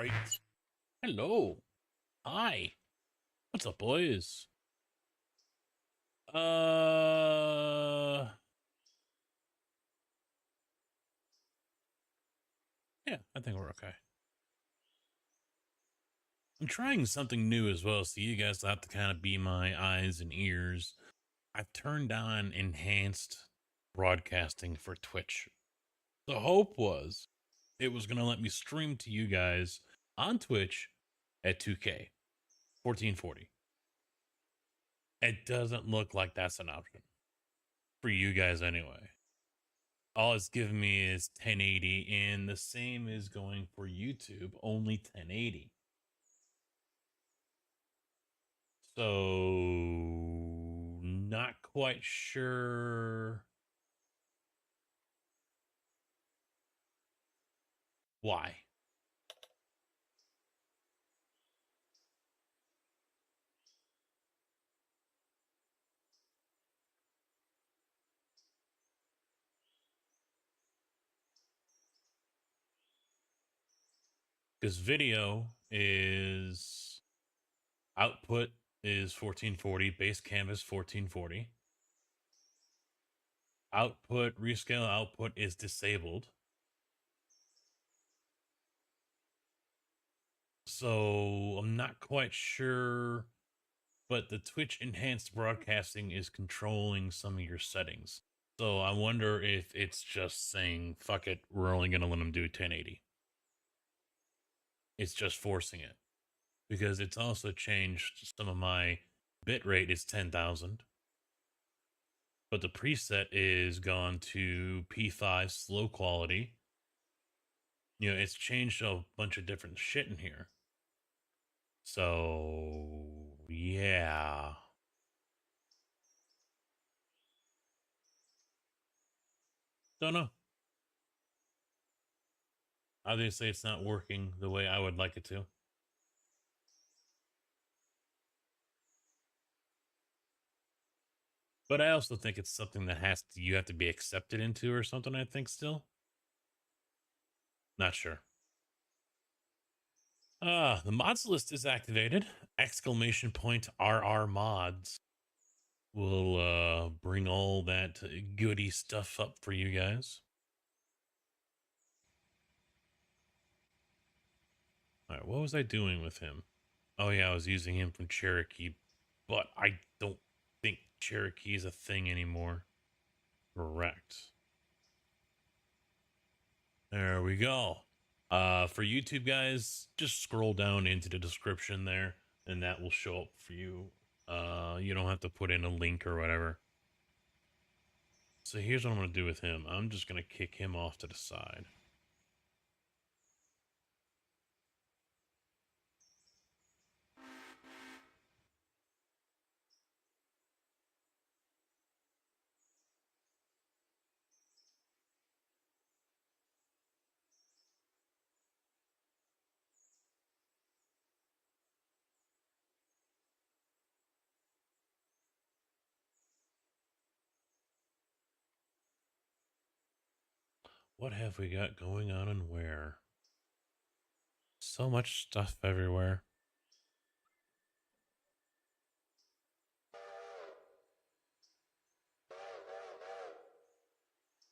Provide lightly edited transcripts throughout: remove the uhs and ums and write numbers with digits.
right. Hello. Hi. What's up, boys? Uh, yeah, I think we're okay. I'm trying something new as well, so you guys have to kind of be my eyes and ears. I've turned on enhanced broadcasting for Twitch. The hope was it was going to let me stream to you guys on Twitch at 2K, 1440. It doesn't look like that's an option for you guys anyway. All it's giving me is 1080, and the same is going for YouTube, only 1080. So, not quite sure why. Because video is output is 1440, base canvas 1440. Output, rescale output is disabled. So I'm not quite sure, but the Twitch enhanced broadcasting is controlling some of your settings. So I wonder if it's just saying, fuck it, we're only going to let them do 1080. It's just forcing it. Because it's also changed some of my bitrate is 10,000. But the preset is gone to P5 slow quality. You know, it's changed a bunch of different shit in here. So, yeah. Don't know. Obviously, it's not working the way I would like it to. But I also think it's something that you have to be accepted into or something, I think still. Not sure. The mods list is activated. Exclamation point RR mods will bring all that goody stuff up for you guys. All right, what was I doing with him? Oh yeah, I was using him from Cherokee, but I don't think Cherokee is a thing anymore. Correct. There we go. For YouTube guys, just scroll down into the description there, and that will show up for you. You don't have to put in a link or whatever. So here's what I'm going to do with him. I'm just going to kick him off to the side. What have we got going on and where? So much stuff everywhere.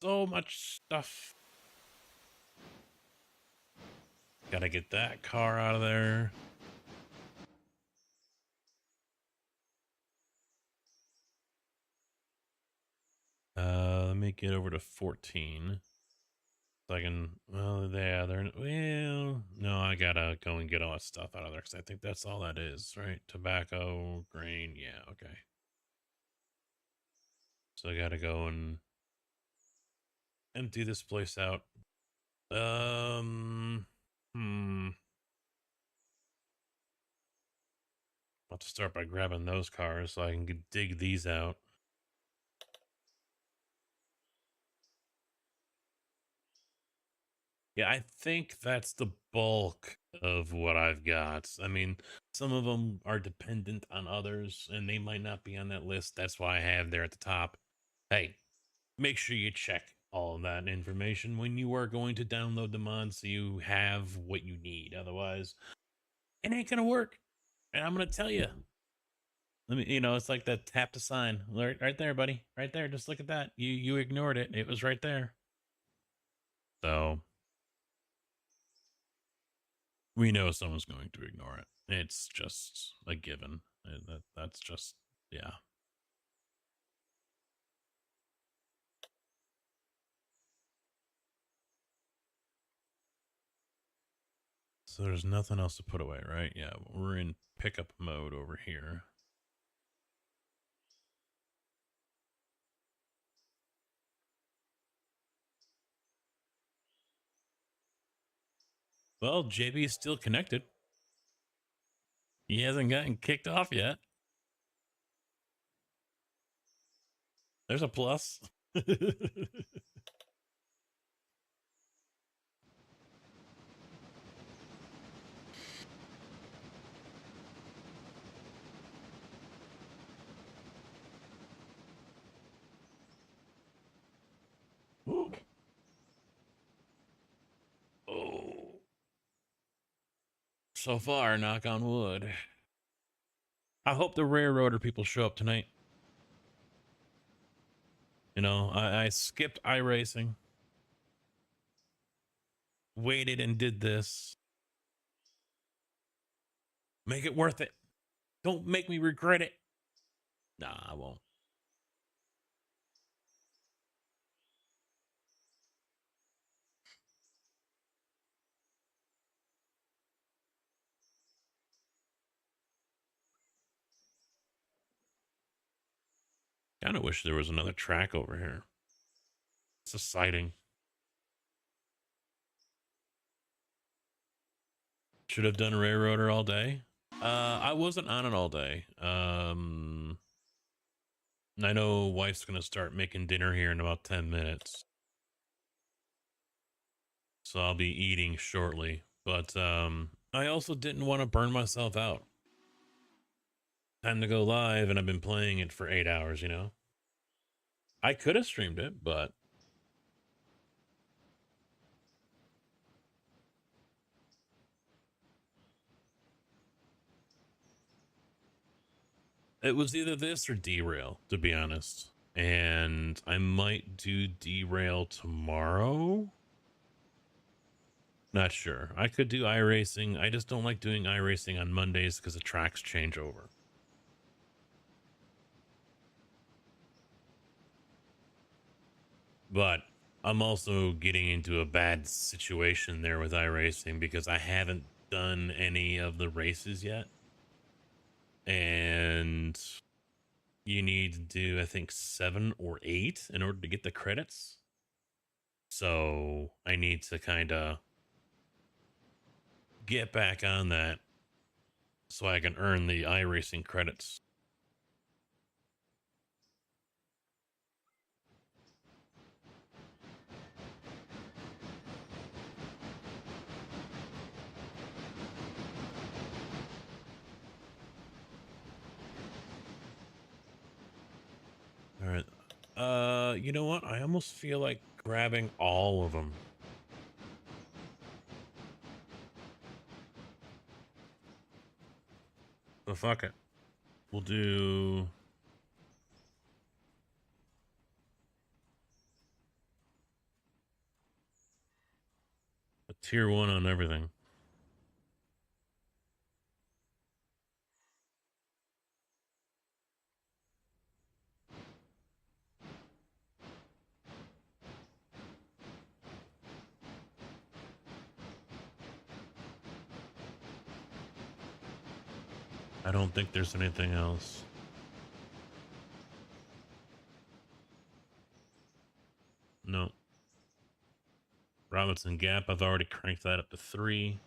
So much stuff. Gotta get that car out of there. Let me get over to 14. So I can, well, yeah, well, no, I gotta go and get all that stuff out of there because I think that's all that is, right? Tobacco, grain, yeah, okay. So I gotta go and empty this place out. I'll have to start by grabbing those cars so I can dig these out. Yeah, I think that's the bulk of what I've got. I mean, some of them are dependent on others and they might not be on that list. That's why I have there at the top. Hey, make sure you check all of that information when you are going to download the mod so you have what you need. Otherwise, it ain't gonna work. And I'm gonna tell you. Let me, it's like that tap to sign. Right there, buddy. Right there. Just look at that. You ignored it. It was right there. So we know someone's going to ignore it. It's just a given. That's just, yeah. So there's nothing else to put away, right? Yeah, we're in pickup mode over here. Well, JB is still connected. He hasn't gotten kicked off yet. There's a plus. Oh. So far, knock on wood. I hope the railroader people show up tonight. I skipped iRacing, waited and did this. Make it worth it. Don't make me regret it. Nah, I won't. Kind of wish there was another track over here. It's a sighting. Should have done railroader all day. I wasn't on it all day. I know wife's gonna start making dinner here in about 10 minutes. So I'll be eating shortly. But I also didn't want to burn myself out. Time to go live, and I've been playing it for 8 hours, I could have streamed it, but it was either this or Derail, to be honest. And I might do Derail tomorrow. Not sure. I could do iRacing. I just don't like doing iRacing on Mondays because the tracks change over. But I'm also getting into a bad situation there with iRacing because I haven't done any of the races yet. And you need to do, I think, 7 or 8 in order to get the credits. So I need to kind of get back on that so I can earn the iRacing credits. All right. You know what? I almost feel like grabbing all of them. So fuck it. We'll do a tier 1 on everything. I don't think there's anything else. No. Robinson Gap, I've already cranked that up to 3.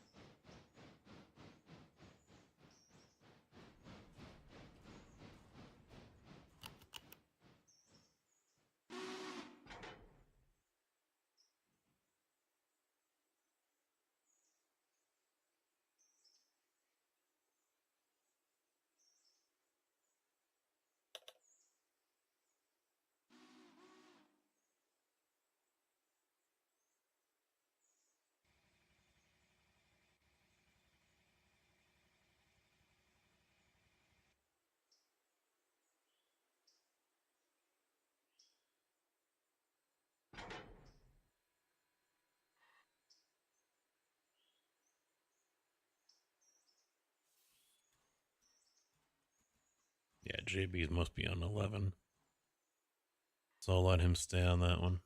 Yeah, JB must be on 11. So I'll let him stay on that one.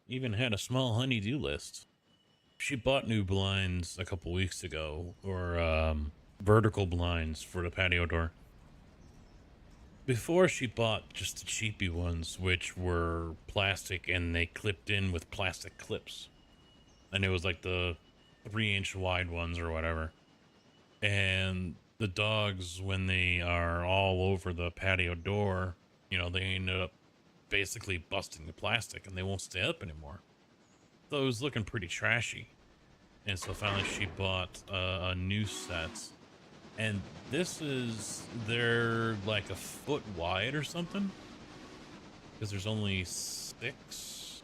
Even had a small honey-do list. She bought new blinds a couple weeks ago, or vertical blinds for the patio door. Before she bought just the cheapy ones, which were plastic and they clipped in with plastic clips. And it was like the 3-inch wide ones or whatever. And the dogs, when they are all over the patio door, you know, they ended up basically busting the plastic and they won't stay up anymore. So it was looking pretty trashy. And so finally she bought a new set. And they're like a foot wide or something. Because there's only 6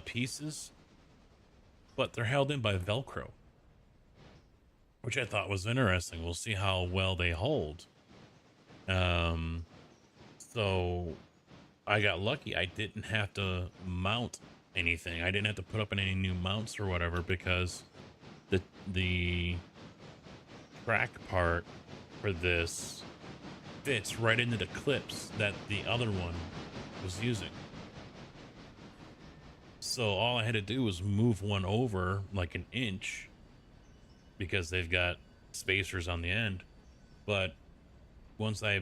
pieces. But they're held in by Velcro, which I thought was interesting. We'll see how well they hold. So I got lucky. I didn't have to mount anything. I didn't have to put up any new mounts or whatever because the track part for this fits right into the clips that the other one was using. So all I had to do was move one over like an inch because they've got spacers on the end. But once I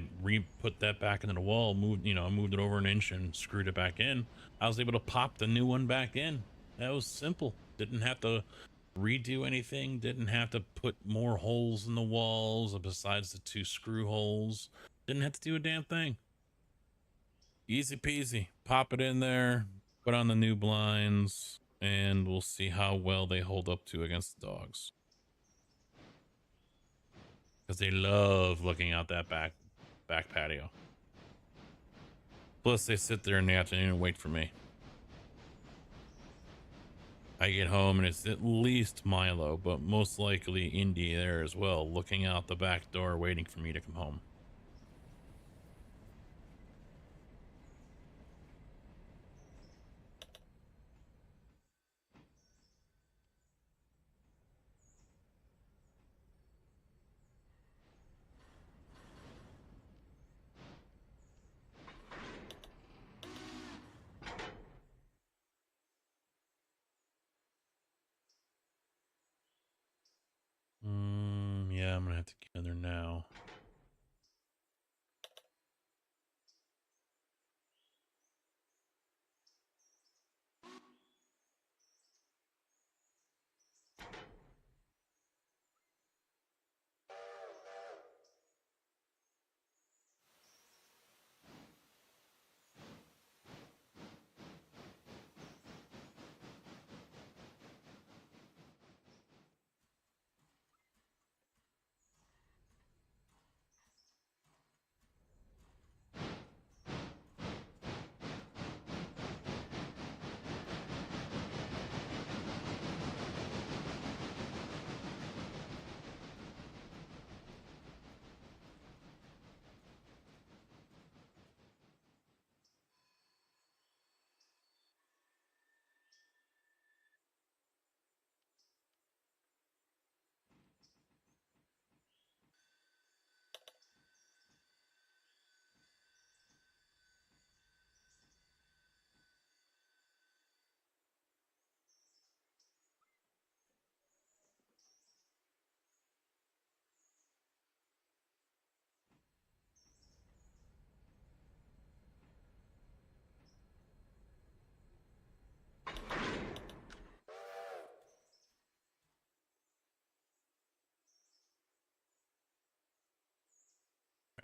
put that back into the wall, moved it over an inch and screwed it back in, I was able to pop the new one back in. That was simple. Didn't have to redo anything. Didn't have to put more holes in the walls besides the 2 screw holes. Didn't have to do a damn thing. Easy peasy. Pop it in there, put on the new blinds, and we'll see how well they hold up to against the dogs. Because they love looking out that back patio. Plus, they sit there in the afternoon and wait for me. I get home and it's at least Milo, but most likely Indy there as well, looking out the back door, waiting for me to come home. Yeah, I'm gonna have to get in there now.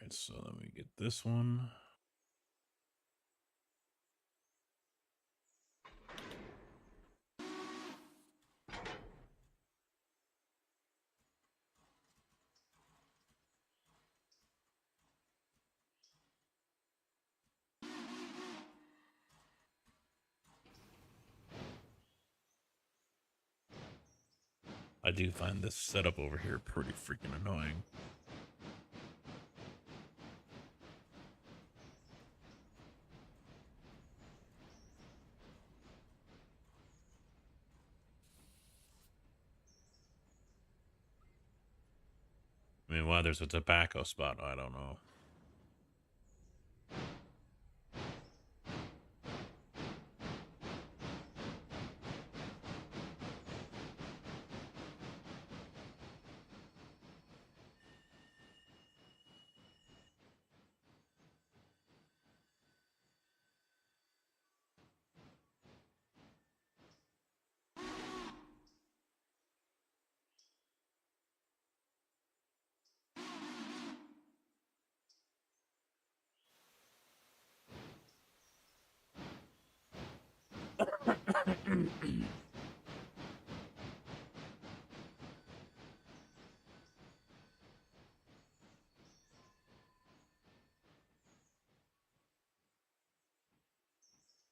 right, so let me get this one. I do find this setup over here pretty freaking annoying. I mean, why there's a tobacco spot, I don't know.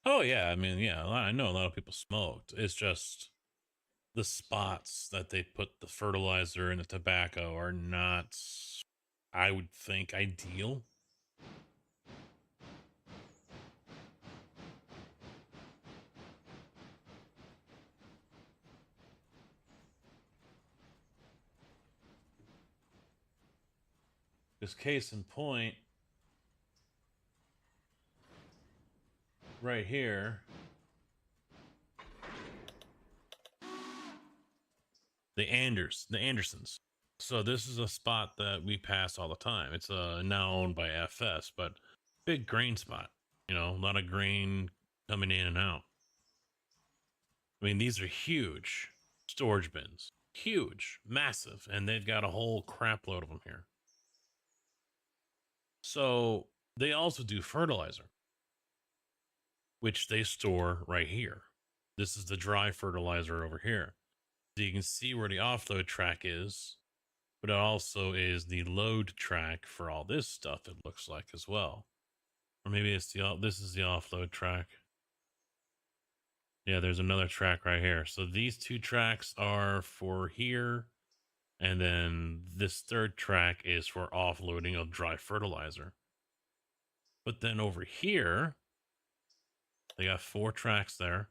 Oh yeah, I mean, yeah, I know a lot of people smoked. It's just the spots that they put the fertilizer and the tobacco are not, I would think, ideal. Because case in point, right here, the Andersons. So this is a spot that we pass all the time. It's now owned by FS, but big grain spot. You know, a lot of grain coming in and out. I mean, these are huge storage bins, huge, massive, and they've got a whole crap load of them here. So they also do fertilizer, which they store right here. This is the dry fertilizer over here. So you can see where the offload track is, but it also is the load track for all this stuff, it looks like, as well. Or maybe it's this is the offload track. Yeah, there's another track right here. So these two tracks are for here, and then this third track is for offloading of dry fertilizer. But then over here, they got 4 tracks there.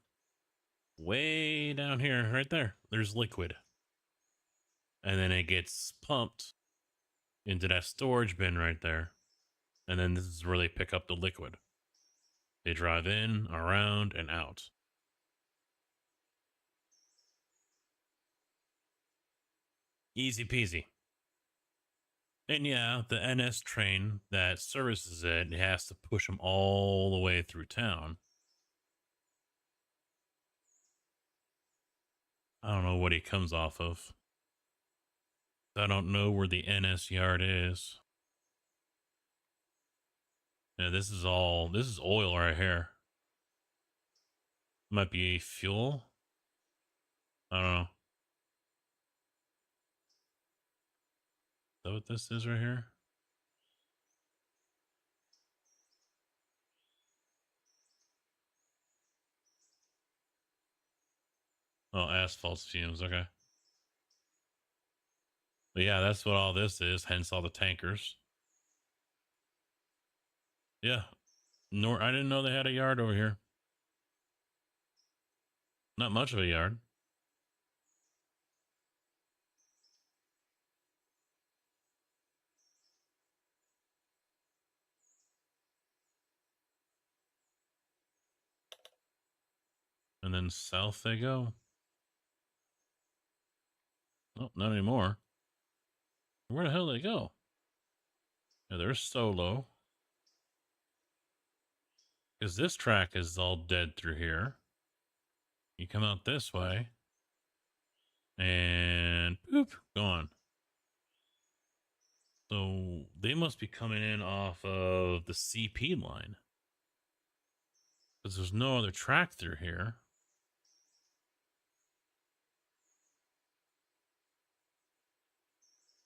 Way down here, right there, there's liquid. And then it gets pumped into that storage bin right there. And then this is where they pick up the liquid. They drive in, around, and out. Easy peasy. And yeah, the NS train that services it has to push them all the way through town. I don't know what he comes off of. I don't know where the NS yard is. Yeah, this is oil right here. Might be fuel. I don't know. Is that what this is right here? Oh, asphalt fumes. Okay. But yeah, that's what all this is. Hence all the tankers. Yeah. I didn't know they had a yard over here. Not much of a yard. And then south they go. Oh, not anymore. Where the hell do they go? Yeah, there's Solo. Because this track is all dead through here. You come out this way. And poop, gone. So they must be coming in off of the CP line because there's no other track through here.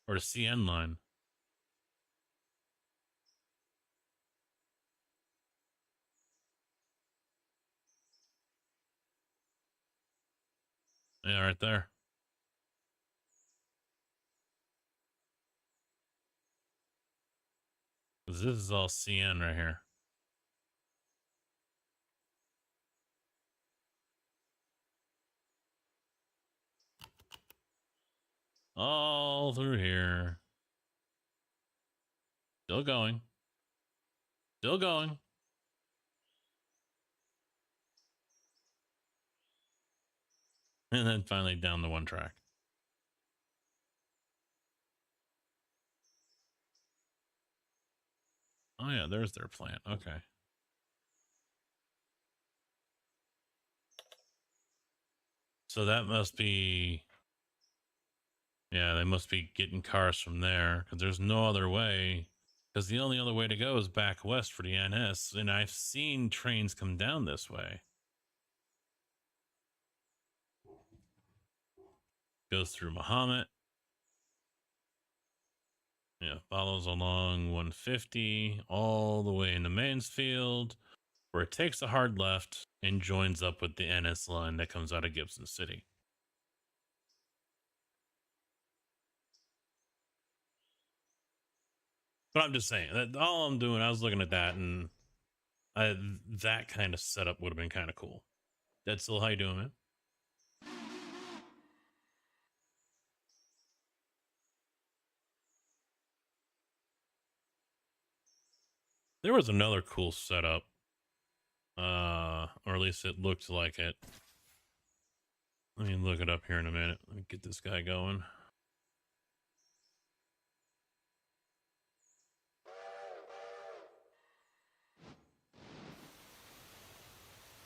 Or the CN line. Yeah, right there. This is all CN right here. All through here. Still going. Still going. And then finally down the one track. Oh, yeah, there's their plant. Okay. So that must be... Yeah, they must be getting cars from there because there's no other way. Because the only other way to go is back west for the NS. And I've seen trains come down this way. Goes through Mahomet. Yeah, follows along 150 all the way into Mansfield, where it takes a hard left and joins up with the NS line that comes out of Gibson City. But I'm just saying that all I'm doing, I was looking at that, and that kind of setup would have been kind of cool. Dead Still, how you doing, man? There was another cool setup, or at least it looked like it. Let me look it up here in a minute. Let me get this guy going.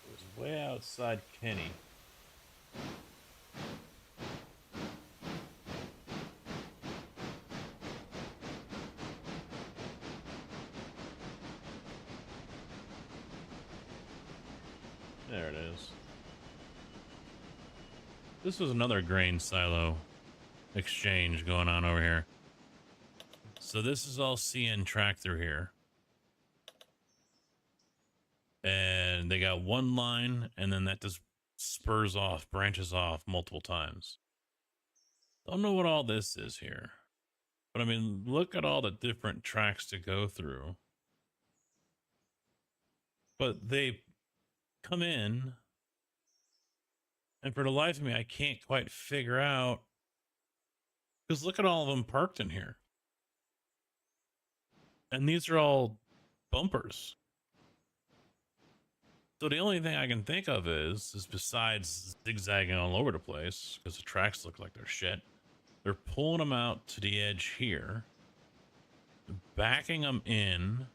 It was way outside Kenny. There it is. This was another grain silo exchange going on over here. So this is all CN track through here. And they got one line, and then that just spurs off, branches off multiple times. Don't know what all this is here. But I mean, look at all the different tracks to go through. But they come in, and for the life of me, I can't quite figure out, because look at all of them parked in here. And these are all bumpers. So the only thing I can think of is besides zigzagging all over the place, because the tracks look like they're shit, they're pulling them out to the edge here, backing them in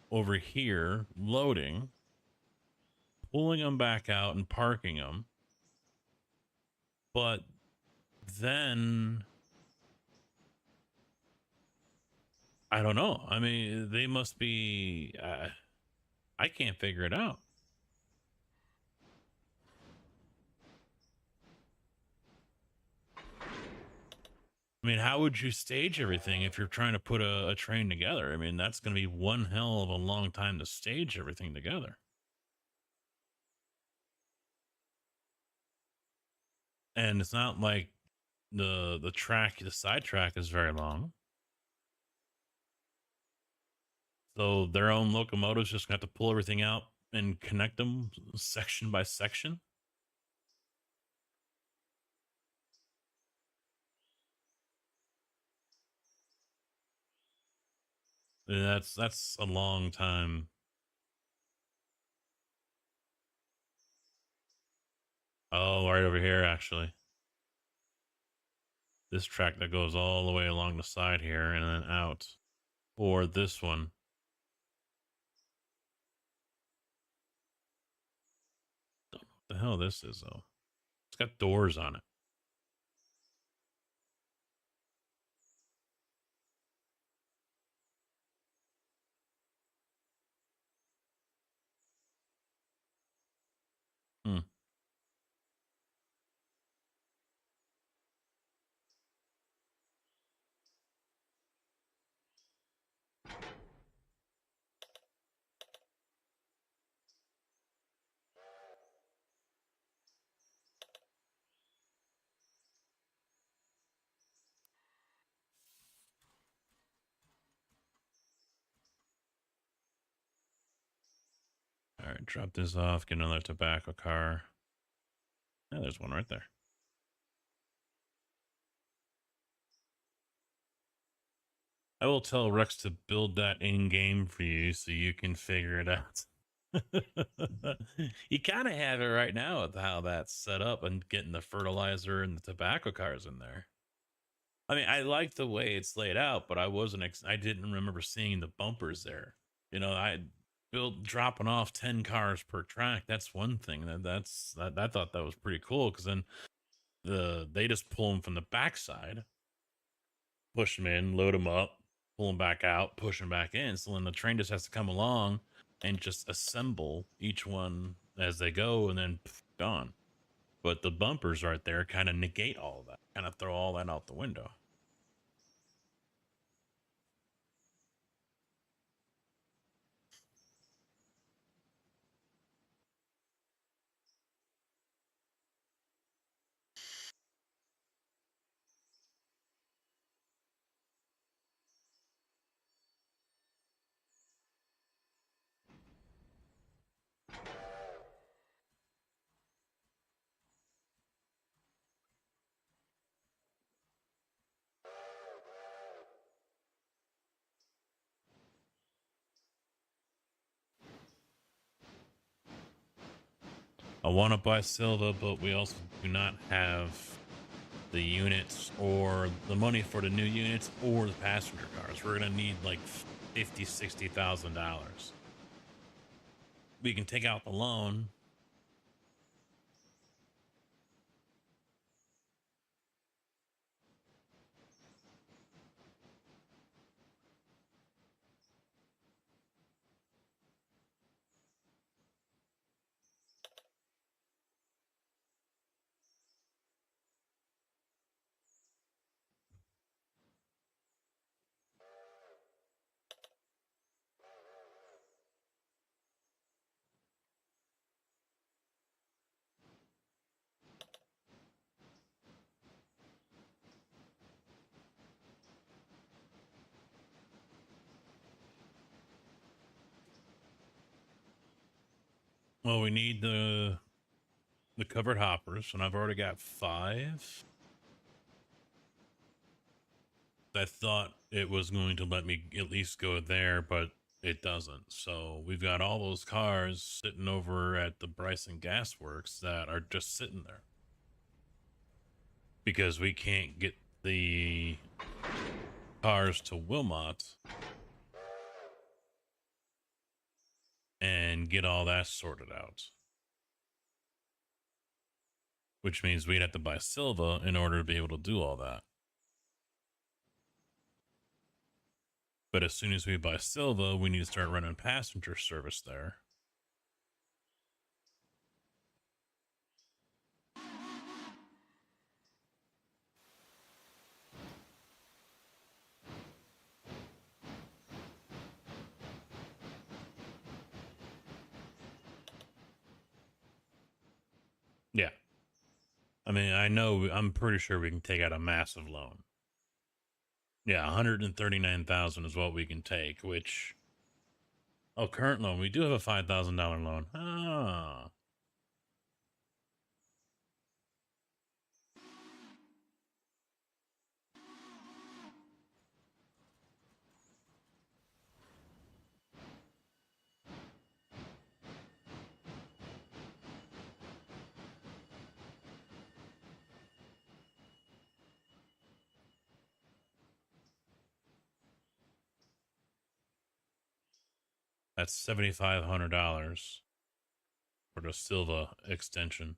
over here, loading, pulling them back out and parking them. But then, I don't know. I mean, they must be, I can't figure it out. I mean, how would you stage everything if you're trying to put a train together? I mean, that's going to be one hell of a long time to stage everything together. And it's not like the track, the side track is very long. So their own locomotives just gonna have to pull everything out and connect them section by section. And that's a long time. Oh, right over here, actually. This track that goes all the way along the side here and then out. Or this one. Don't know what the hell this is, though. It's got doors on it. right, drop this off, get another tobacco car. Yeah, there's one right there. I will tell Rex to build that in game for you so you can figure it out. You kind of have it right now with how that's set up and getting the fertilizer and the tobacco cars in there. I mean, I like the way it's laid out, but I didn't remember seeing the bumpers there. I built dropping off 10 cars per track. That's one thing that I thought that was pretty cool. Cause then they just pull them from the backside, push them in, load them up, pull them back out, push them back in. So then the train just has to come along and just assemble each one as they go, and then gone. But the bumpers right there kind of negate all of that, kind of throw all that out the window. I want to buy Silva, but we also do not have the units or the money for the new units or the passenger cars. We're gonna need like $50,000-$60,000. We can take out the loan. Well, we need the covered hoppers, and I've already got 5. I thought it was going to let me at least go there, but it doesn't. So we've got all those cars sitting over at the Bryson Gas Works that are just sitting there because we can't get the cars to Wilmot and get all that sorted out. Which means we'd have to buy Silva in order to be able to do all that. But as soon as we buy Silva, we need to start running passenger service there. Yeah. I mean, I'm pretty sure we can take out a massive loan. Yeah, 139,000 is what we can take, which current loan, we do have a $5,000 loan. That's $7,500 for the Silva extension.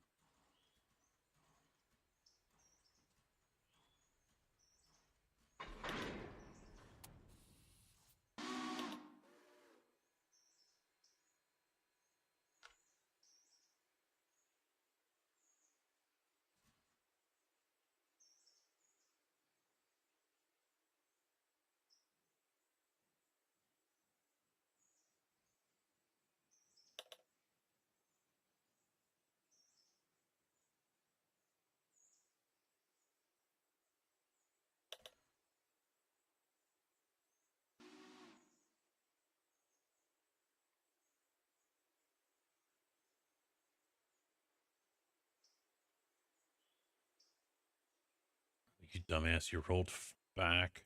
You dumbass, you rolled back.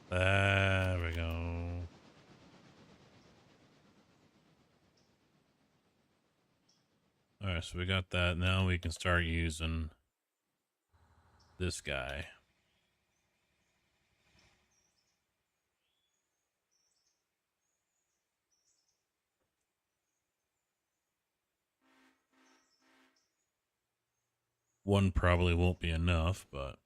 There we go. All right, so we got that. Now we can start using this guy. One probably won't be enough, but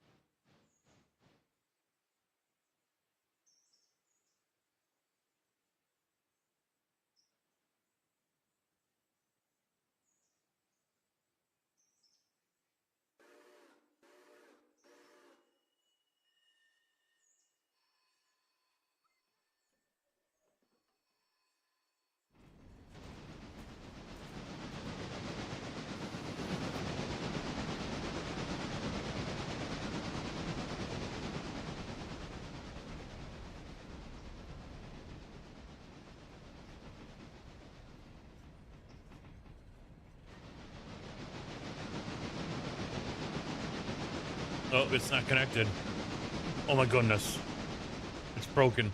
oh, it's not connected. Oh my goodness. It's broken.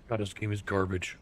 God, this game is garbage.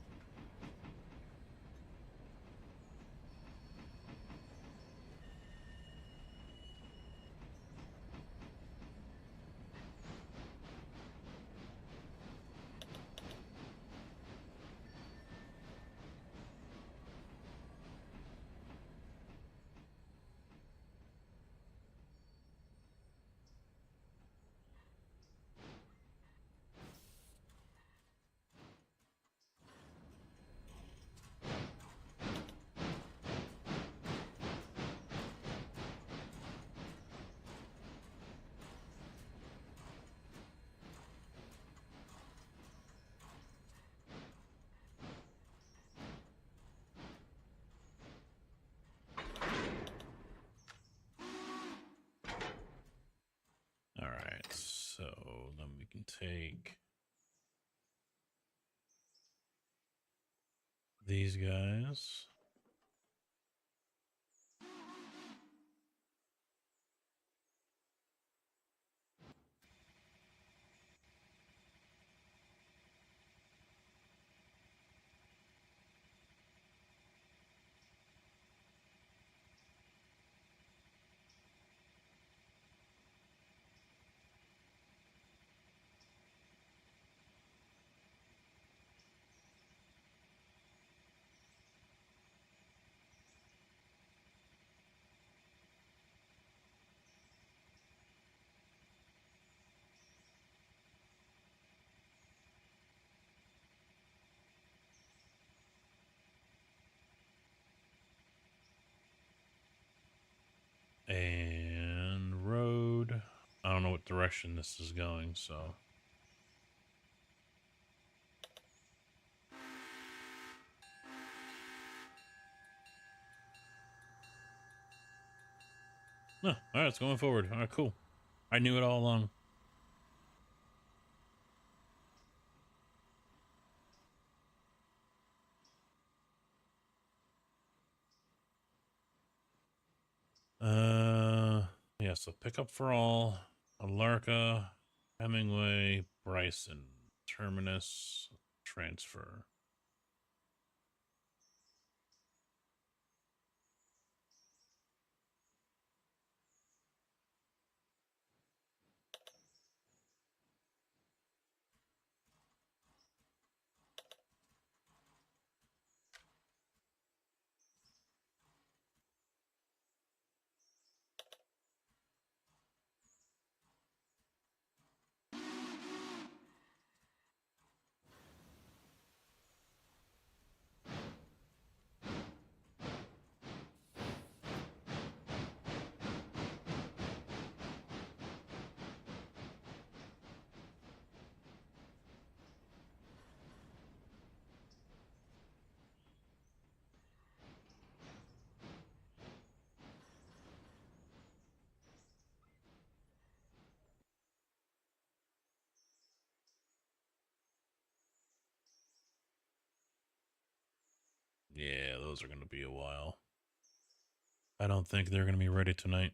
All right, so then we can take these guys. And road. I don't know what direction this is going, so. No, all right, it's going forward. All right, cool. I knew it all along. Yeah, so pick up for all. Alarka, Hemingway, Bryson, Terminus, transfer. those are going to be a while. I don't think they're going to be ready tonight.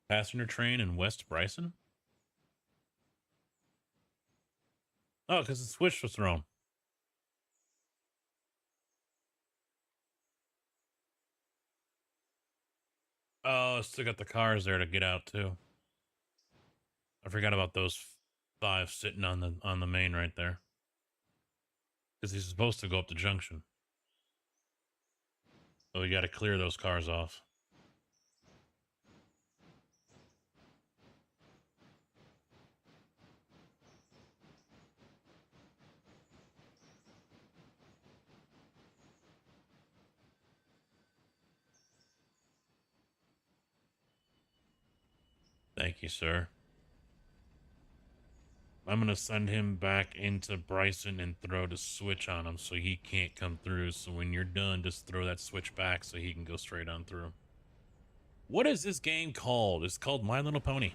Passenger train in West Bryson? Oh, because the switch was thrown. Oh, I still got the cars there to get out too. I forgot about those 5 sitting on the main right there. Because he's supposed to go up the junction. So we got to clear those cars off. Thank you, sir. I'm going to send him back into Bryson and throw the switch on him so he can't come through. So when you're done, just throw that switch back so he can go straight on through. What is this game called? It's called My Little Pony.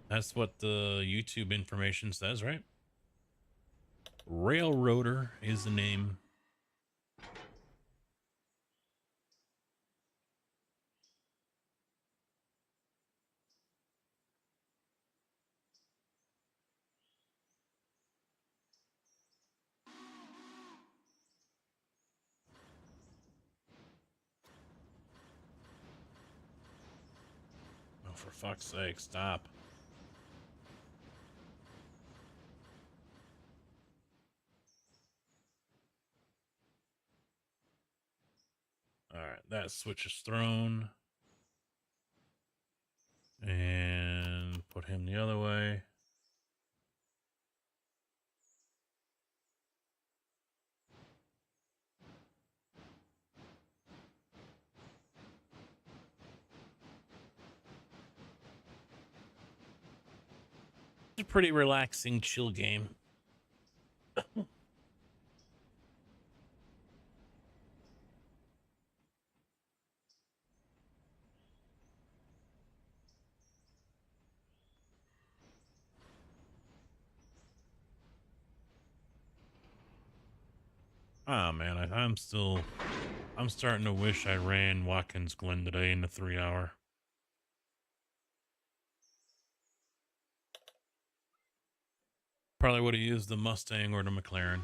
That's what the YouTube information says, right? Railroader is the name. Oh, for fuck's sake, stop. All right, that switch is thrown. And put him the other way. It's a pretty relaxing, chill game. Ah, man, I'm starting to wish I ran Watkins Glen today in the 3-hour. Probably would have used the Mustang or the McLaren.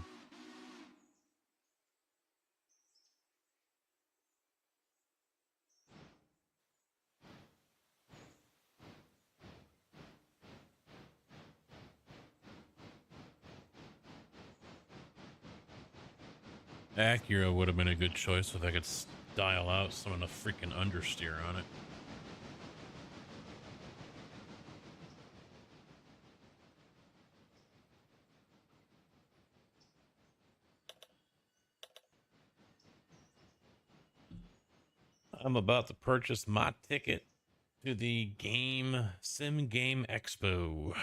Acura would have been a good choice if I could dial out some of the freaking understeer on it. I'm about to purchase my ticket to the Sim Game Expo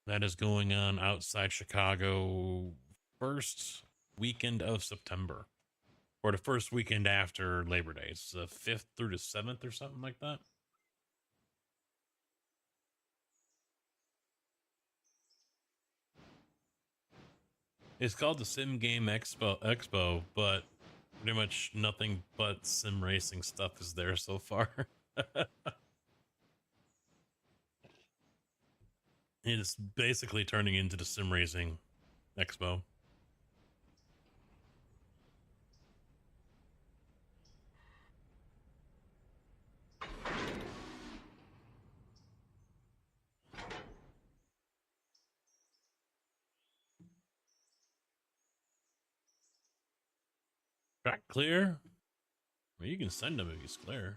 that is going on outside Chicago first weekend of September, or the first weekend after Labor Day. It's the 5th through the 7th or something like that. It's called the Sim Game Expo, but pretty much nothing but sim racing stuff is there so far. It's basically turning into the sim racing expo. Track clear? Well, you can send him if he's clear.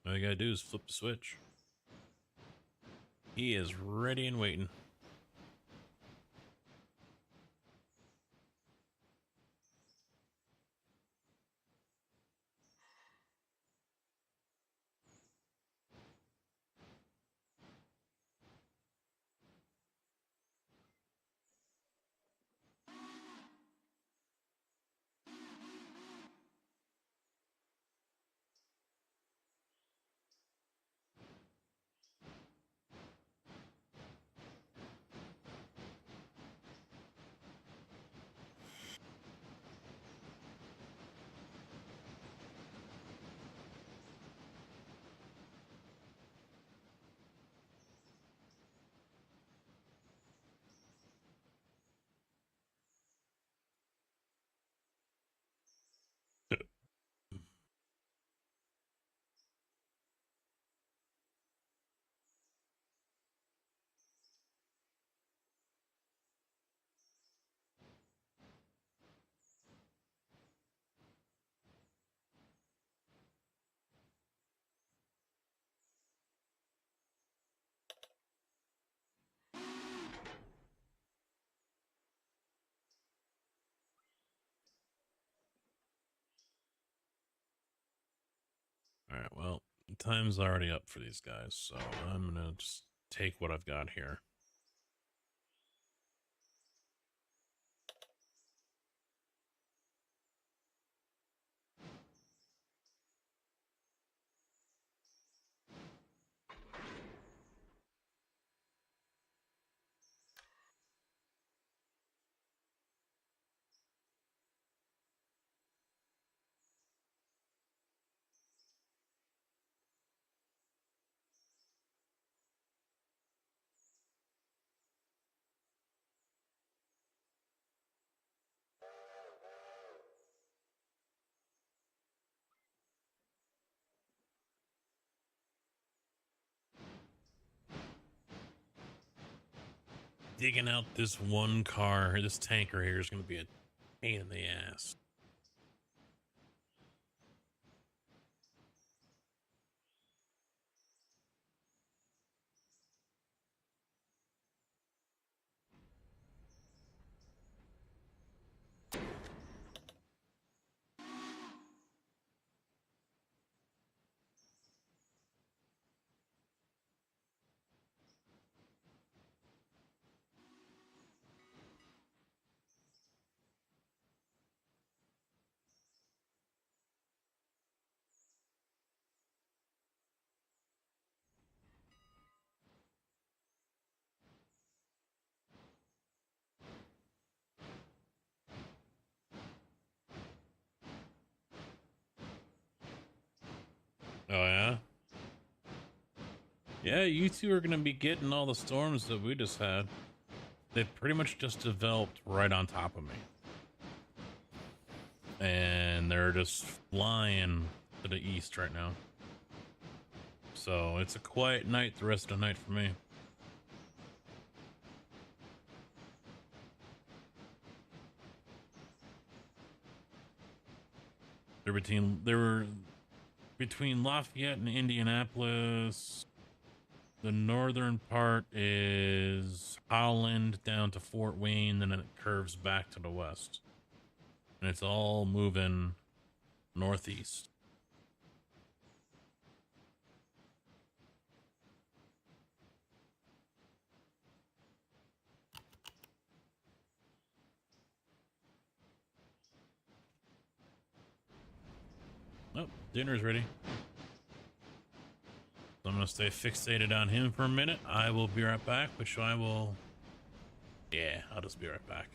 All you gotta do is flip the switch. He is ready and waiting. All right, well, time's already up for these guys, so I'm gonna just take what I've got here. Digging out this one car, this tanker here is gonna be a pain in the ass. Oh yeah? Yeah, you two are gonna be getting all the storms that we just had. They pretty much just developed right on top of me. And they're just flying to the east right now. So it's a quiet night the rest of the night for me. They were between Lafayette and Indianapolis. The northern part is Holland down to Fort Wayne, then it curves back to the west. And it's all moving northeast. Oh, dinner's ready. So I'm going to stay fixated on him for a minute. I will be right back, which I will... Yeah, I'll just be right back.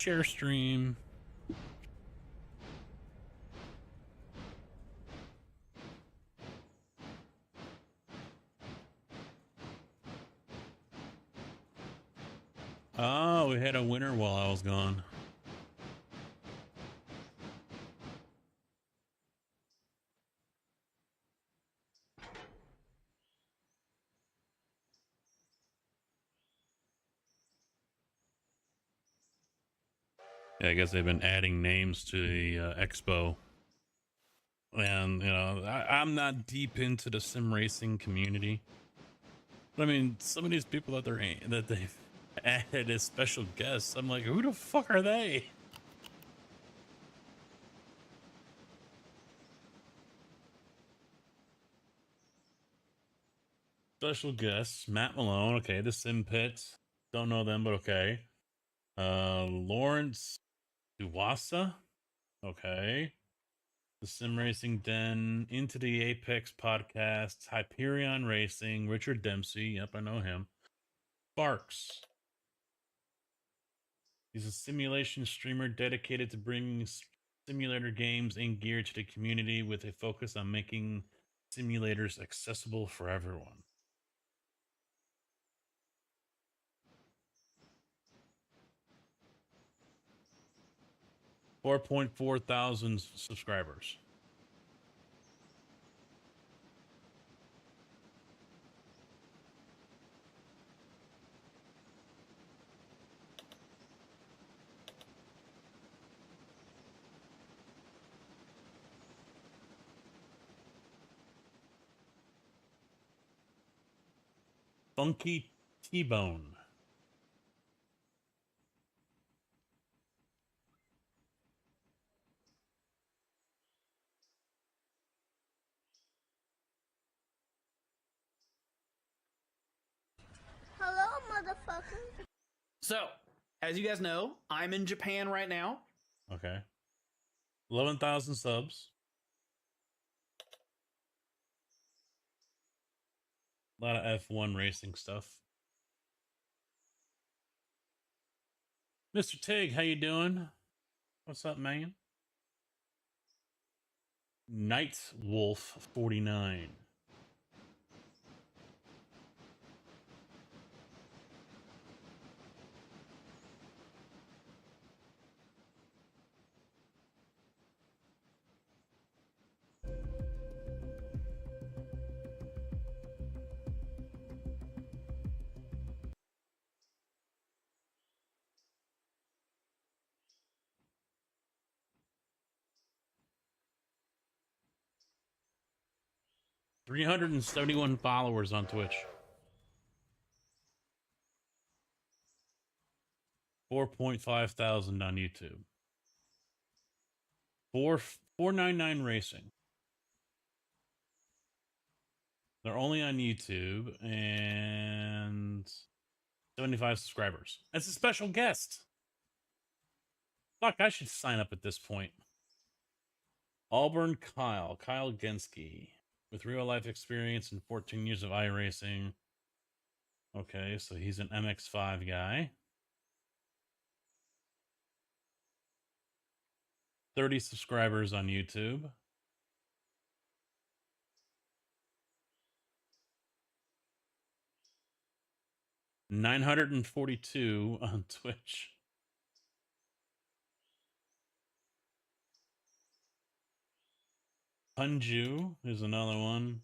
Share stream. Oh, we had a winner while I was gone. Yeah, I guess they've been adding names to the expo. And, you know, I'm not deep into the sim racing community. But I mean, some of these people that they've added as special guests, I'm like, who the fuck are they? Special guests, Matt Malone, okay, the Sim Pit. Don't know them, but okay. Lawrence Duwasa, okay. The Sim Racing Den, Into the Apex podcast, Hyperion Racing, Richard Dempsey, yep, I know him. Sparks. He's a simulation streamer dedicated to bringing simulator games and gear to the community with a focus on making simulators accessible for everyone. $4.4 thousand subscribers. Funky T-Bone. Hello, motherfucker. So, as you guys know, I'm in Japan right now. Okay. 11,000 subs. A lot of F1 racing stuff. Mr. Tig, how you doing? What's up, man? Night Wolf 49. $371 followers on Twitch. 4.5 thousand on YouTube. 499 Racing. They're only on YouTube and 75 subscribers. That's a special guest. Fuck, I should sign up at this point. Auburn Kyle Genski, with real life experience and 14 years of iRacing. Okay, so he's an MX5 guy. 30 subscribers on YouTube. $942 on Twitch. Hunju is another one.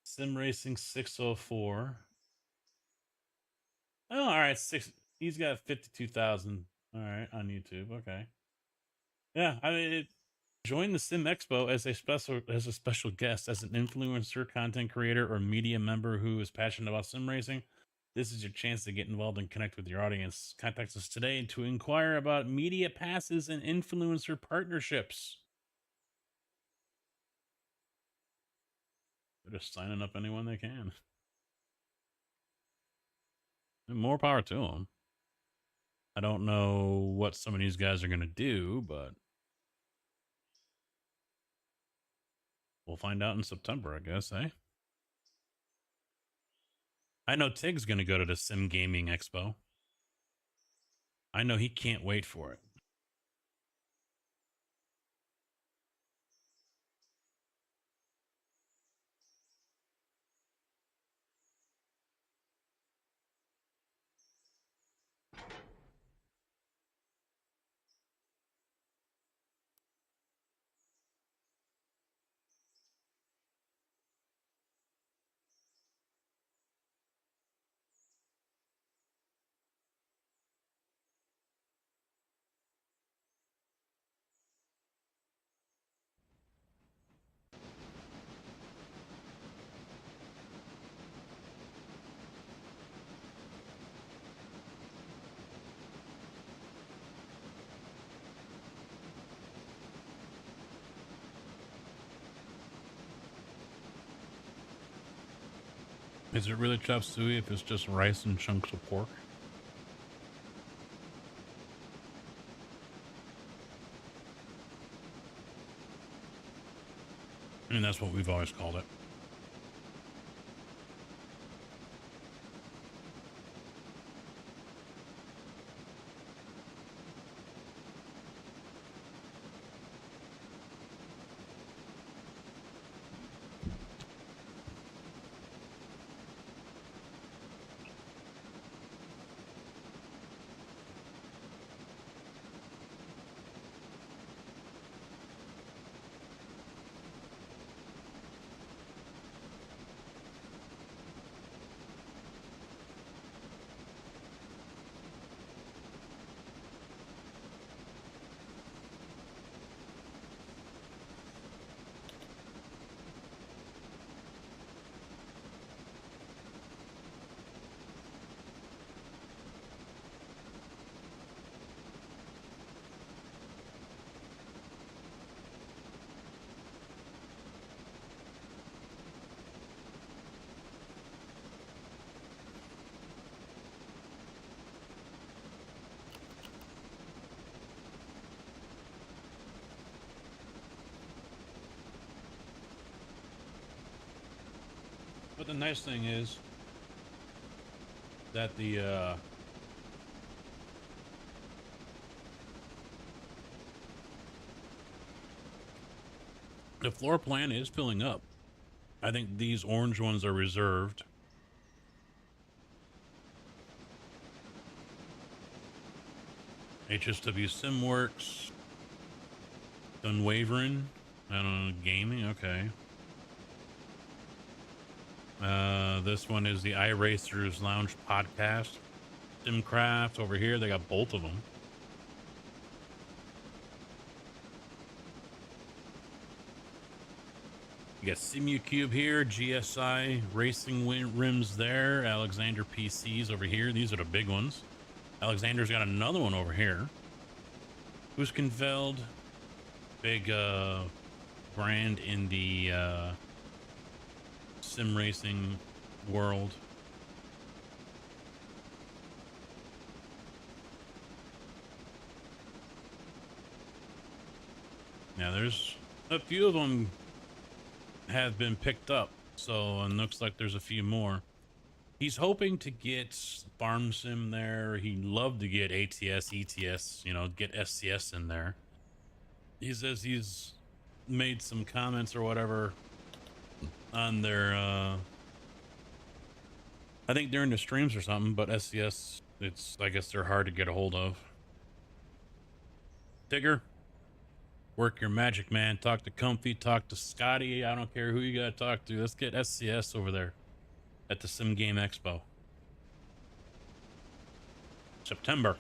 Sim Racing 604. Oh, all right. He's got 52,000. All right, on YouTube. Okay. Yeah, I mean, join the Sim Expo as a special guest, as an influencer, content creator, or media member who is passionate about sim racing. This is your chance to get involved and connect with your audience. Contact us today to inquire about media passes and influencer partnerships. They're just signing up anyone they can. And more power to them. I don't know what some of these guys are going to do, but we'll find out in September, I guess, eh? I know Tig's going to go to the Sim Gaming Expo. I know he can't wait for it. Is it really chop suey if it's just rice and chunks of pork? I mean, that's what we've always called it. But the nice thing is that the floor plan is filling up. I think these orange ones are reserved. HSW SimWorks, Unwavering, I don't know, gaming, okay. This one is the iRacers Lounge podcast. Simcraft over here, they got both of them. You got SimuCube here, GSI Racing Rims there, Alexander PCs over here. These are the big ones. Alexander's got another one over here. Huskenfeld, big brand in the sim racing world. Now there's a few of them have been picked up, so it looks like there's a few more. He's hoping to get Farm Sim there. He'd love to get ATS, ETS, you know, get SCS in there. He says he's made some comments or whatever on their I think during the streams or something, but SCS, it's, I guess they're hard to get a hold of. Tigger, work your magic, man. Talk to Comfy, talk to Scotty. I don't care who you gotta talk to. Let's get SCS over there at the Sim Game Expo. September.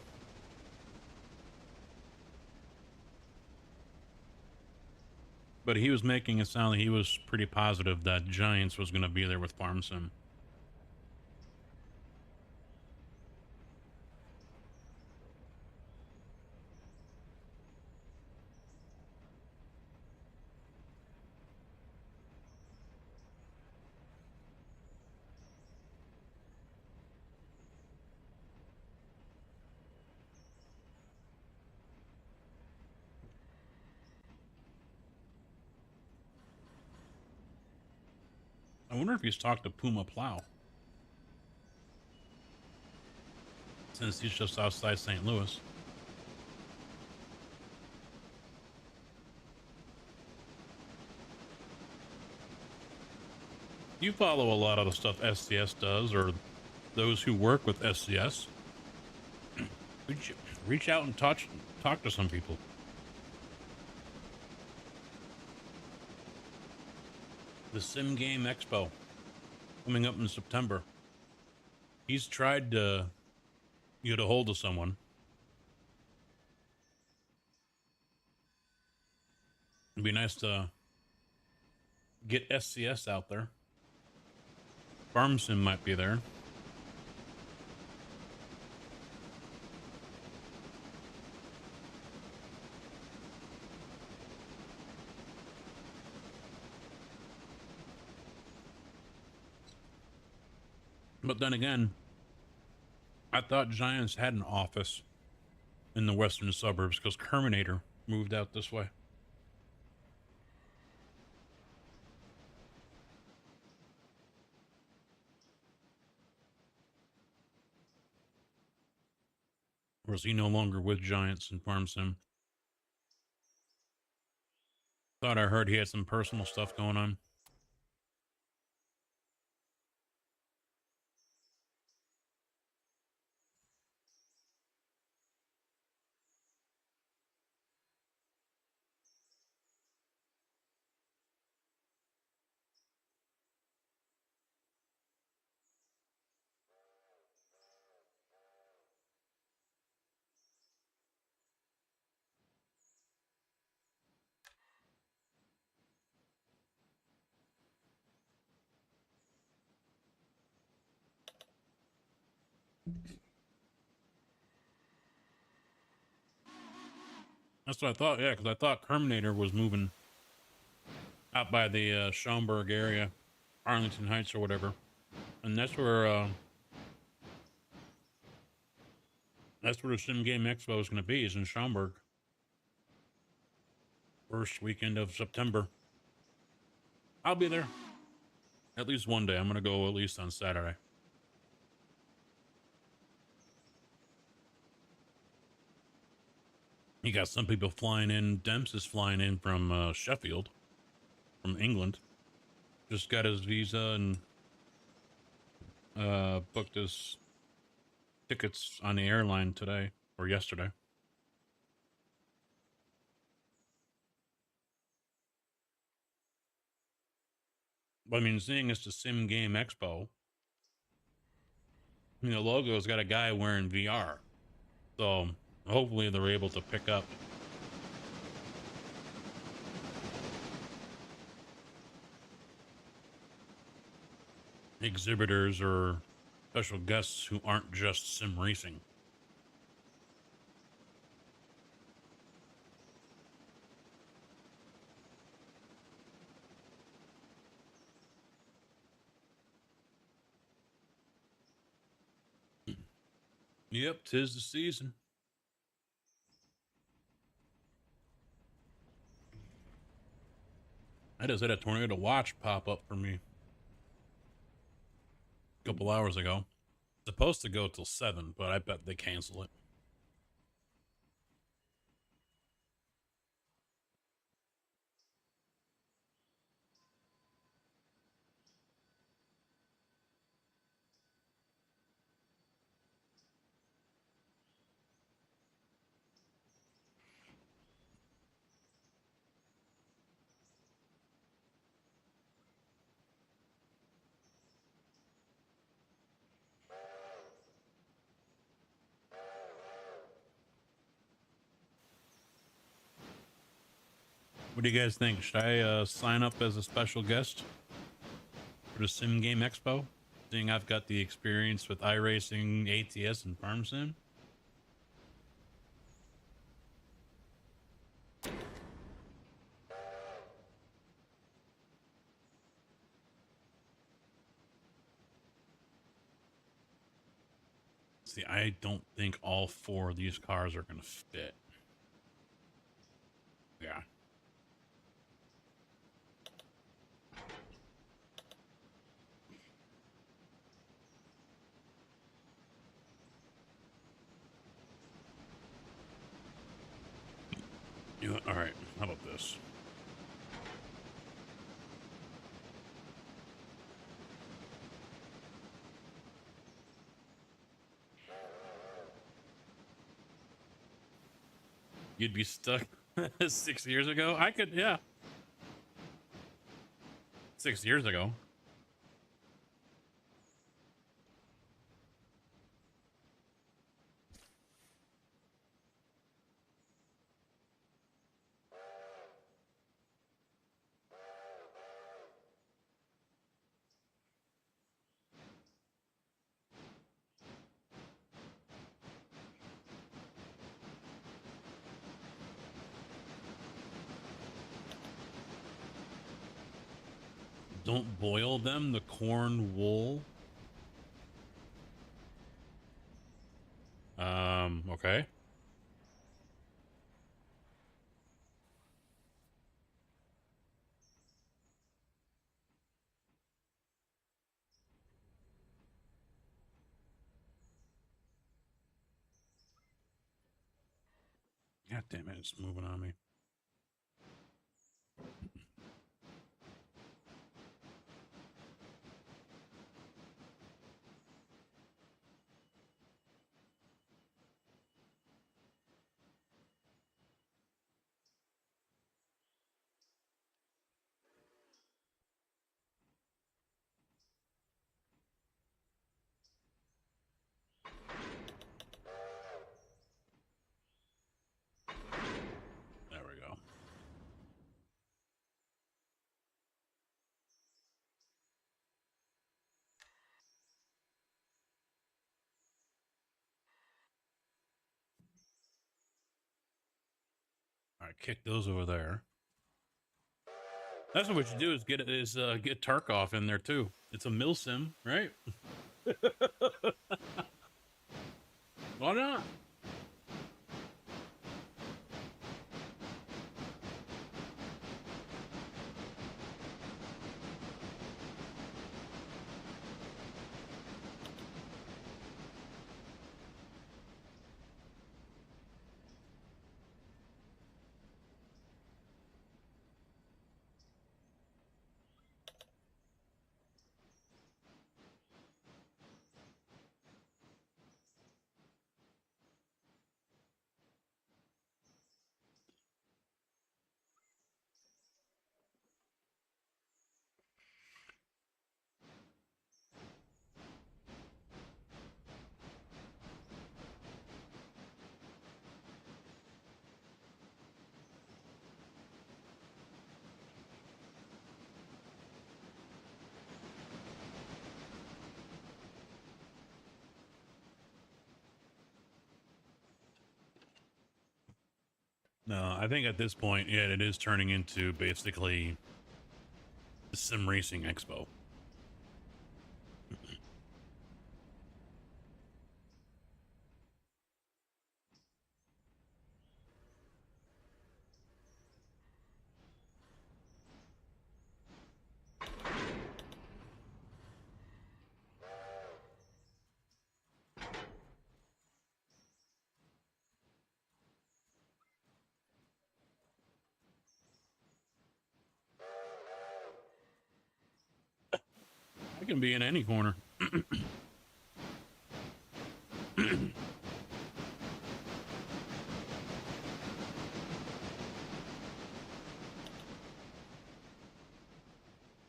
But he was making it sound like he was pretty positive that Giants was going to be there with Farm Sim. I wonder if he's talked to Puma Plow. since he's just outside St. Louis. You follow a lot of the stuff SCS does, or those who work with SCS. Reach out and talk to some people. The Sim Game Expo coming up in September. He's tried to get a hold of someone. It'd be nice to get SCS out there. Farm Sim might be there. But then again, I thought Giants had an office in the western suburbs because Terminator moved out this way. Or is he no longer with Giants and Farm Sim? Thought I heard he had some personal stuff going on. That's what I thought, yeah, because I thought Terminator was moving out by the Schaumburg area, Arlington Heights or whatever. And that's where the Sim Game Expo is going to be, is in Schaumburg. First weekend of September. I'll be there. At least one day. I'm going to go at least on Saturday. You got some people flying in. Demps is flying in from Sheffield, from England. Just got his visa and booked his tickets on the airline today or yesterday. But I mean, seeing it's the Sim Game Expo, I mean, the logo's got a guy wearing VR. So hopefully they're able to pick up exhibitors or special guests who aren't just sim racing. Yep, 'tis the season. I just had a Tornado Watch pop up for me a couple hours ago. Supposed to go till 7, but I bet they cancel it. What do you guys think? Should I sign up as a special guest for the Sim Game Expo? Seeing I've got the experience with iRacing, ATS, and Farm Sim. See, I don't think all 4 of these cars are going to fit. Yeah. All right, how about this? You'd be stuck 6 years ago? I could, yeah. 6 years ago. Don't boil them, the corn wool. Okay. God damn it, it's moving on me. There we go. All right, kick those over there. That's what we should do is get Tarkov in there too. It's a milsim, right? Why not? No, I think at this point, yeah, it is turning into basically the Sim Racing Expo. I can be in any corner.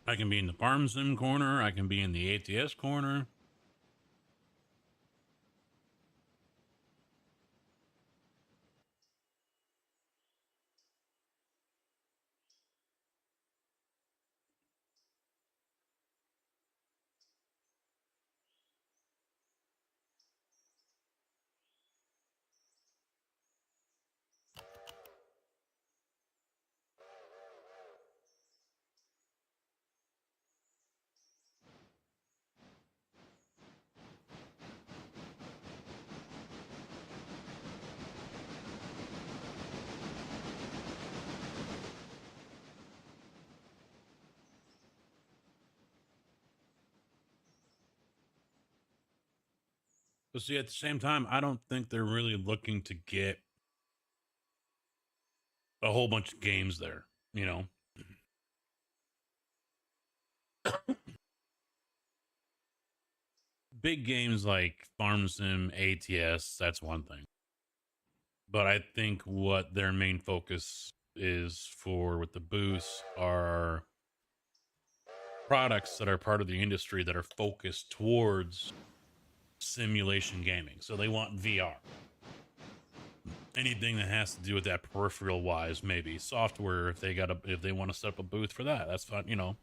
I can be in the farm sim corner. I can be in the ATS corner. But see, at the same time, I don't think they're really looking to get a whole bunch of games there, you know. Big games like Farm Sim, ATS, that's one thing. But I think what their main focus is for with the booths are products that are part of the industry that are focused towards simulation gaming. So they want VR. Anything that has to do with that peripheral wise, maybe software, if they want to set up a booth for that, that's fine, you know.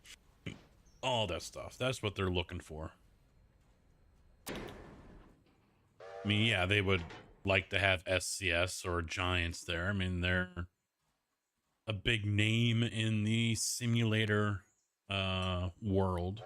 All that stuff. That's what they're looking for. I mean, yeah, they would like to have SCS or Giants there. I mean, they're a big name in the simulator world.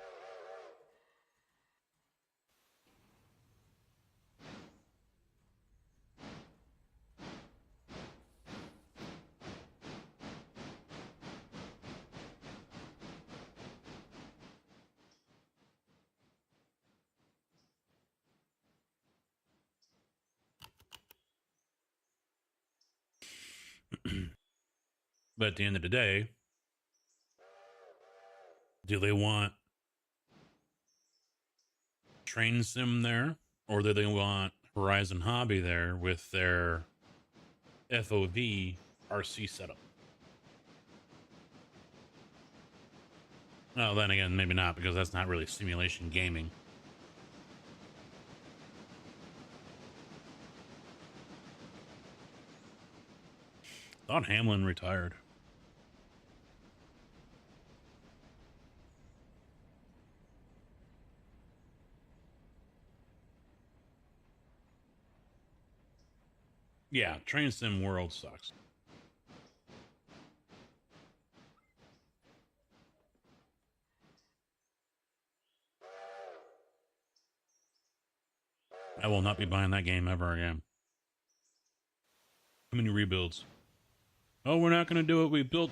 But at the end of the day, do they want Train Sim there, or do they want Horizon Hobby there with their FOV RC setup? Well, then again, maybe not, because that's not really simulation gaming. Thought Hamlin retired. Yeah, Train Sim World sucks. I will not be buying that game ever again. Too many rebuilds. Oh, we're not going to do it.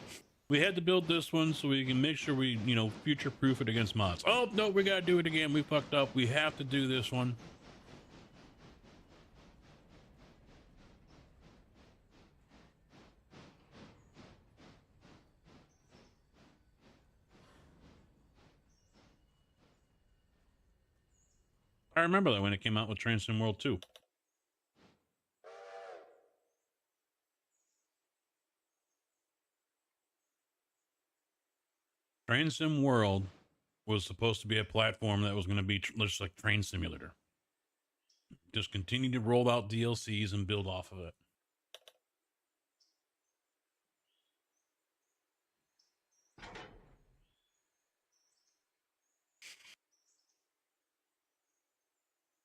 We had to build this one so we can make sure we, you know, future proof it against mods. Oh, no, we got to do it again. We fucked up. We have to do this one. I remember that when it came out with Train Sim World 2. Train Sim World was supposed to be a platform that was going to be just like Train Simulator. Just continue to roll out DLCs and build off of it.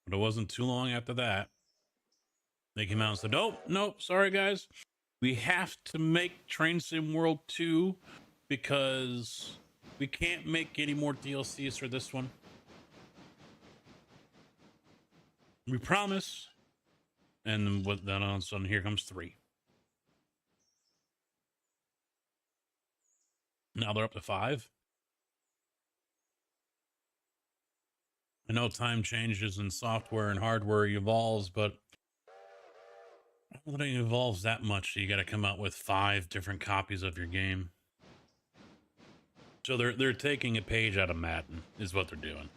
But it wasn't too long after that, they came out and said, nope, sorry guys. We have to make Train Sim World 2 because we can't make any more DLCs for this one. We promise. And then all of a sudden, here comes 3. Now they're up to 5. I know time changes and software and hardware evolves, but I don't think it evolves that much. So you got to come out with 5 different copies of your game. So they're taking a page out of Madden, is what they're doing.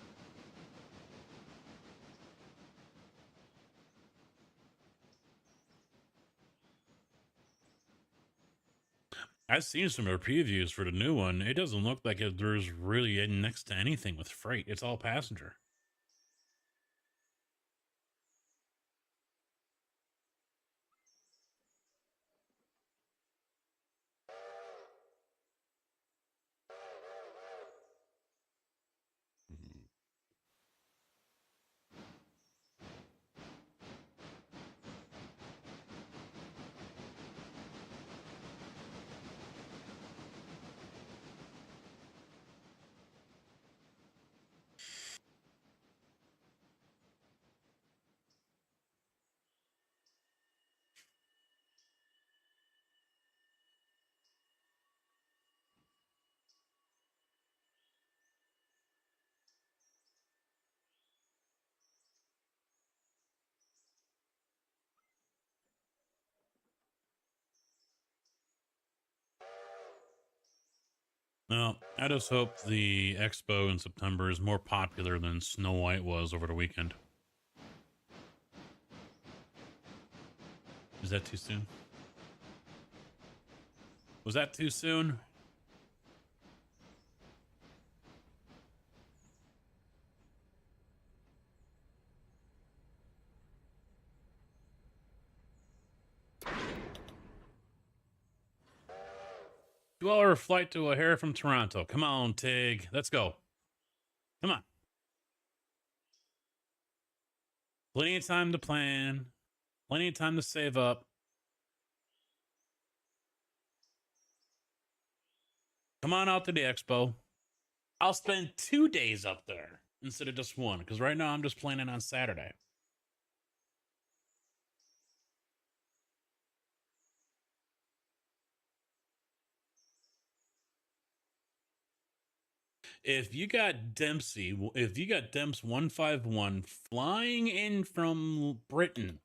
I've seen some of the previews for the new one. It doesn't look like there's really next to anything with freight. It's all passenger. Well, I just hope the expo in September is more popular than Snow White was over the weekend. Is that too soon? Was that too soon? Two-hour flight to O'Hare from Toronto. Come on, Tig. Let's go. Come on. Plenty of time to plan. Plenty of time to save up. Come on out to the expo. I'll spend 2 days up there instead of just one, because right now I'm just planning on Saturday. If you got Dempsey 151 flying in from Britain,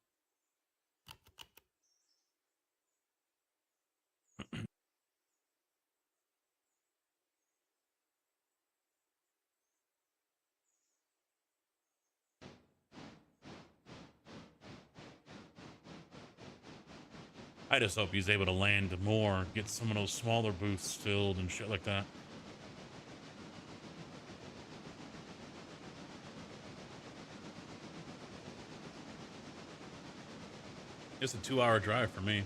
I just hope he's able to land more, get some of those smaller booths filled and shit like that. It's a 2-hour drive for me.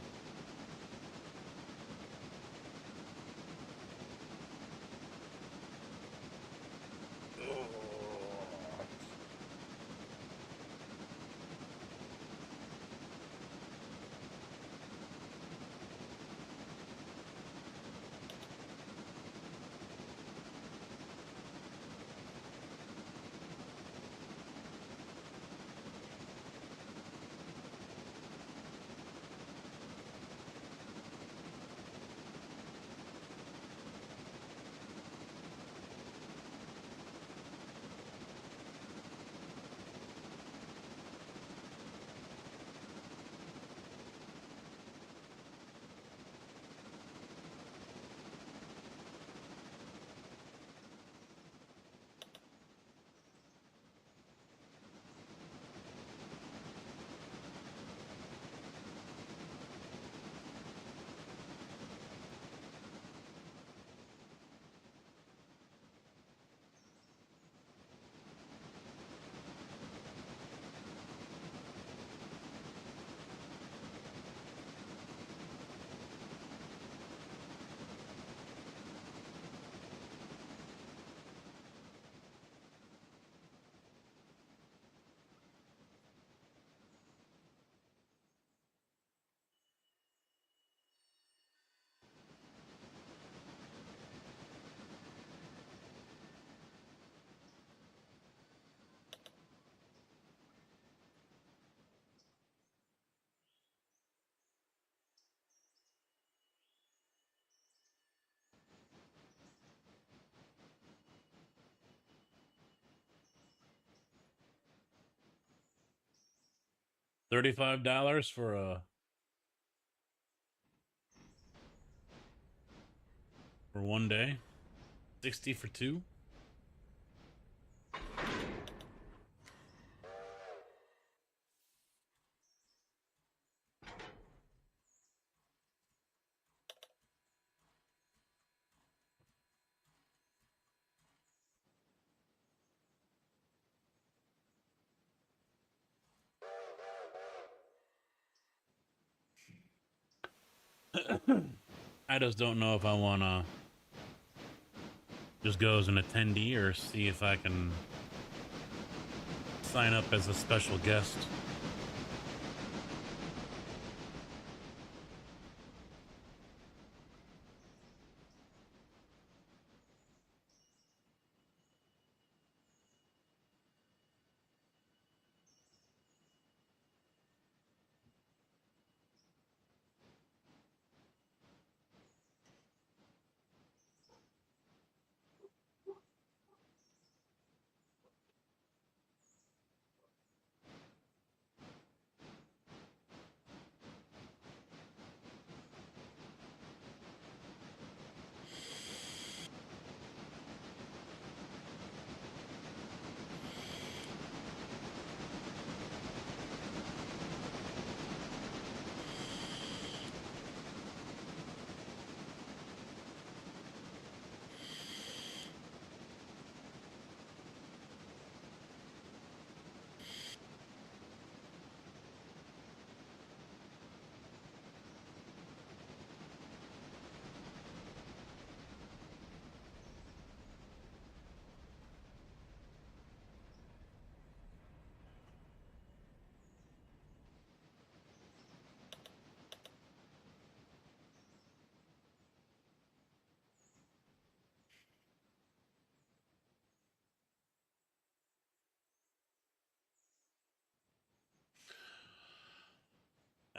$35 for 1 day, 60 for 2. I just don't know if I want to just go as an attendee or see if I can sign up as a special guest.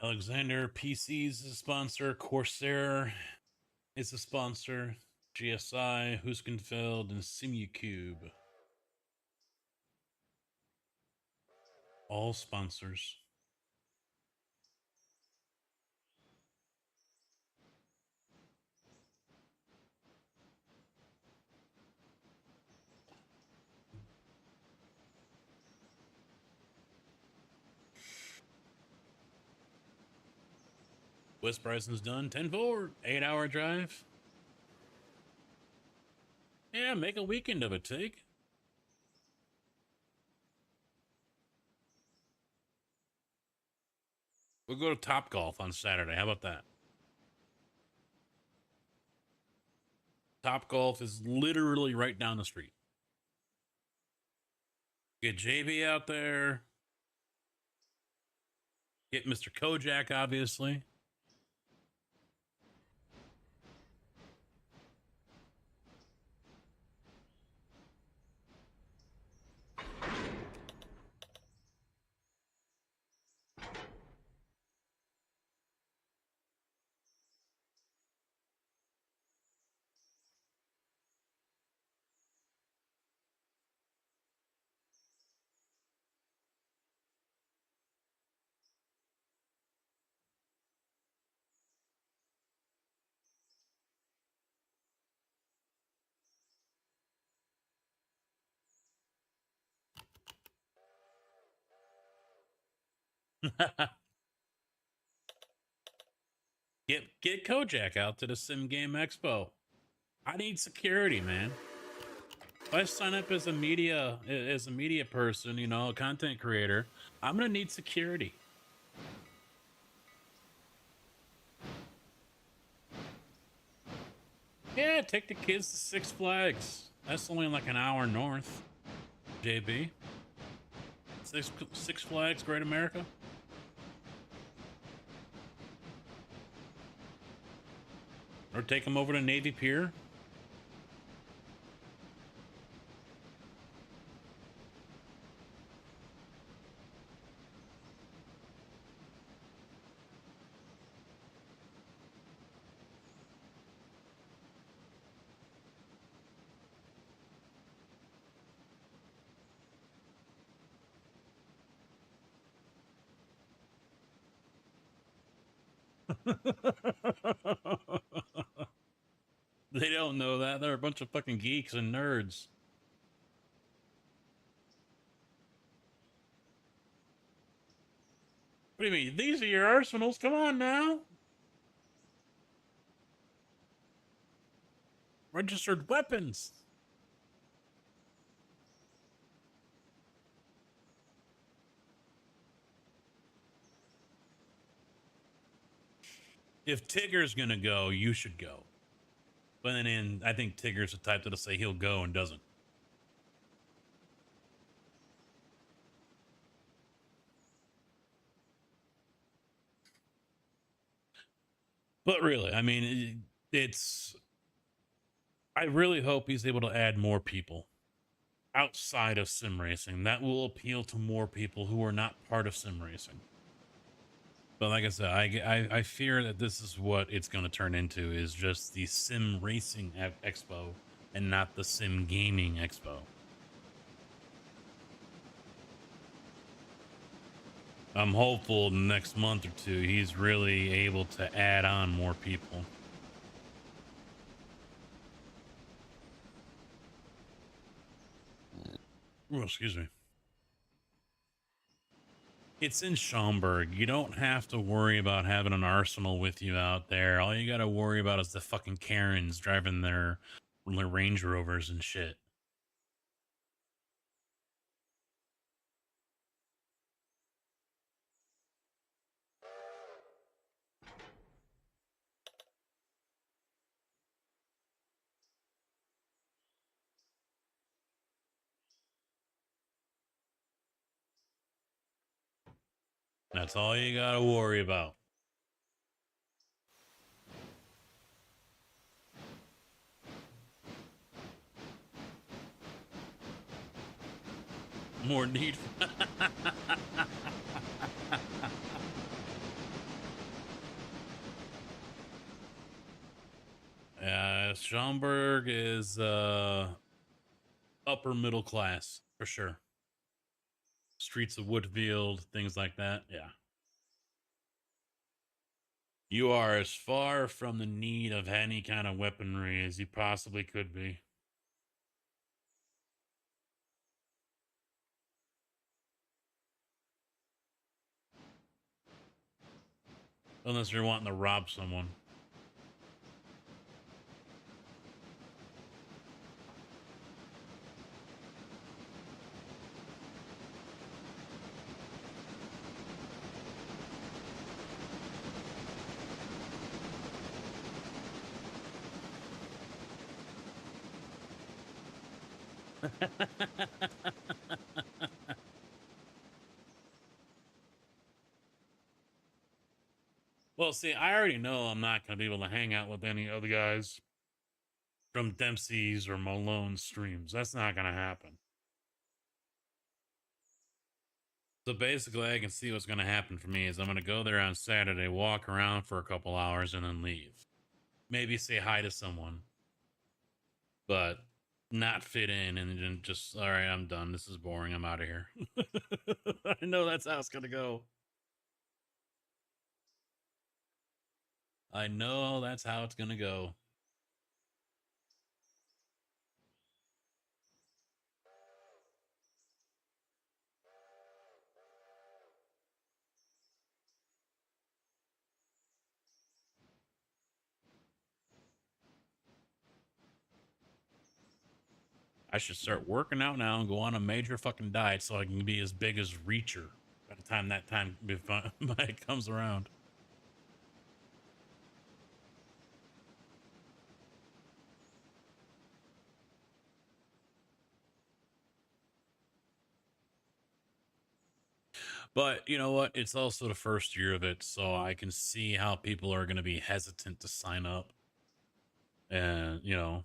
Alexander PC's a sponsor. Corsair is a sponsor. GSI, Huskenfeld, and Simucube. All sponsors. West Bryson's done. 10-4, 8-hour drive. Yeah, make a weekend of it, Tig. We'll go to Top Golf on Saturday. How about that? Top Golf is literally right down the street. Get JB out there. Get Mr. Kojak, obviously. Get Kojak out to the Sim Game Expo. I need security, man. If I sign up as a media person, you know, a content creator, I'm gonna need security. Yeah, take the kids to Six Flags. That's only like an hour north. JB. Six Flags, Great America. Or take them over to Navy Pier. They don't know that. They're a bunch of fucking geeks and nerds. What do you mean? These are your arsenals? Come on now. Registered weapons. If Tigger's gonna go, you should go. But then I think Tigger's the type that'll say he'll go and doesn't. But really, I mean, I really hope he's able to add more people outside of sim racing. That will appeal to more people who are not part of sim racing. But like I said, I fear that this is what it's going to turn into, is just the sim racing expo and not the sim gaming expo. I'm hopeful next month or two he's really able to add on more people. Oh, excuse me. It's in Schaumburg. You don't have to worry about having an arsenal with you out there. All you got to worry about is the fucking Karens driving their Range Rovers and shit. That's all you got to worry about. More need. Schaumburg is upper middle class for sure. Streets of Woodfield, things like that. Yeah. You are as far from the need of any kind of weaponry as you possibly could be. Unless you're wanting to rob someone. Well, see, I already know I'm not going to be able to hang out with any of the guys from Dempsey's or Malone's streams. That's not going to happen. So basically, I can see what's going to happen for me is I'm going to go there on Saturday, walk around for a couple hours, and then leave. Maybe say hi to someone, but not fit in and then just, all right, I'm done. This is boring. I'm out of here. I know that's how it's going to go. I know that's how it's going to go. I should start working out now and go on a major fucking diet so I can be as big as Reacher by the time that time comes around. But you know what? It's also the first year of it, so I can see how people are going to be hesitant to sign up. And, you know,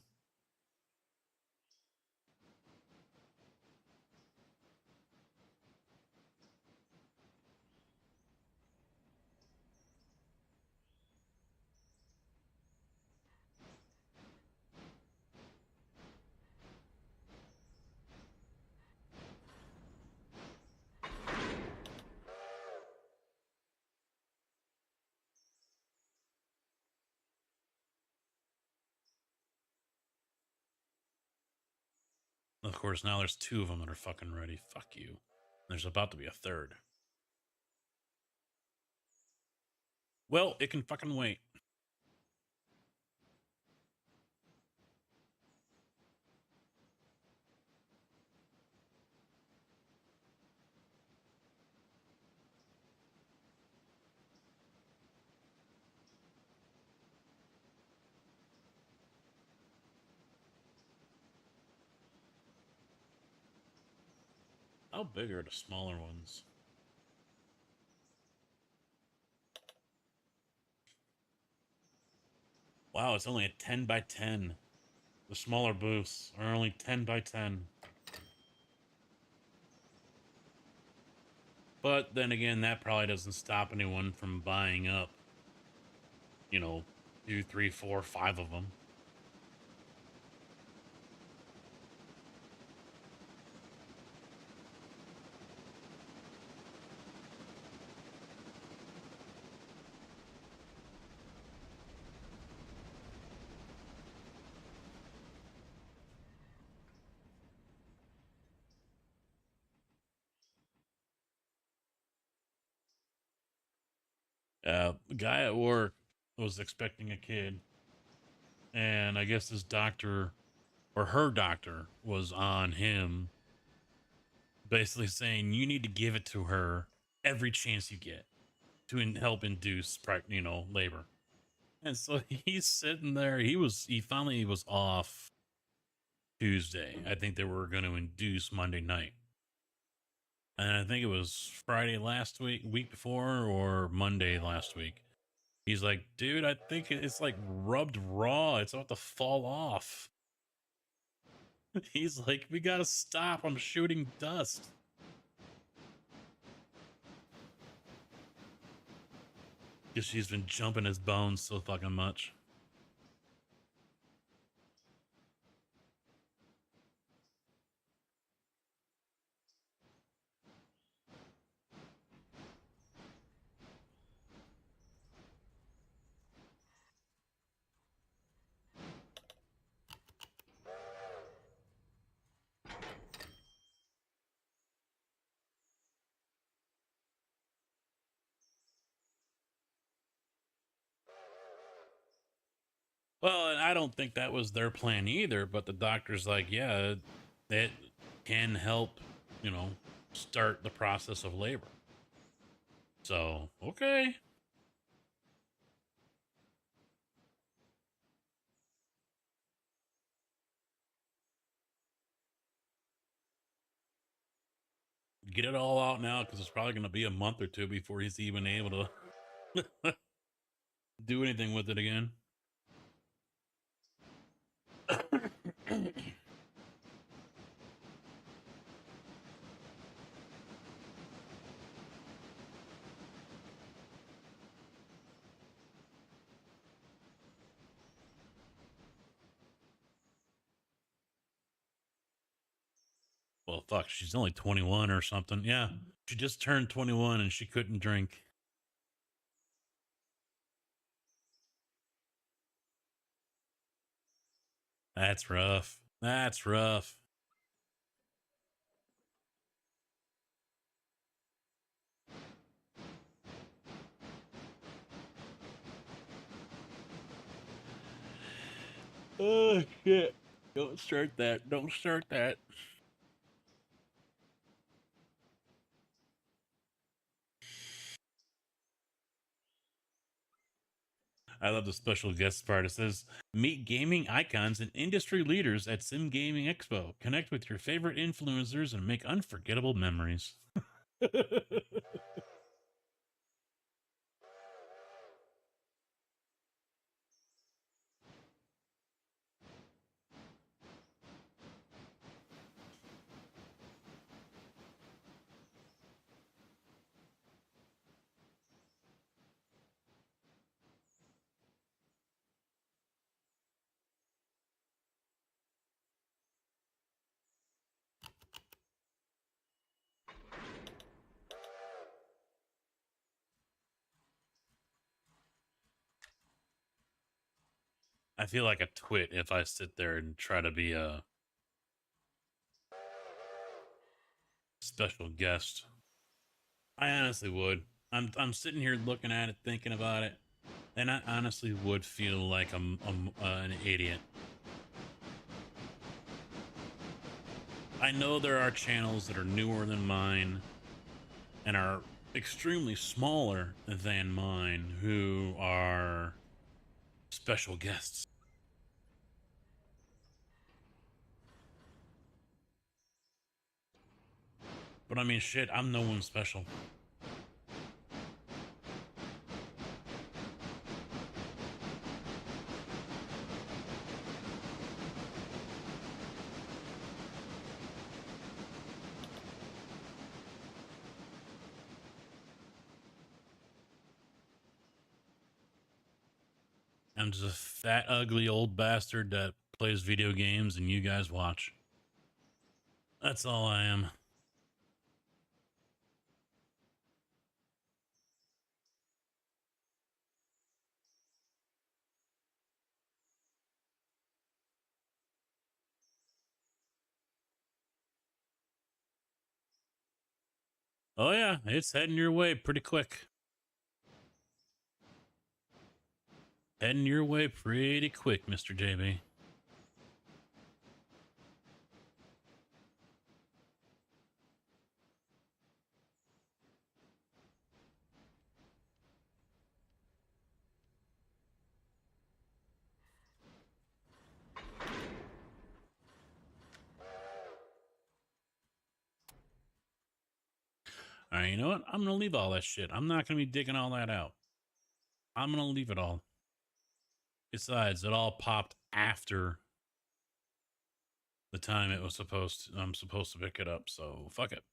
of course, now there's two of them that are fucking ready. Fuck you. There's about to be a third. Well, it can fucking wait. How big are the smaller ones? Wow, it's only a 10 by 10. The smaller booths are only 10 by 10. But then again, that probably doesn't stop anyone from buying up, you know, 2, 3, 4, 5 of them. A guy at work was expecting a kid, and I guess his doctor or her doctor was on him, basically saying you need to give it to her every chance you get to help induce, labor. And so he's sitting there. He finally was off Tuesday. I think they were going to induce Monday night. And I think it was Friday last week before, or Monday last week. He's like, dude, I think it's like rubbed raw. It's about to fall off. He's like, we gotta stop. I'm shooting dust. Because she's been jumping his bones so fucking much. Well, and I don't think that was their plan either, but the doctor's like, yeah, it can help, you know, start the process of labor. So, okay. Get it all out now because it's probably going to be a month or two before he's even able to do anything with it again. Well, fuck, she's only 21 or something. Yeah, she just turned 21 and she couldn't drink. That's rough. That's rough. Oh, shit. Don't start that. Don't start that. I love the special guest part. It says, meet gaming icons and industry leaders at Sim Gaming Expo. Connect with your favorite influencers and make unforgettable memories. I feel like a twit if I sit there and try to be a special guest. I honestly would. I'm sitting here looking at it, thinking about it, and I honestly would feel like I'm an idiot. I know there are channels that are newer than mine and are extremely smaller than mine who are special guests. But I mean, shit, I'm no one special. I'm just a fat, ugly old bastard that plays video games and you guys watch. That's all I am. Oh, yeah, it's heading your way pretty quick. Heading your way pretty quick, Mr. JB. All right, you know what? I'm going to leave all that shit. I'm not going to be digging all that out. I'm going to leave it all. Besides, it all popped after the time it was I'm supposed to pick it up, so fuck it.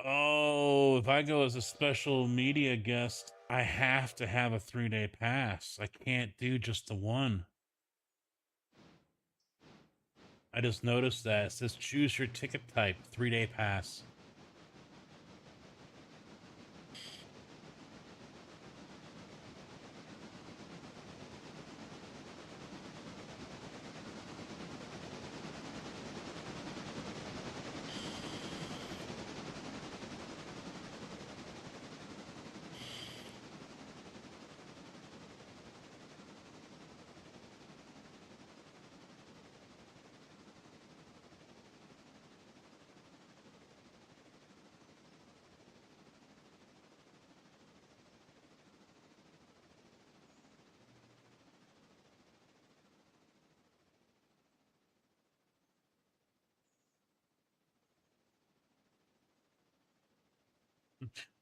Oh, if I go as a special media guest, I have to have a 3-day pass. I can't do just the one. I just noticed that it says choose your ticket type, 3-day pass.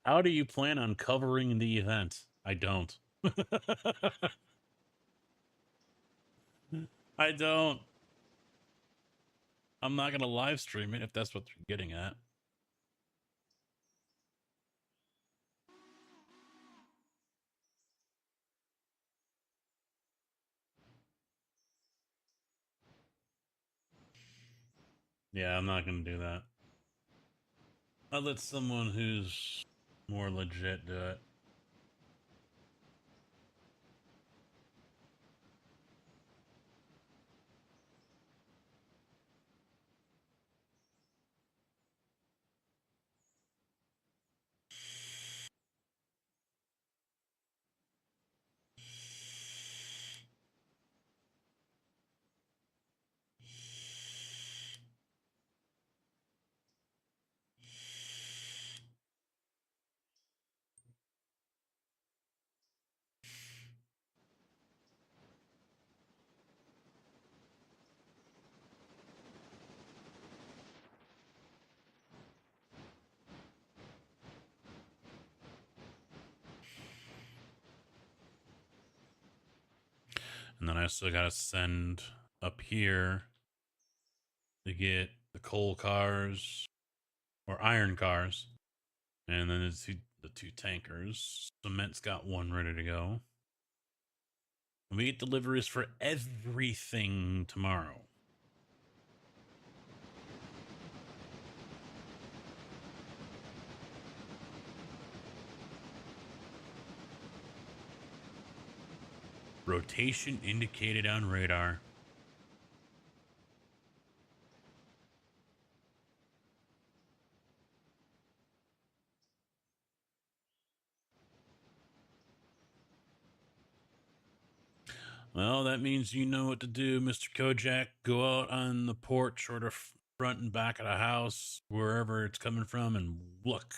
How do you plan on covering the event? I don't. I don't. I'm not going to live stream it if that's what you're getting at. Yeah, I'm not going to do that. I'll let someone who's more legit do it. And then I still got to send up here to get the coal cars or iron cars. And then the two tankers. Cement's got one ready to go. And we get deliveries for everything tomorrow. Rotation indicated on radar. Well, that means you know what to do, Mr. Kojak. Go out on the porch or the front and back of the house, wherever it's coming from, and look.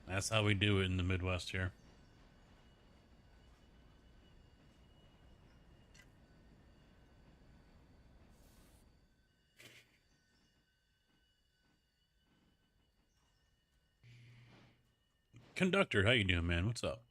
That's how we do it in the Midwest here. Conductor, how you doing, man? What's up?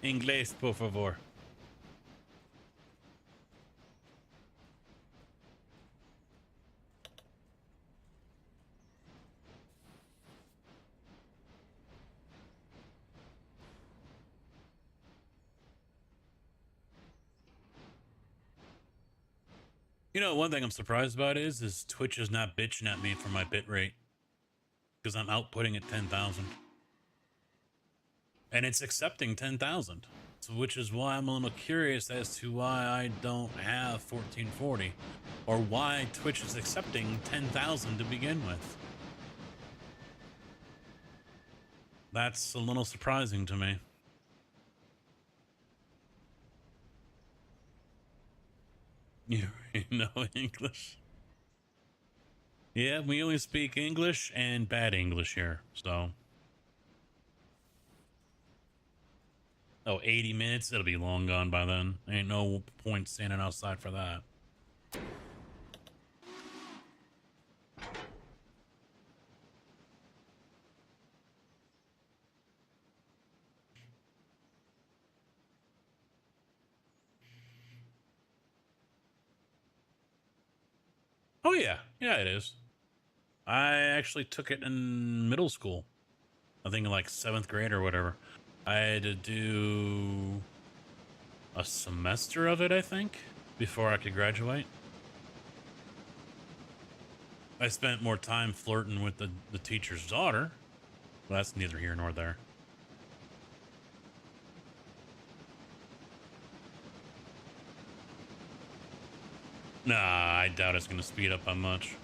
Inglés, por favor. You know, one thing I'm surprised about is Twitch is not bitching at me for my bit rate. Because I'm outputting at 10,000. And it's accepting 10,000. So which is why I'm a little curious as to why I don't have 1440. Or why Twitch is accepting 10,000 to begin with. That's a little surprising to me. You know English? Yeah, we only speak English and bad English here, so. Oh, 80 minutes? It'll be long gone by then. Ain't no point standing outside for that. Oh, yeah. Yeah, it is. I actually took it in middle school. I think in like 7th grade or whatever. I had to do a semester of it, I think, before I could graduate. I spent more time flirting with the teacher's daughter. But that's neither here nor there. Nah, I doubt it's going to speed up by much.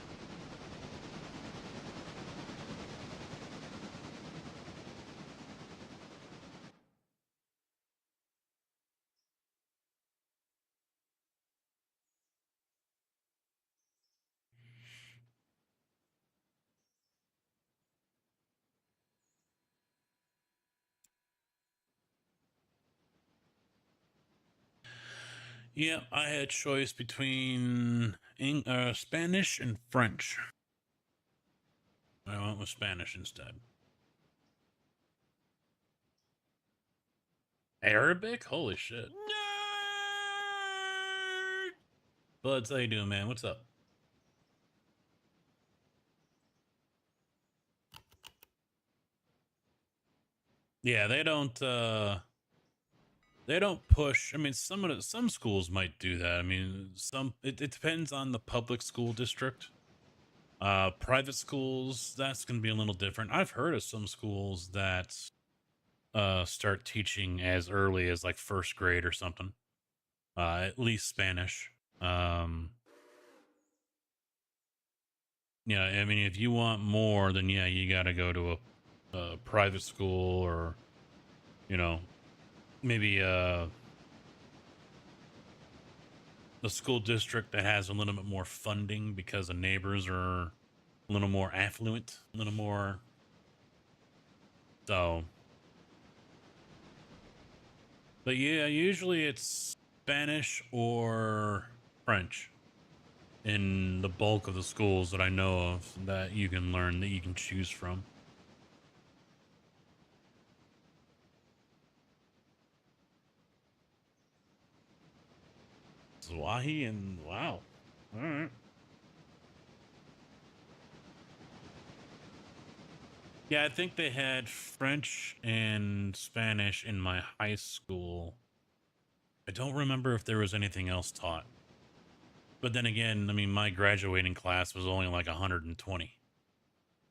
Yeah, I had choice between Spanish and French. I went with Spanish instead. Arabic? Holy shit. Nerd! Buds, how you doing, man? What's up? Yeah, they don't push. I mean, some schools might do that. I mean, it depends on the public school district. Private schools, that's going to be a little different. I've heard of some schools that start teaching as early as like first grade or something. At least Spanish. Yeah, I mean, if you want more, then yeah, you got to go to a private school, or you know, maybe a school district that has a little bit more funding because the neighbors are a little more affluent, a little more. So, but yeah, usually it's Spanish or French in the bulk of the schools that I know of that you can learn, that you can choose from. Swahi and wow. All right. Yeah, I think they had French and Spanish in my high school. I don't remember if there was anything else taught. But then again, I mean, my graduating class was only like 120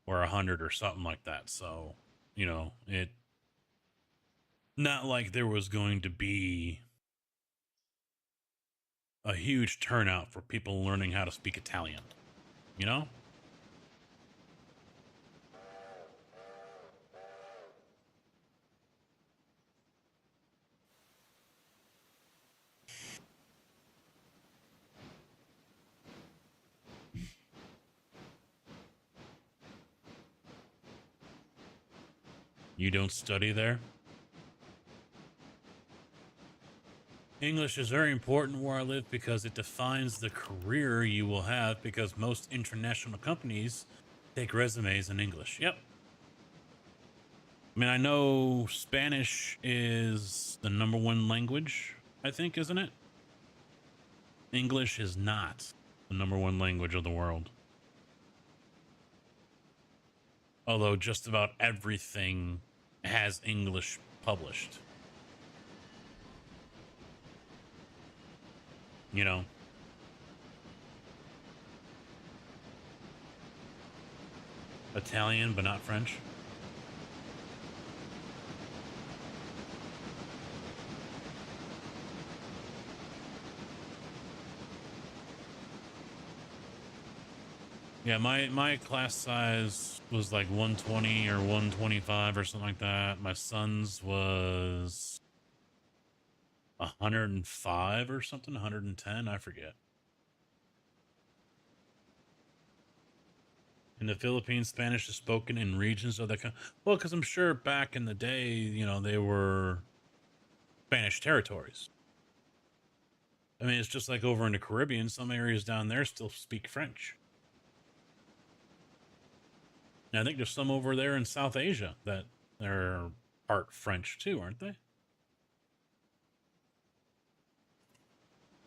or 100 or something like that. So, it not like there was going to be a huge turnout for people learning how to speak Italian, you know? You don't study there? English is very important where I live because it defines the career you will have, because most international companies take resumes in English. Yep. I mean, I know Spanish is the #1 language, I think, isn't it? English is not the #1 language of the world. Although just about everything has English published. You know? Italian, but not French. Yeah, my class size was like 120 or 125 or something like that. My son's was 105 or something, 110, I forget. In the Philippines, Spanish is spoken in regions of that country. Well, because I'm sure back in the day, they were Spanish territories. I mean, it's just like over in the Caribbean, some areas down there still speak French. And I think there's some over there in South Asia that are part French too, aren't they?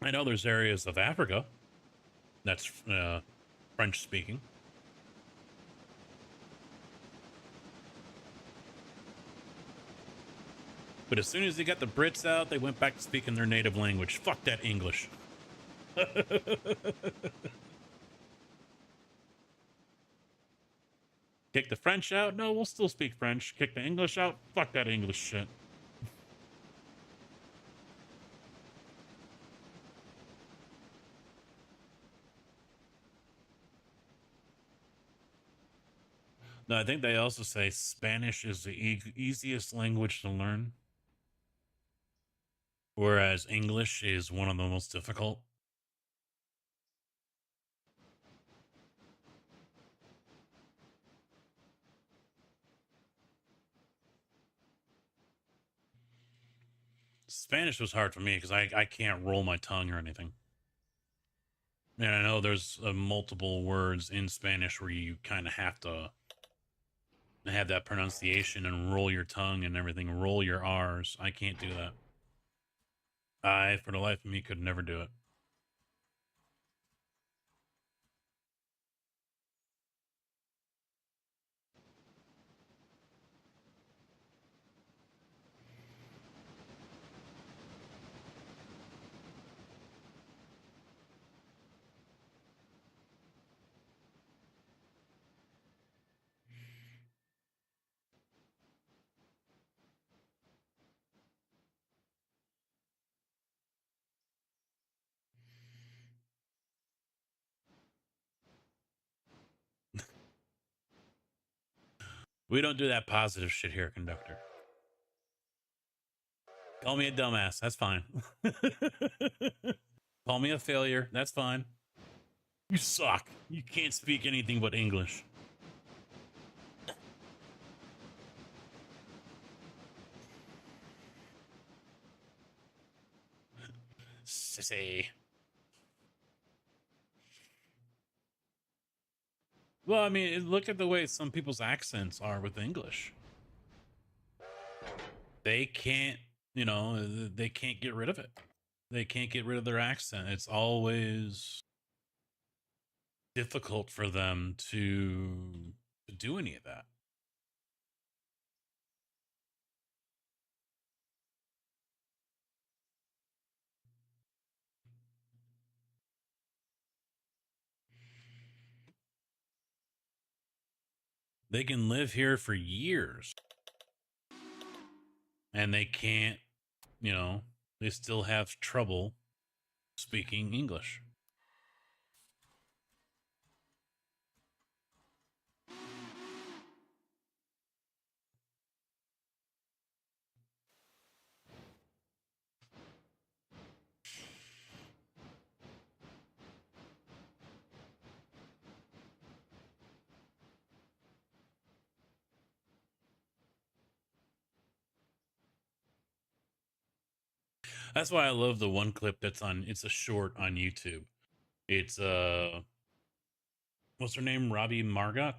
I know there's areas of Africa that's French speaking. But as soon as they got the Brits out, they went back to speaking their native language. Fuck that English. Kick the French out? No, we'll still speak French. Kick the English out? Fuck that English shit. No, I think they also say Spanish is the easiest language to learn, whereas English is one of the most difficult. Spanish was hard for me because I can't roll my tongue or anything. And I know there's multiple words in Spanish where you kind of have to have that pronunciation and roll your tongue and everything, roll your R's. I can't do that. I, for the life of me, could never do it. We don't do that positive shit here, conductor. Call me a dumbass. That's fine. Call me a failure. That's fine. You suck. You can't speak anything but English. Sissy. Well, I mean, look at the way some people's accents are with English. They can't, they can't get rid of it. They can't get rid of their accent. It's always difficult for them to do any of that. They can live here for years and they can't, they still have trouble speaking English. That's why I love the one clip that's it's a short on YouTube. It's what's her name? Robbie Margot.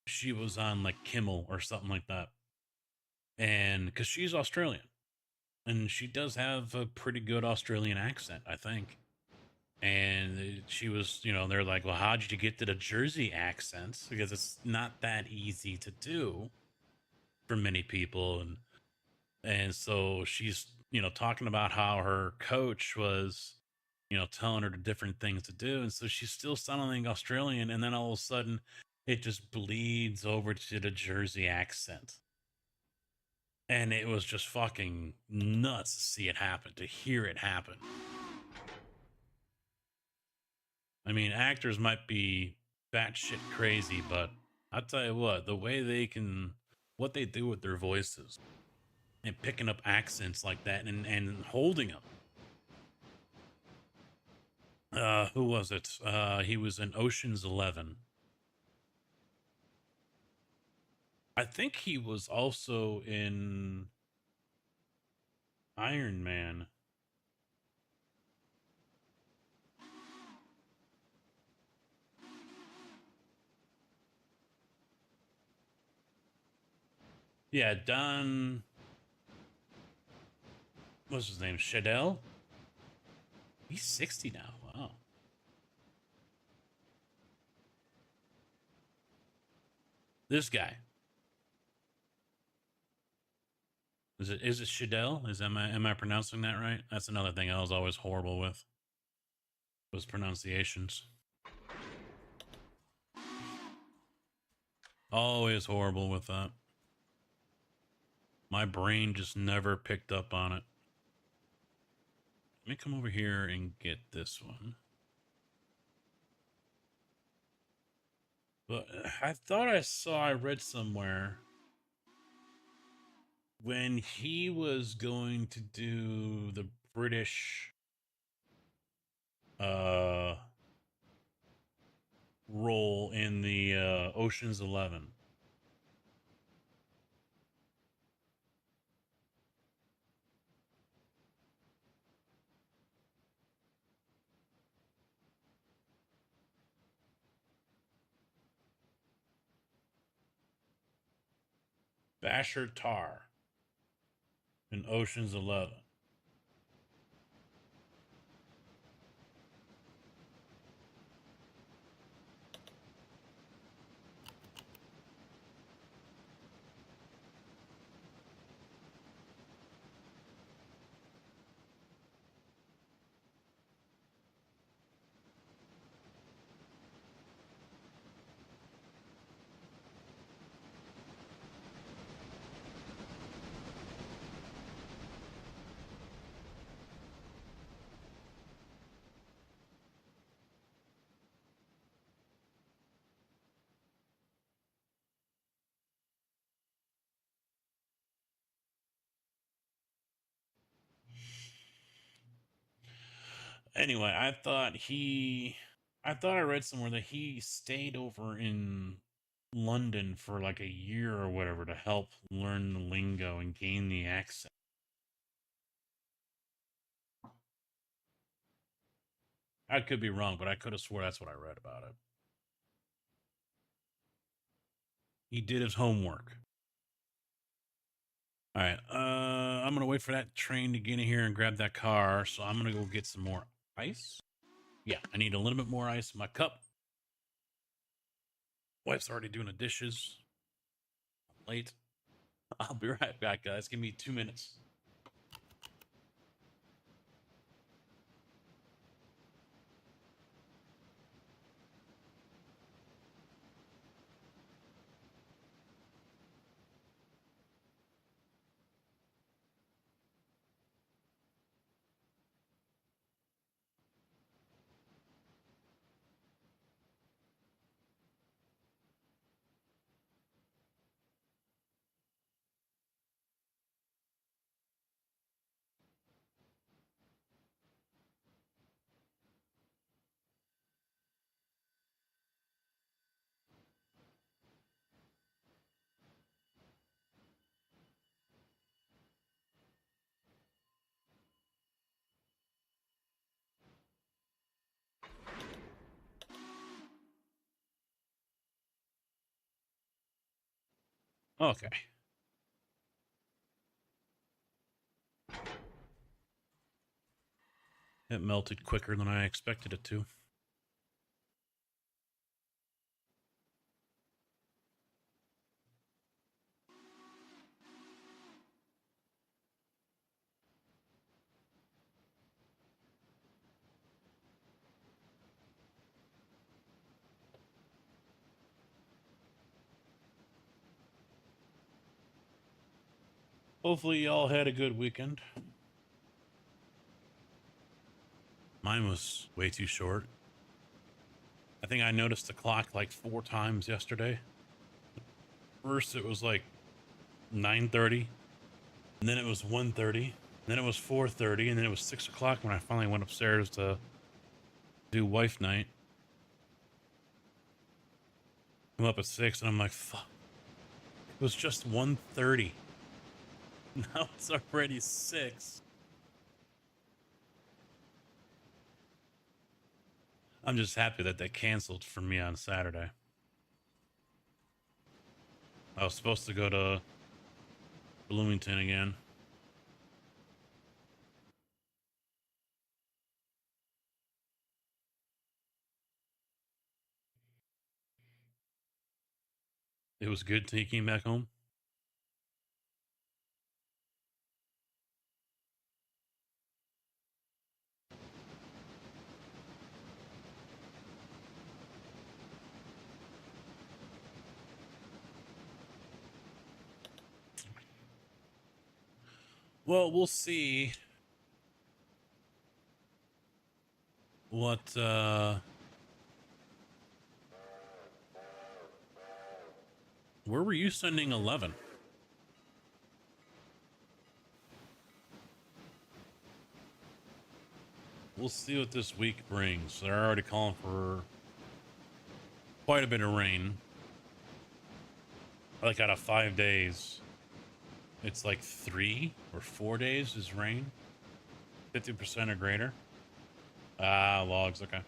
She was on like Kimmel or something like that. And because she's Australian and she does have a pretty good Australian accent, I think. And she was, they're like, well, how did you get to the Jersey accents? Because it's not that easy to do for many people. And so she's, talking about how her coach was, telling her the different things to do. And so she's still sounding Australian. And then all of a sudden it just bleeds over to the Jersey accent. And it was just fucking nuts to see it happen, to hear it happen. I mean, actors might be batshit crazy, but I'll tell you what, the way what they do with their voices and picking up accents like that and holding them. Who was it? He was in Ocean's 11. I think he was also in Iron Man. Yeah, Don. What's his name? Shadell? He's 60 now. Wow. This guy. Is it Shadell? Am I pronouncing that right? That's another thing I was always horrible with. Was pronunciations. Always horrible with that. My brain just never picked up on it. Let me come over here and get this one. But I thought I read somewhere when he was going to do the British role in the Ocean's 11. Basher Tar in Ocean's 11. Anyway, I thought I read somewhere that he stayed over in London for like a year or whatever to help learn the lingo and gain the accent. I could be wrong, but I could have swore that's what I read about it. He did his homework. All right, I'm gonna wait for that train to get in here and grab that car. So I'm gonna go get some more ice. Yeah, I need a little bit more ice in my cup. Wife's already doing the dishes. I'm late. I'll be right back, guys. Give me 2 minutes. Okay. It melted quicker than I expected it to. Hopefully, y'all had a good weekend. Mine was way too short. I think I noticed the clock like 4 times yesterday. First, it was like 9:30, and then it was 1:30, and then it was 4:30, and then it was 6 o'clock when I finally went upstairs to do wife night. I'm up at 6, and I'm like, fuck. It was just 1:30. Now it's already 6. I'm just happy that they canceled for me on Saturday. I was supposed to go to Bloomington again. It was good till you came back home. Well, we'll see what where were you sending 11? We'll see what this week brings. They're already calling for quite a bit of rain. Like out of 5 days, it's like 3 or 4 days is rain. 50% or greater. Ah, logs, okay.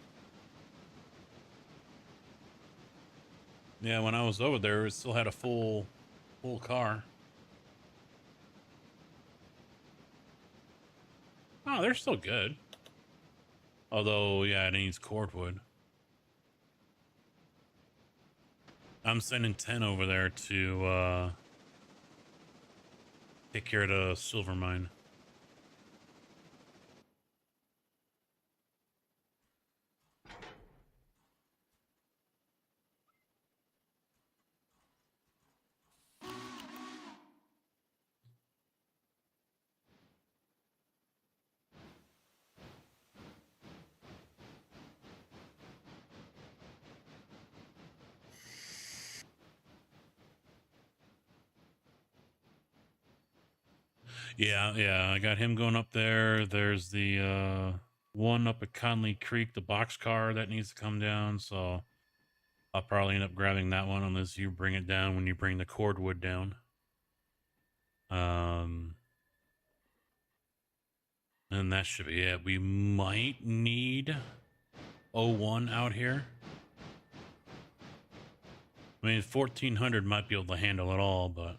Yeah, when I was over there, it still had a full car. Oh, they're still good. Although, yeah, it needs cordwood. I'm sending 10 over there to take care of the silver mine. Yeah, I got him going up there. There's the one up at Conley Creek, the boxcar that needs to come down, so I'll probably end up grabbing that one unless you bring it down when you bring the cordwood down. And that should be it. We might need O1 out here. I mean, 1400 might be able to handle it all, but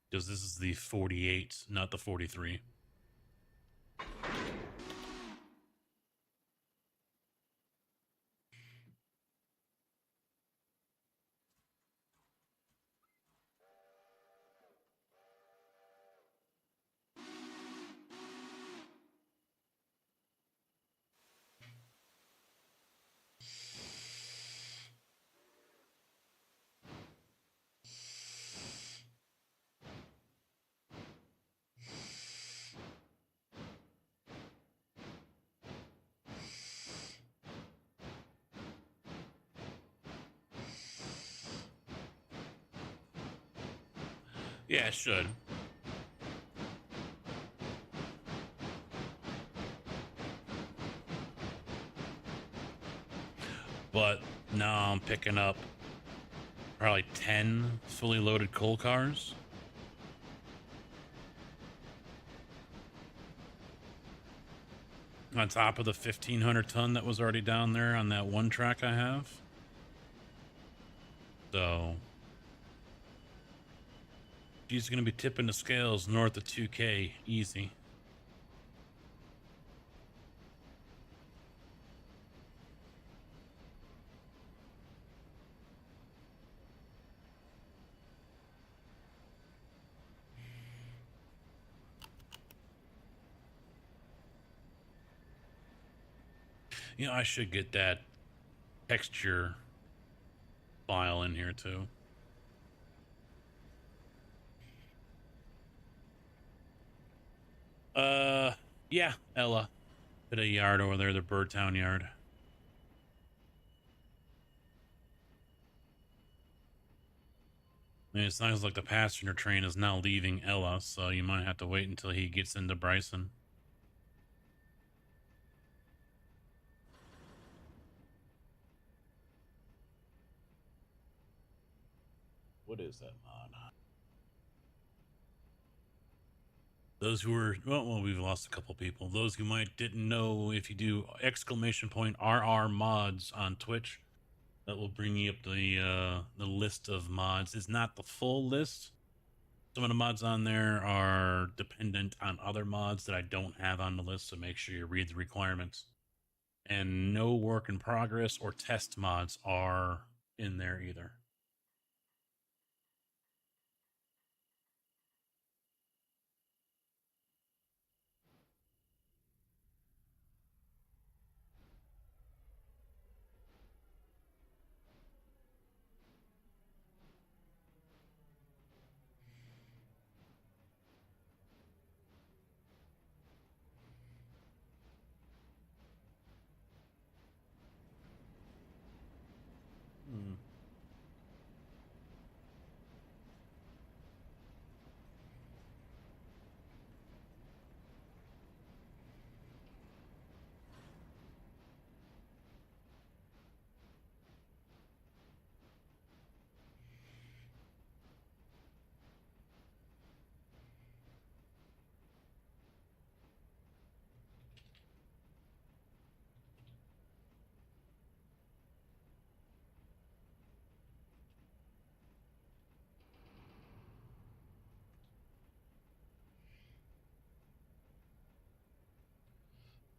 because this is the 48, not the 43. Yeah, it should. But now I'm picking up probably 10 fully loaded coal cars. On top of the 1500 ton that was already down there on that one track I have. So she's going to be tipping the scales north of 2K easy. You know, I should get that texture file in here too. Yeah, Ella. At a yard over there, the Birdtown yard. I mean, it sounds like the passenger train is now leaving Ella, so you might have to wait until he gets into Bryson. What is that mod? Those who were, well, we've lost a couple people. Those who might didn't know, if you do exclamation point RR mods on Twitch, that will bring you up the list of mods. It's not the full list. Some of the mods on there are dependent on other mods that I don't have on the list, so make sure you read the requirements. And no work in progress or test mods are in there either.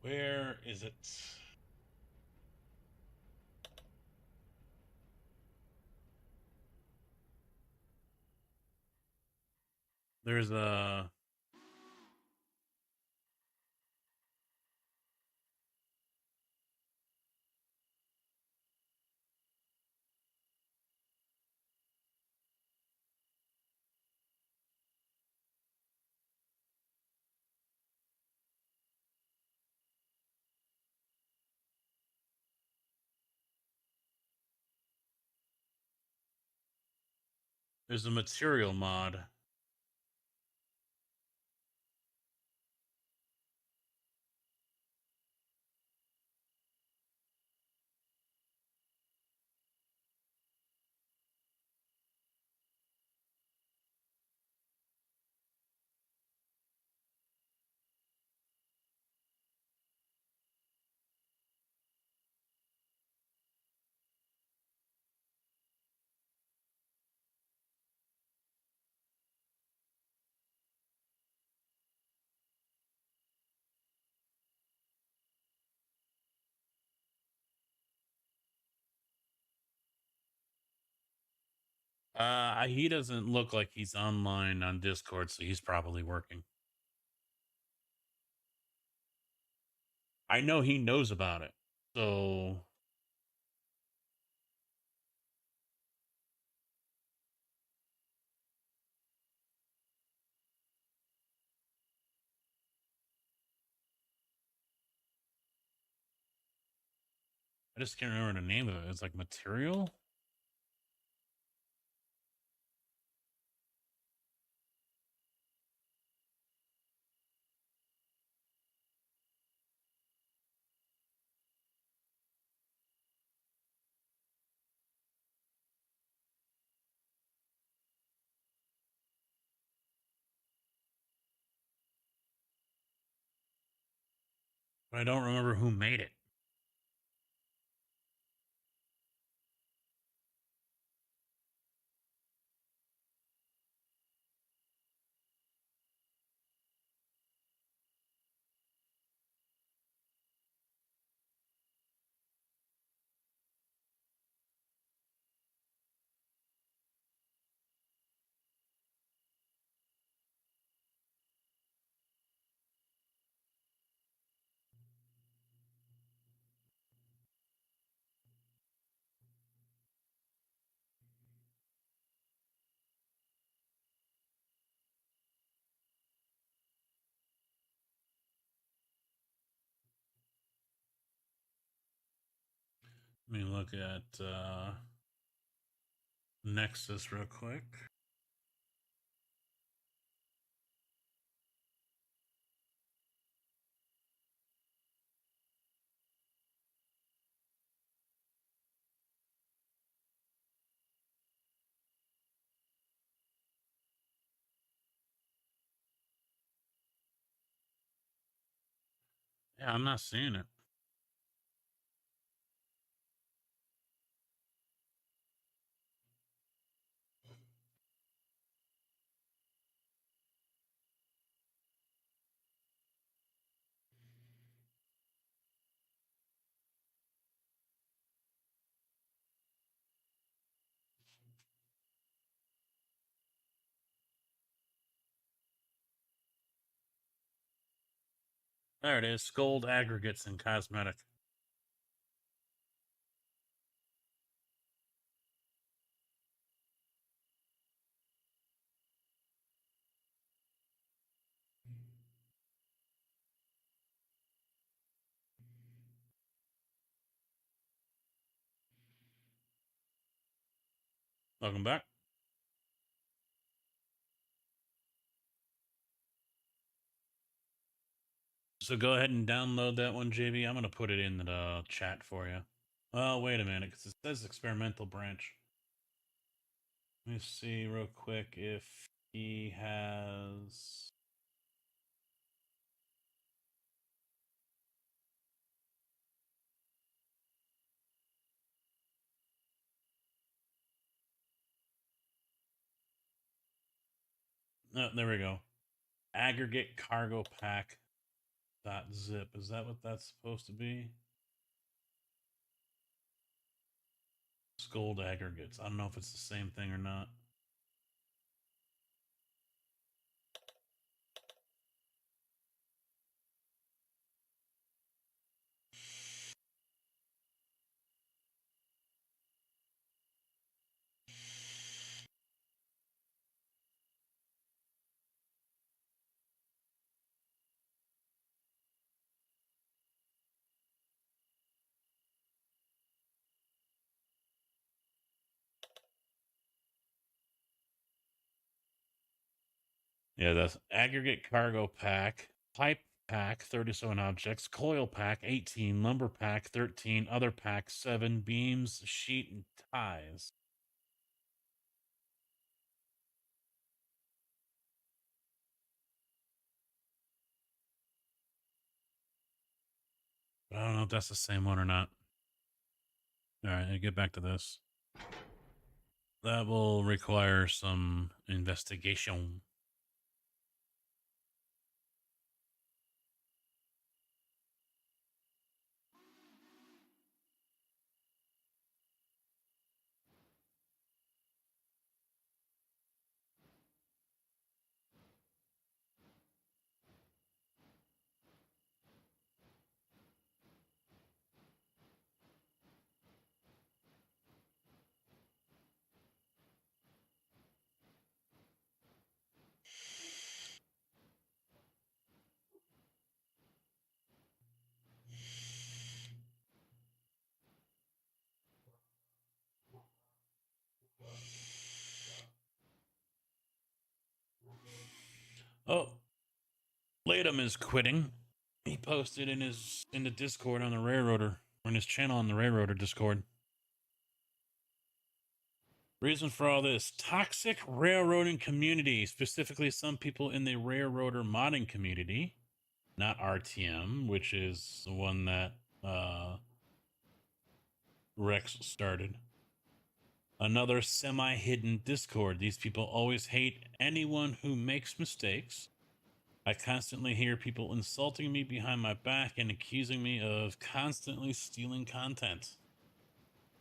Where is it? There's a... There's a material mod. He doesn't look like he's online on Discord, so he's probably working. I know he knows about it, so I just can't remember the name of it. It's like material. But I don't remember who made it. Let me look at Nexus real quick. Yeah, I'm not seeing it. There it is. Gold aggregates and cosmetic. Welcome back. So go ahead and download that one, JB. I'm gonna put it in the chat for you. Oh, wait a minute, because it says experimental branch. Let me see real quick if he has. Oh, there we go. Aggregate cargo pack .zip. Is that what that's supposed to be? Scold aggregates. I don't know if it's the same thing or not. Yeah, that's aggregate cargo pack, pipe pack 37 objects, coil pack 18, lumber pack 13, other pack 7, beams, sheet, and ties. But I don't know if that's the same one or not. All right, I'll get back to this. That will require some investigation. Oh, Latham is quitting. He posted in the Discord on the Railroader, or in his channel on the Railroader Discord. Reason for all this: toxic railroading community, specifically some people in the Railroader modding community, not RTM, which is the one that Rex started. Another semi-hidden Discord. These people always hate anyone who makes mistakes. I constantly hear people insulting me behind my back and accusing me of constantly stealing content.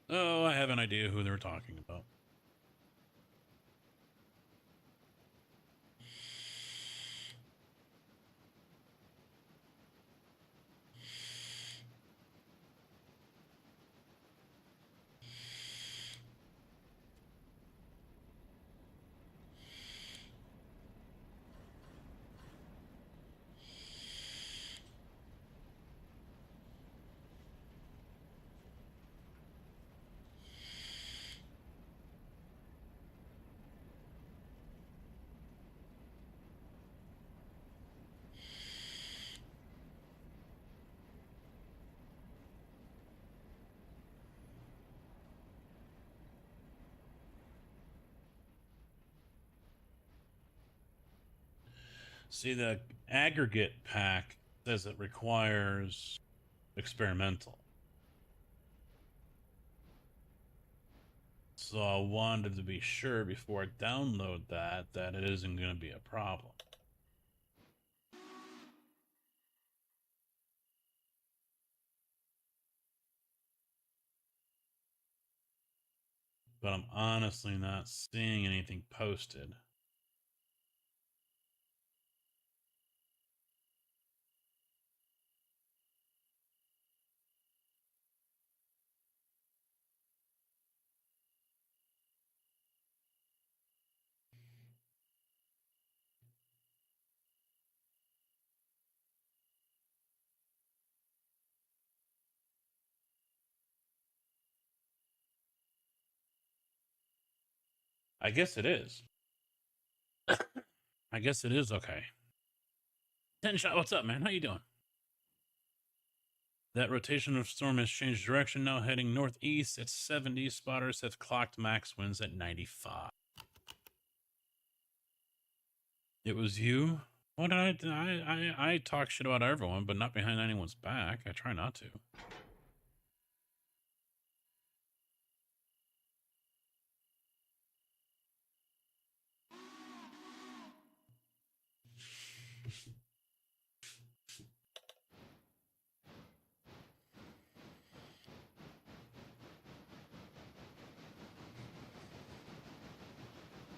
Oh, I have an idea who they're talking about. See, the aggregate pack says it requires experimental. So I wanted to be sure before I download that it isn't going to be a problem. But I'm honestly not seeing anything posted. I guess it is. I guess it is okay. 10 shot, what's up, man? How you doing? That rotation of storm has changed direction, now heading northeast at 70. Spotters have clocked max winds at 95. It was you? What did I talk shit about everyone, but not behind anyone's back. I try not to.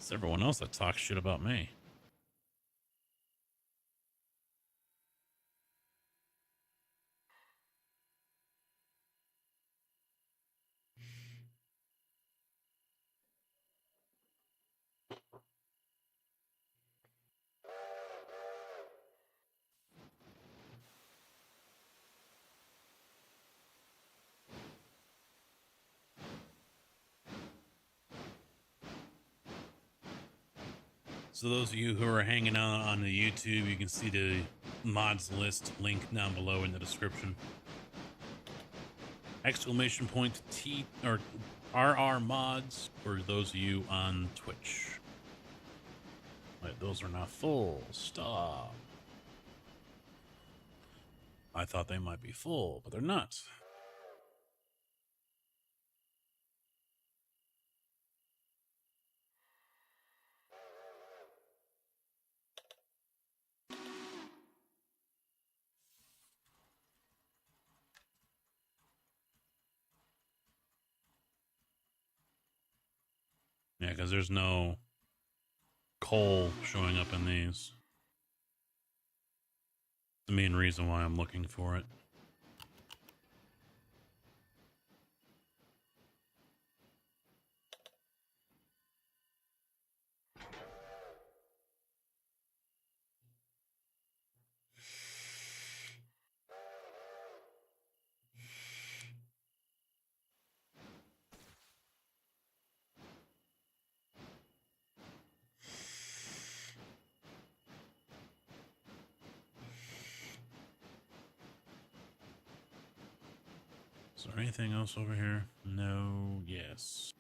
It's everyone else that talks shit about me. So those of you who are hanging out on the YouTube, you can see the mods list link down below in the description. Exclamation point T or RR mods for those of you on Twitch. Wait, those are not full. Stop. I thought they might be full, but they're not. Yeah, because there's no coal showing up in these. The main reason why I'm looking for it. Is there anything else over here? No, yes.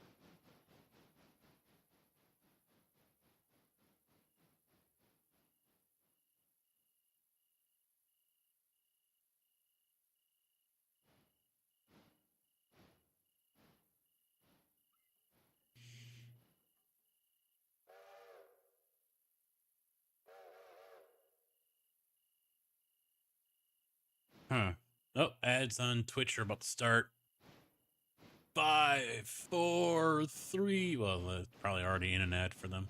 Huh. Oh, ads on Twitch are about to start. 5, 4, 3. Well, it's probably already in an ad for them.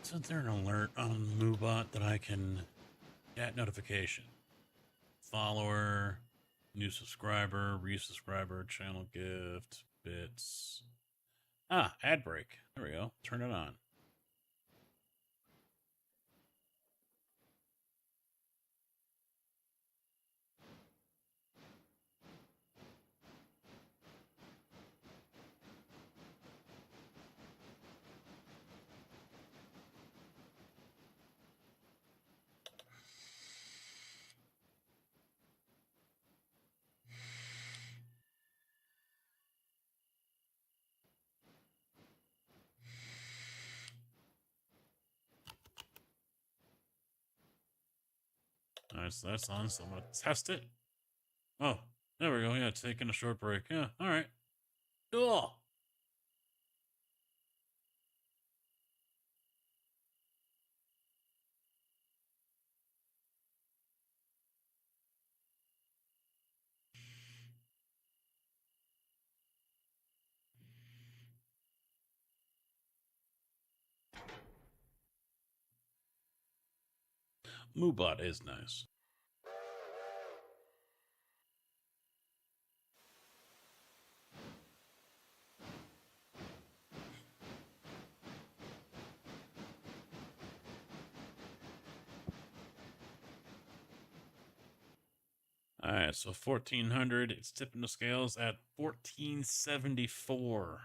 Isn't there an alert on Moobot that I can get notification? Follower, new subscriber, resubscriber, channel gift, bits. Ah, ad break. There we go. Turn it on. All right, so that's on. So I'm going to test it. Oh, there we go. Yeah, taking a short break. Yeah, all right. Cool. Moobot is nice. All right, so 1400. It's tipping the scales at 1474.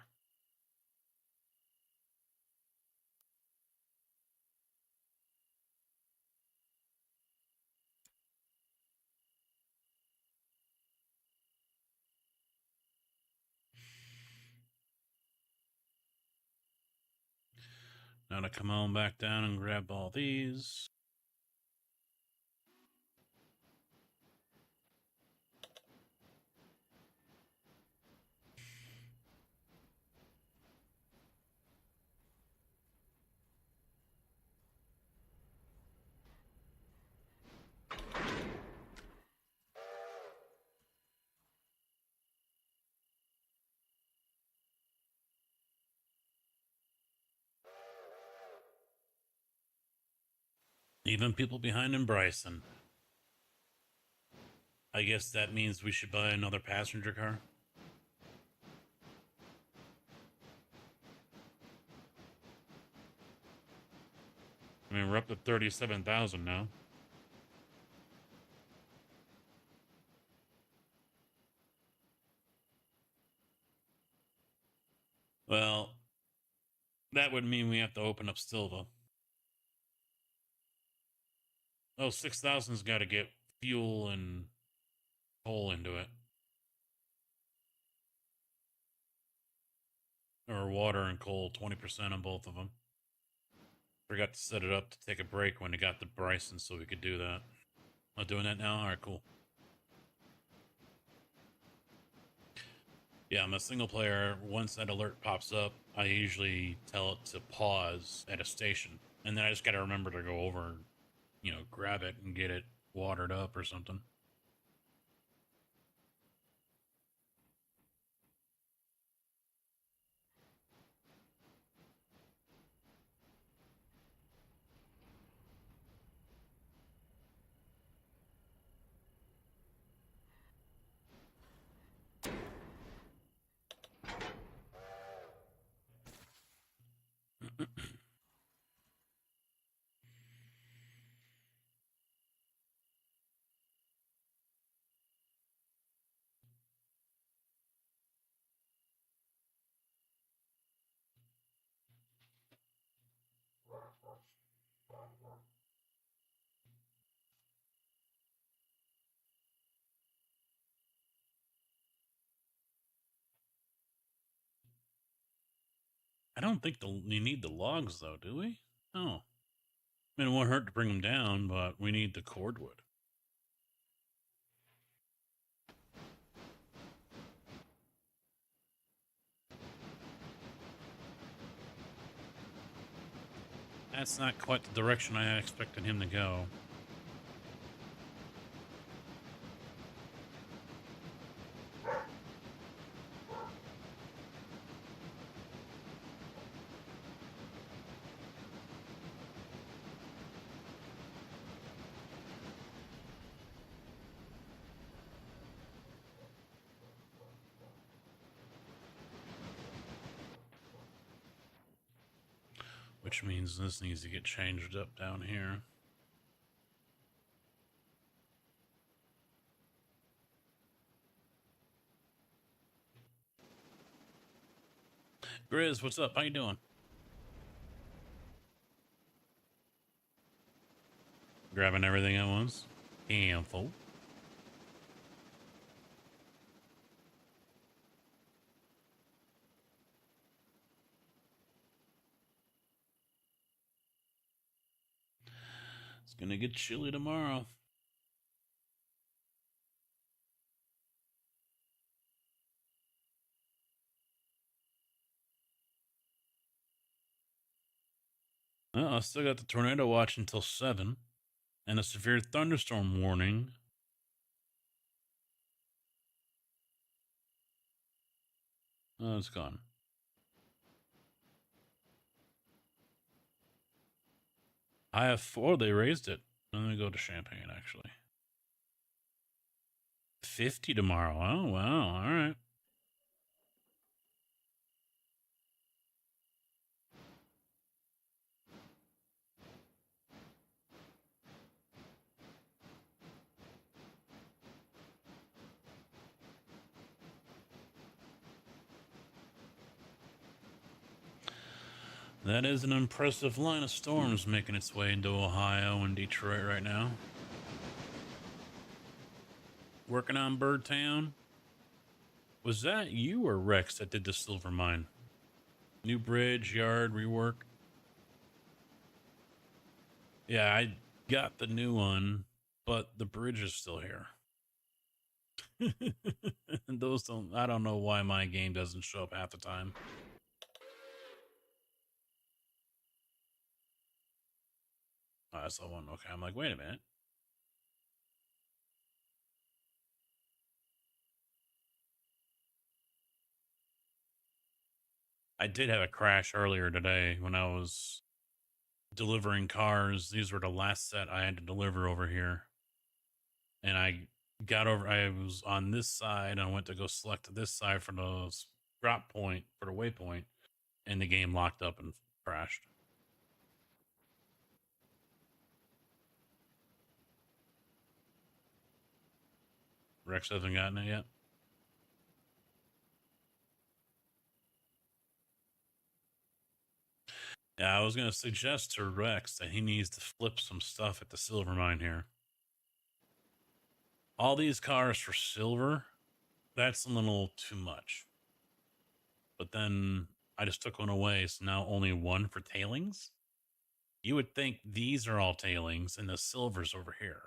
Now to come on back down and grab all these. Even people behind in Bryson. I guess that means we should buy another passenger car. I mean, we're up to 37,000 now. Well, that would mean we have to open up Silva. Oh, 6,000's got to get fuel and coal into it. Or water and coal, 20% on both of them. Forgot to set it up to take a break when it got to Bryson so we could do that. Not doing that now? Alright, cool. Yeah, I'm a single player. Once that alert pops up, I usually tell it to pause at a station. And then I just got to remember to go over and, grab it and get it watered up or something. I don't think we need the logs, though, do we? Oh. I mean, it won't hurt to bring them down, but we need the cordwood. That's not quite the direction I expected him to go. Which means this needs to get changed up down here. Grizz, what's up? How you doing? Grabbing everything at once? Handful. It's gonna get chilly tomorrow. Well, I still got the tornado watch until 7 and a severe thunderstorm warning. Oh, it's gone. I have 4. They raised it. Let me go to Champaign, actually. 50 tomorrow. Oh, wow. All right. That is an impressive line of storms making its way into Ohio and Detroit right now. Working on Birdtown. Was that you or Rex that did the silver mine? New bridge, yard, rework? Yeah, I got the new one, but the bridge is still here. Those don't, I don't know why my game doesn't show up half the time. Oh, I saw one. Okay, I'm like, wait a minute. I did have a crash earlier today when I was delivering cars. These were the last set I had to deliver over here. And I was on this side and I went to go select this side for the drop point, for the waypoint, and the game locked up and crashed. Rex hasn't gotten it yet. Yeah, I was going to suggest to Rex that he needs to flip some stuff at the silver mine here. All these cars for silver, that's a little too much. But then I just took one away, so now only one for tailings. You would think these are all tailings and the silver's over here.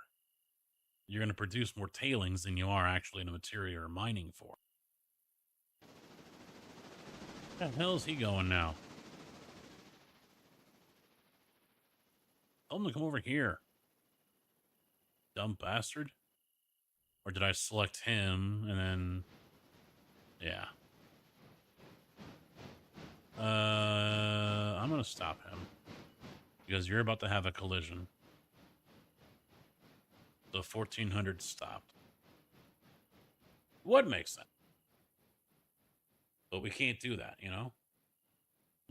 You're going to produce more tailings than you are actually in the material you're mining for. Where the hell is he going now? Tell him to come over here. Dumb bastard. Or did I select him and then... Yeah. I'm going to stop him. Because you're about to have a collision. The 1400 stopped. Would make sense. But we can't do that, you know?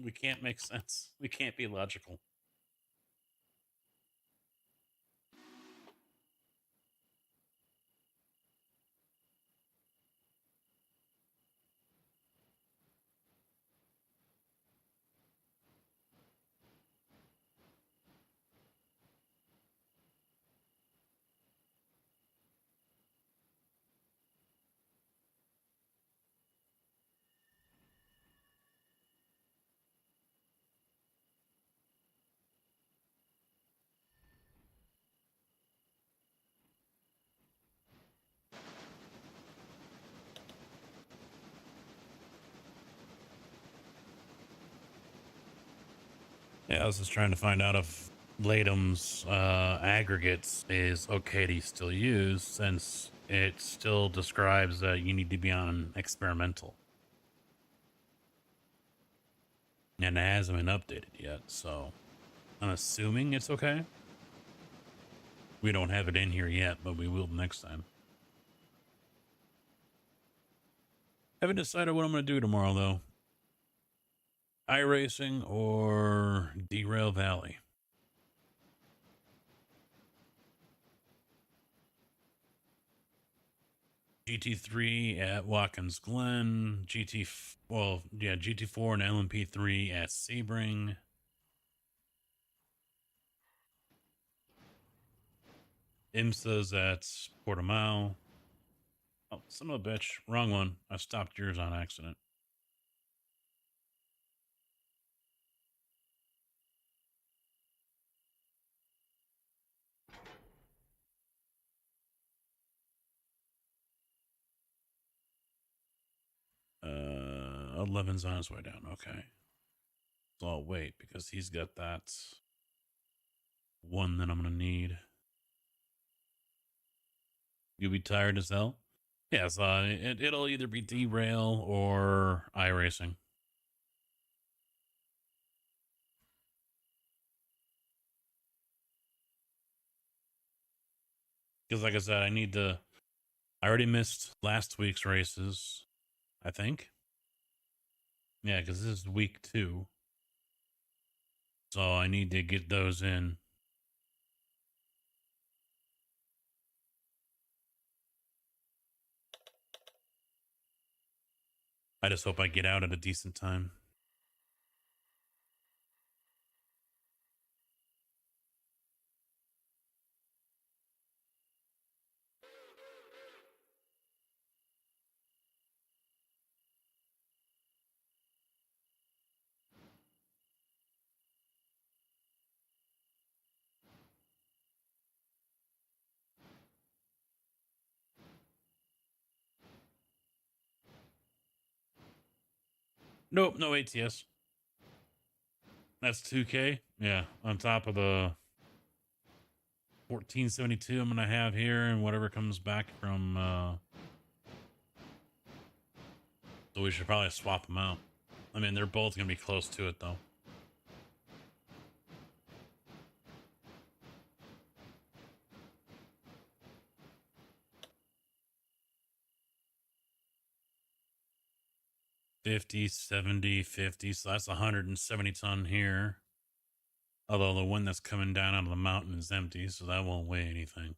We can't make sense. We can't be logical. Yeah, I was just trying to find out if Latham's aggregates is okay to still use, since it still describes that you need to be on experimental. And it hasn't been updated yet, so I'm assuming it's okay. We don't have it in here yet, but we will next time. Haven't decided what I'm going to do tomorrow, though. iRacing or Derail Valley. GT3 at Watkins Glen, GT4 and LMP3 at Sebring. IMSA's at Portimao. Oh, son of a bitch. Wrong one. I stopped yours on accident. Uh, 11's on his way down. Okay. So I'll wait because he's got that one that I'm going to need. You'll be tired as hell? Yes, it'll either be Derail or iRacing. Because like I said, I already missed last week's races, I think. Yeah, because this is week 2. So I need to get those in. I just hope I get out at a decent time. Nope, no ATS. That's 2K. Yeah, on top of the 1472 I'm gonna have here, and whatever comes back from. So we should probably swap them out. I mean, they're both gonna be close to it though. $50, $70, $50. So that's 170 ton here. Although the one that's coming down out of the mountain is empty, so that won't weigh anything.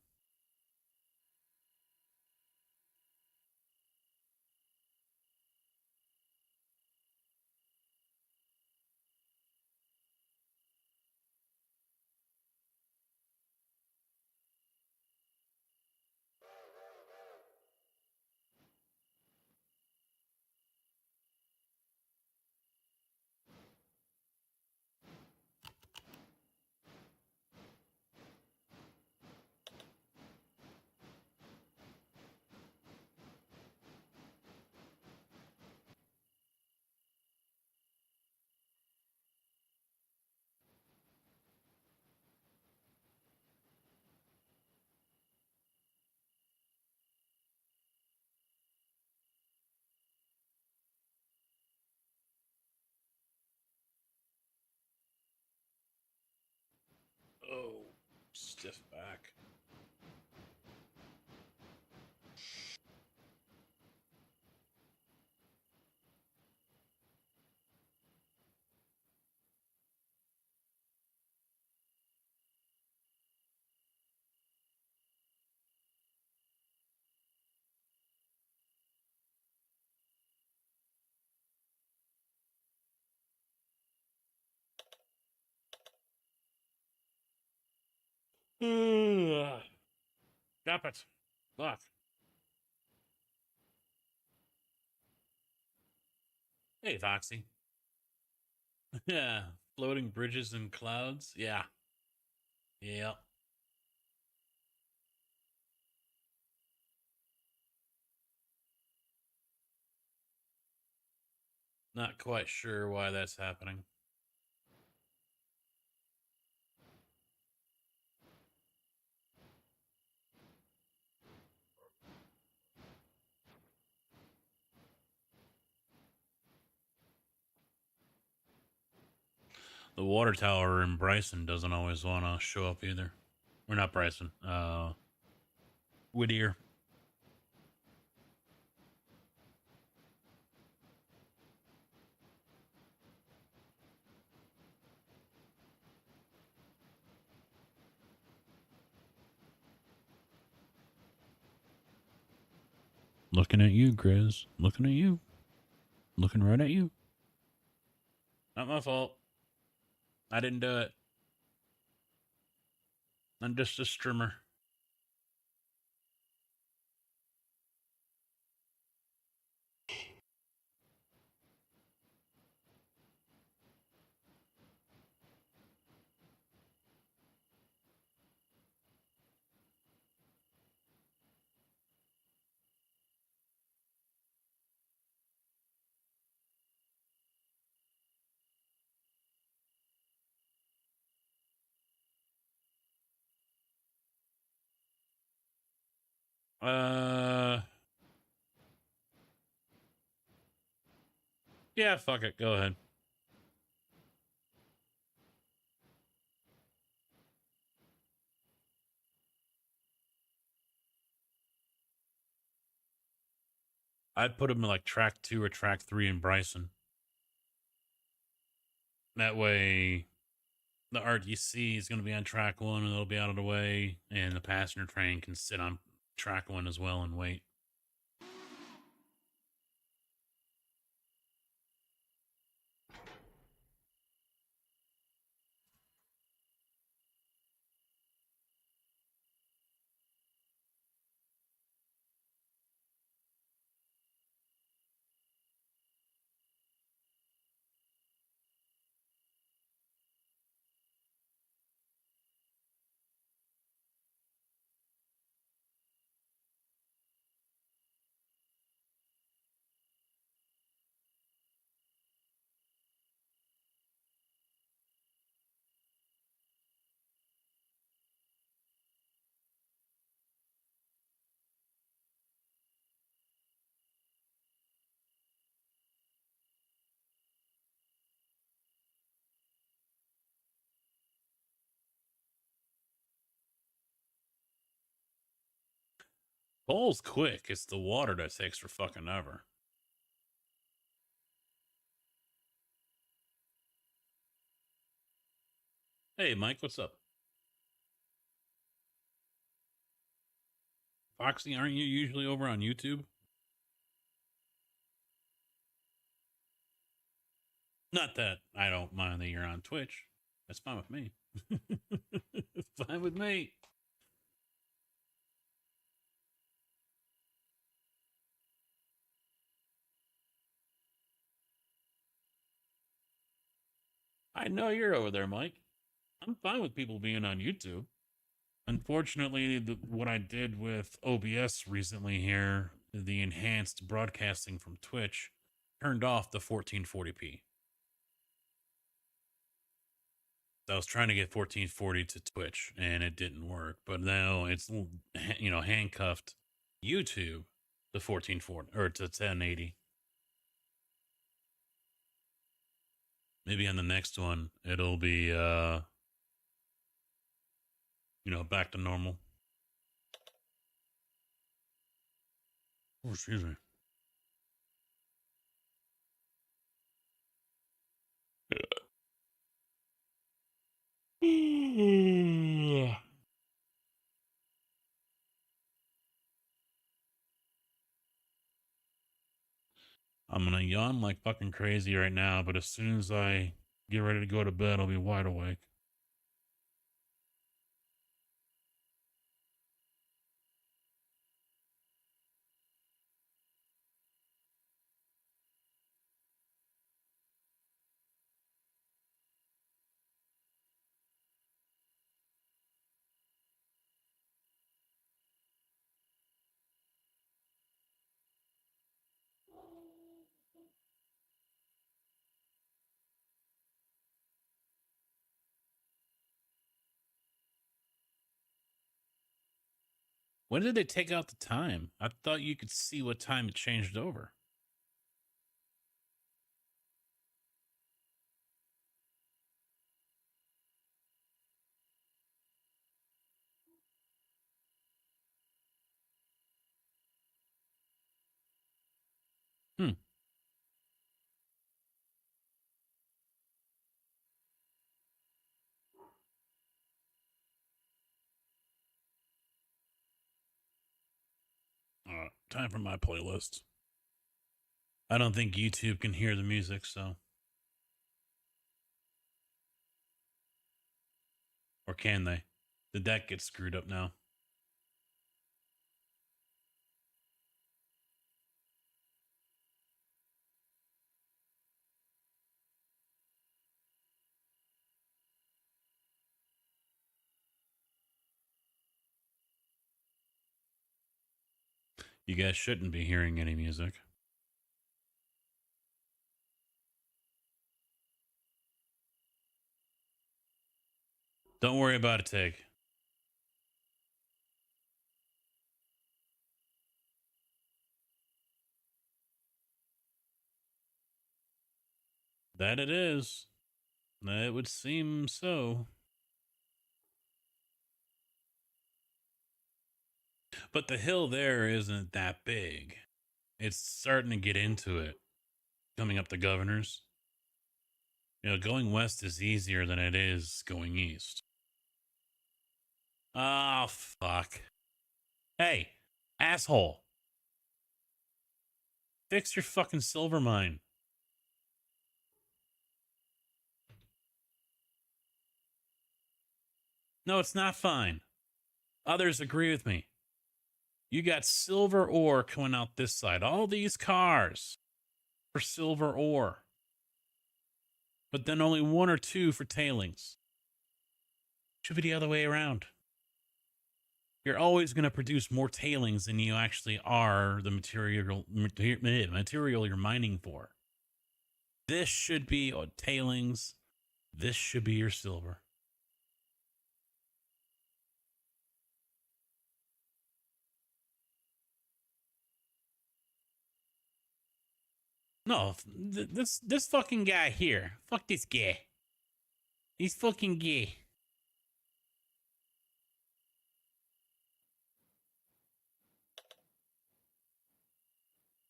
Oh, stiff back. Stop it. Look. Hey, Foxy. Yeah, floating bridges and clouds. Yeah. Yeah. Not quite sure why that's happening. The water tower in Bryson doesn't always want to show up either. We're not Bryson. Whittier. Looking at you, Grizz. Looking at you. Looking right at you. Not my fault. I didn't do it. I'm just a streamer. Yeah, fuck it. Go ahead. I'd put him in like track 2 or track 3 in Bryson. That way, the RTC is going to be on track 1 and it'll be out of the way, and the passenger train can sit on track 1 as well and wait. Coal's quick. It's the water that takes for fucking ever. Hey, Mike, what's up? Foxy, aren't you usually over on YouTube? Not that I don't mind that you're on Twitch. That's fine with me. Fine with me. I know you're over there, Mike. I'm fine with people being on YouTube. Unfortunately, what I did with OBS recently here, the enhanced broadcasting from Twitch, turned off the 1440p. I was trying to get 1440 to Twitch, and it didn't work. But now it's, you know, handcuffed YouTube to 1440 or to 1080. Maybe on the next one, it'll be, you know, back to normal. Oh, excuse me. I'm gonna yawn like fucking crazy right now, but as soon as I get ready to go to bed, I'll be wide awake. When did they take out the time? I thought you could see what time it changed over. Hmm. Time for my playlist. I don't think YouTube can hear the music, so. Or can they? Did that get screwed up now? You guys shouldn't be hearing any music. Don't worry about it, Tig. That it is. It would seem so. But the hill there isn't that big. It's starting to get into it. Coming up the Governors. You know, going west is easier than it is going east. Oh, fuck. Hey, asshole. Fix your fucking silver mine. No, it's not fine. Others agree with me. You got silver ore coming out this side. All these cars for silver ore. But then only one or two for tailings. Should be the other way around. You're always going to produce more tailings than you actually are the material you're mining for. This should be tailings. This should be your silver. No, this fucking guy here. Fuck this guy. He's fucking gay.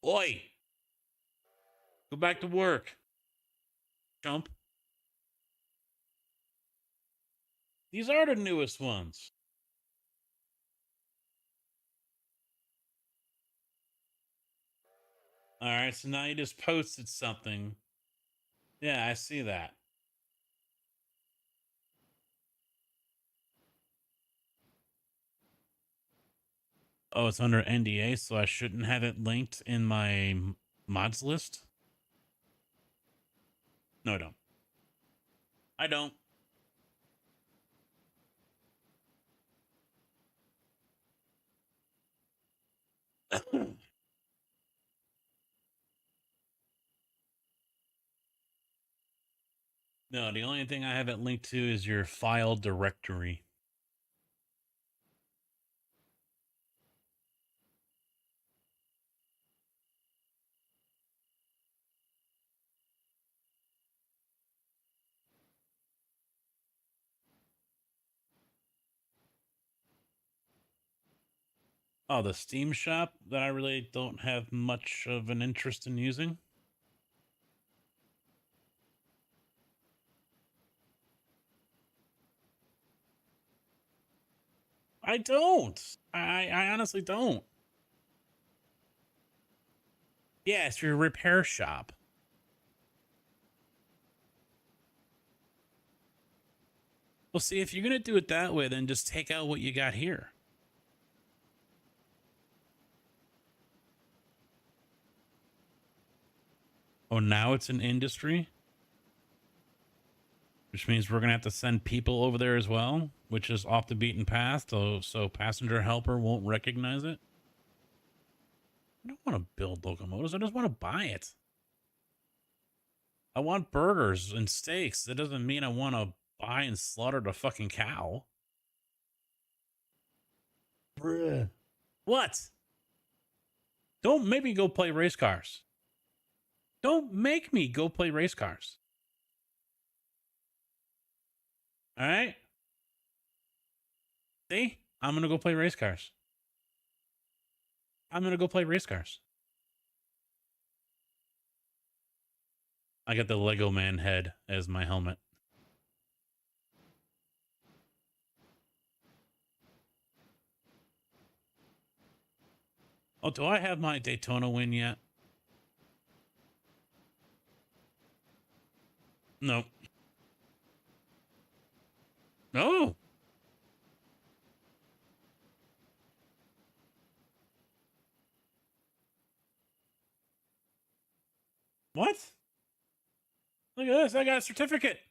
Oi! Go back to work. Chump. These are the newest ones. All right, so now you just posted something. Yeah, I see that. Oh, it's under NDA, so I shouldn't have it linked in my mods list? No, I don't. I don't. No, the only thing I have it linked to is your file directory. Oh, the Steam shop that I really don't have much of an interest in using. I don't. I honestly don't. Yeah, it's your repair shop. Well, see, if you're going to do it that way, then just take out what you got here. Oh, now it's an industry? Which means we're going to have to send people over there as well, which is off the beaten path, so passenger helper won't recognize it. I don't want to build locomotives. I just want to buy it. I want burgers and steaks. That doesn't mean I want to buy and slaughter the fucking cow. Bruh. What? Don't make me go play race cars. Don't make me go play race cars. All right? See? I'm going to go play race cars. I'm going to go play race cars. I got the Lego Man head as my helmet. Oh, do I have my Daytona win yet? No. No. What? Look at this. I got a certificate.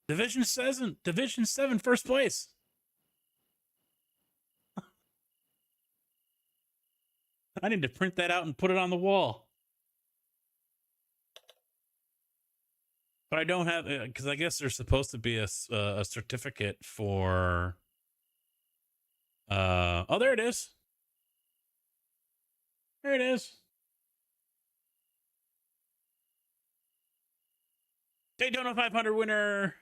Division 7, first place. I need to print that out and put it on the wall. But I don't have, because I guess there's supposed to be a certificate for, oh, there it is. There it is. Daytona 500 winner.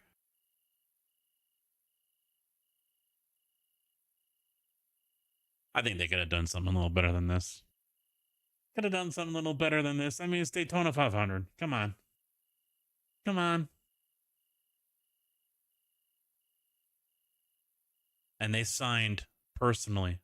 I think they could have done something a little better than this. Could have done something a little better than this. I mean, it's Daytona 500. Come on. Come on. And they signed personally.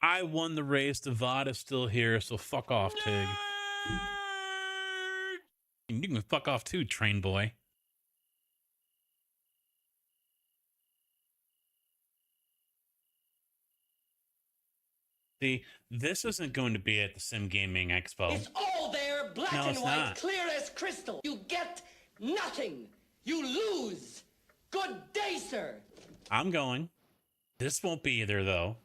I won the race. The VOD is still here, so fuck off, Tig. And you can fuck off too, train boy. See, this isn't going to be at the Sim Gaming Expo. It's all there, black No, and it's white, not. clear as crystal. You get nothing. You lose. Good day, sir. I'm going. This won't be either, though.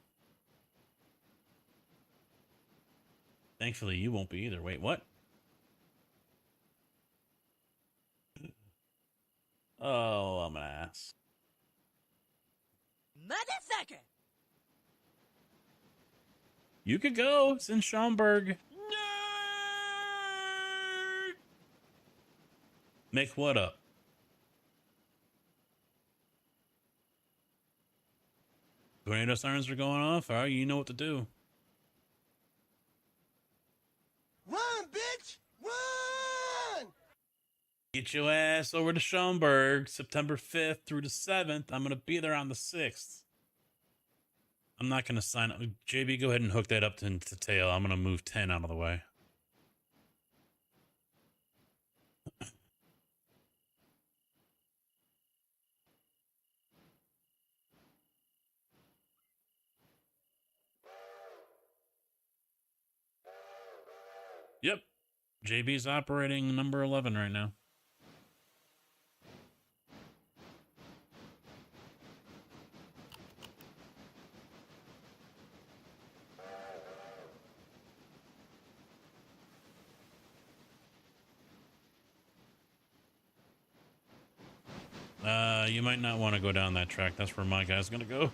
Thankfully, you won't be either. Wait, what? Oh, I'm an ass. Motherfucker! You could go. It's in Schaumburg. Make what up? Tornado sirens are going off. All right, you know what to do. Run, bitch! Run! Get your ass over to Schaumburg, September 5th through the 7th. I'm going to be there on the 6th. I'm not going to sign up. JB, go ahead and hook that up to tail. I'm going to move 10 out of the way. Yep. JB's operating number 11 right now. You might not want to go down that track. That's where my guy's going to go.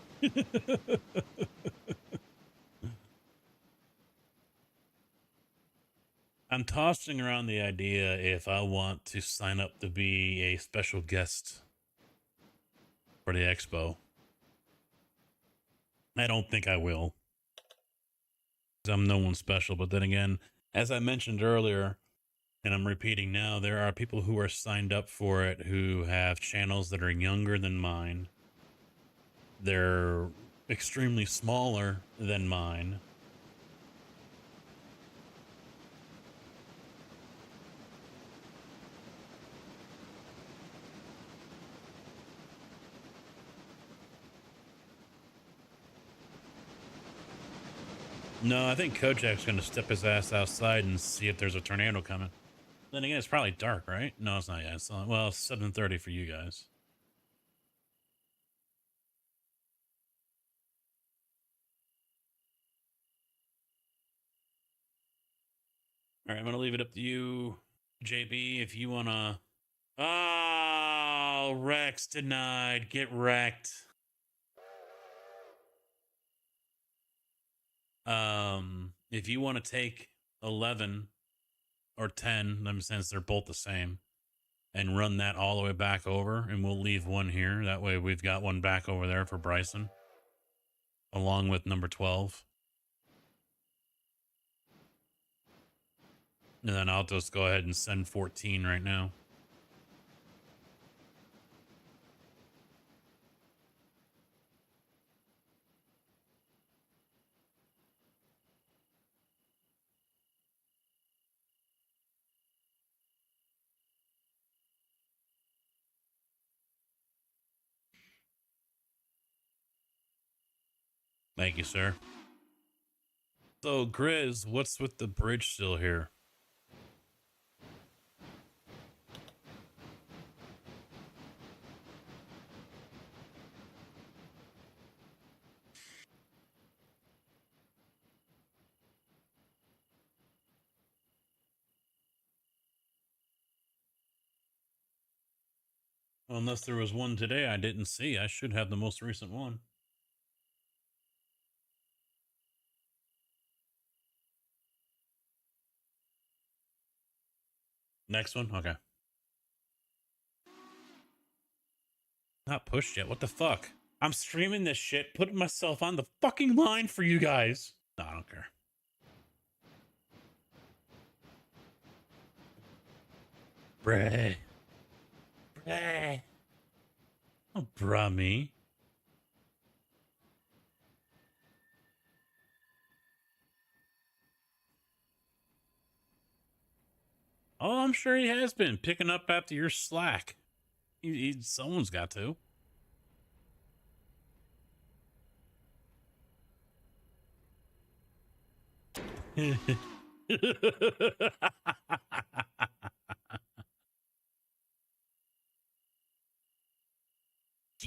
I'm tossing around the idea if I want to sign up to be a special guest for the expo. I don't think I will. I'm no one special, but then again, as I mentioned earlier, and I'm repeating now, there are people who are signed up for it who have channels that are younger than mine. They're extremely smaller than mine. No, I think Kojak's going to step his ass outside and see if there's a tornado coming. Then again, it's probably dark, right? No, it's not yet. It's not, well, it's 7:30 for you guys. All right, I'm going to leave it up to you, JB, if you want to... Oh, Rex denied. Get wrecked. If you want to take 11 or 10, since they're both the same, and run that all the way back over, and we'll leave one here. That way we've got one back over there for Bryson, along with number 12. And then I'll just go ahead and send 14 right now. Thank you, sir. So, Grizz, what's with the bridge still here? Well, unless there was one today I didn't see. I should have the most recent one. Next one? Okay. Not pushed yet. What the fuck? I'm streaming this shit, putting myself on the fucking line for you guys. No, I don't care. Bruh. Bruh. Oh, bruh me. Oh, I'm sure he has been picking up after your slack. Someone's got to.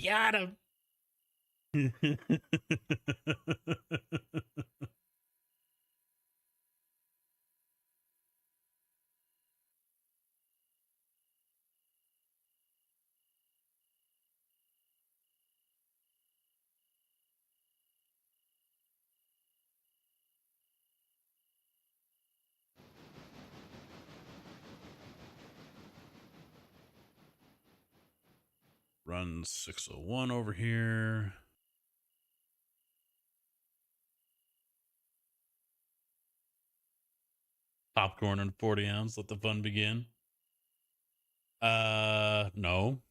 Got him. run 601 over here. Popcorn and 40 ounce. Let the fun begin. No,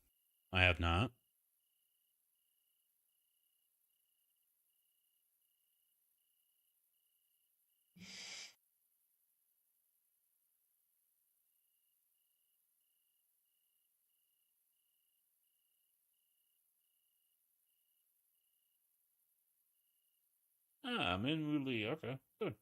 I have not. Ah, Min Lee. Okay, good.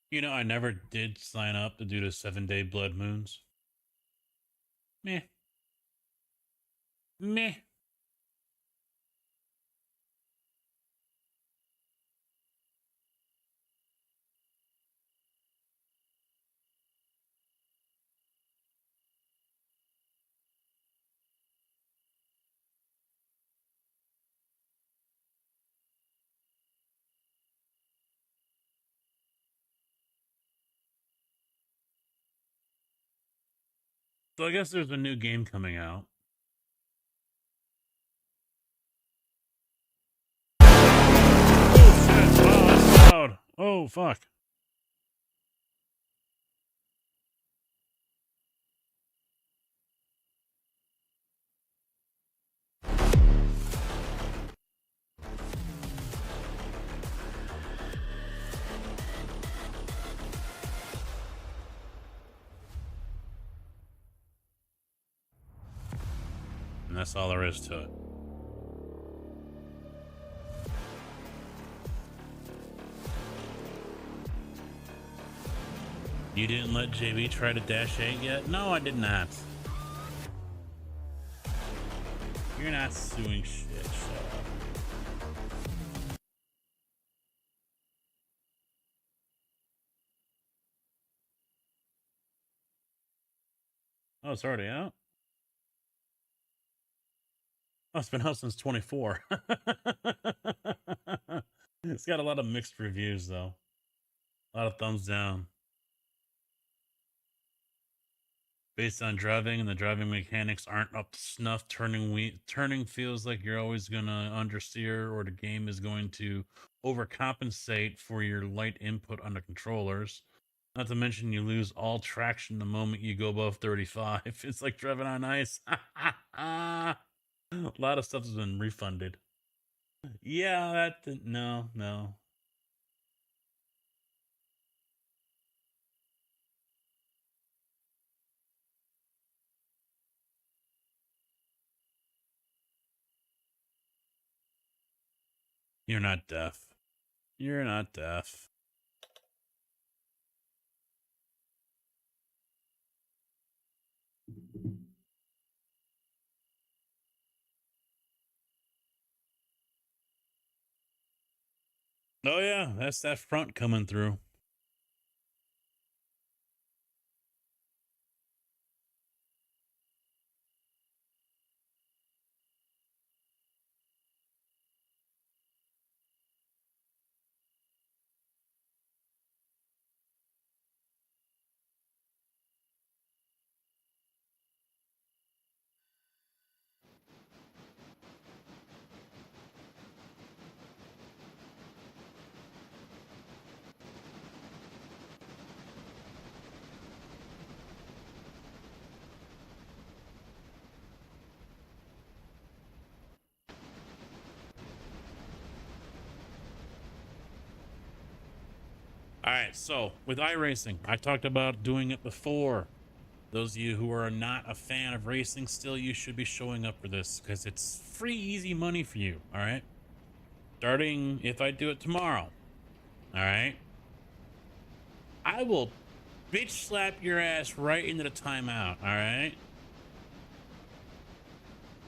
You know, I never did sign up to do the 7-day blood moons. Meh. Meh. So I guess there's a new game coming out. Oh shit! Oh, that's loud. Oh fuck. And that's all there is to it. You didn't let JB try to dash 8 yet? No, I did not. You're not suing shit. Shut up. Oh, it's already out? Oh, it's been out since 24. It's got a lot of mixed reviews, though. A lot of thumbs down. Based on driving, and the driving mechanics aren't up to snuff. Turning feels like you're always gonna understeer, or the game is going to overcompensate for your light input on the controllers. Not to mention you lose all traction the moment you go above 35. It's like driving on ice. A lot of stuff has been refunded. Yeah, no. You're not deaf. You're not deaf. Oh yeah, that's that front coming through. All right, so with iRacing, I talked about doing it before. Those of you who are not a fan of racing, still, you should be showing up for this because it's free, easy money for you. All right. Starting if I do it tomorrow. All right. I will bitch slap your ass right into the timeout. All right.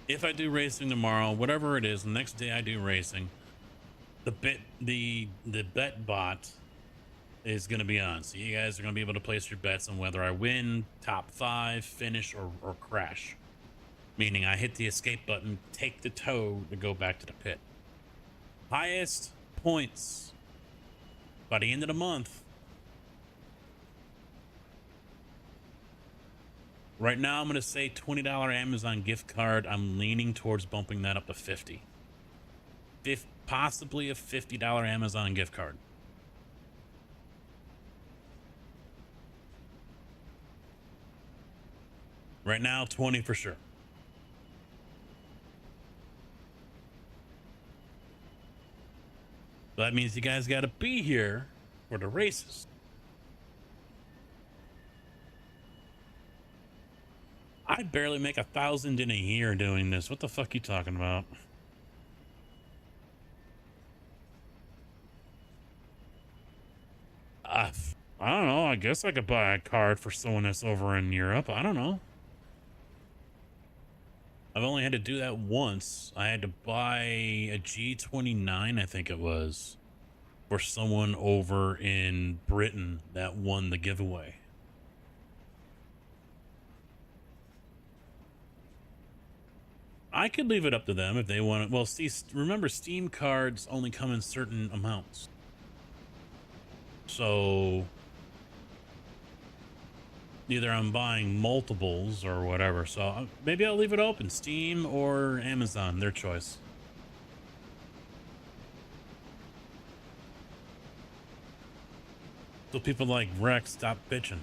If I do racing tomorrow, whatever it is, the next day I do racing, the bet bot is going to be on. So you guys are going to be able to place your bets on whether I win, top 5, finish, or crash. Meaning I hit the escape button, take the toe to go back to the pit. Highest points by the end of the month. Right now, I'm going to say $20 Amazon gift card. I'm leaning towards bumping that up to 50. Possibly a $50 Amazon gift card. Right now, 20 for sure. So that means you guys got to be here for the races. I barely make 1,000 in a year doing this. What the fuck you talking about? I don't know. I guess I could buy a card for someone that's over in Europe. I don't know. I've only had to do that once. I had to buy a G29, I think it was, for someone over in Britain that won the giveaway. I could leave it up to them if they want it. Well, see, remember, Steam cards only come in certain amounts. So either I'm buying multiples or whatever. So maybe I'll leave it open. Steam or Amazon, their choice. So people like Rex, stop bitching.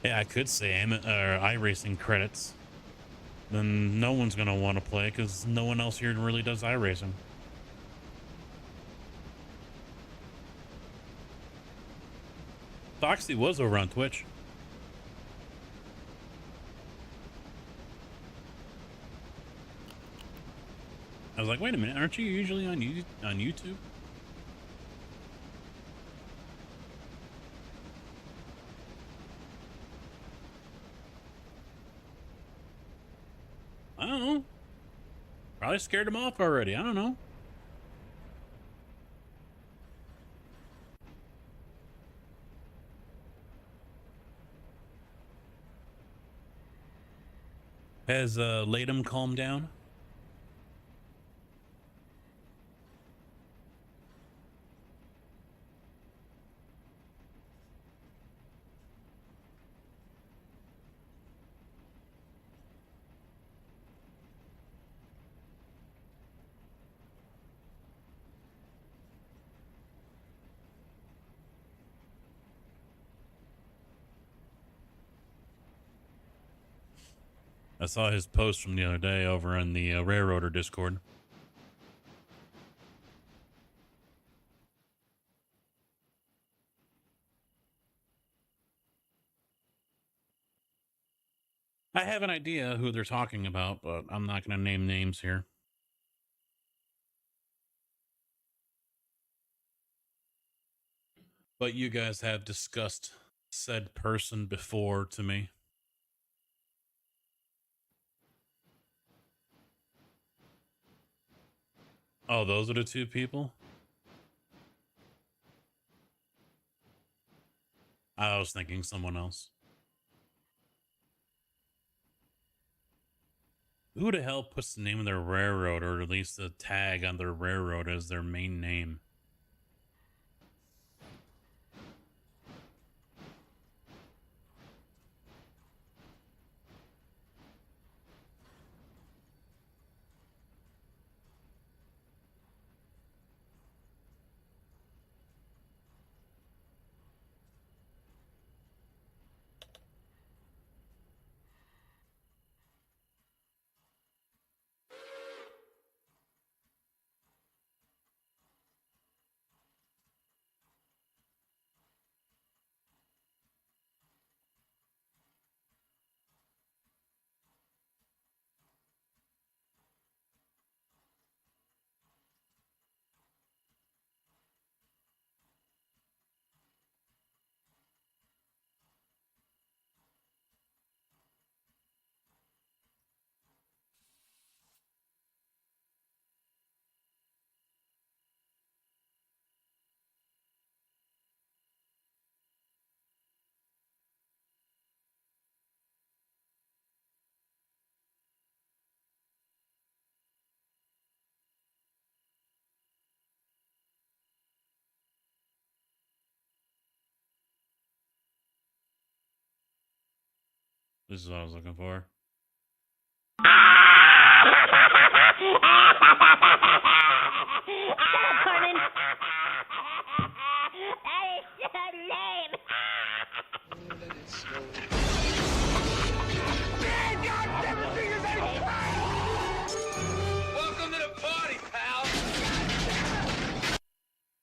Yeah, I could say iRacing credits. Then no one's going to want to play because no one else here really does iRacing. Foxy was over on Twitch. I was like, wait a minute, aren't you usually on YouTube? I don't know. Probably scared him off already. I don't know. Has Latham calmed down? I saw his post from the other day over on the Railroader Discord. I have an idea who they're talking about, but I'm not going to name names here. But you guys have discussed said person before to me. Oh, those are the two people? I was thinking someone else. Who the hell puts the name of their railroad, or at least the tag on their railroad, as their main name? This is what I was looking for. Carmen. That is so lame. Welcome to the party, pal.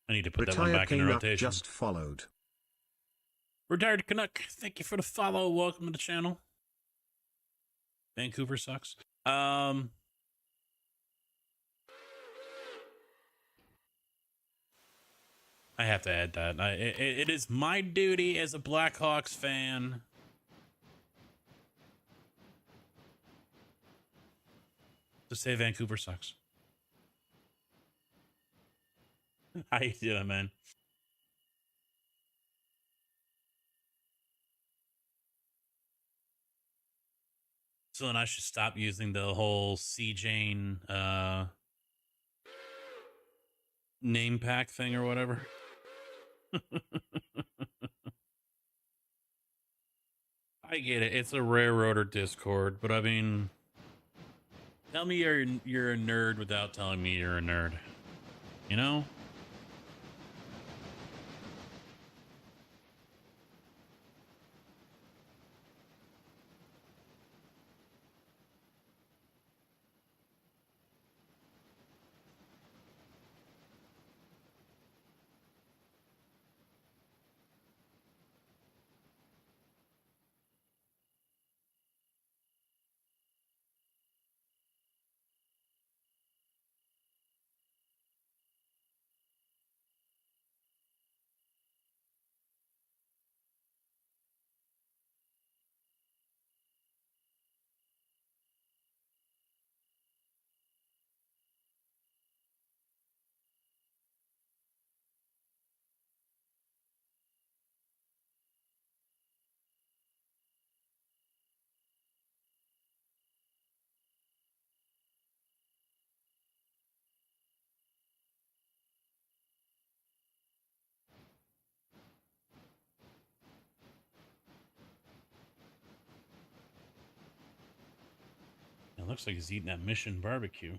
I need to put that one Retired back in Canuck rotation. just followed. Retired Canuck, thank you for the follow. Welcome to the channel. Vancouver sucks. I have to add that. It is my duty as a Blackhawks fan to say Vancouver sucks. How you doing, man? So then I should stop using the whole C. Jane name pack thing or whatever. I get it. It's a railroader Discord, but I mean, tell me you're a nerd without telling me you're a nerd. You know? It looks like he's eating that Mission barbecue.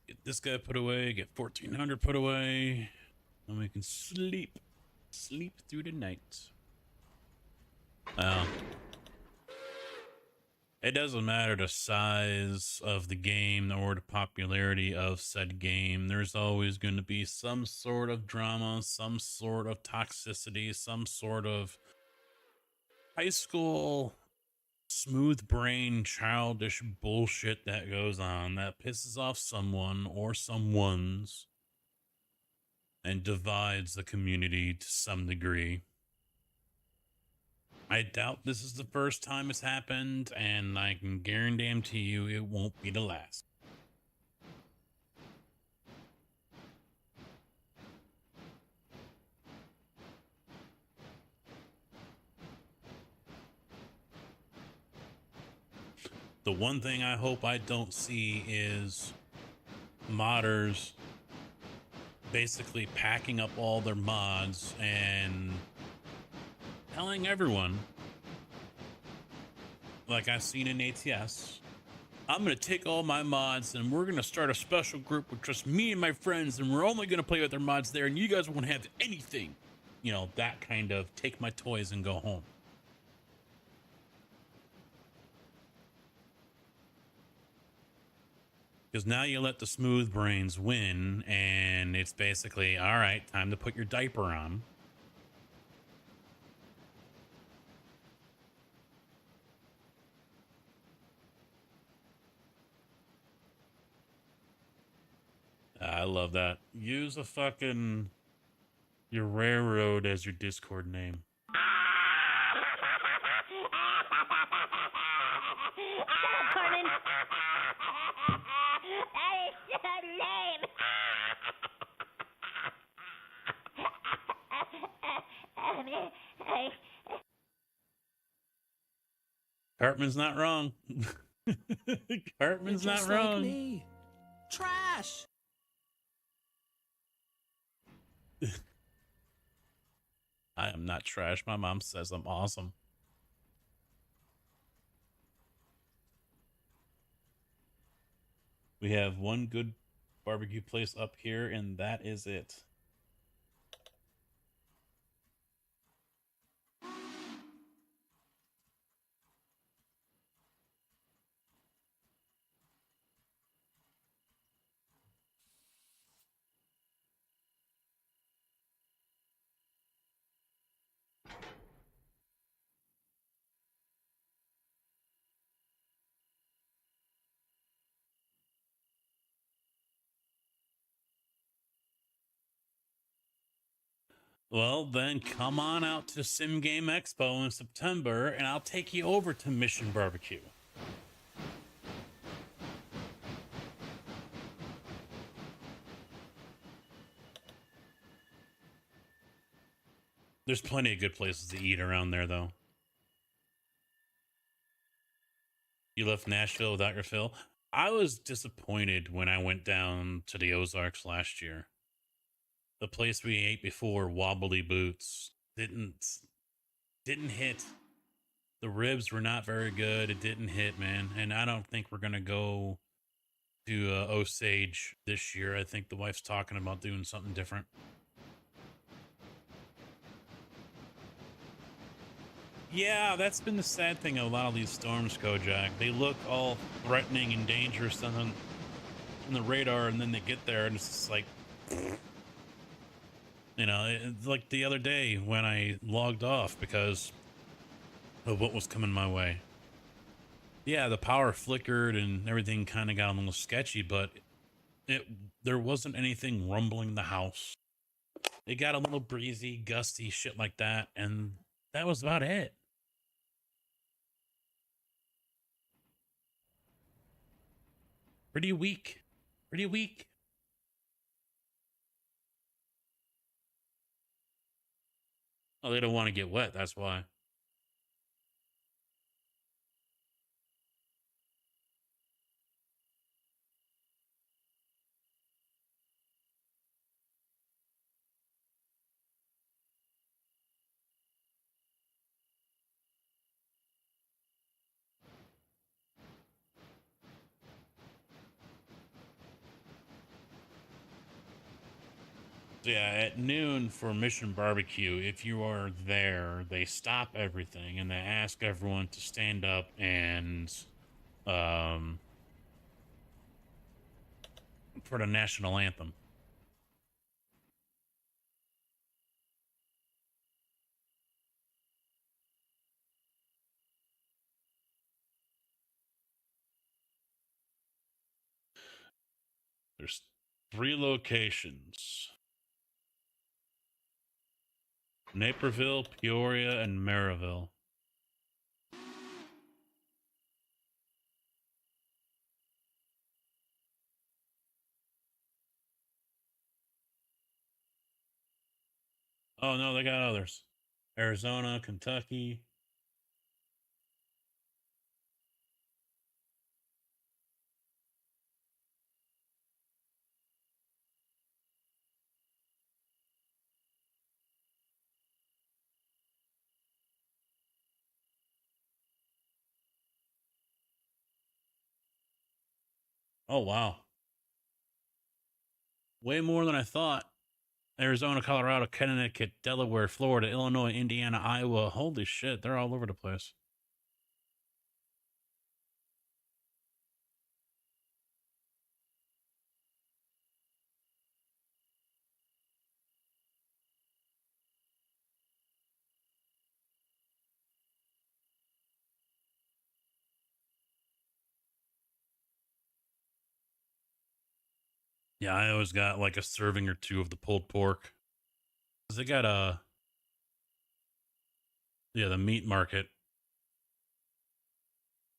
Get this guy put away, get 1400 put away, and we can sleep through the night. It doesn't matter the size of the game or the popularity of said game. There's always going to be some sort of drama, some sort of toxicity, some sort of high school smooth brain childish bullshit that goes on that pisses off someone or someone's and divides the community to some degree. I doubt this is the first time it's happened, and I can guarantee you it won't be the last. The one thing I hope I don't see is modders basically packing up all their mods and telling everyone, like I've seen in ATS, I'm going to take all my mods and we're going to start a special group with just me and my friends, and we're only going to play with their mods there, and you guys won't have anything. You know, that kind of take my toys and go home. Because now you let the smooth brains win, and it's basically, all right, time to put your diaper on. I love that. Use your railroad as your Discord name. Carmen. That is so lame. Cartman's not wrong. Cartman's not wrong. me. Trash. I am not trash. My mom says I'm awesome. We have one good barbecue place up here, and that is it. Well, then come on out to Sim Game Expo in September, and I'll take you over to Mission Barbecue. There's plenty of good places to eat around there, though. You left Nashville without your fill? I was disappointed when I went down to the Ozarks last year. The place we ate before, Wobbly Boots, didn't hit. The ribs were not very good. It didn't hit, man. And I don't think we're gonna go to Osage this year. I think the wife's talking about doing something different. Yeah, that's been the sad thing of a lot of these storms, Kojak. They look all threatening and dangerous on the radar, and then they get there, and it's just like, you know, it's like the other day when I logged off because of what was coming my way. Yeah, the power flickered and everything kind of got a little sketchy, but there wasn't anything rumbling the house. It got a little breezy, gusty, shit like that, and that was about it. Pretty weak. Pretty weak. Oh, they don't want to get wet, that's why. Yeah, at noon for Mission Barbecue, if you are there, they stop everything and they ask everyone to stand up and for the national anthem. There's 3 locations. Naperville, Peoria, and Maryville. Oh, no, they got others. Arizona, Kentucky. Oh, wow. Way more than I thought. Arizona, Colorado, Connecticut, Delaware, Florida, Illinois, Indiana, Iowa. Holy shit, they're all over the place. Yeah, I always got like a serving or 2 of the pulled pork. 'Cause they got the meat market,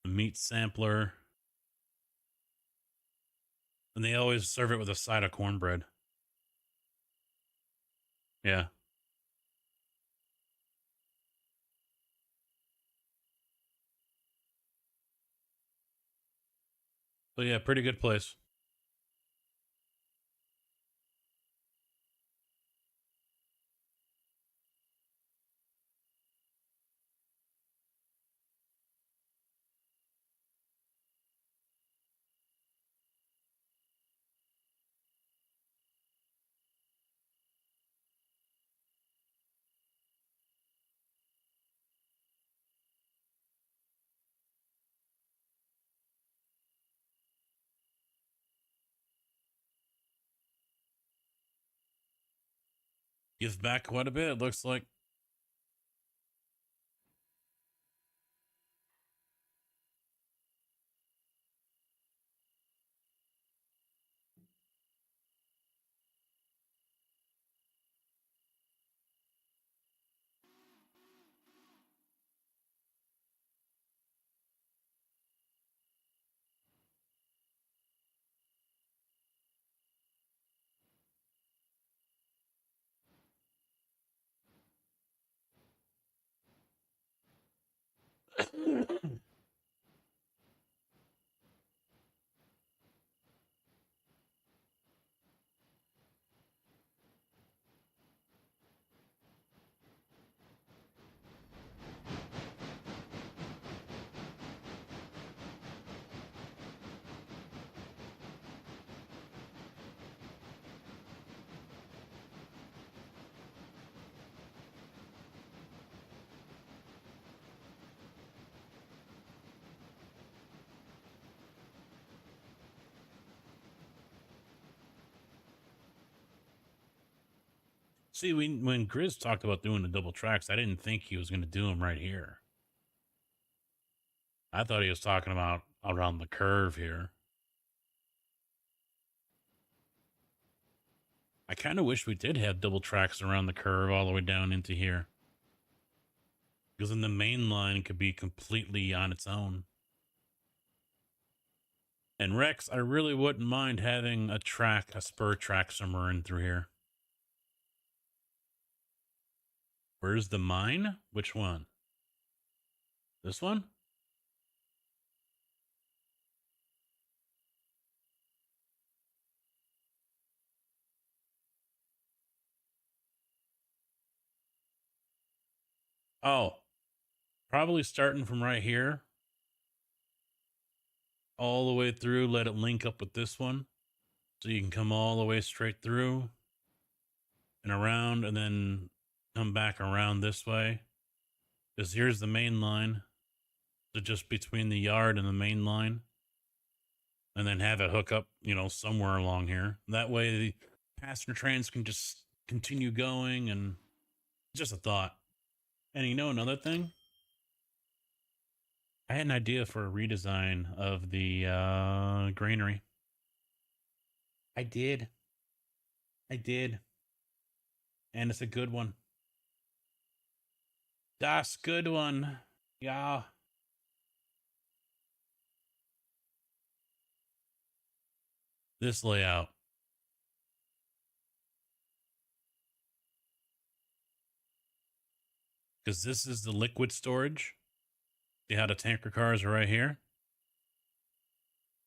the meat sampler, and they always serve it with a side of cornbread. Yeah. So yeah, pretty good place. Gives back quite a bit, it looks like. See, when Grizz talked about doing the double tracks, I didn't think he was going to do them right here. I thought he was talking about around the curve here. I kind of wish we did have double tracks around the curve all the way down into here. Because then the main line could be completely on its own. And Rex, I really wouldn't mind having a spur track somewhere in through here. Where's the mine? Which one? This one? Oh, probably starting from right here. All the way through, let it link up with this one. So you can come all the way straight through and around and then come back around this way. Because here's the main line. So just between the yard and the main line. And then have it hook up, you know, somewhere along here. That way the passenger trains can just continue going, and just a thought. And you know another thing? I had an idea for a redesign of the granary. I did. And it's a good one. Das good one. Yeah. This layout. Because this is the liquid storage. See how the tanker cars are right here?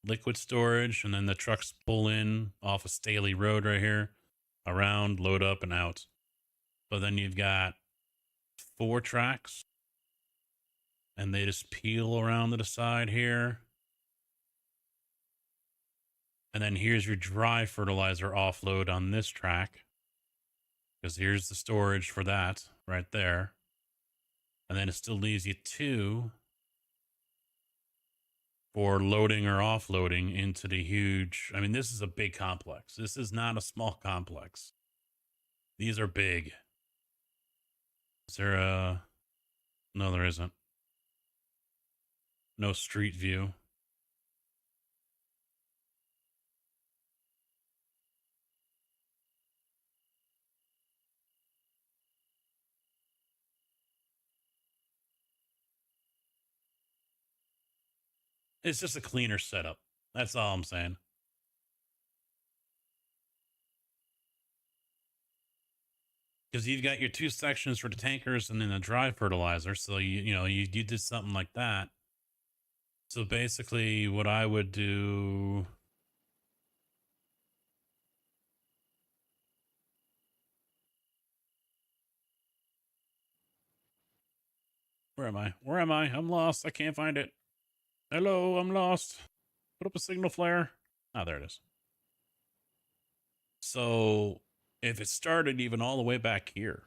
Liquid storage, and then the trucks pull in off of Staley Road right here, around, load up, and out. So then you've got 4 tracks, and they just peel around to the side here. And then here's your dry fertilizer offload on this track, because here's the storage for that right there. And then it still leaves you 2 for loading or offloading into the huge. I mean, this is a big complex. This is not a small complex. These are big. Is there a... No, there isn't. No street view. It's just a cleaner setup. That's all I'm saying. Because you've got your 2 sections for the tankers and then a dry fertilizer. So, you did something like that. So basically, what I would do. Where am I? Where am I? I'm lost. I can't find it. Hello, I'm lost. Put up a signal flare. Ah, there it is. So if it started even all the way back here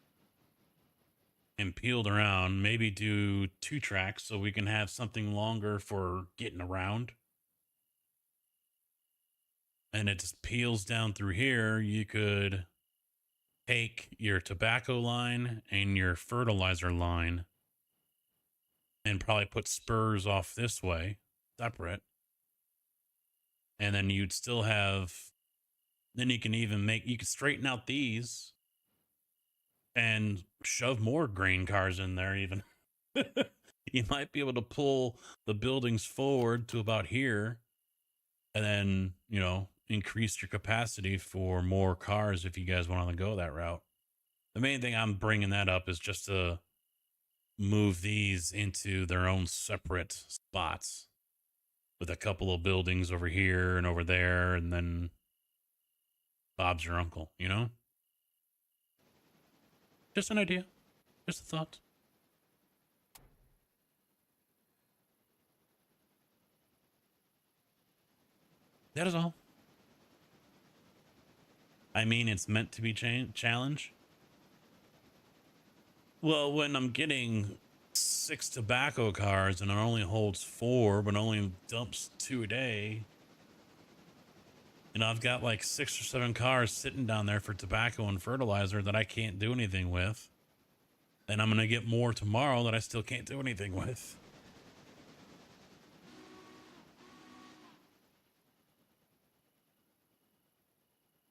and peeled around, maybe do 2 tracks so we can have something longer for getting around. And it just peels down through here. You could take your tobacco line and your fertilizer line and probably put spurs off this way, separate. And then you'd still have, then you can even you could straighten out these and shove more grain cars in there even. You might be able to pull the buildings forward to about here and then, increase your capacity for more cars if you guys want to go that route. The main thing I'm bringing that up is just to move these into their own separate spots with a couple of buildings over here and over there, and then Bob's your uncle, Just an idea. Just a thought. That is all. I mean, it's meant to be challenge. Well, when I'm getting 6 tobacco cars and it only holds 4, but only dumps 2 a day, I've got like 6 or 7 cars sitting down there for tobacco and fertilizer that I can't do anything with. And I'm going to get more tomorrow that I still can't do anything with.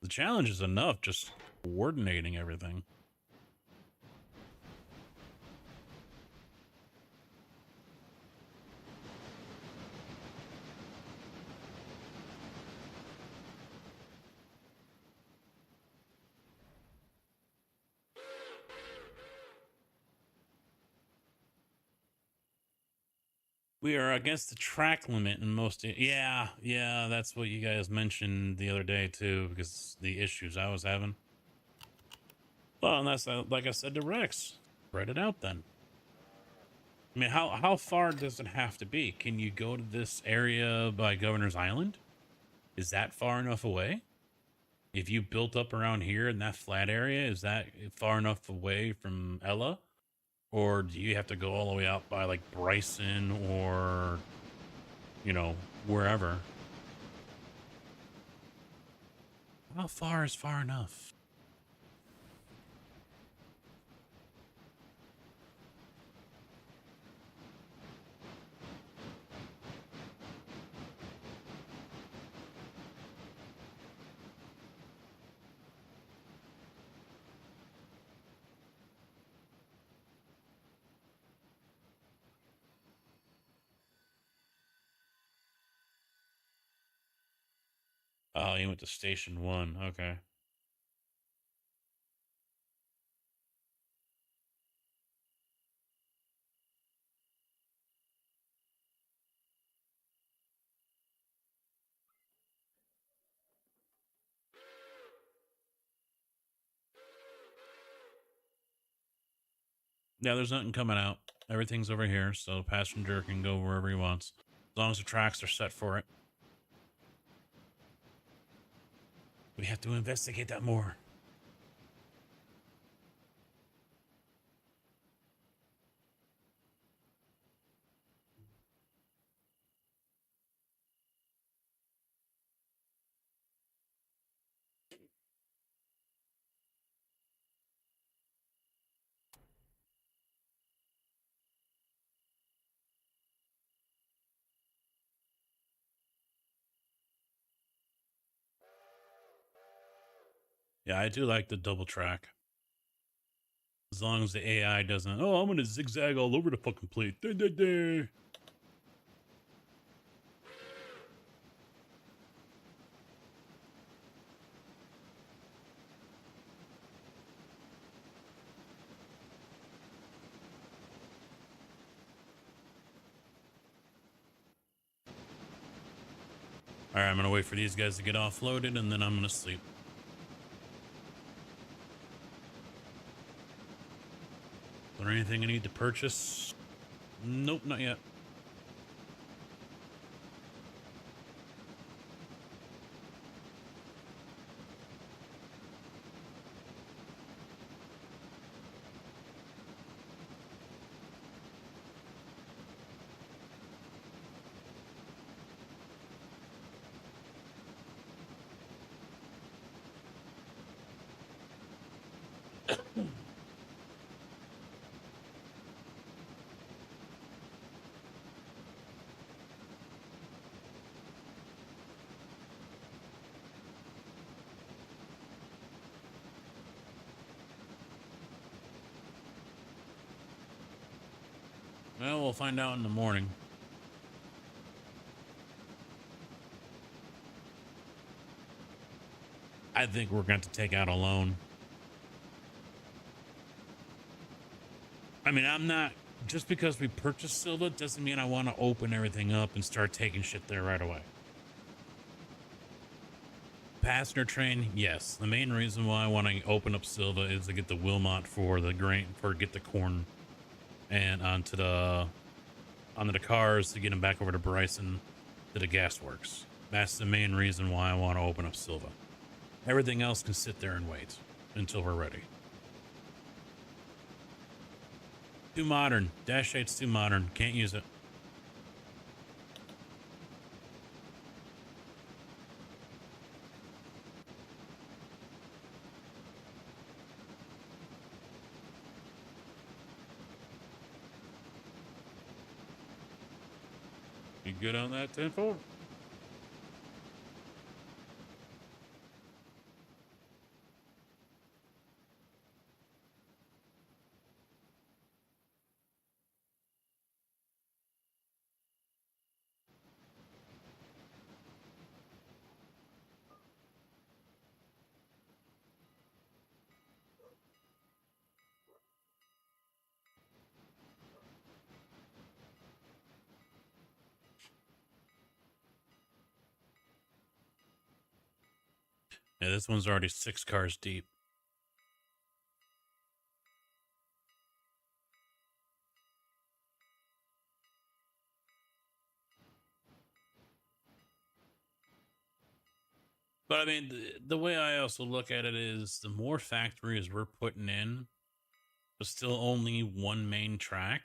The challenge is enough just coordinating everything. We are against the track limit in most. Yeah, that's what you guys mentioned the other day too, because the issues I was having. Well, and that's like I said to Rex, spread it out then. I mean, how far does it have to be? Can you go to this area by Governor's Island? Is that far enough away? If you built up around here in that flat area, is that far enough away from Ella? Or do you have to go all the way out by like Bryson or, wherever? How far is far enough? Oh, you went to Station 1. Okay. Yeah, there's nothing coming out. Everything's over here, so passenger can go wherever he wants. As long as the tracks are set for it. We have to investigate that more. Yeah, I do like the double track. As long as the AI doesn't, oh, I'm going to zigzag all over the fucking plate. Duh, duh, duh. All right, I'm going to wait for these guys to get offloaded, and then I'm going to sleep. Is there anything I need to purchase? Nope, not yet. Well, we'll find out in the morning. I think we're going to take out a loan. I mean, I'm not, just because we purchased Silva doesn't mean I want to open everything up and start taking shit there right away. Passenger train, yes. The main reason why I want to open up Silva is to get the Wilmot for the grain, for get the corn and onto the cars to get them back over to Bryson to the gas works. That's the main reason why I want to open up Silva. Everything else can sit there and wait until we're ready. Too modern. Dash 8's too modern. Can't use it. You good on that, 10-4? Yeah, this one's already 6 cars deep. But I mean, the way I also look at it is the more factories we're putting in, but still only one main track.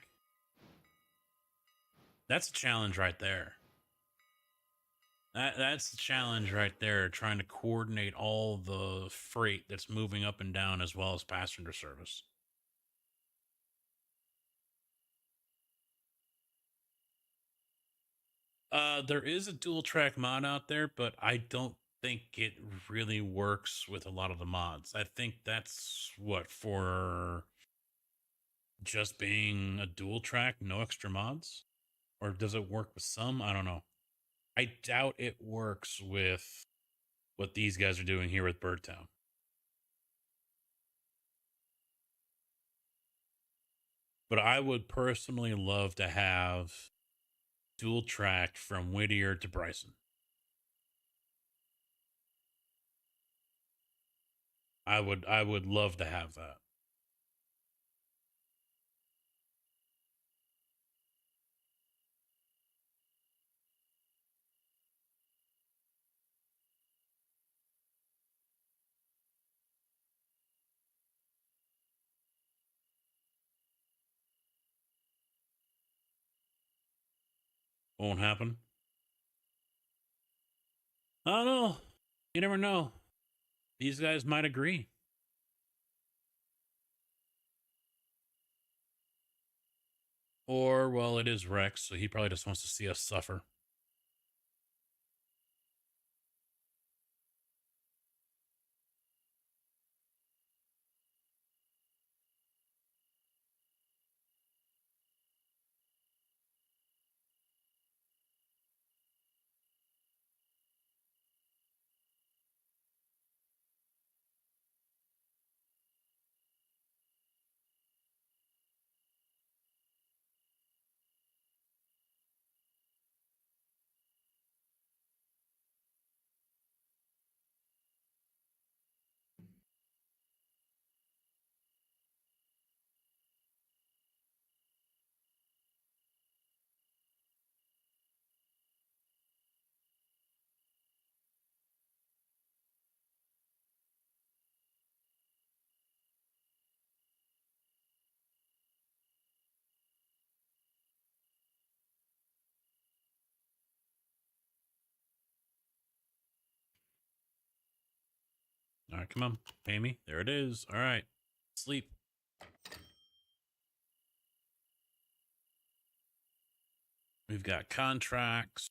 That's a challenge right there. That's the challenge right there, trying to coordinate all the freight that's moving up and down as well as passenger service. There is a dual track mod out there, but I don't think it really works with a lot of the mods. I think that's what, for just being a dual track, no extra mods? Or does it work with some? I don't know. I doubt it works with what these guys are doing here with Birdtown. But I would personally love to have dual track from Whittier to Bryson. I would love to have that. Won't happen. I don't know. You never know. These guys might agree. Or, well, it is Rex, so he probably just wants to see us suffer. All right, come on, pay me. There it is. All right, sleep. We've got contracts.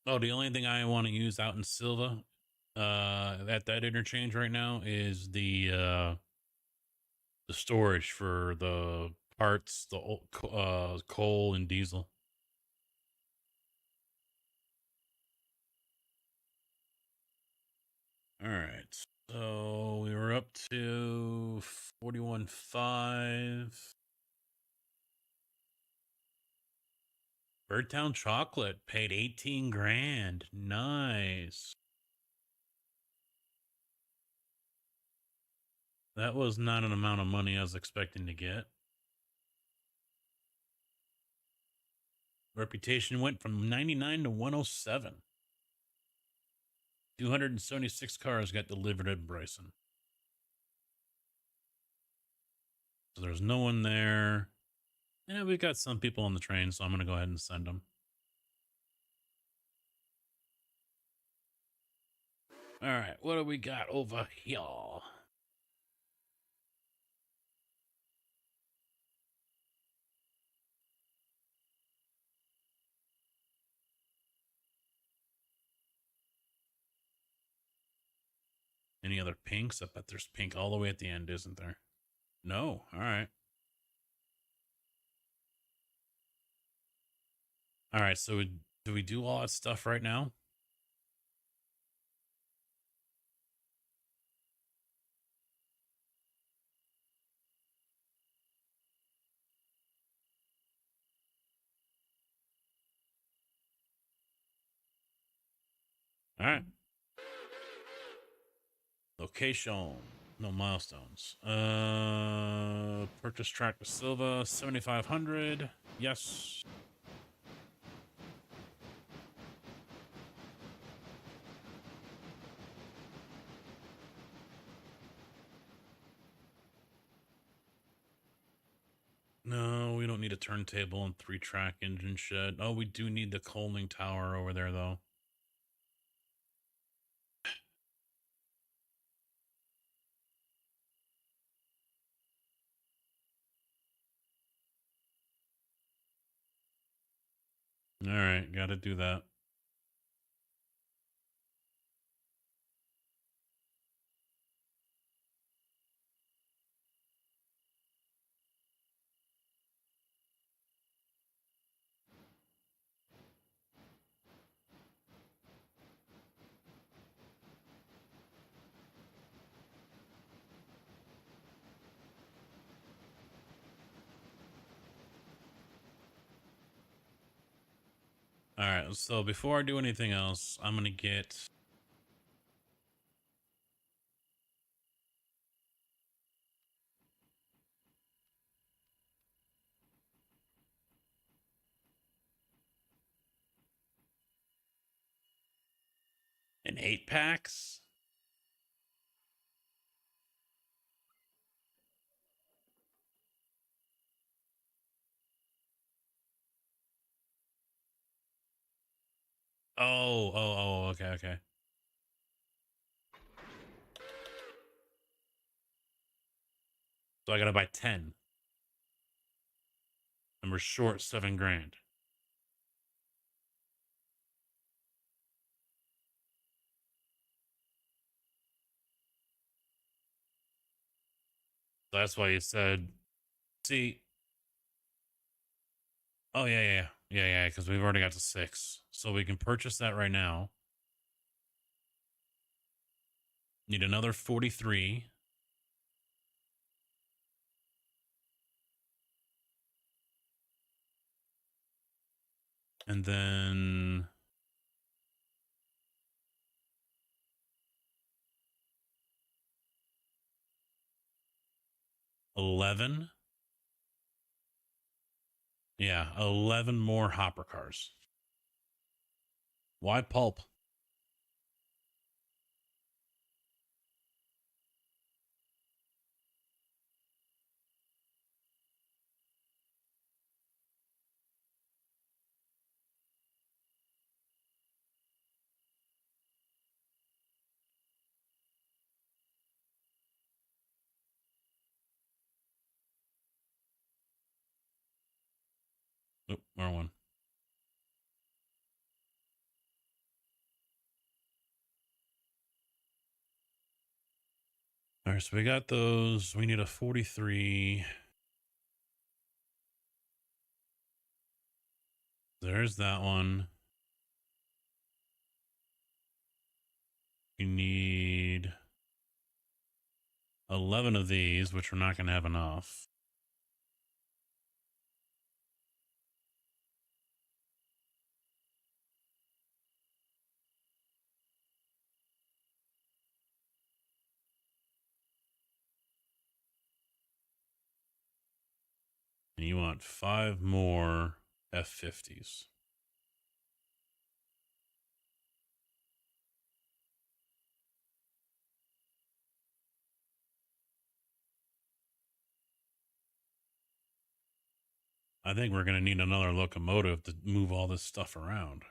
Oh, the only thing I want to use out in Silva, at that interchange right now is the storage for the parts, the coal and diesel. All right, so we were up to 41.5. Birdtown Chocolate paid 18 grand. Nice. That was not an amount of money I was expecting to get. Reputation went from 99 to 107. 276 cars got delivered at Bryson. So there's no one there. Yeah, we've got some people on the train, so I'm going to go ahead and send them. All right, what do we got over here? Any other pinks? I bet there's pink all the way at the end, isn't there? No. All right. All right, so do we do all that stuff right now? All right. Location. No milestones. Purchase track with Silva, 7,500. Yes. No, we don't need a turntable and 3-track engine shed. Oh, we do need the coaling tower over there, though. All right, got to do that. All right, so before I do anything else, I'm going to get... an 8-packs? Oh, okay. So I got to buy 10. And we're short 7 grand. So that's why you said, see... Oh, yeah, because we've already got to 6. So we can purchase that right now. Need another 43. And then... 11. Yeah, 11 more hopper cars. Why pulp? Oh, wrong one. All right, so we got those. We need a 43. There's that one. We need 11 of these, which we're not going to have enough. And you want 5 more F50s. I think we're going to need another locomotive to move all this stuff around.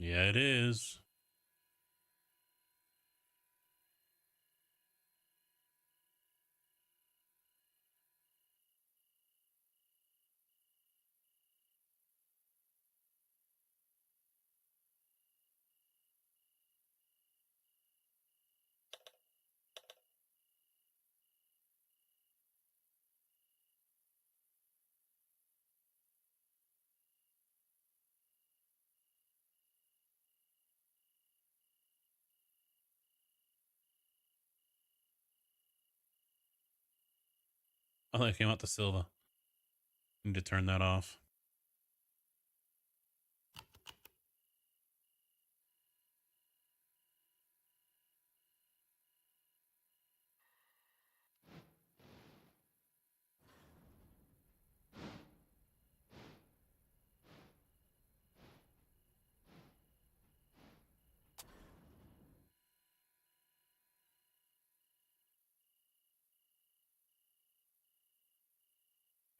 Yeah, it is. Oh, they came out to Silva. Need to turn that off.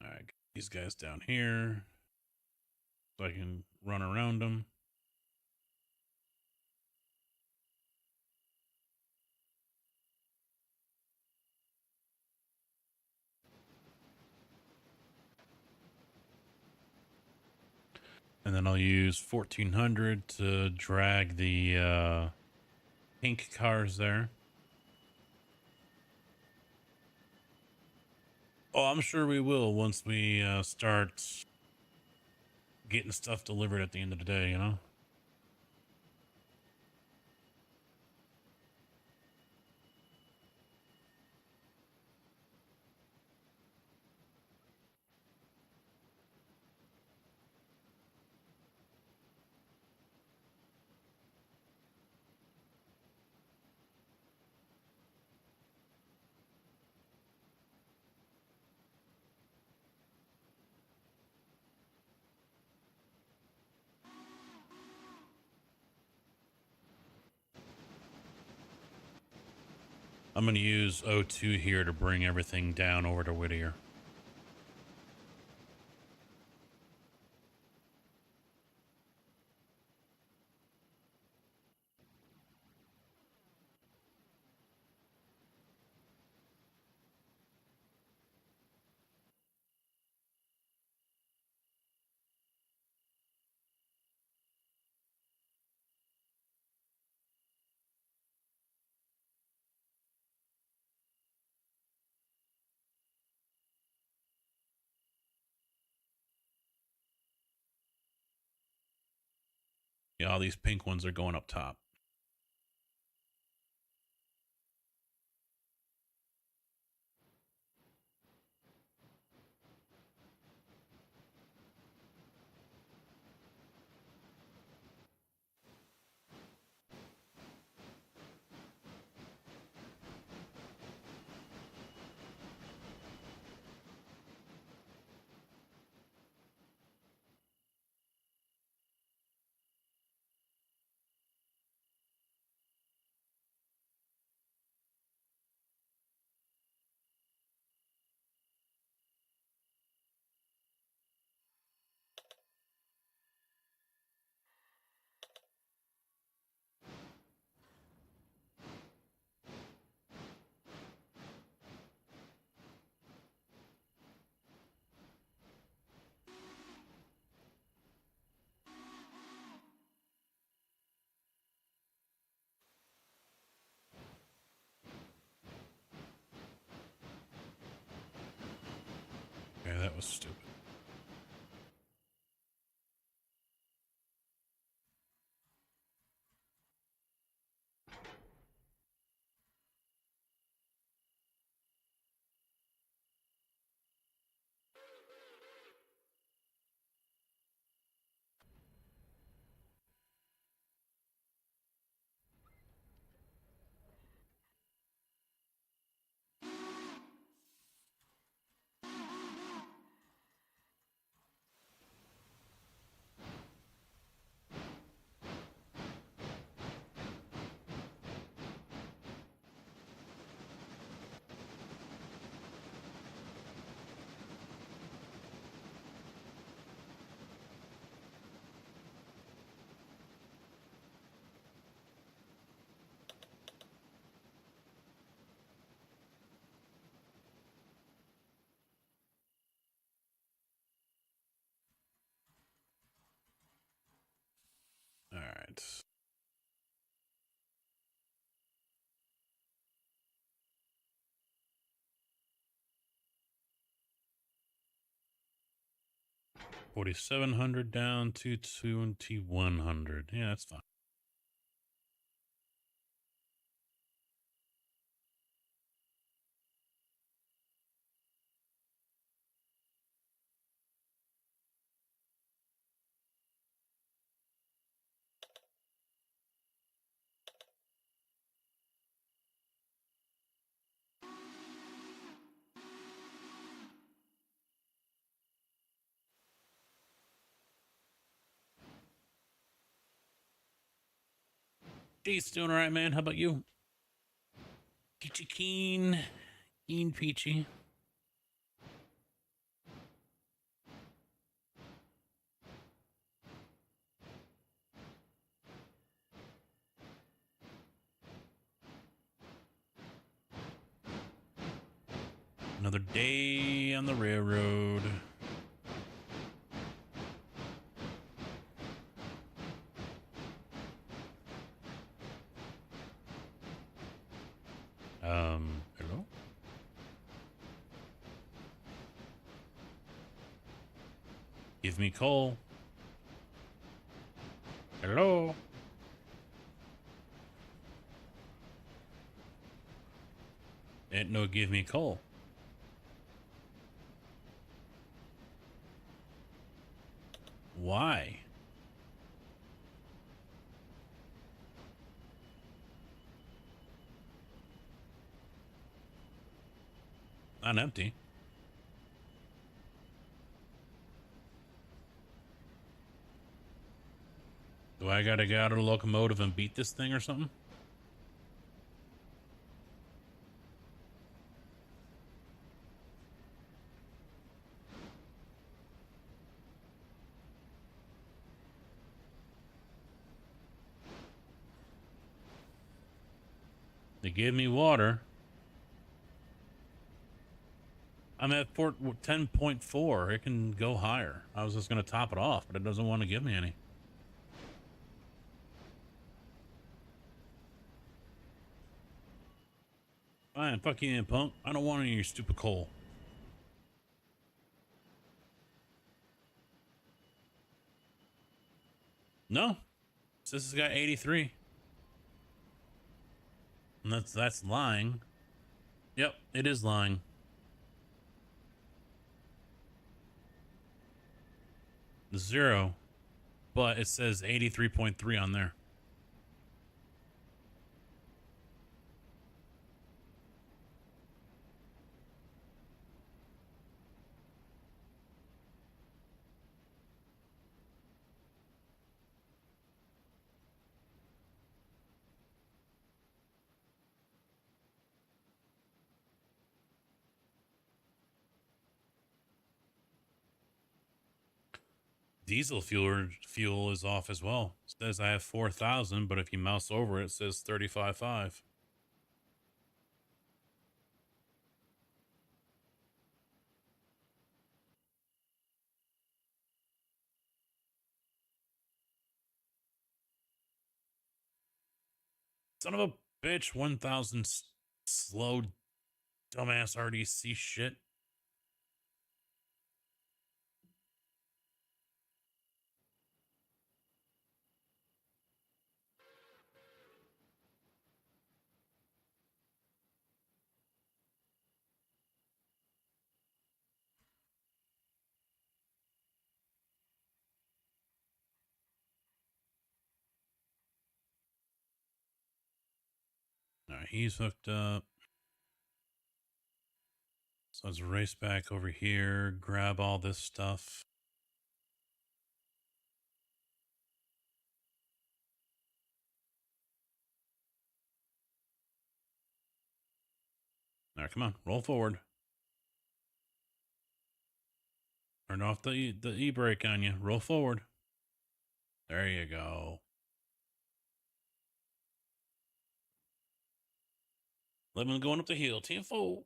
All right, get these guys down here so I can run around them. And then I'll use 1400 to drag the pink cars there. Oh, I'm sure we will once we start getting stuff delivered at the end of the day, you know? I'm going to use O2 here to bring everything down over to Whittier. Yeah, all these pink ones are going up top. was stupid. All right. $4,700 down to 2,100. Yeah, that's fine. Jeez, doing all right, man. How about you? Peachy Keen. Keen Peachy. Another day on the railroad. Hello? Give me coal. Hello? Ain't no give me coal. Why? Not empty. Do I gotta get out of the locomotive and beat this thing or something? They gave me water. I'm at 10.4. It can go higher. I was just going to top it off, but it doesn't want to give me any. Fine, fuck you, punk. I don't want any of your stupid coal. No. This has got 83. And that's lying. Yep, it is lying. Zero. But it says 83.3 on there. Diesel fuel is off as well. It says I have 4,000, but if you mouse over it, it says 35.5. Son of a bitch, 1,000 slow dumbass RDC shit. he's hooked up. So let's race back over here, grab all this stuff. Now, come on, roll forward. Turn off the e-brake on you. Roll forward. There you go. Lemon going up the hill. 10-4.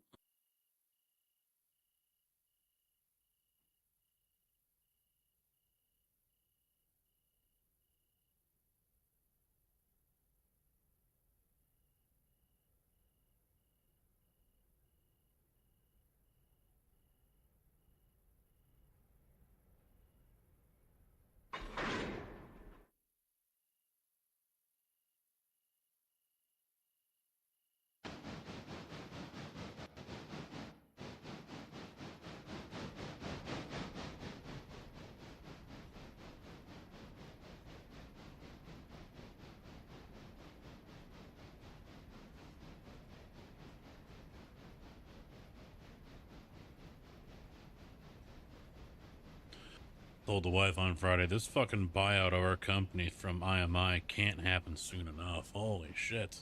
Told the wife on Friday, this fucking buyout of our company from IMI can't happen soon enough. Holy shit.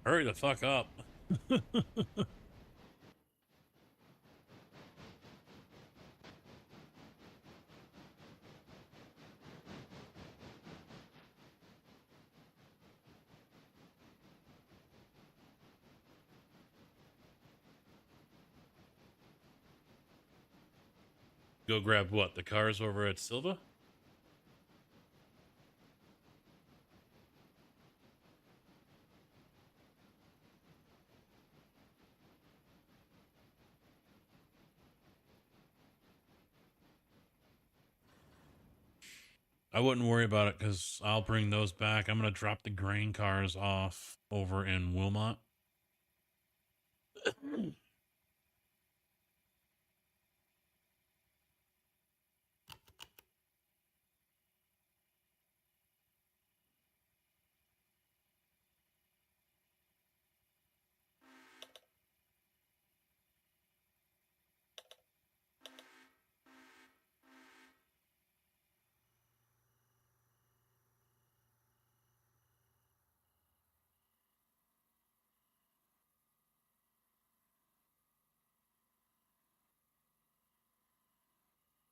Hurry the fuck up. Go grab what? The cars over at Silva? I wouldn't worry about it because I'll bring those back. I'm going to drop the grain cars off over in Wilmot.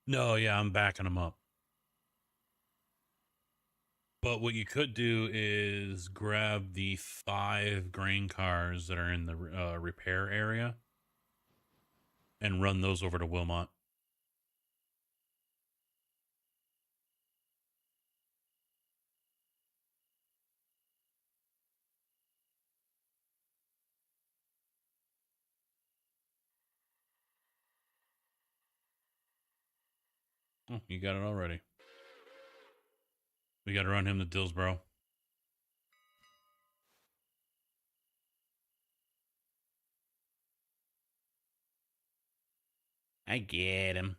No, yeah, I'm backing them up. But what you could do is grab the 5 grain cars that are in the repair area and run those over to Wilmot. Oh, you got it already. We got to run him to Dillsboro. I get him.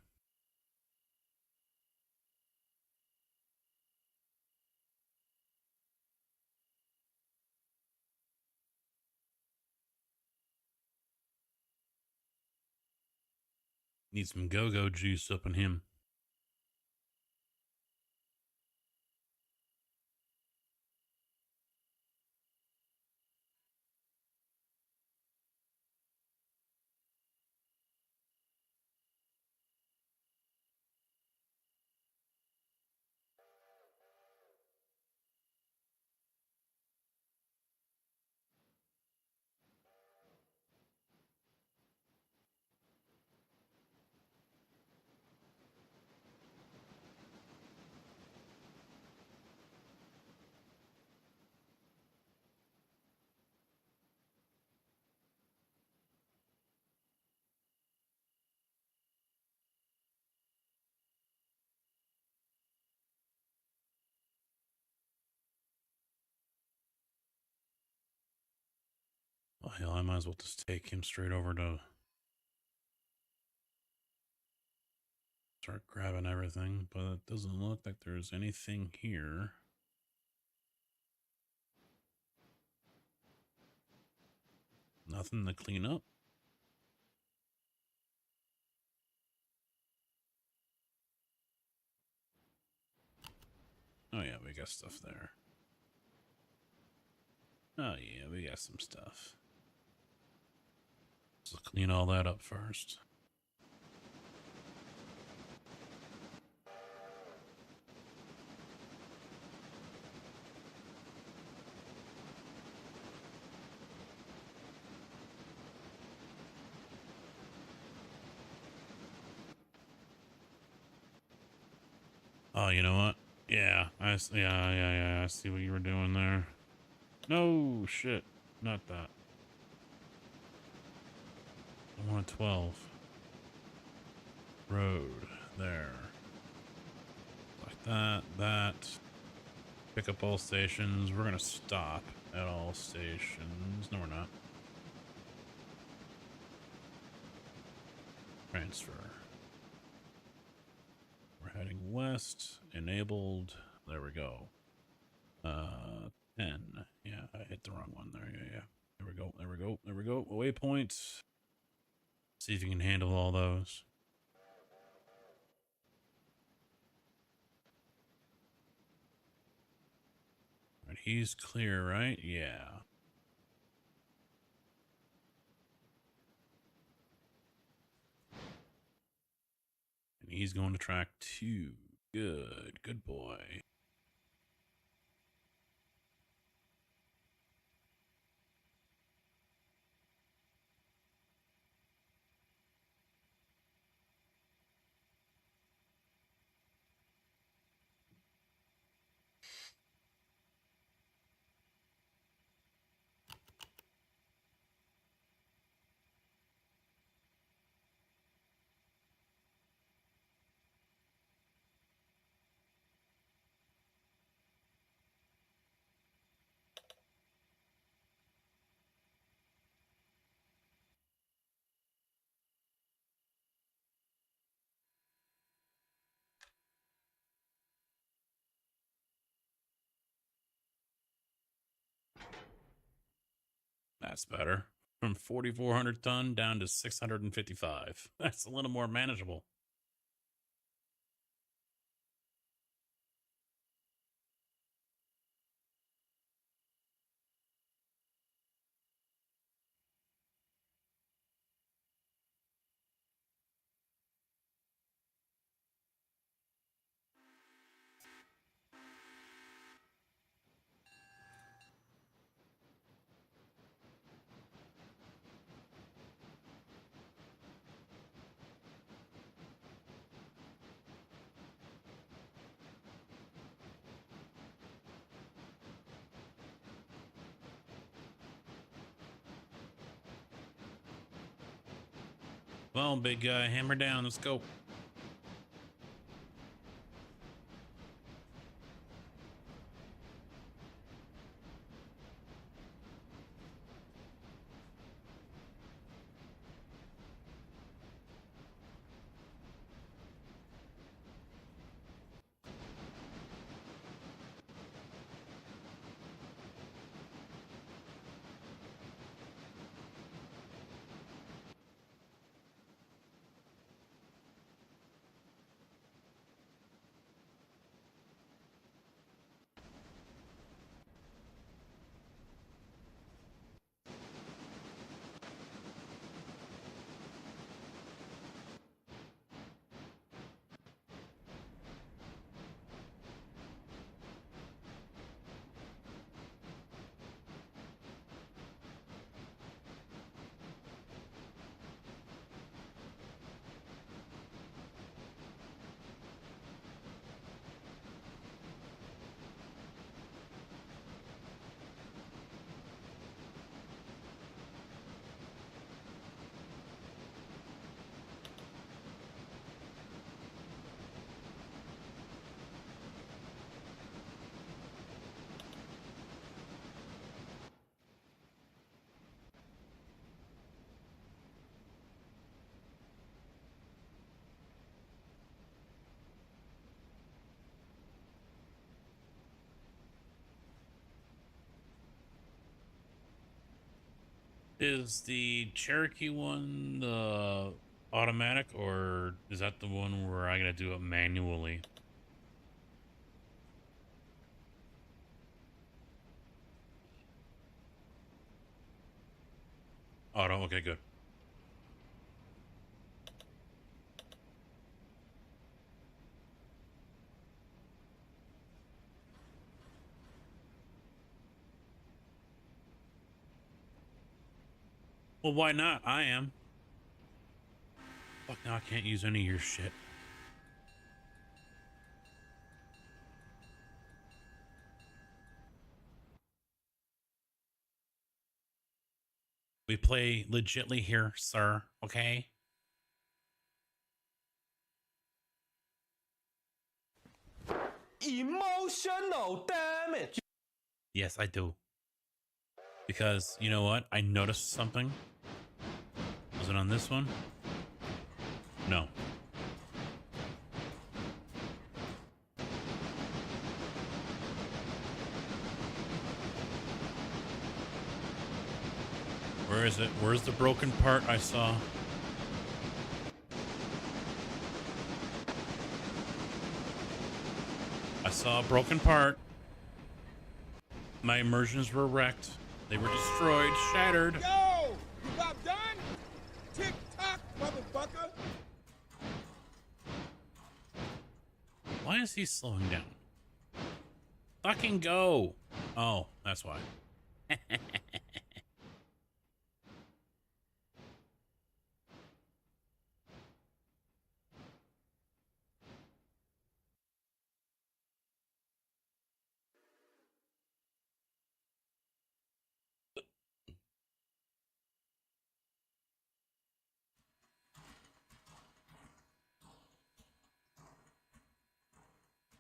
Need some go-go juice up in him. Oh, hell, I might as well just take him straight over to start grabbing everything, but it doesn't look like there's anything here. Nothing to clean up. Oh yeah, we got stuff there. Oh yeah, we got some stuff. Let's clean all that up first. Oh, you know what? Yeah, yeah. I see what you were doing there. No shit, not that. I want a 12. Road there. Like that, that. Pick up all stations. We're gonna stop at all stations. No, we're not. Transfer. We're heading west. Enabled. There we go. 10. Yeah, I hit the wrong one there. Yeah. There we go. There we go. There we go. Waypoints. See if you can handle all those. All right, he's clear, right? Yeah. And he's going to track 2. Good. Good boy. That's better. From 4,400 ton down to 655. That's a little more manageable. Well, big guy, hammer down. Let's go. Is the Cherokee one the automatic, or is that the one where I gotta do it manually? Auto, okay, good. Well, why not? I am. Fuck, now I can't use any of your shit. We play legitly here, sir, okay? Emotional damage. Yes, I do. Because, you know what? I noticed something. Was it on this one? No. Where is it? Where's the broken part I saw? I saw a broken part. My immersions were wrecked. They were destroyed, shattered. Yo, you about done? Tick tock, motherfucker. Why is he slowing down? Fucking go. Oh, that's why.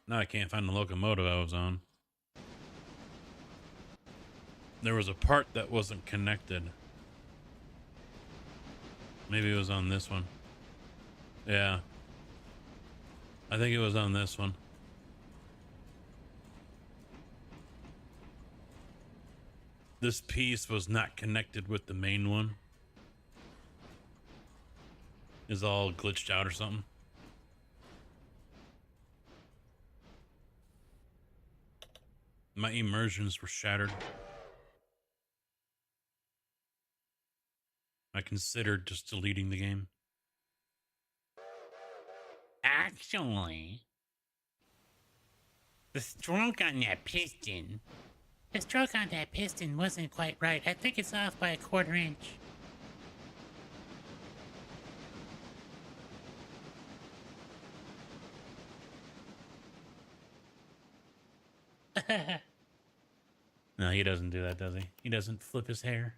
Now I can't find the locomotive I was on. There was a part that wasn't connected. Maybe it was on this one. Yeah. I think it was on this one. This piece was not connected with the main one. Is all glitched out or something. My immersions were shattered. I considered just deleting the game. Actually, the stroke on that piston. The stroke on that piston wasn't quite right. I think it's off by a 1/4 inch. No, he doesn't do that, does he? He doesn't flip his hair.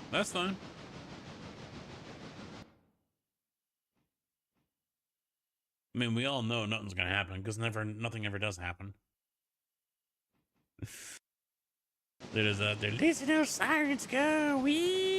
That's fine. I mean, we all know nothing's gonna happen because nothing ever does happen. There's out there. Listen to those sirens go. Wee.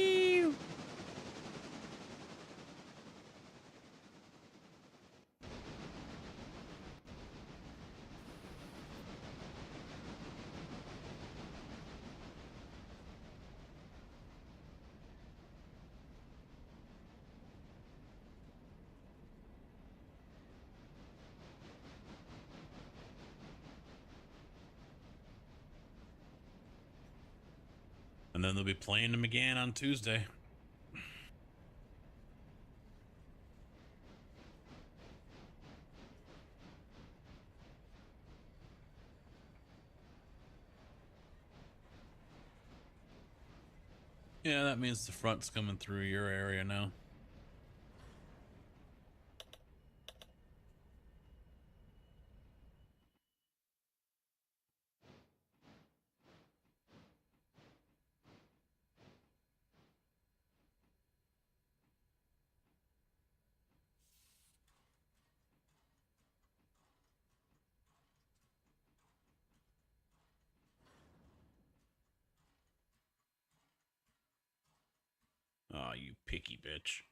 And then they'll be playing them again on Tuesday. Yeah, that means the front's coming through your area now. Aw, you picky bitch.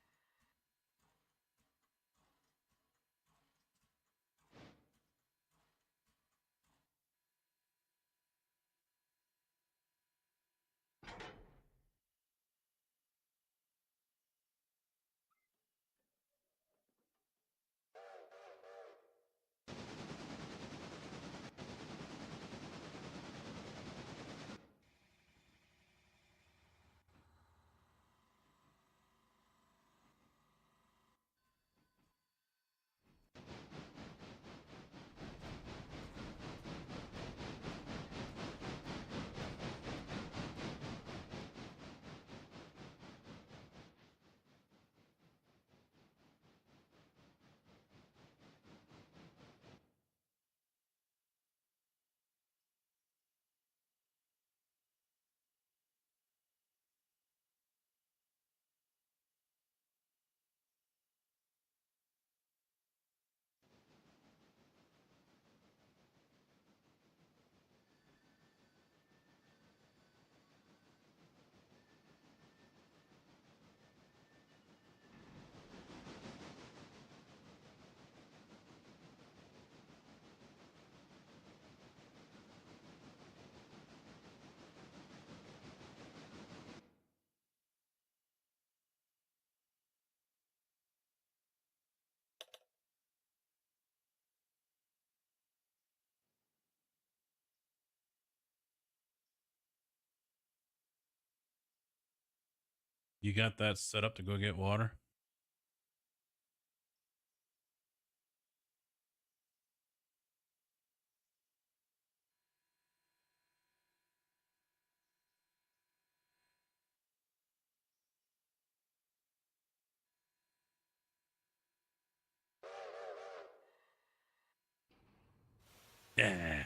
You got that set up to go get water? Yeah.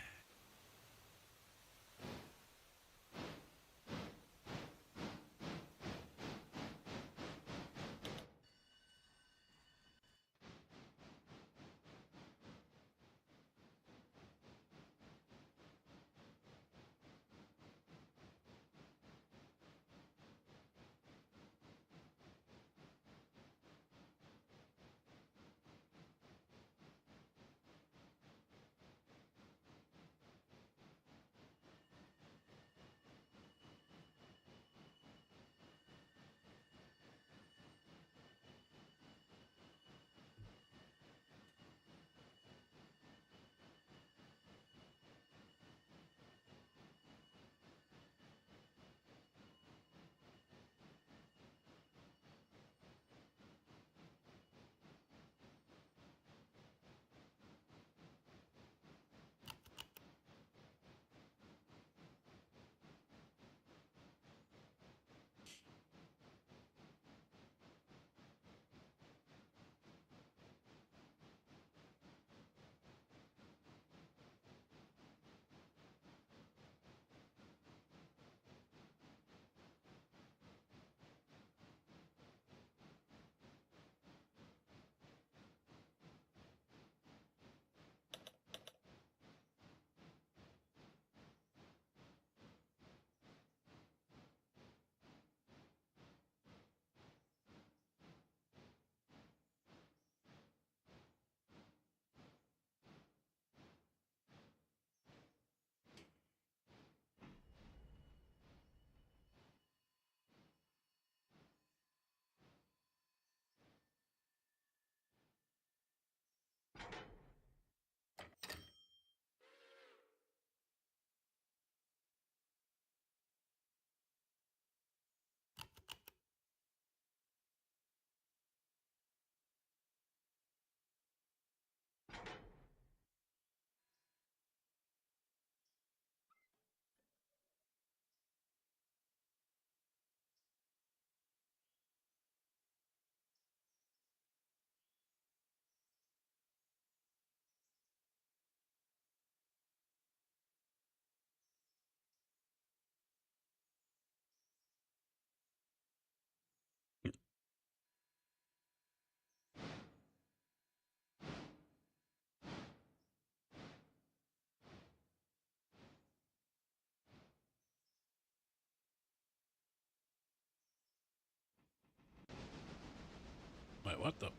Wait, what the?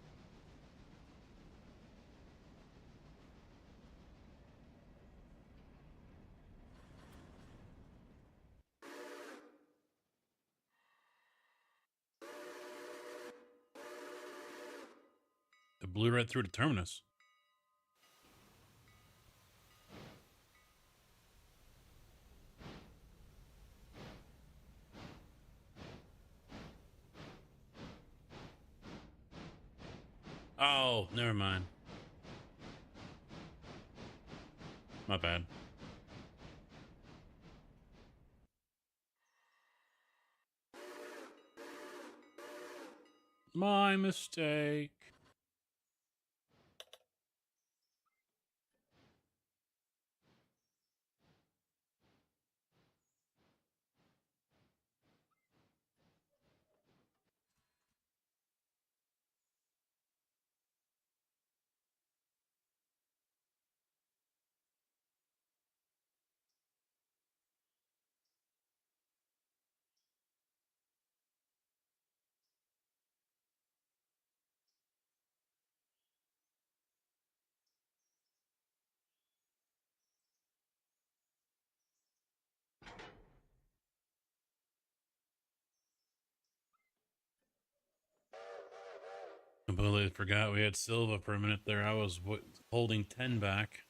It blew right through the terminus. Oh, never mind. My bad. My mistake. Completely forgot we had Silva for a minute there. I was holding 10 back.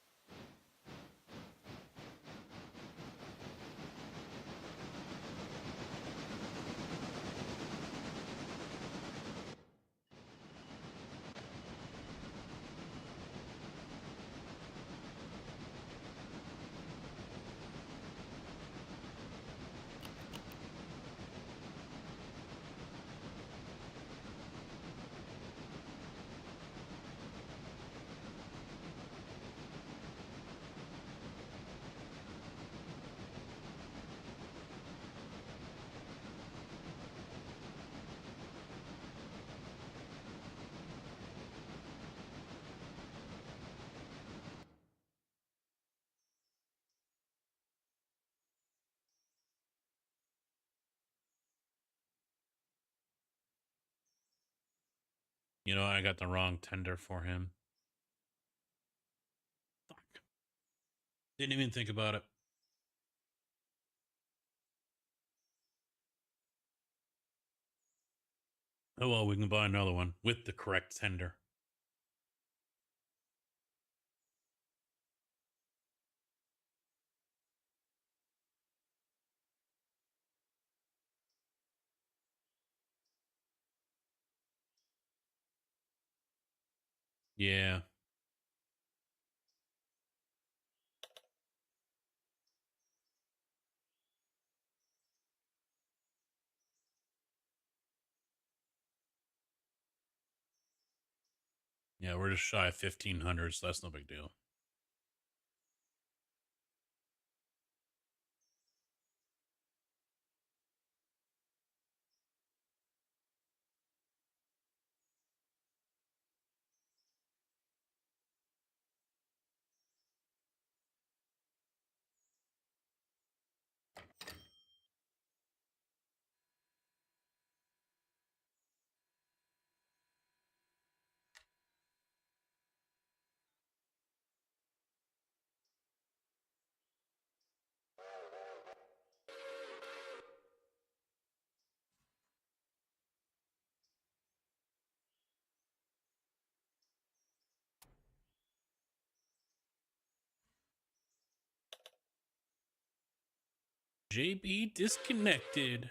You know, I got the wrong tender for him. Fuck. Didn't even think about it. Oh well, we can buy another one with the correct tender. Yeah. Yeah, we're just shy of 1,500, so that's no big deal. JB disconnected.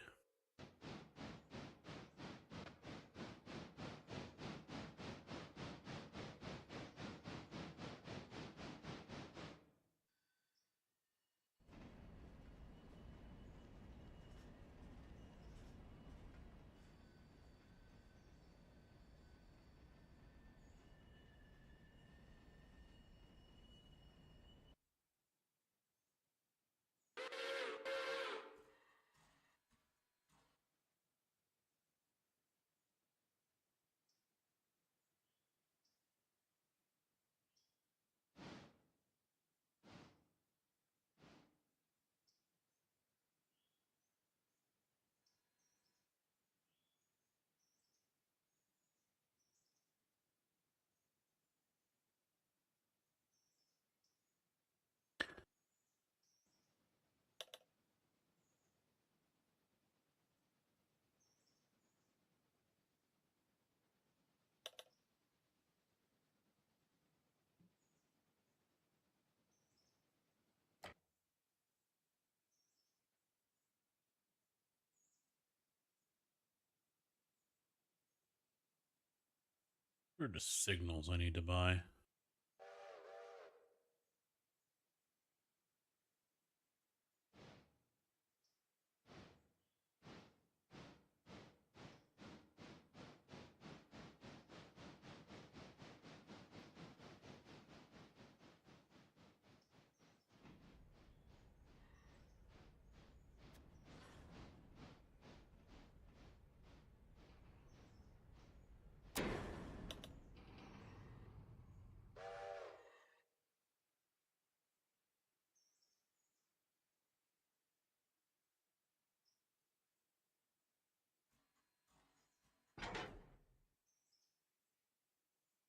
What are the signals I need to buy?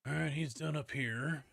All right, he's done up here.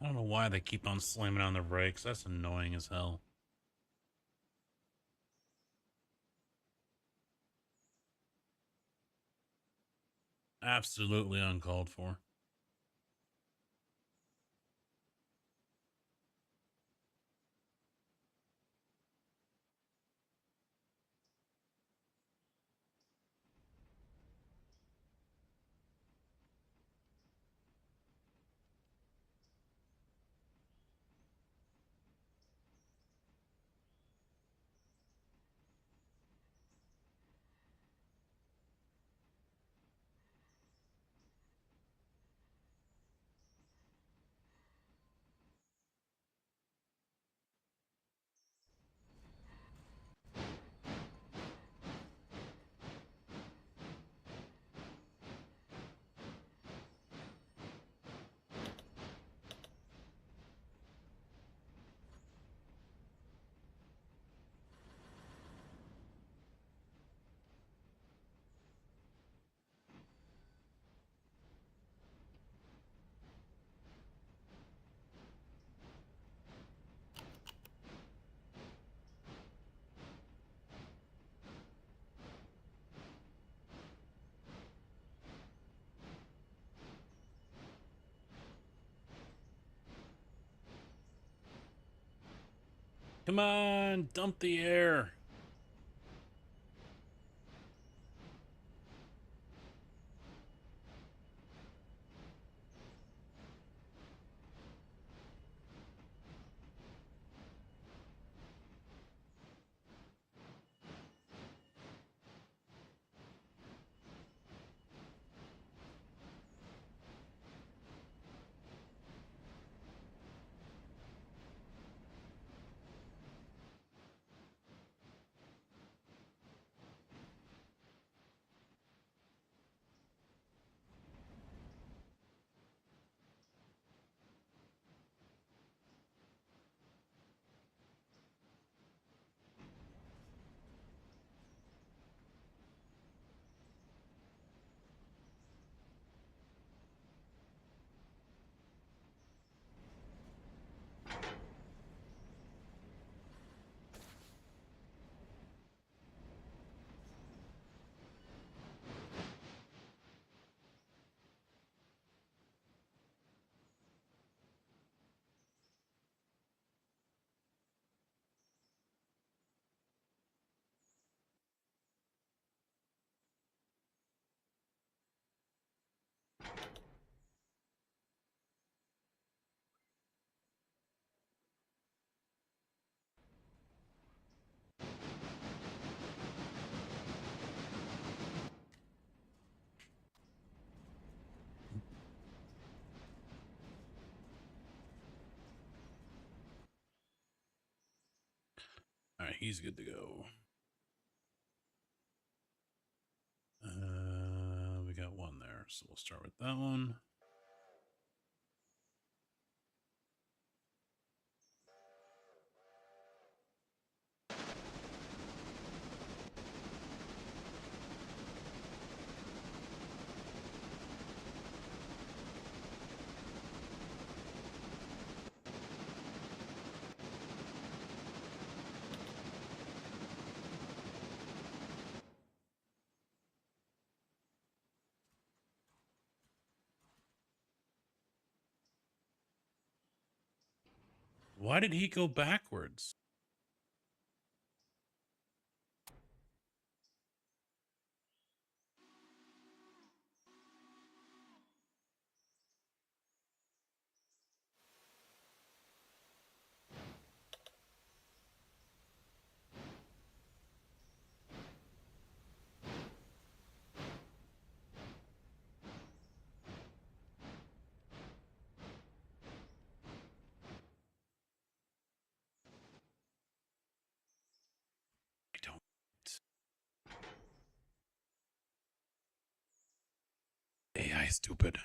I don't know why they keep on slamming on the brakes. That's annoying as hell. Absolutely uncalled for. Come on, dump the air. All right, he's good to go. So we'll start with that one. Why did he go backwards? I don't. AI stupid.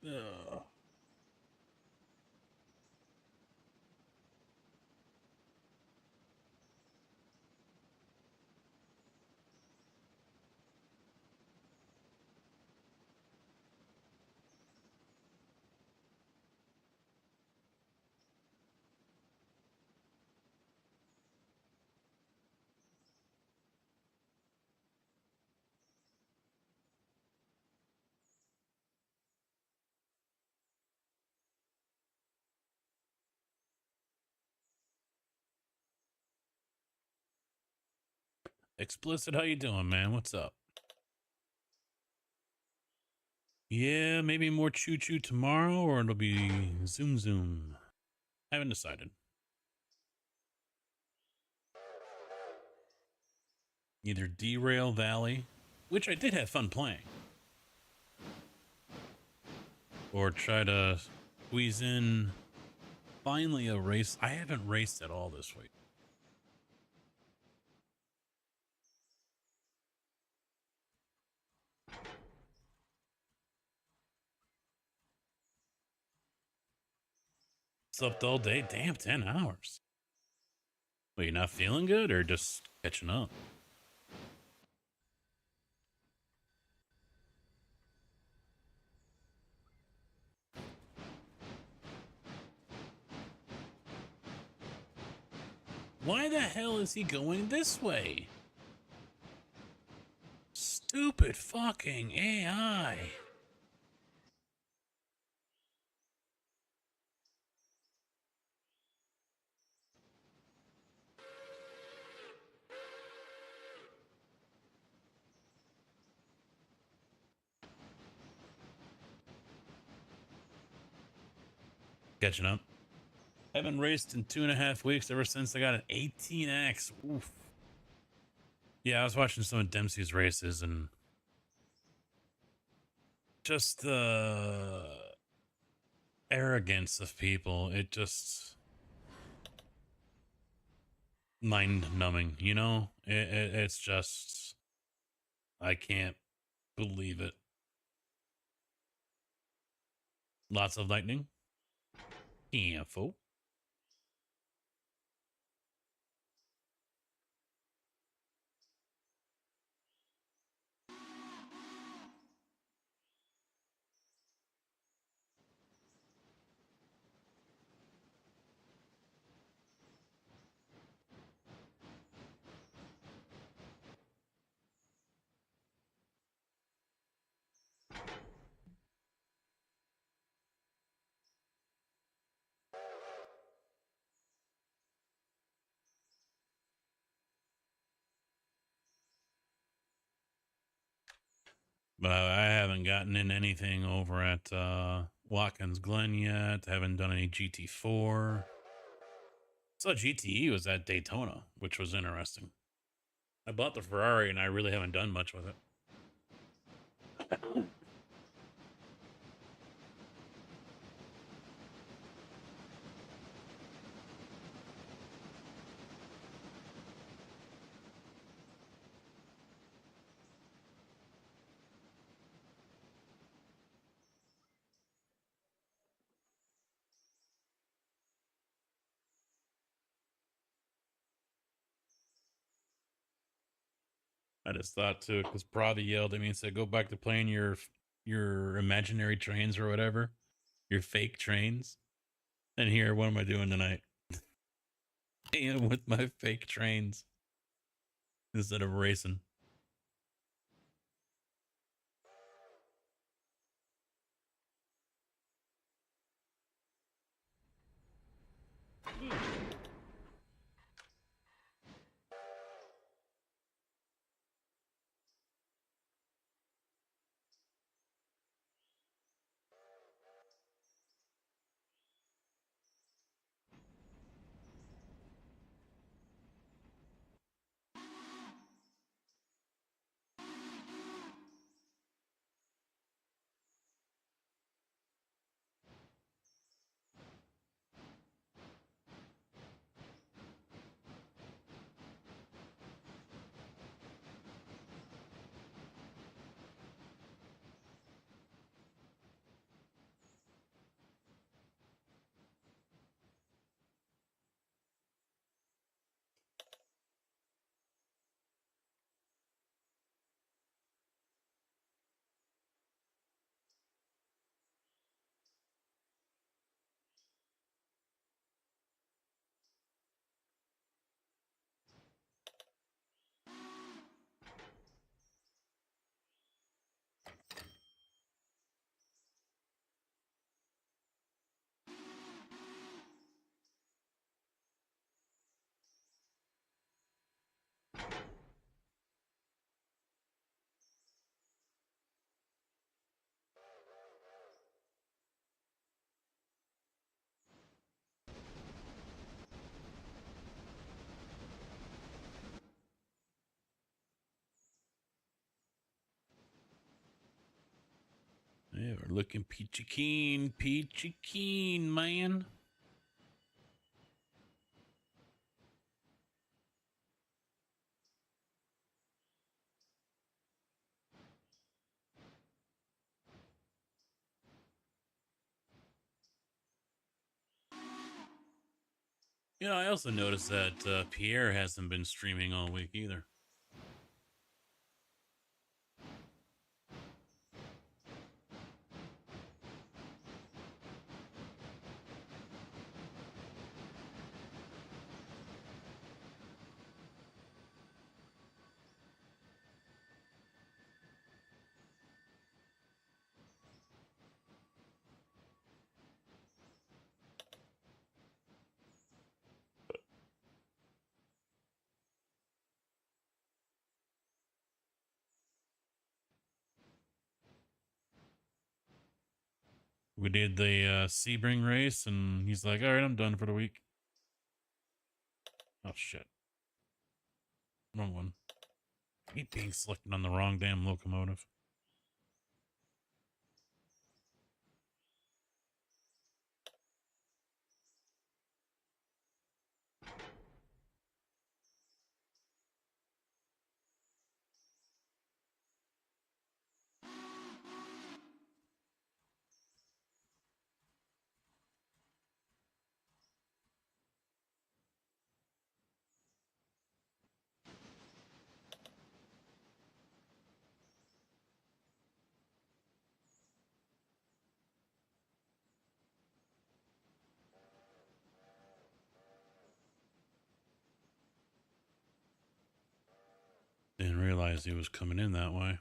Ugh. Explicit, how you doing, man? What's up? Yeah, maybe more choo-choo tomorrow, or it'll be zoom. Haven't decided. Either Derail Valley, which I did have fun playing, or try to squeeze in finally a race. I haven't raced at all this week. Slept all day? Damn, 10 hours. Wait, you not feeling good or just catching up? Why the hell is he going this way? Stupid fucking AI. Catching up. Haven't raced in 2.5 weeks ever since I got an 18X. Oof. Yeah, I was watching some of Dempsey's races and just the arrogance of people. It just mind numbing, you know? It's just, I can't believe it. Lots of lightning. Info. But I haven't gotten in anything over at Watkins Glen yet. Haven't done any GT4. saw GTE was at Daytona, which was interesting. I bought the Ferrari and I really haven't done much with it. I just thought too, because Prada yelled at me and said, "Go back to playing your imaginary trains or whatever, your fake trains." And here, what am I doing tonight? Playing with my fake trains instead of racing. Yeah, we're looking peachy keen, man. You know, I also noticed that Pierre hasn't been streaming all week either. We did the Sebring race, and he's like, "All right, I'm done for the week." Oh shit! Wrong one. I hate being selected on the wrong damn locomotive. Didn't realize he was coming in that way.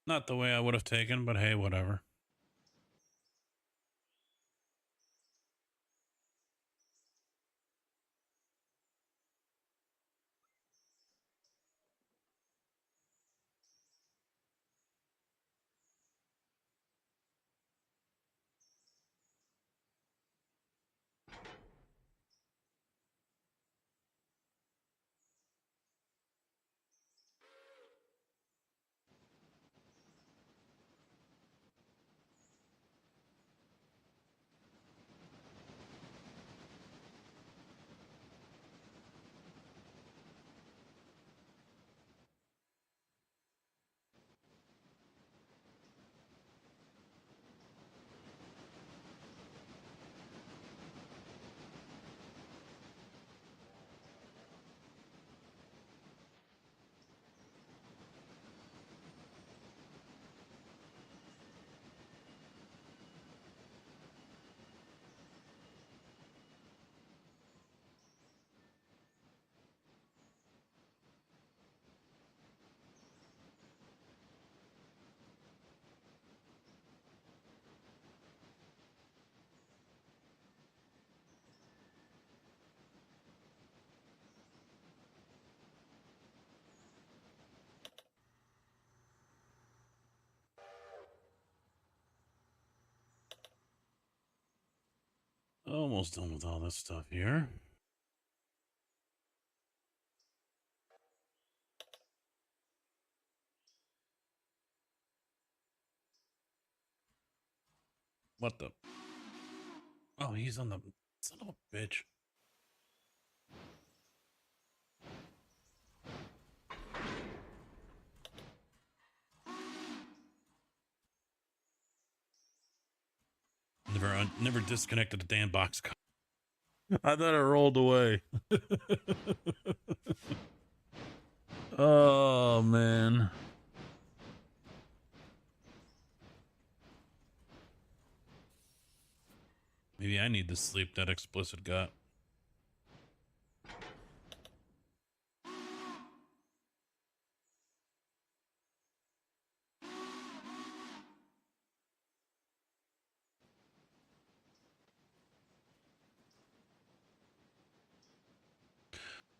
Not the way I would have taken, but hey, whatever. Almost done with all this stuff here. What the? Oh, he's on the son of a bitch. Never disconnected the damn box. I thought it rolled away. Oh man. Maybe I need the sleep that explicit got.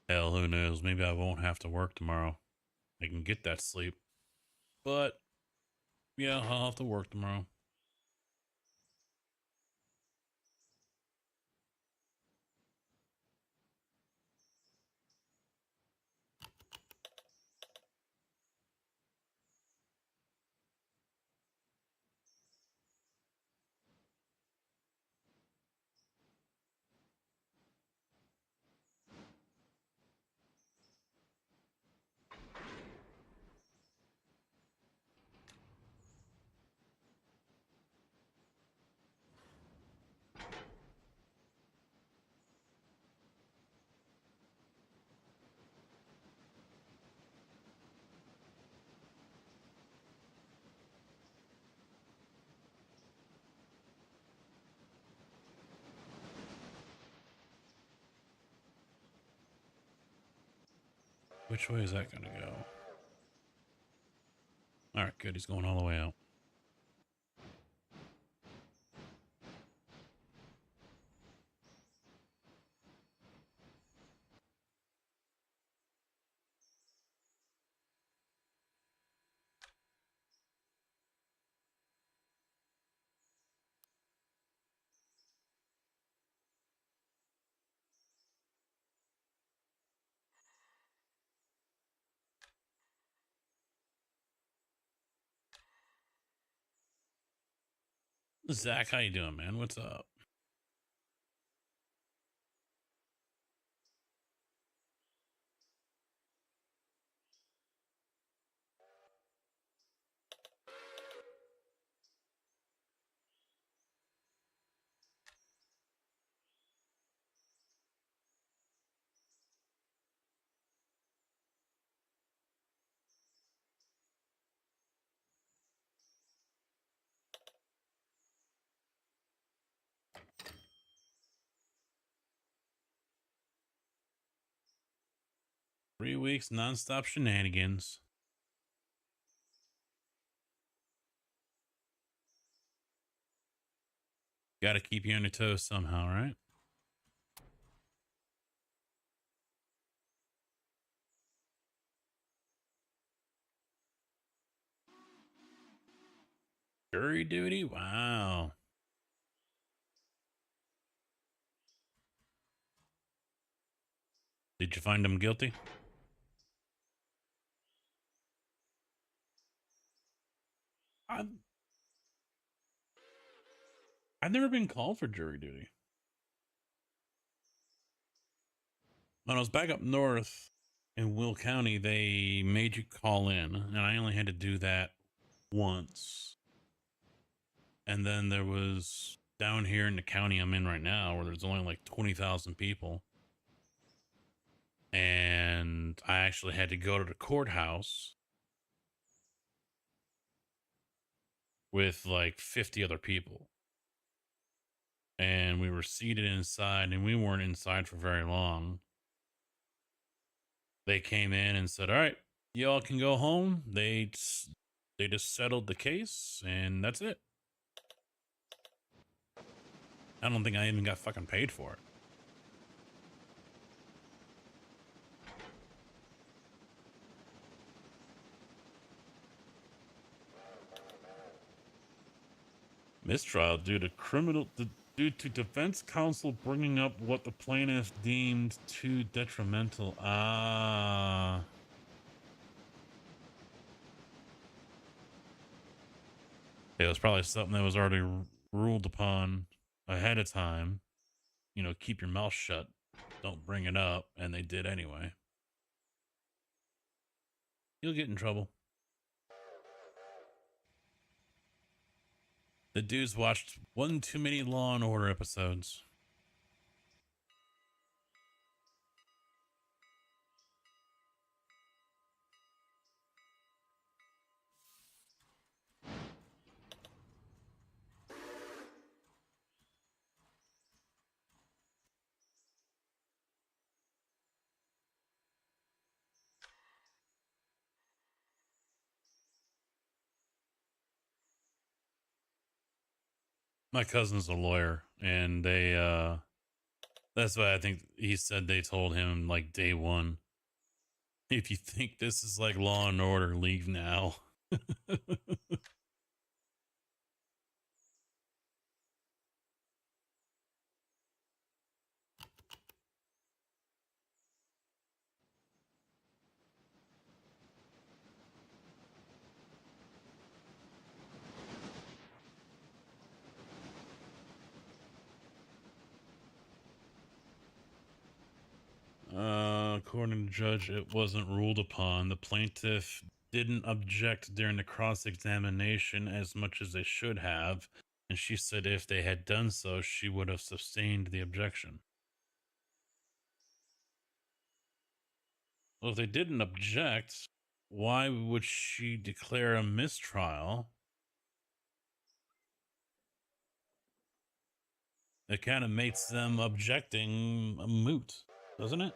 Hell, who knows? Maybe I won't have to work tomorrow. I can get that sleep. But, yeah, I'll have to work tomorrow. Which way is that going to go? All right, good. He's going all the way out. Zach, how you doing, man? What's up? Three weeks nonstop shenanigans. Got to keep you on your toes somehow, right? Jury duty? Wow. Did you find him guilty? I've never been called for jury duty. When I was back up north in Will County, they made you call in, and I only had to do that once. And then there was down here in the county I'm in right now, where there's only like 20,000 people. And I actually had to go to the courthouse with like 50 other people. And we were seated inside, and we weren't inside for very long. They came in and said, all right, y'all can go home. They just settled the case, and that's it. I don't think I even got fucking paid for it. Mistrial due to criminal Due to defense counsel bringing up what the plaintiff deemed too detrimental. Ah. It was probably something that was already ruled upon ahead of time. You know, keep your mouth shut. Don't bring it up. And they did anyway. You'll get in trouble. The dudes watched one too many Law and Order episodes. My cousin's a lawyer, and they that's why I think he said they told him like day one, if you think this is like Law and Order, leave now. According to the judge, it wasn't ruled upon. The plaintiff didn't object during the cross-examination as much as they should have, and she said if they had done so, she would have sustained the objection. Well, if they didn't object, why would she declare a mistrial? It kind of makes them objecting a moot, doesn't it?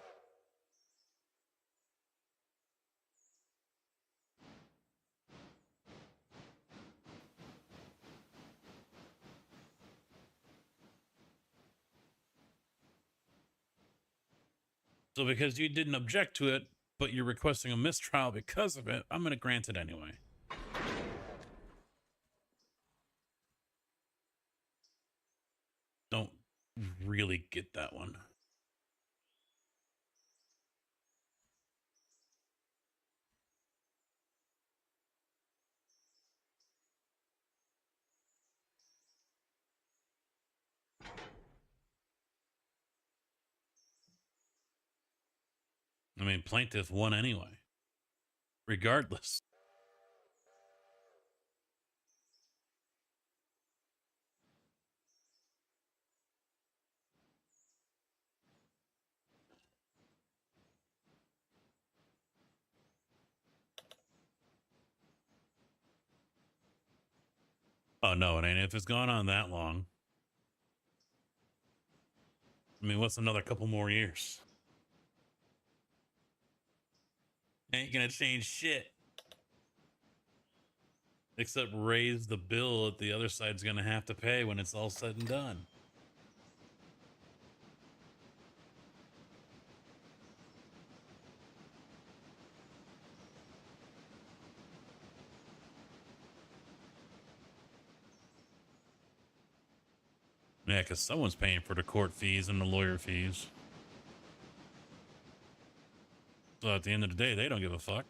So because you didn't object to it, but you're requesting a mistrial because of it, I'm going to grant it anyway. Don't really get that one. I mean, plaintiff won anyway, regardless. Oh, no, it ain't. If it's gone on that long, I mean, what's another couple more years? Ain't gonna change shit. Except raise the bill that the other side's gonna have to pay when it's all said and done. Yeah, because someone's paying for the court fees and the lawyer fees. So at the end of the day, they don't give a fuck.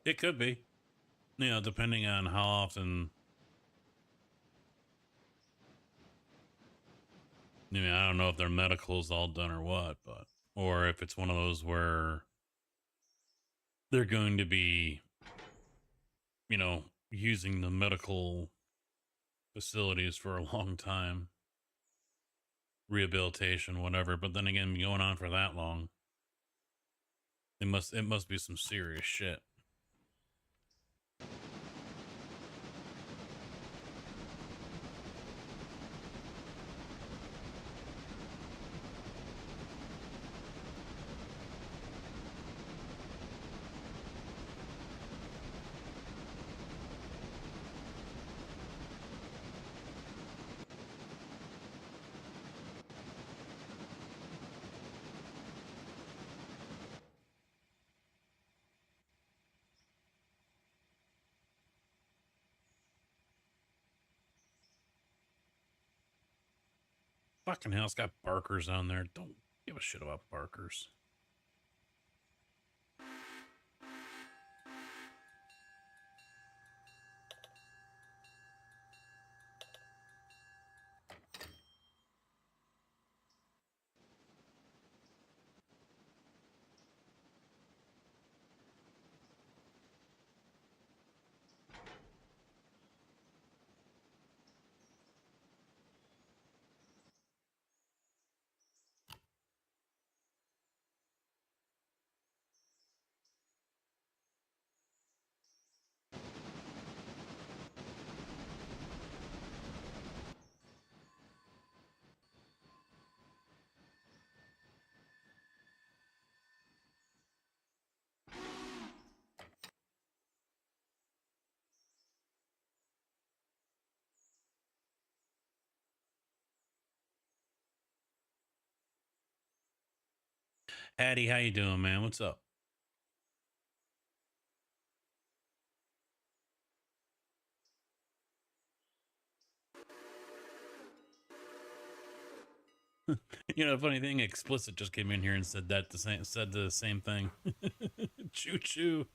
It could be. You know, depending on how often. I mean, I don't know if their medical's all done or what, but. Or if it's one of those where they're going to be, you know, using the medical facilities for a long time. rehabilitation, whatever. But then again, going on for that long, it must be some serious shit. Fucking hell, it's got barkers on there. Don't give a shit about barkers. Hattie, how you doing, man? What's up? You know, funny thing, Explicit just came in here and said the same thing. Choo choo.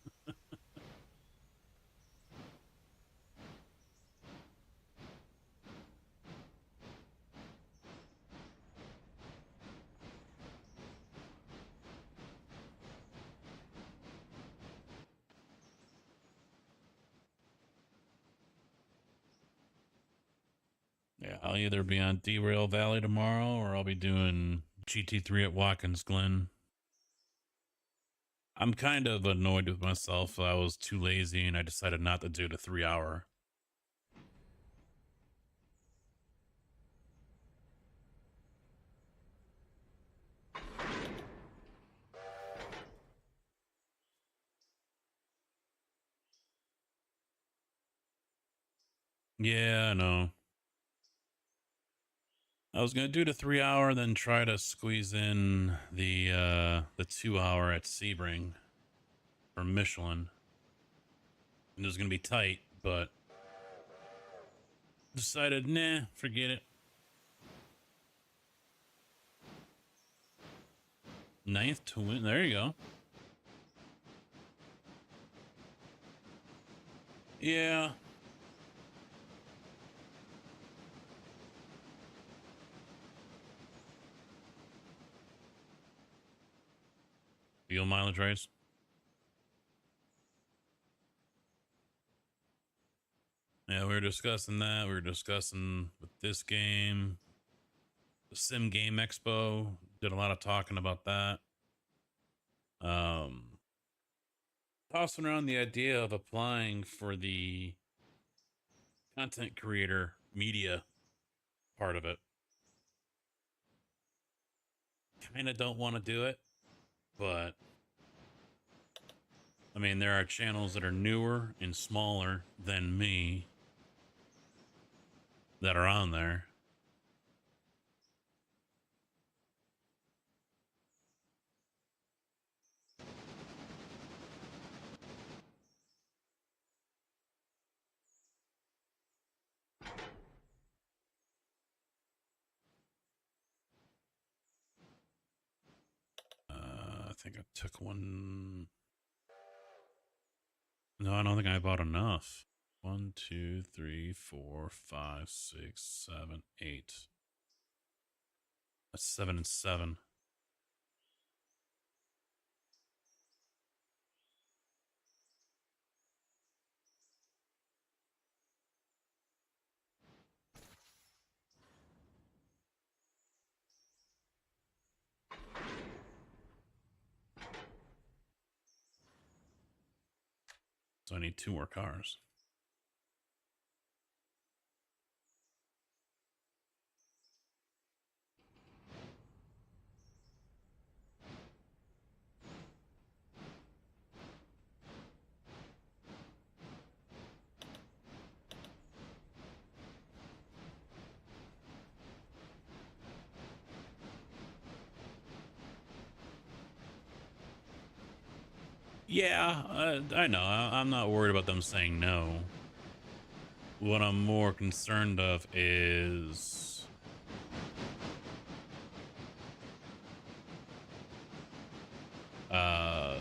Yeah, I'll either be on Derail Valley tomorrow or I'll be doing GT3 at Watkins Glen. I'm kind of annoyed with myself. I was too lazy and I decided not to do the 3-hour. Yeah, I know. I was gonna do the 3-hour, then try to squeeze in the 2-hour at Sebring for Michelin. And it was gonna be tight, but decided, nah, forget it. 9th to win. There you go. Yeah. Fuel mileage race. Yeah, we were discussing that. We were discussing with this game, the Sim Game Expo. Did a lot of talking about that. Tossing around the idea of applying for the content creator media part of it. Kind of don't want to do it, but I mean, there are channels that are newer and smaller than me that are on there. I think I took one. No, I don't think I bought enough. 1, 2, 3, 4, 5, 6, 7, 8. That's 7 and 7. So I need 2 more cars. Yeah, I know. I'm not worried about them saying no. What I'm more concerned of is I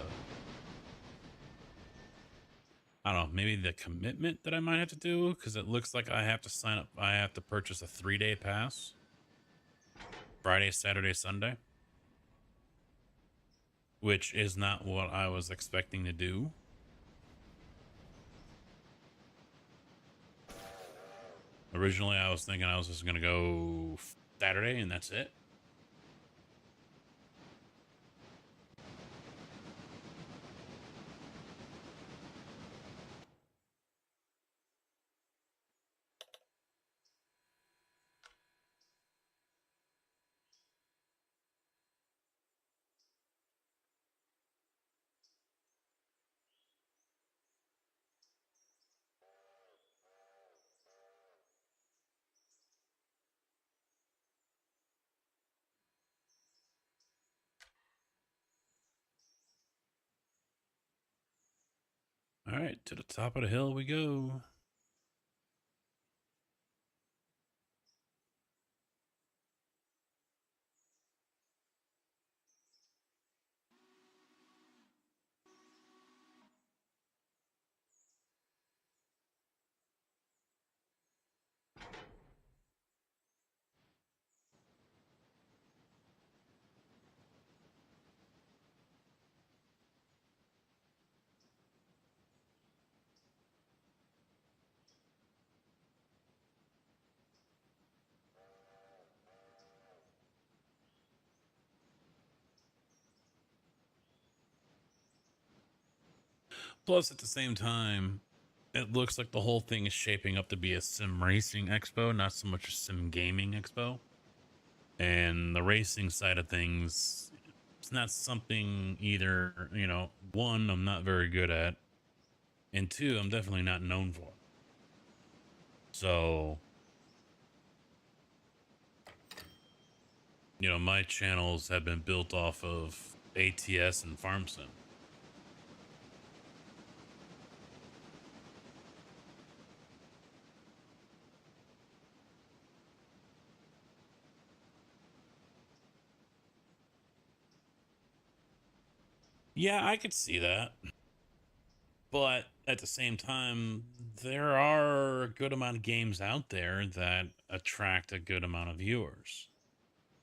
don't know, maybe the commitment that I might have to do, because it looks like I have to sign up. I have to purchase a 3-day pass. Friday, Saturday, Sunday. Which is not what I was expecting to do. Originally, I was thinking I was just going to go Saturday and that's it. All right, to the top of the hill we go. Plus, at the same time, it looks like the whole thing is shaping up to be a sim racing expo, not so much a sim gaming expo. And the racing side of things, it's not something either, you know, 1, I'm not very good at, and 2, I'm definitely not known for. So, you know, my channels have been built off of ATS and Farm Sim. Yeah, I could see that. But at the same time, there are a good amount of games out there that attract a good amount of viewers.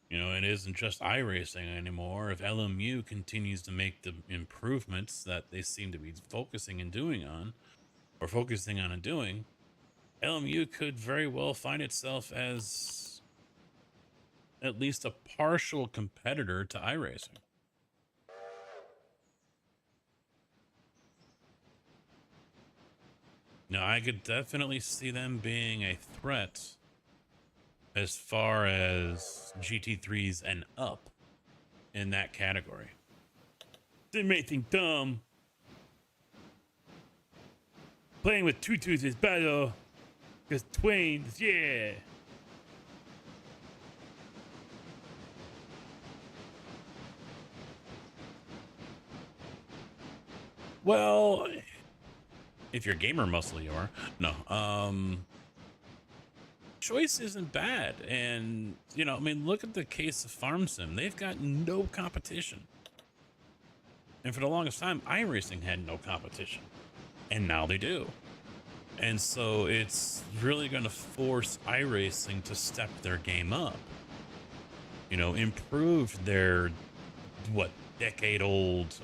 You know, it isn't just iRacing anymore. If LMU continues to make the improvements that they seem to be focusing and doing on, or focusing on and doing, LMU could very well find itself as at least a partial competitor to iRacing. Now, I could definitely see them being a threat as far as GT3s and up in that category. They may think dumb. Playing with tutus is better. Because twins, yeah. Well, if you're gamer muscle, you are. No, choice isn't bad. And, you know, I mean, look at the case of Farm Sim. They've got no competition. And for the longest time, iRacing had no competition. And now they do. And so it's really going to force iRacing to step their game up. You know, improve their, decade-old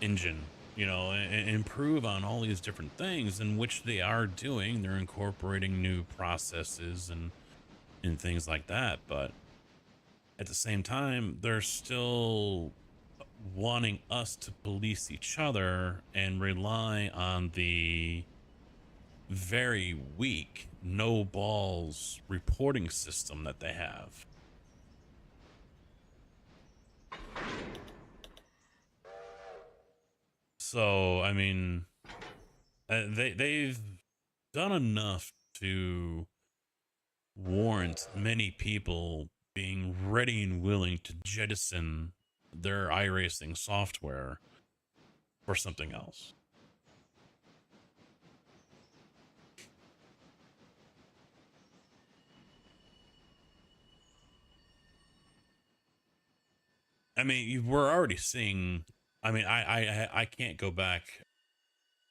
engine. You know, and improve on all these different things, in which they are doing. They're incorporating new processes and things like that. But at the same time, they're still wanting us to police each other and rely on the very weak no balls reporting system that they have. So, I mean, they've done enough to warrant many people being ready and willing to jettison their iRacing software for something else. I mean, we're already seeing. I mean, I can't go back.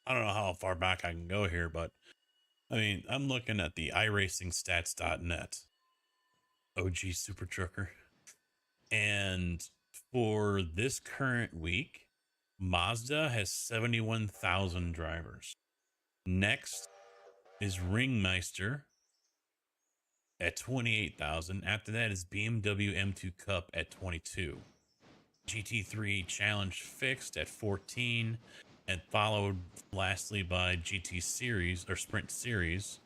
I don't know how far back I can go here, but I mean, I'm looking at the iRacingStats.net OG Super Trucker, and for this current week, Mazda has 71,000 drivers. Next is Ringmeister at 28,000. After that is BMW M2 Cup at 22. GT3 Challenge Fixed at 14, and followed lastly by GT Series or Sprint Series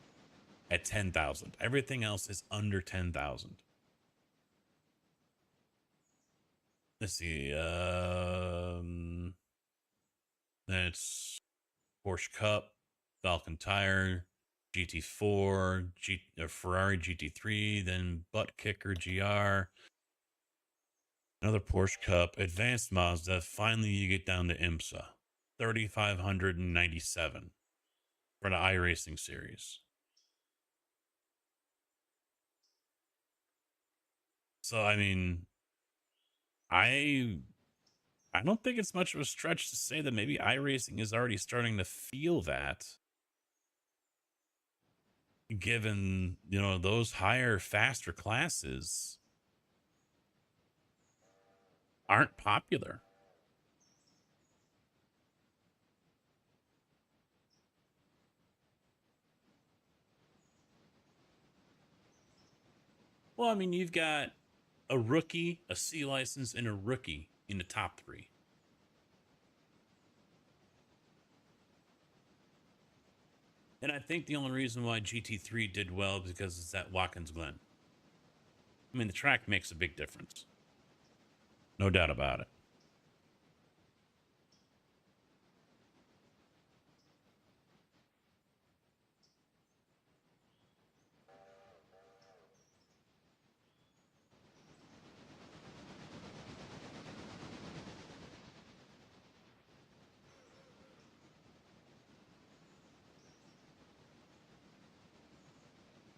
at 10,000. Everything else is under 10,000. Let's see. That's Porsche Cup, Falcon Tire, GT4, Ferrari GT3, then Butt Kicker GR, another Porsche Cup, Advanced Mazda. Finally, you get down to IMSA, 3,597 for the iRacing series. So, I mean, I don't think it's much of a stretch to say that maybe iRacing is already starting to feel that, given, you know, those higher, faster classes aren't popular. Well, I mean, you've got a rookie, a C license, and a rookie in the top three. And I think the only reason why GT3 did well is because it's at Watkins Glen. I mean, the track makes a big difference. No doubt about it.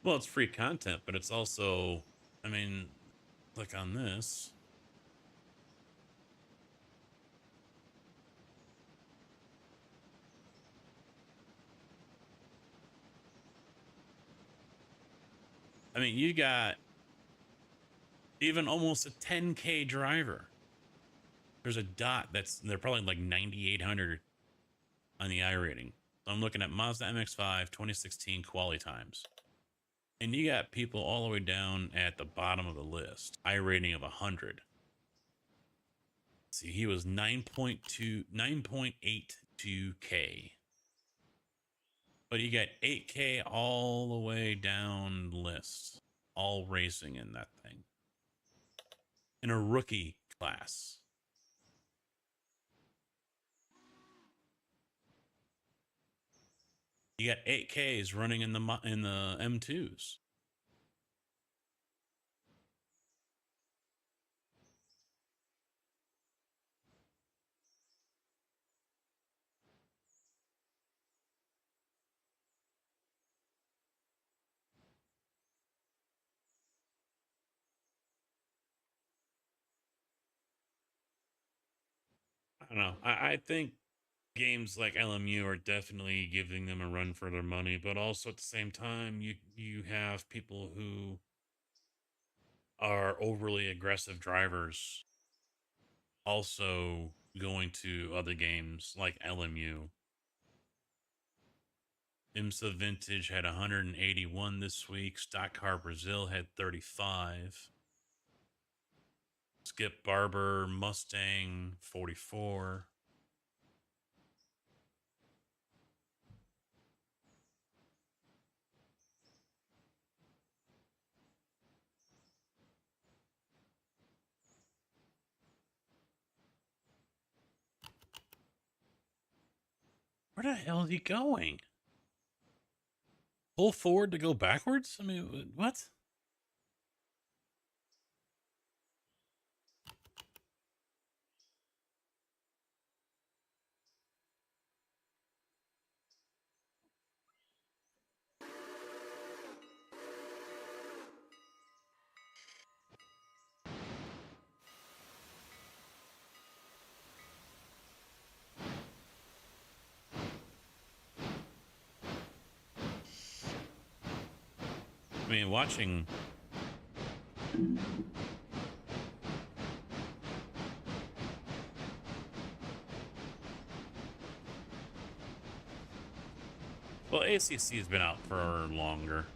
Well, it's free content, but it's also, I mean, click on this. I mean, you got even almost a 10K driver. There's a dot they're probably like 9,800 on the iRating. So I'm looking at Mazda MX-5 2016 quali times. And you got people all the way down at the bottom of the list. iRating of 100. See, he was 9.82K. But you got 8K all the way down the list. All racing in that thing. In a rookie class. You got 8Ks running in the M2s. I don't know. I think games like LMU are definitely giving them a run for their money, but also at the same time, you have people who are overly aggressive drivers also going to other games like LMU. IMSA Vintage had 181 this week. Stock Car Brazil had 35. Skip Barber, Mustang 44. Where the hell is he going? Pull forward to go backwards? I mean, what? I mean, watching... Well, ACC has been out for longer.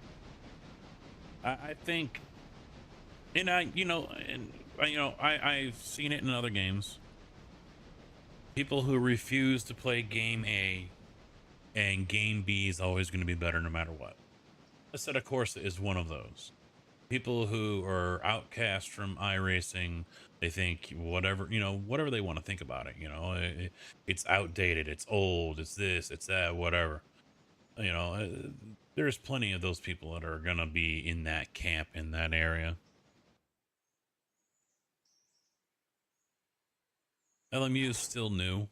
I think... And I've seen it in other games. People who refuse to play game A and game B is always going to be better no matter what. Assetto Corsa is one of those. People who are outcast from iRacing, they think whatever they want to think about it. It's outdated, it's old, it's this, it's that, whatever. There's plenty of those people that are going to be in that camp, in that area. LMU is still new.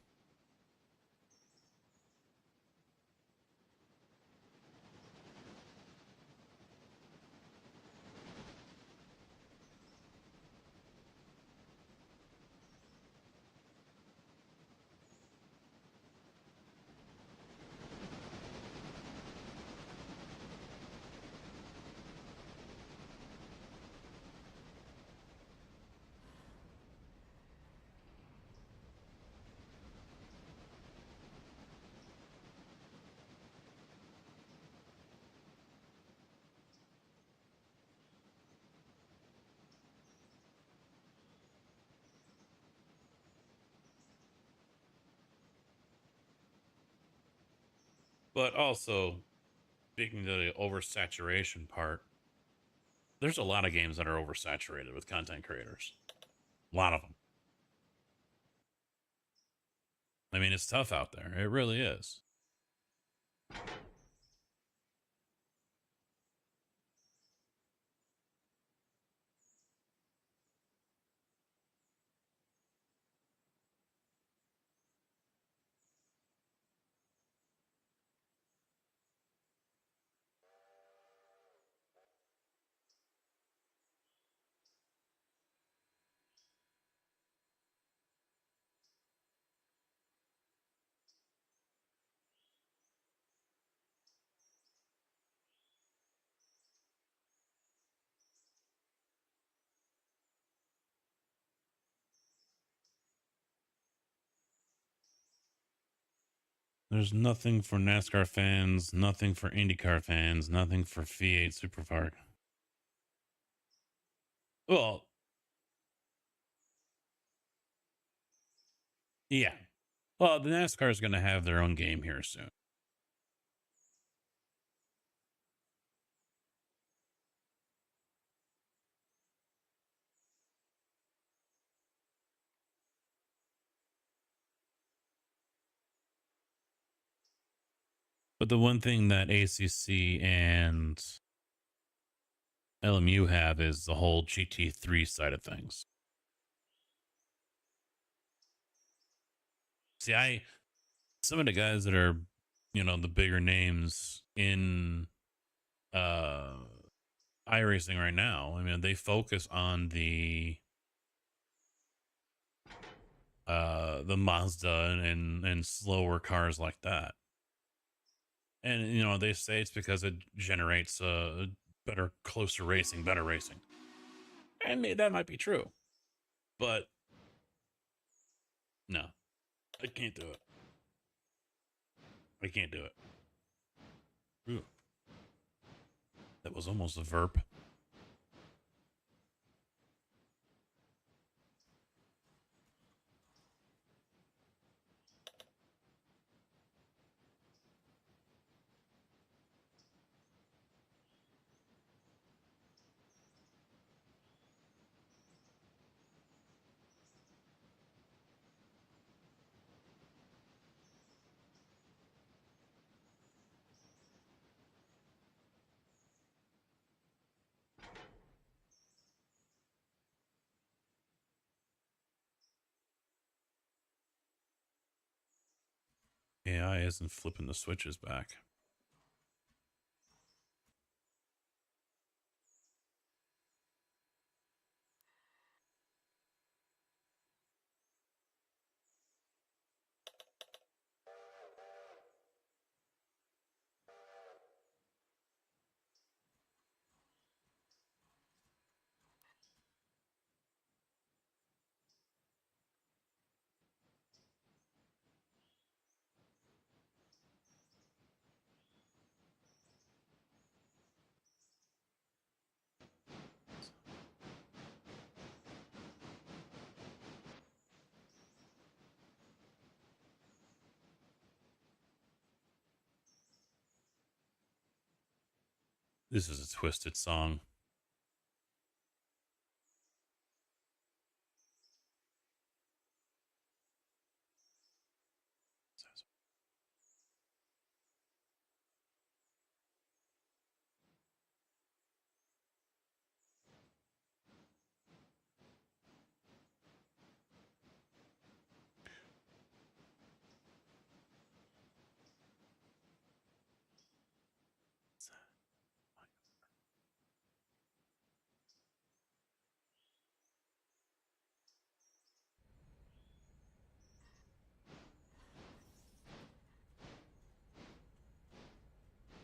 But also, speaking to the oversaturation part, there's a lot of games that are oversaturated with content creators. A lot of them. I mean, it's tough out there. It really is. There's nothing for NASCAR fans, nothing for IndyCar fans, nothing for V8 Superpark. Well, yeah. Well, the NASCAR is going to have their own game here soon. But the one thing that ACC and LMU have is the whole GT3 side of things. See, some of the guys that are, the bigger names in iRacing right now, I mean, they focus on the Mazda and slower cars like that. And, they say it's because it generates better, closer racing, better racing. And that might be true. But, no. I can't do it. I can't do it. Ooh. That was almost a verb. AI isn't flipping the switches back. This is a twisted song.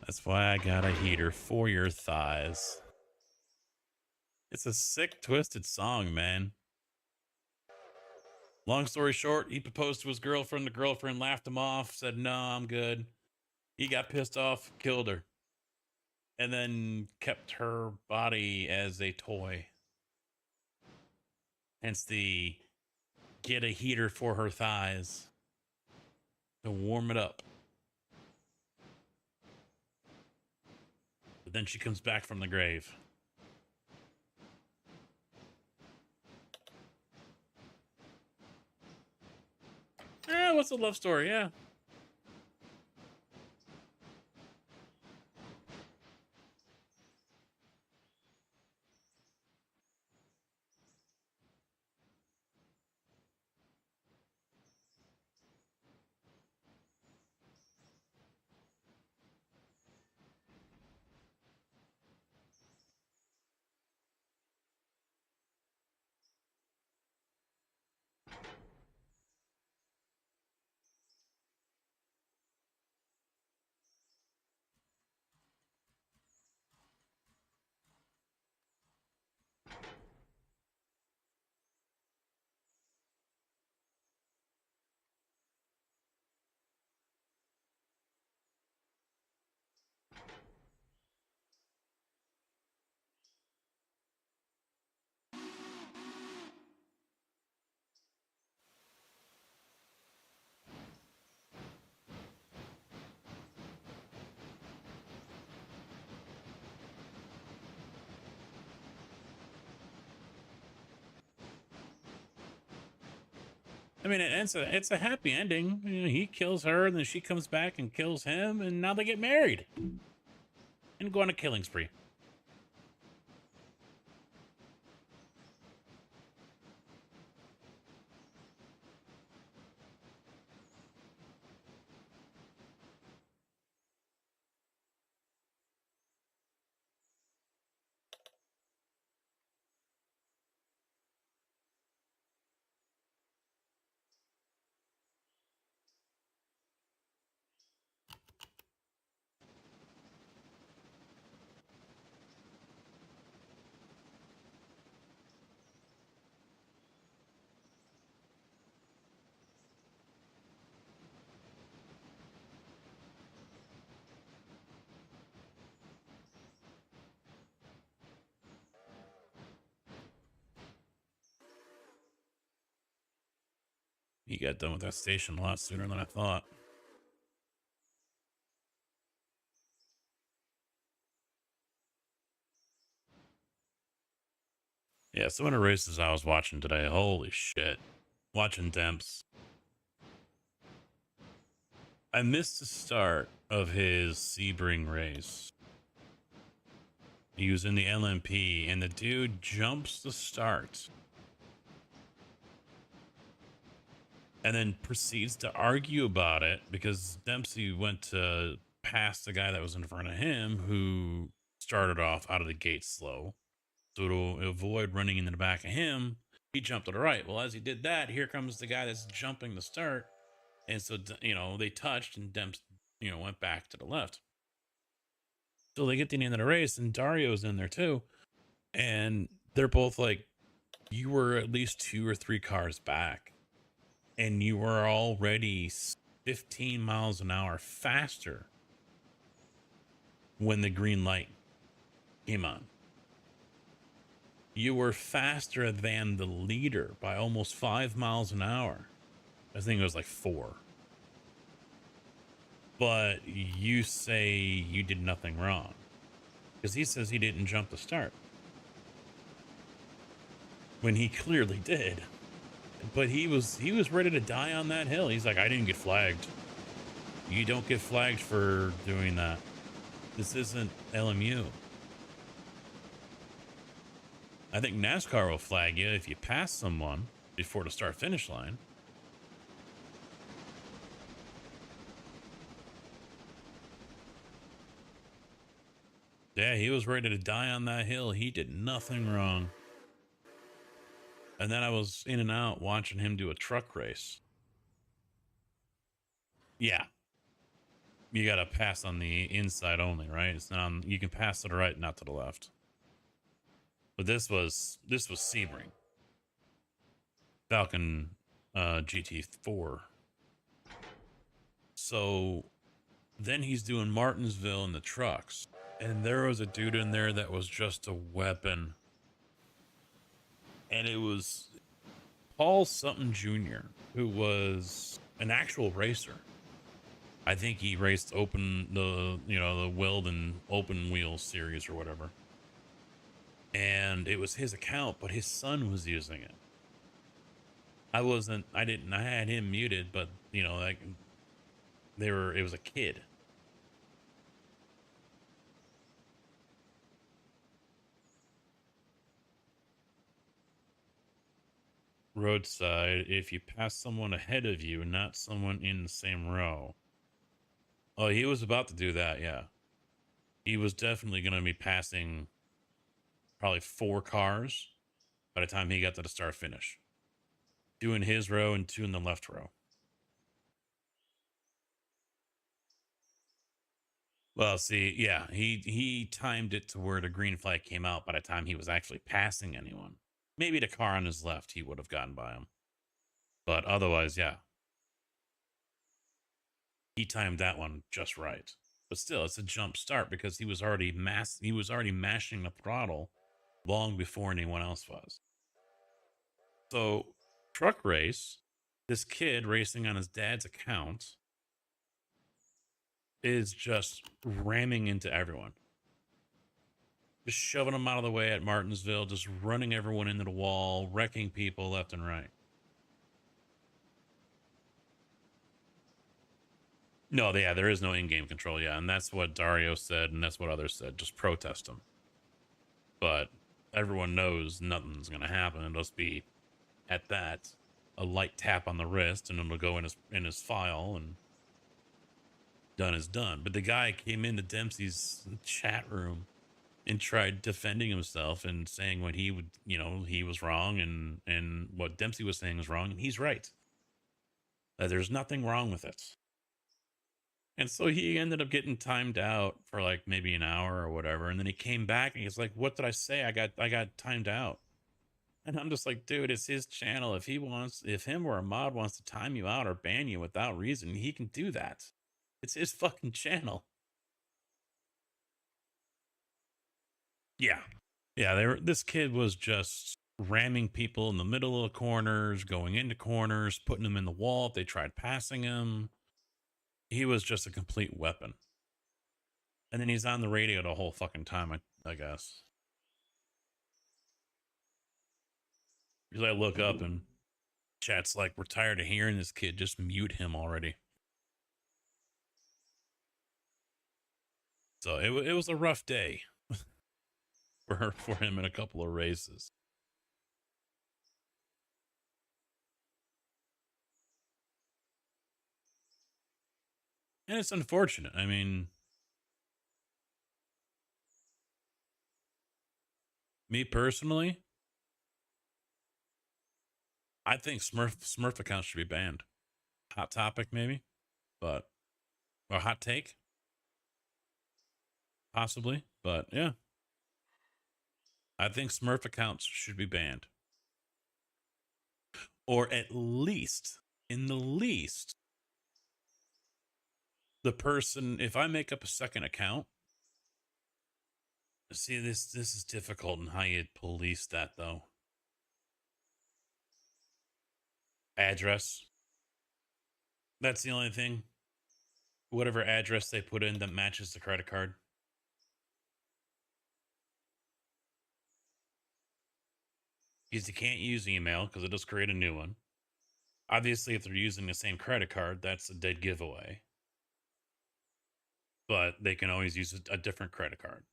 That's why I got a heater for your thighs. It's a sick, twisted song, man. Long story short, he proposed to his girlfriend. The girlfriend laughed him off, said, no, I'm good. He got pissed off, killed her, and then kept her body as a toy. Hence the get a heater for her thighs to warm it up. But then she comes back from the grave. What's a love story? Yeah. I mean, it's a happy ending. You know, he kills her, and then she comes back and kills him, and now they get married and go on a killing spree. He got done with that station a lot sooner than I thought. Yeah, some of the races I was watching today, holy shit. Watching Temps. I missed the start of his Sebring race. He was in the LMP, and the dude jumps the start. and then proceeds to argue about it because Dempsey went to pass the guy that was in front of him who started off out of the gate slow. So to avoid running into the back of him, he jumped to the right. Well, as he did that, here comes the guy that's jumping to start. And so, they touched and Demps, went back to the left. So they get to the end of the race and Dario's in there too. And they're both like, you were at least 2 or 3 cars back. And you were already 15 miles an hour faster when the green light came on. You were faster than the leader by almost 5 miles an hour. I think it was like 4. But you say you did nothing wrong. Because he says he didn't jump to start. When he clearly did. But he was ready to die on that hill. He's like, I didn't get flagged. You don't get flagged for doing that. This isn't LMU. I think NASCAR will flag you if you pass someone before the start finish line. Yeah, he was ready to die on that hill. He did nothing wrong. And then I was in and out watching him do a truck race. Yeah. You got to pass on the inside only, right? It's not on, you can pass to the right, not to the left. But this was Sebring. Falcon GT4. So then he's doing Martinsville in the trucks. And there was a dude in there that was just a weapon. And it was Paul something Jr., who was an actual racer. I think he raced the Weldon Open Wheel series or whatever. And it was his account, but his son was using it. I had him muted, but it was a kid. Roadside, if you pass someone ahead of you, not someone in the same row. Oh, he was about to do that, yeah. He was definitely going to be passing probably 4 cars by the time he got to the start finish. 2 in his row and 2 in the left row. Well, see, yeah, he timed it to where the green flag came out by the time he was actually passing anyone. Maybe the car on his left, he would have gotten by him. But otherwise, yeah. He timed that one just right. But still, it's a jump start because he was already mashing the throttle long before anyone else was. So, truck race, this kid racing on his dad's account is just ramming into everyone. Just shoving them out of the way at Martinsville, just running everyone into the wall, wrecking people left and right. No, yeah, there is no in-game control, yeah, and that's what Dario said, and that's what others said. Just protest them. But everyone knows nothing's going to happen. It'll just be, at that, a light tap on the wrist, and it'll go in his file, and done is done. But the guy came into Dempsey's chat room and tried defending himself and saying what he would, he was wrong and what Dempsey was saying was wrong, and he's right. There's nothing wrong with it. And so he ended up getting timed out for like maybe an hour or whatever, and then he came back and he's like, "What did I say? I got timed out." And I'm just like, dude, it's his channel. If him or a mod wants to time you out or ban you without reason, he can do that. It's his fucking channel. Yeah. This kid was just ramming people in the middle of the corners, going into corners, putting them in the wall if they tried passing him. He was just a complete weapon. And then he's on the radio the whole fucking time, I guess. Because I look up and chat's like, "We're tired of hearing this kid. Just mute him already." So it was a rough day for him in a couple of races. And it's unfortunate. I mean, me personally, I think Smurf accounts should be banned. Hot topic, maybe, but or hot take, possibly. But yeah, I think Smurf accounts should be banned, or at least, in the least, the person. If I make up a second account, see this is difficult in how you police that though. Address. That's the only thing. Whatever address they put in that matches the credit card. Because you can't use email because it does create a new one. Obviously, if they're using the same credit card, that's a dead giveaway. But they can always use a different credit card.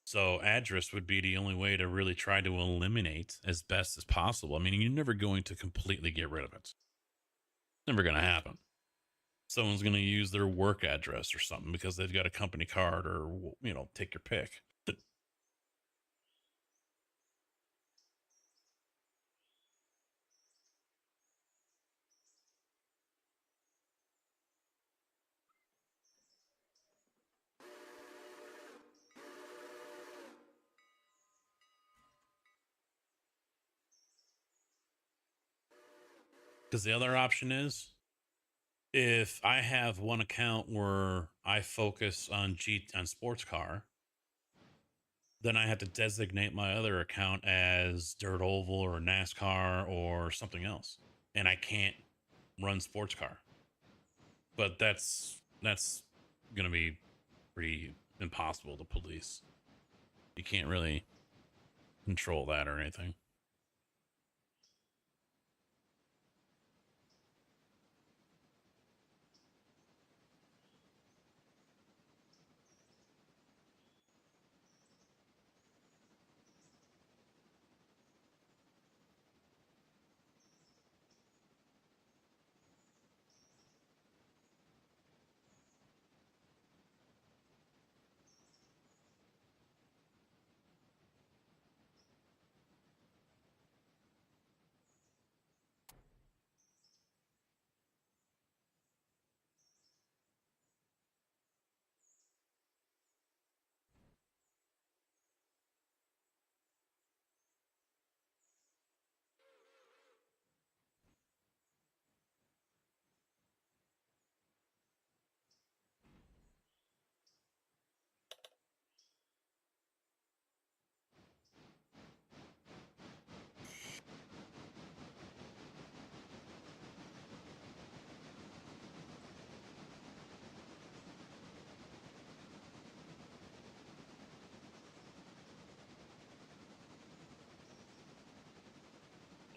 So address would be the only way to really try to eliminate as best as possible. I mean, you're never going to completely get rid of it. Never going to happen. Someone's going to use their work address or something because they've got a company card or, you know, take your pick. Because the other option is, if I have one account where I focus on sports car, then I have to designate my other account as Dirt Oval or NASCAR or something else, and I can't run sports car. But that's gonna be pretty impossible to police. You can't really control that or anything.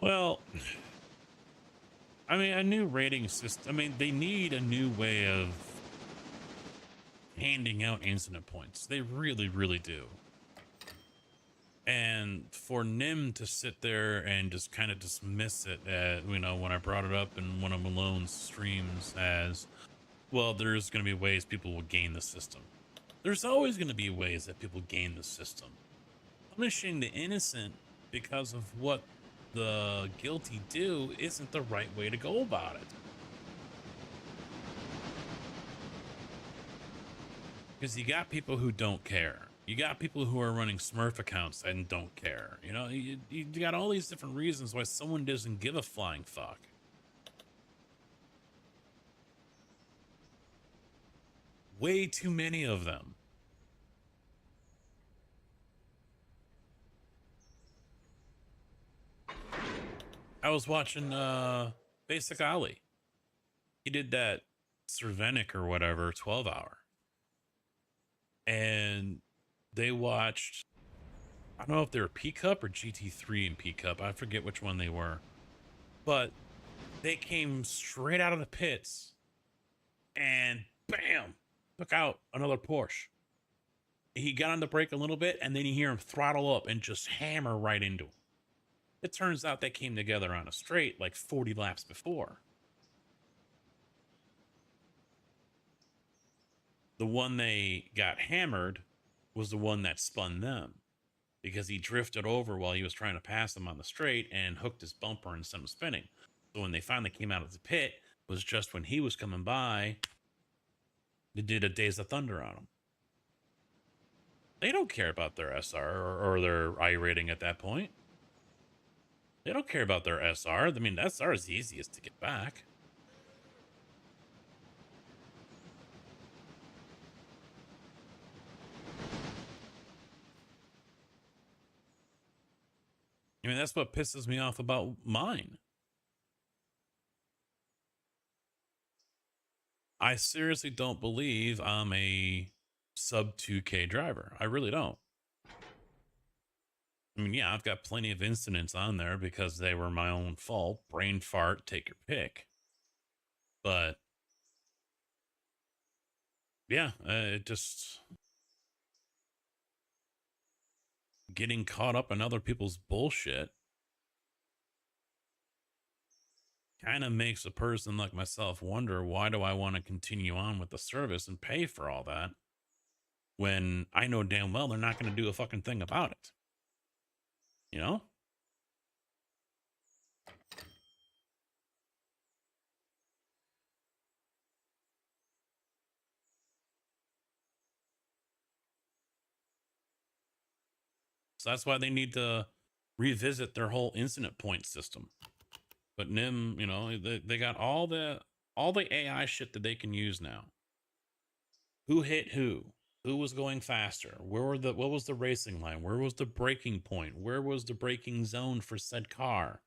Well, I mean, a new rating system. I mean, they need a new way of handing out incident points. They really, really do. And for Nim to sit there and just kind of dismiss it, you know, when I brought it up in one of Malone's streams as, well, there's going to be ways people will game the system. There's always going to be ways that people game the system. Punishing the innocent because of what the guilty do isn't the right way to go about it. Because you got people who don't care. You got people who are running Smurf accounts and don't care. You know, you got all these different reasons why someone doesn't give a flying fuck. Way too many of them. I was watching Basic Ali. He did that Cervenic or whatever 12-hour. And they watched, I don't know if they were P Cup or GT3 and P Cup. I forget which one they were. But they came straight out of the pits and bam, took out another Porsche. He got on the brake a little bit and then you hear him throttle up and just hammer right into him. It turns out they came together on a straight like 40 laps before. The one they got hammered was the one that spun them because he drifted over while he was trying to pass them on the straight and hooked his bumper and sent him spinning. So when they finally came out of the pit, was just when he was coming by, they did a Days of Thunder on him. They don't care about their SR or their I rating at that point. They don't care about their SR. I mean, SR is the easiest to get back. I mean, that's what pisses me off about mine. I seriously don't believe I'm a sub 2K driver. I really don't. I mean, yeah, I've got plenty of incidents on there because they were my own fault. Brain fart, take your pick. But yeah, it just getting caught up in other people's bullshit kind of makes a person like myself wonder, why do I want to continue on with the service and pay for all that when I know damn well they're not going to do a fucking thing about it? You know? So that's why they need to revisit their whole incident point system. But Nim, you know, they got all the AI shit that they can use now. Who hit who? Who was going faster? What was the racing line? Where was the braking point? Where was the braking zone for said car?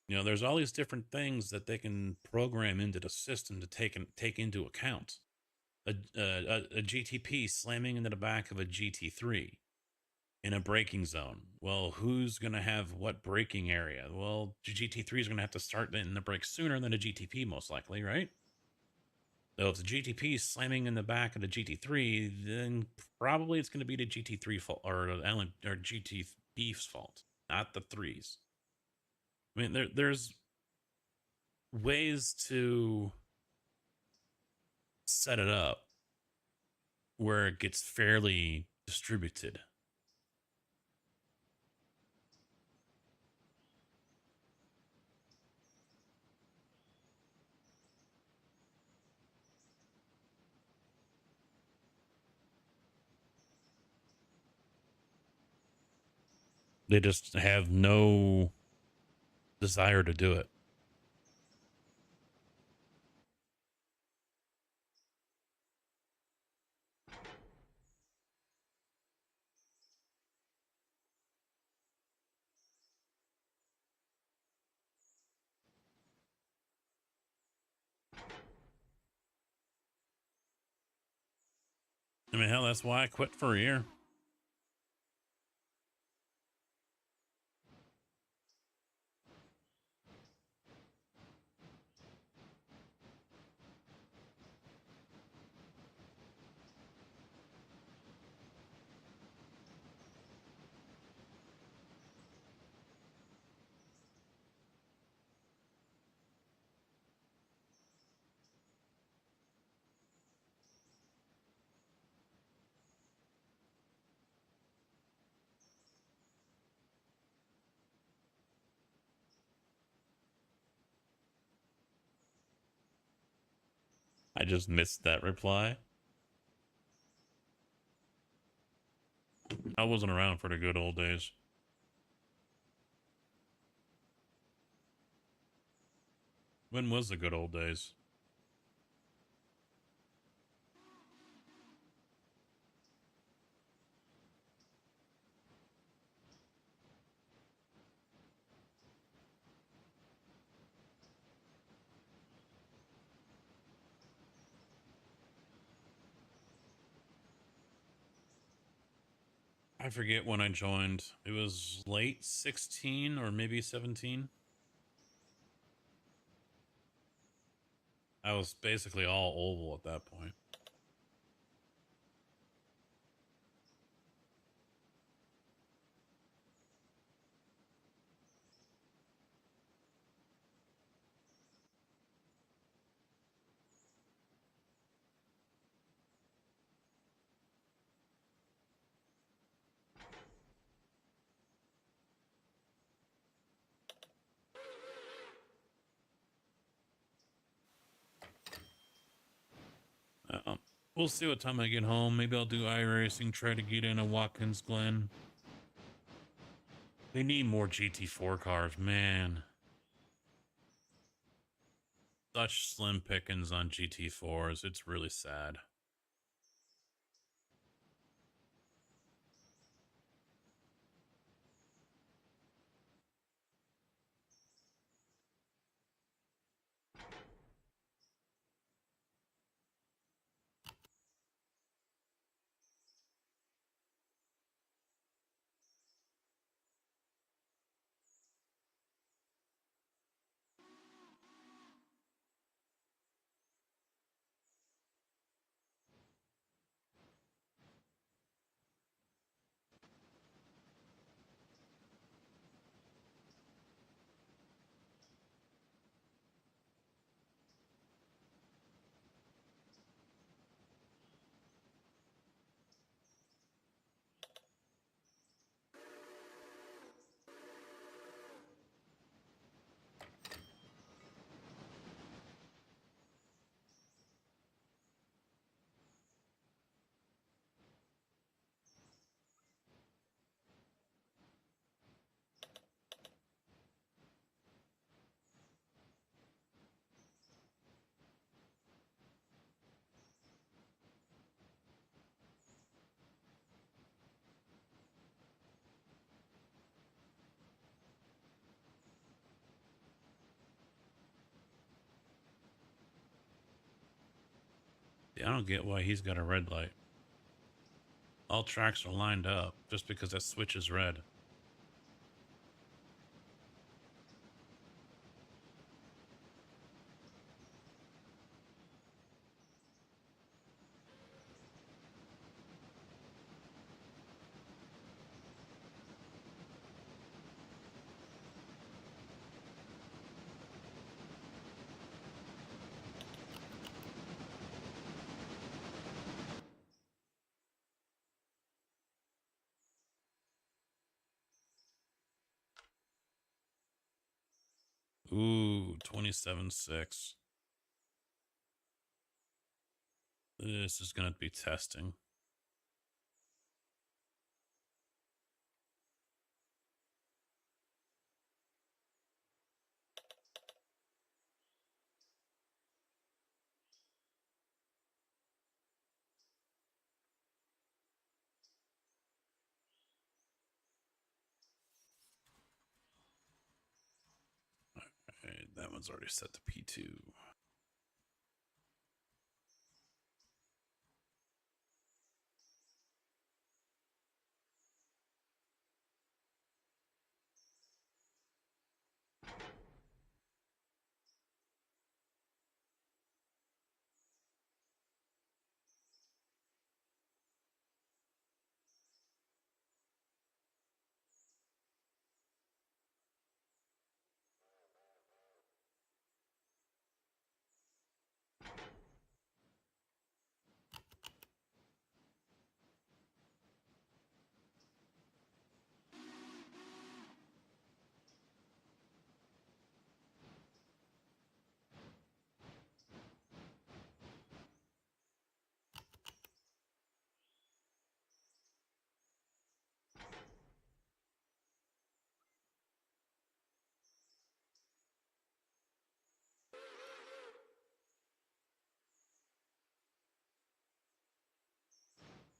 You know, there's all these different things that they can program into the system to take into account. A GTP slamming into the back of a GT3 in a braking zone. Well, who's going to have what braking area? Well, GT3 is going to have to start in the brake sooner than a GTP, most likely, right? So if the GTP is slamming in the back of the GT3, then probably it's going to be the GT3 fault or GTP's fault, not the threes. I mean, there's ways to set it up where it gets fairly distributed. They just have no desire to do it. I mean, hell, that's why I quit for a year. I just missed that reply. I wasn't around for the good old days. When was the good old days? I forget when I joined. It was late 16 or maybe 17. I was basically all oval at that point. We'll see what time I get home. Maybe I'll do iRacing, try to get in a Watkins Glen. They need more GT4 cars, man. Such slim pickings on GT4s. It's really sad. I don't get why he's got a red light. All tracks are lined up just because that switch is red. Ooh, 27.6. This is going to be testing. Okay, that one's already set to P2.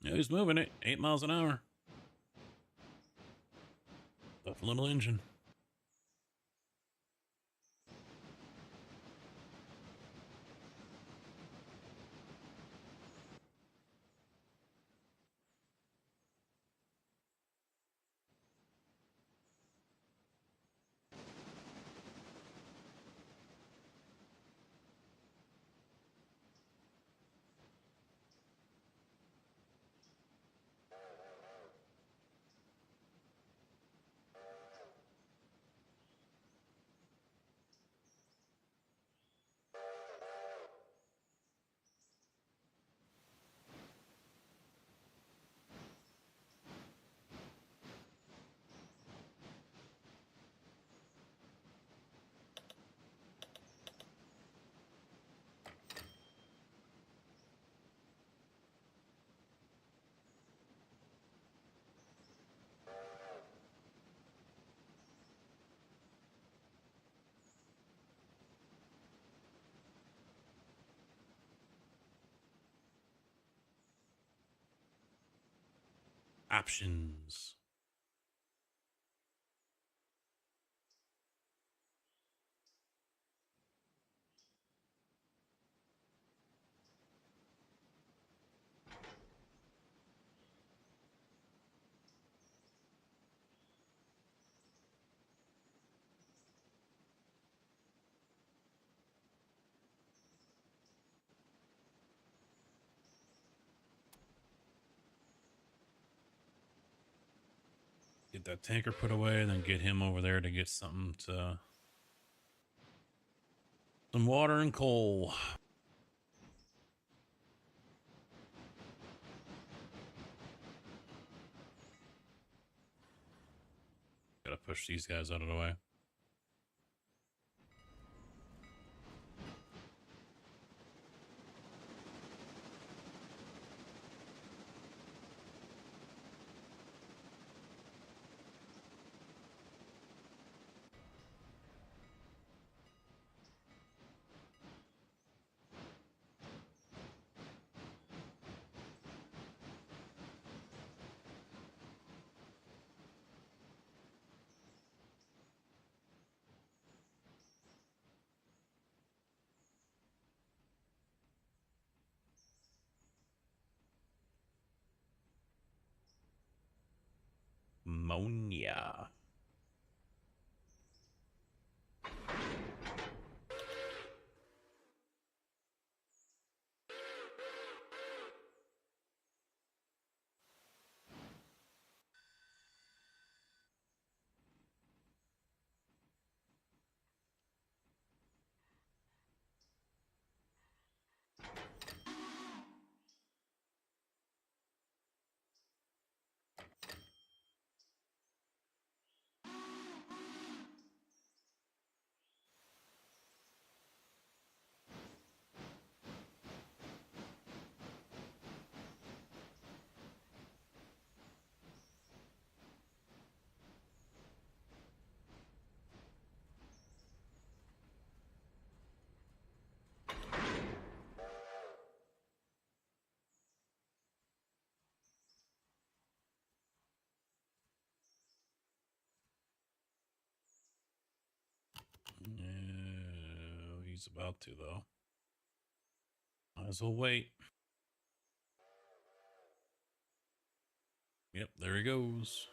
Yeah, he's moving it. 8 miles an hour. Tough little engine. Options. Get that tanker put away, then get him over there to get something to... some water and coal. Gotta push these guys out of the way. Ammonia. No, he's about to, though. Might as well wait. Yep, there he goes.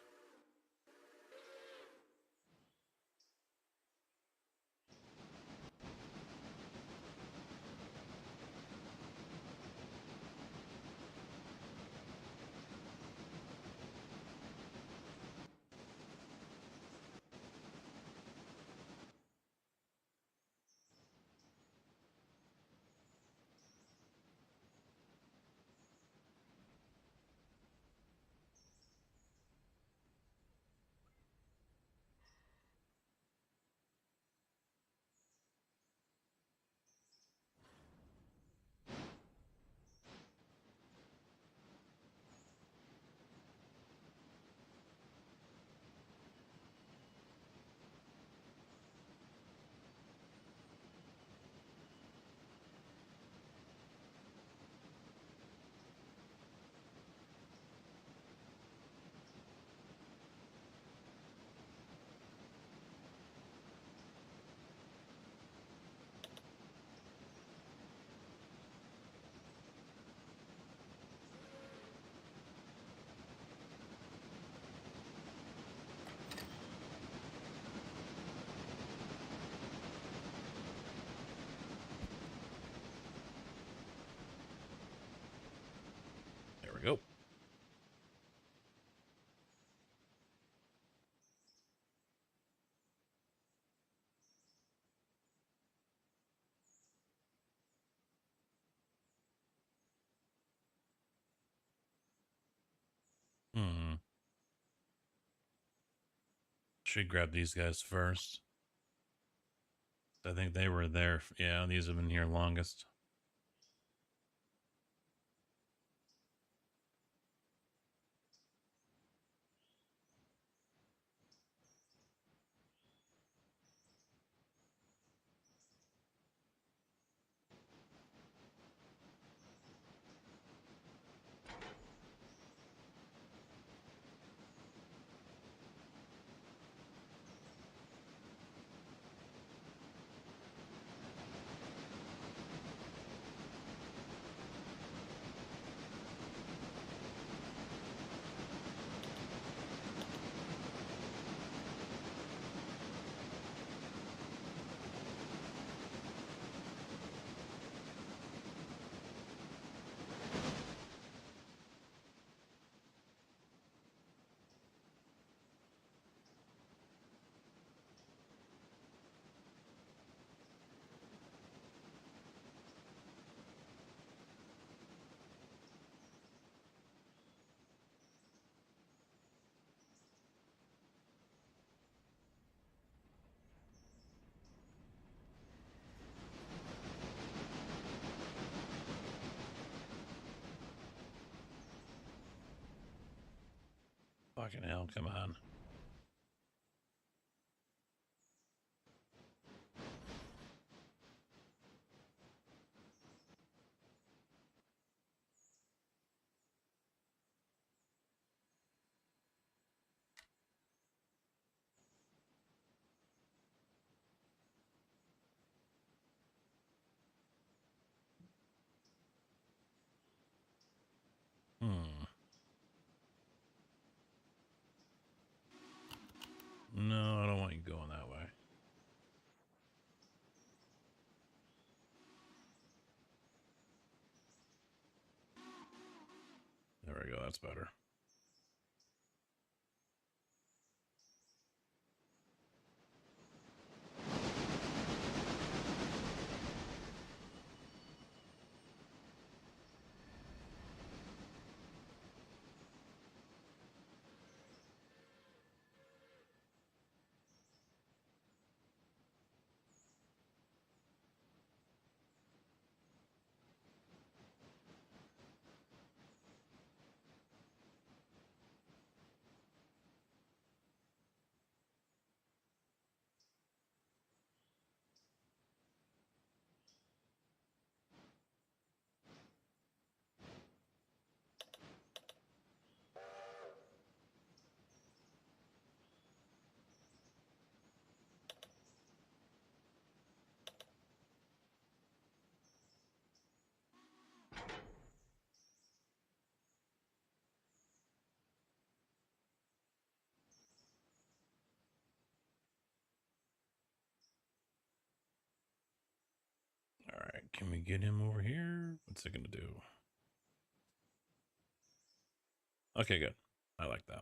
There we go. Should grab these guys first. I think they were there. Yeah, these have been here longest. Fucking hell, come on. No, I don't want you going that way. There we go, that's better. All right, can we get him over here? What's it gonna do? Okay, good. I like that.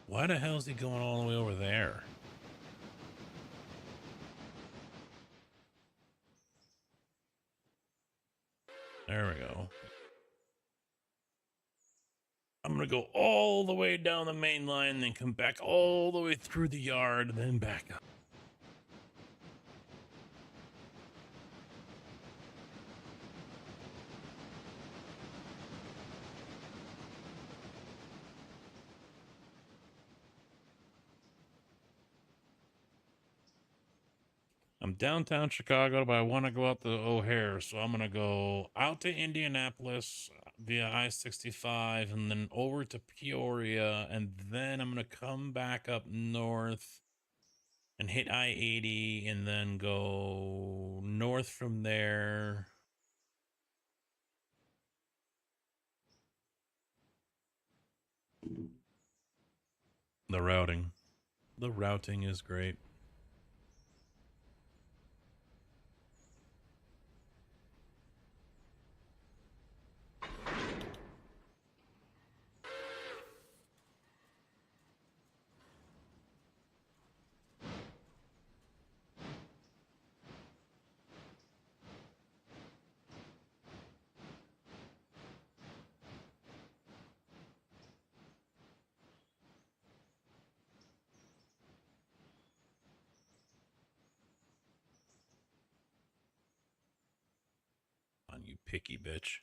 Why the hell is he going all the way over there? There we go. I'm gonna go all the way down the main line, then come back all the way through the yard, and then back up. I'm downtown Chicago, but I want to go out to O'Hare, so I'm gonna go out to Indianapolis via I-65, and then over to Peoria, and then I'm gonna come back up north and hit I-80, and then go north from there. The routing is great. On you picky bitch.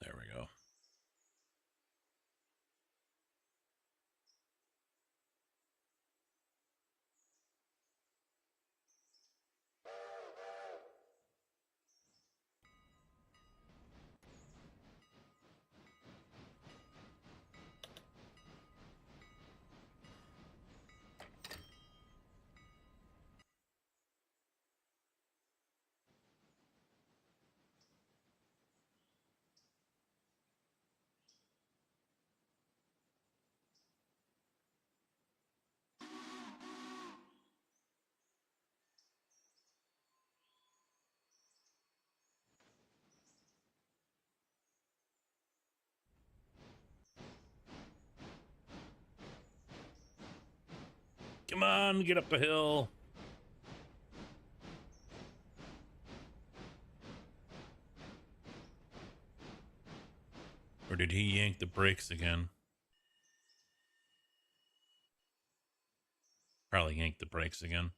There we go. Come on, get up the hill. Or did he yank the brakes again? Probably yanked the brakes again.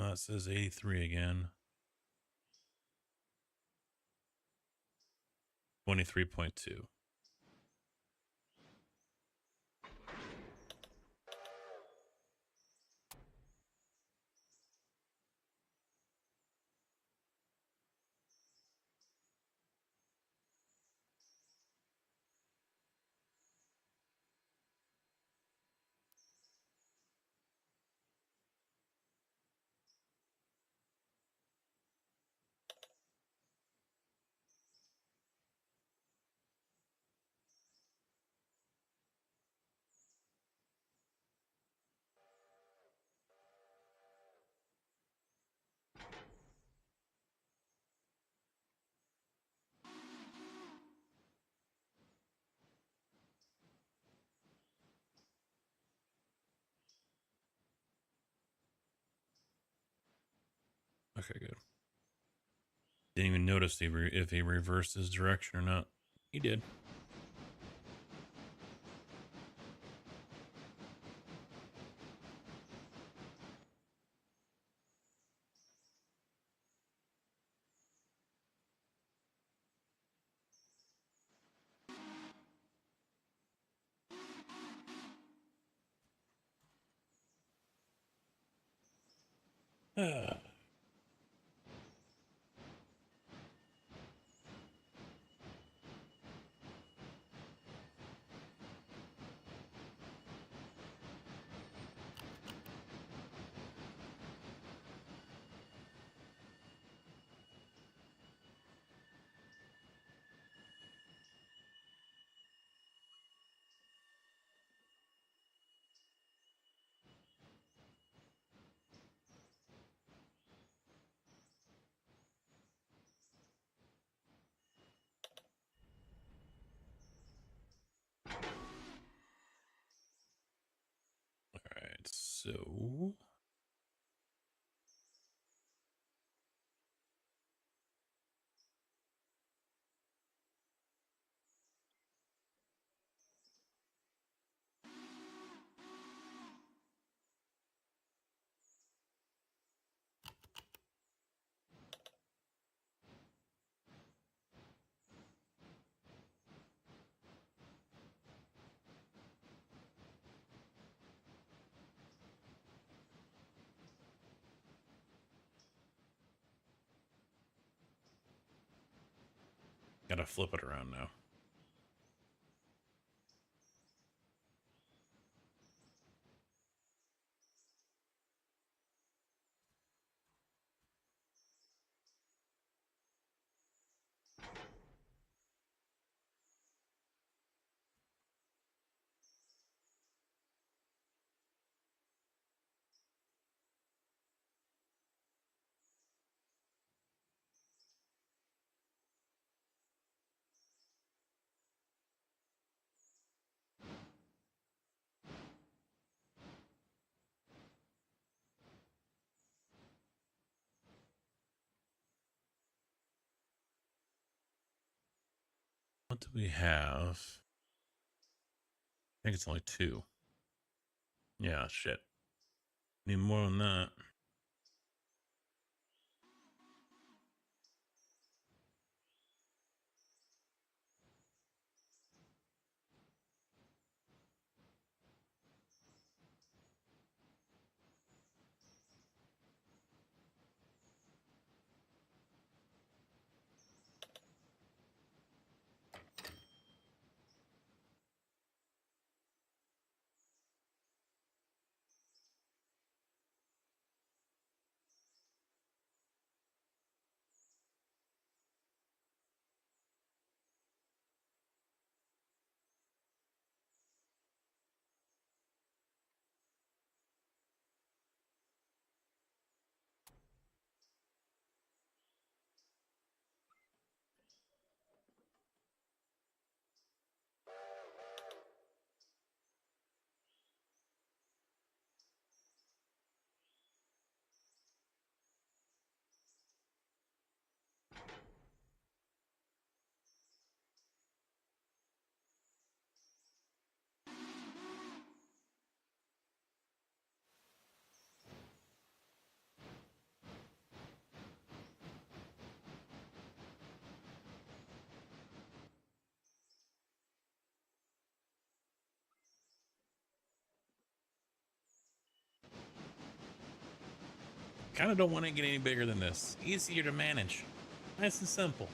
It says 83 again. 23.2. Okay, good. Didn't even notice if he reversed his direction or not. He did. Alright, so gotta flip it around now. What do we have? I think it's only 2. Yeah, shit. Need more than that. Kind of don't want to get any bigger than this. Easier to manage. Nice and simple.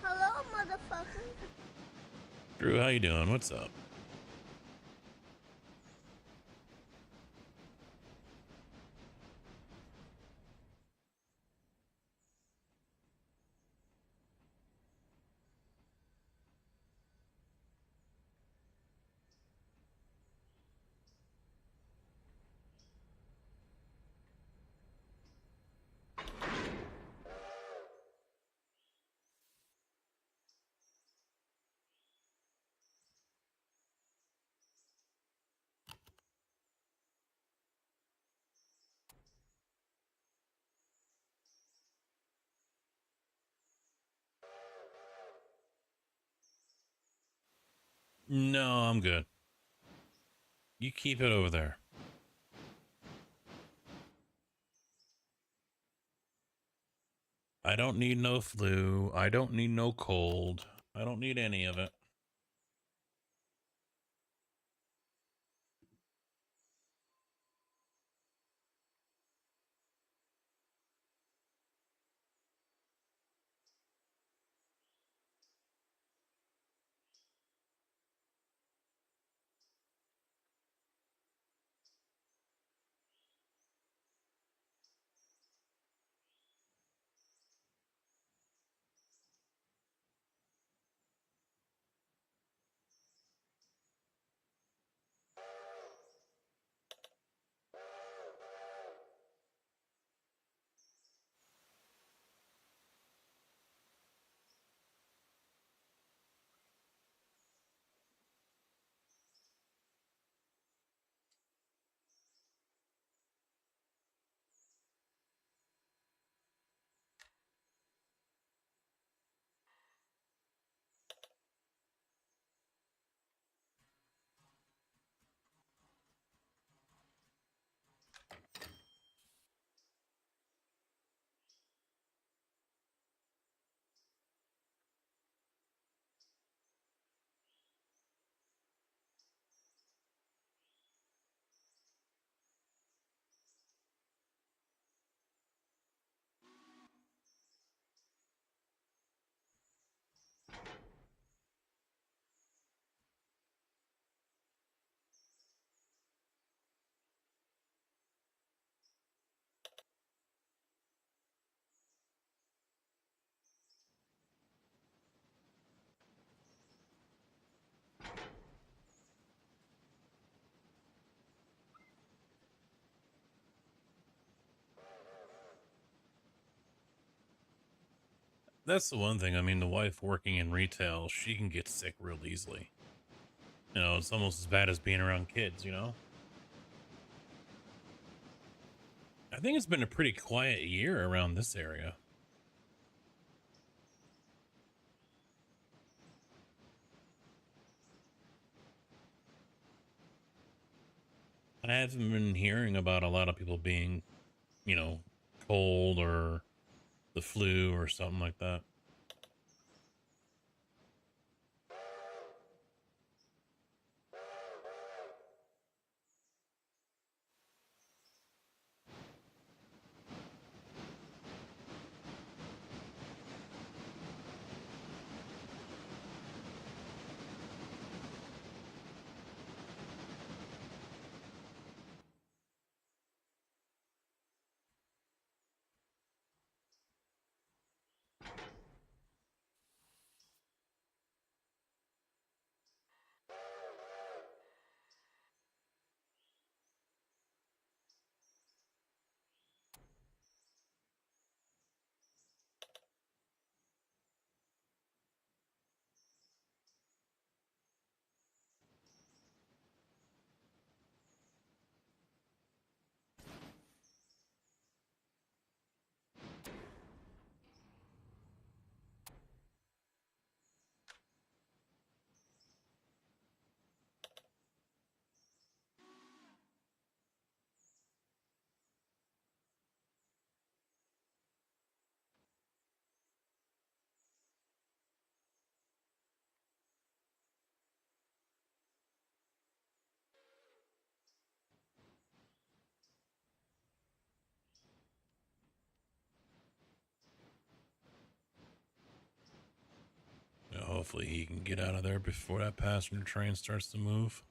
Hello, motherfucker. Drew, how you doing? What's up? No, I'm good. You keep it over there. I don't need no flu. I don't need no cold. I don't need any of it. That's the one thing. I mean, the wife working in retail, she can get sick real easily. You know, it's almost as bad as being around kids, you know? I think it's been a pretty quiet year around this area. I haven't been hearing about a lot of people being, you know, cold or the flu or something like that. Hopefully he can get out of there before that passenger train starts to move.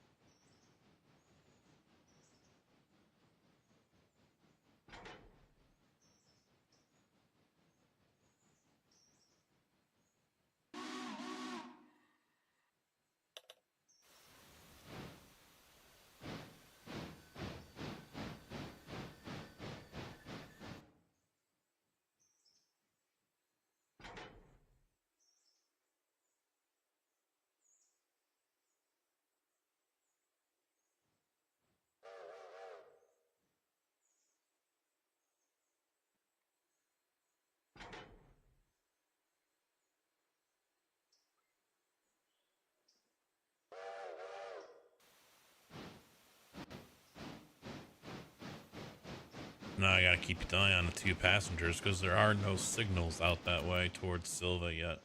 Now I gotta keep an eye on the two passengers because there are no signals out that way towards Silva yet.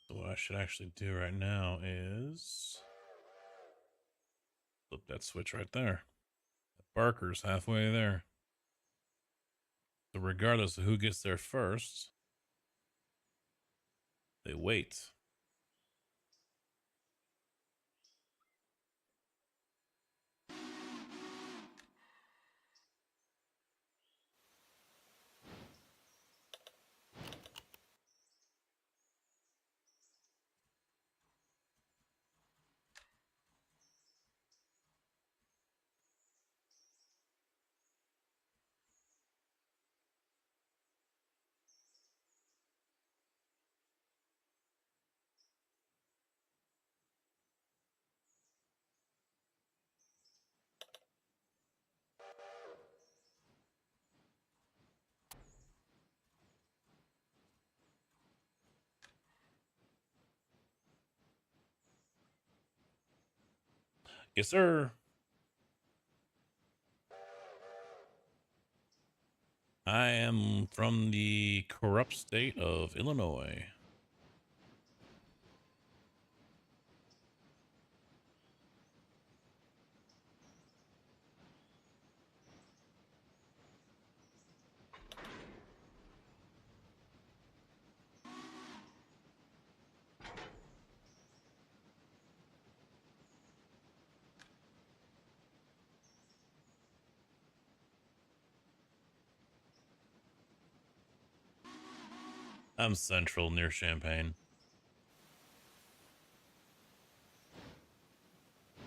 So what I should actually do right now is flip that switch right there. Barker's halfway there. So regardless of who gets there first, they wait. Yes, sir. I am from the corrupt state of Illinois. I'm central near Champaign.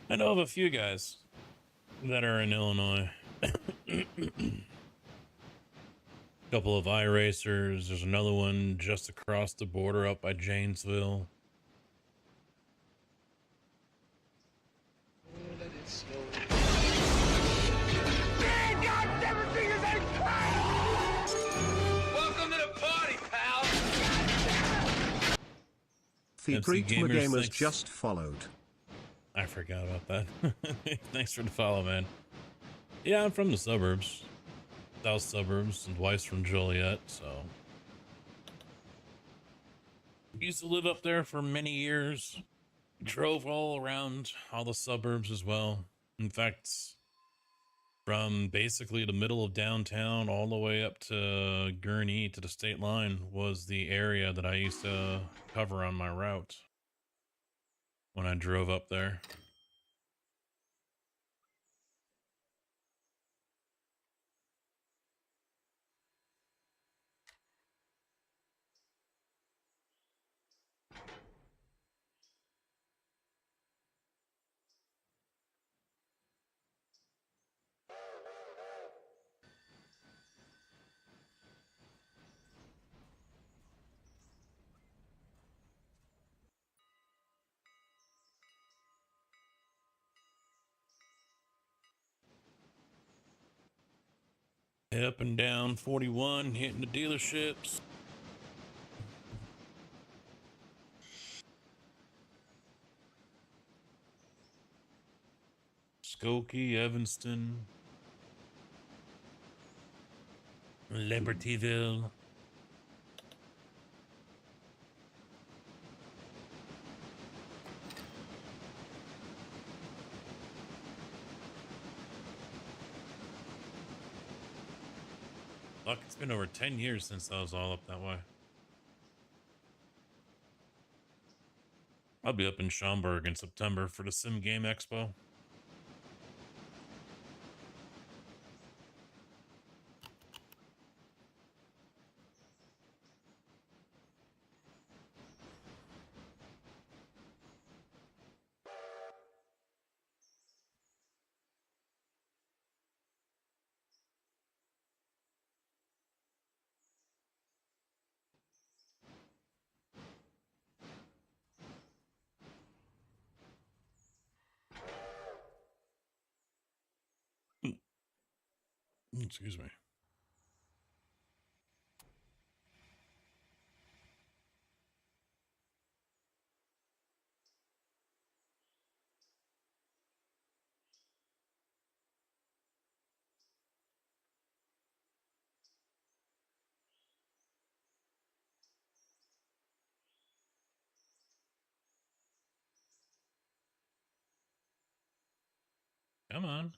I know of a few guys that are in Illinois. Couple of iRacers. There's another one just across the border up by Janesville. Welcome to the party, pal. The MC Great Gamer Gamers 6. just followed. I forgot about that. Thanks for the follow, man. Yeah, I'm from the suburbs. South suburbs, and wife's from Joliet, so. Used to live up there for many years. Drove all around all the suburbs as well. In fact, from basically the middle of downtown all the way up to Gurnee to the state line was the area that I used to cover on my route when I drove up there. Up and down 41, hitting the dealerships. Just Skokie, Evanston, Libertyville. Fuck, it's been over 10 years since I was all up that way. I'll be up in Schaumburg in September for the Sim Game Expo. Excuse me. Come on.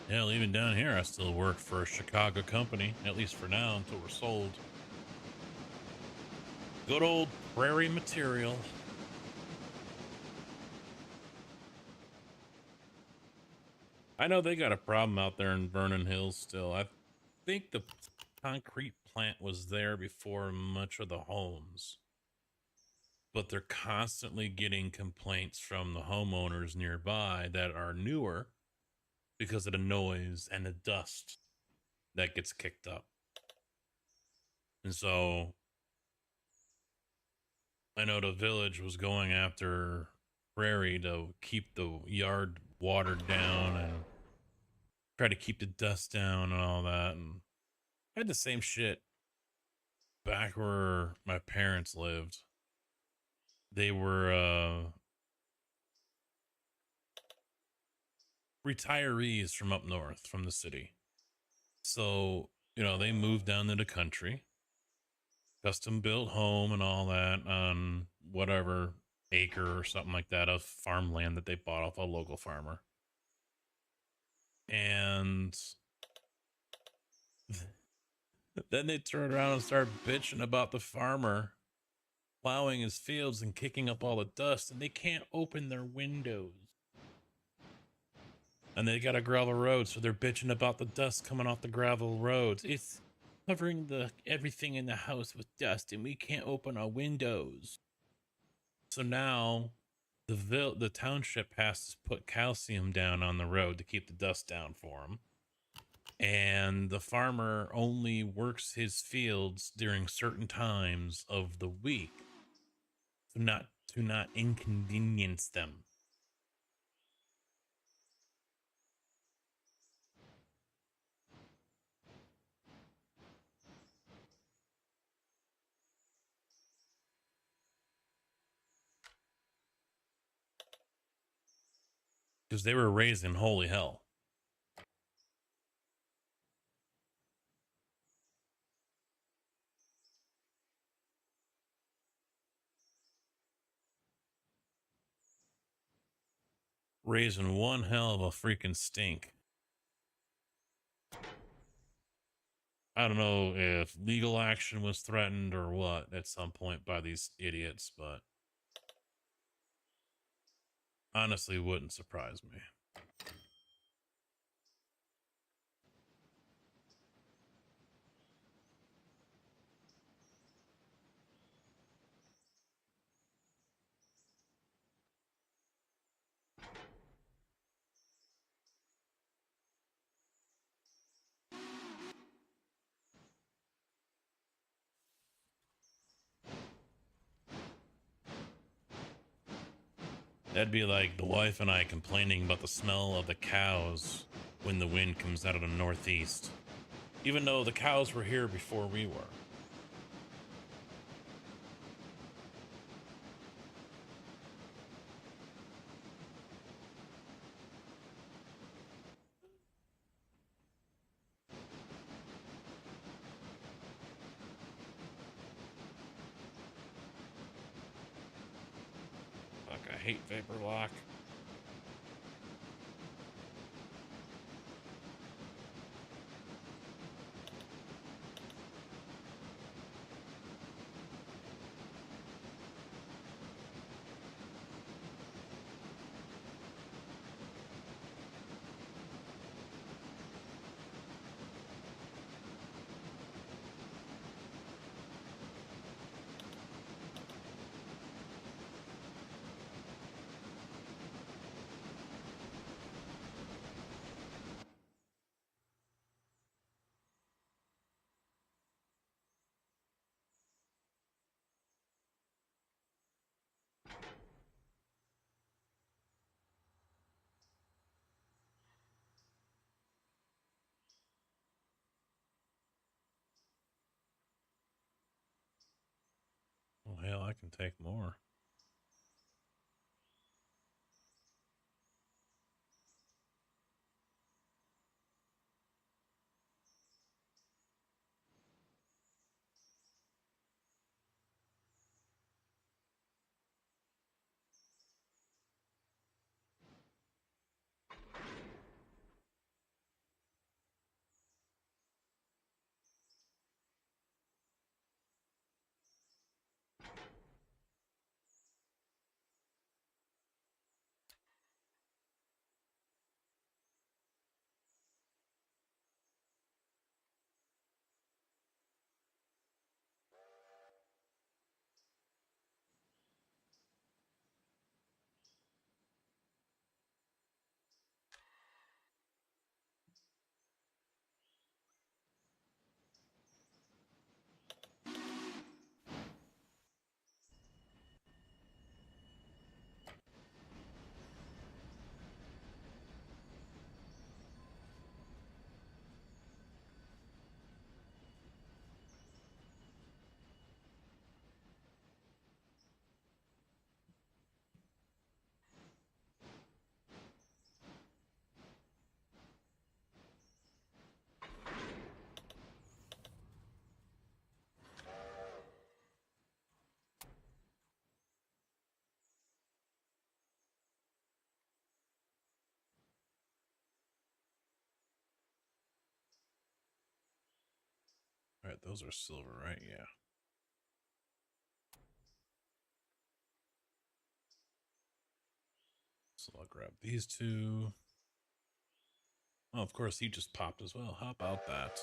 Hell, even down here, I still work for a Chicago company, at least for now, until we're sold. Good old Prairie Material. I know they got a problem out there in Vernon Hills still. I think the concrete plant was there before much of the homes. But they're constantly getting complaints from the homeowners nearby that are newer because of the noise and the dust that gets kicked up. And so I know the village was going after Prairie to keep the yard watered down and try to keep the dust down and all that. And I had the same shit back where my parents lived. They were retirees from up north from the city. So, you know, they moved down to the country, custom built home and all that on whatever acre or something like that of farmland that they bought off a local farmer. And then they turn around and start bitching about the farmer plowing his fields and kicking up all the dust, and they can't open their windows. And they got a gravel road, so they're bitching about the dust coming off the gravel roads. It's covering everything in the house with dust, and we can't open our windows. So now the township has to put calcium down on the road to keep the dust down for them. And the farmer only works his fields during certain times of the week to not inconvenience them. Because they were raised in holy hell. Raising one hell of a freaking stink. I don't know if legal action was threatened or what at some point by these idiots, but honestly wouldn't surprise me. That'd be like the wife and I complaining about the smell of the cows when the wind comes out of the northeast, even though the cows were here before we were. Fuck, I hate vapor lock. Well, hell, I can take more. All right, those are silver, right? Yeah. So I'll grab these two. Oh, of course, he just popped as well. How about that?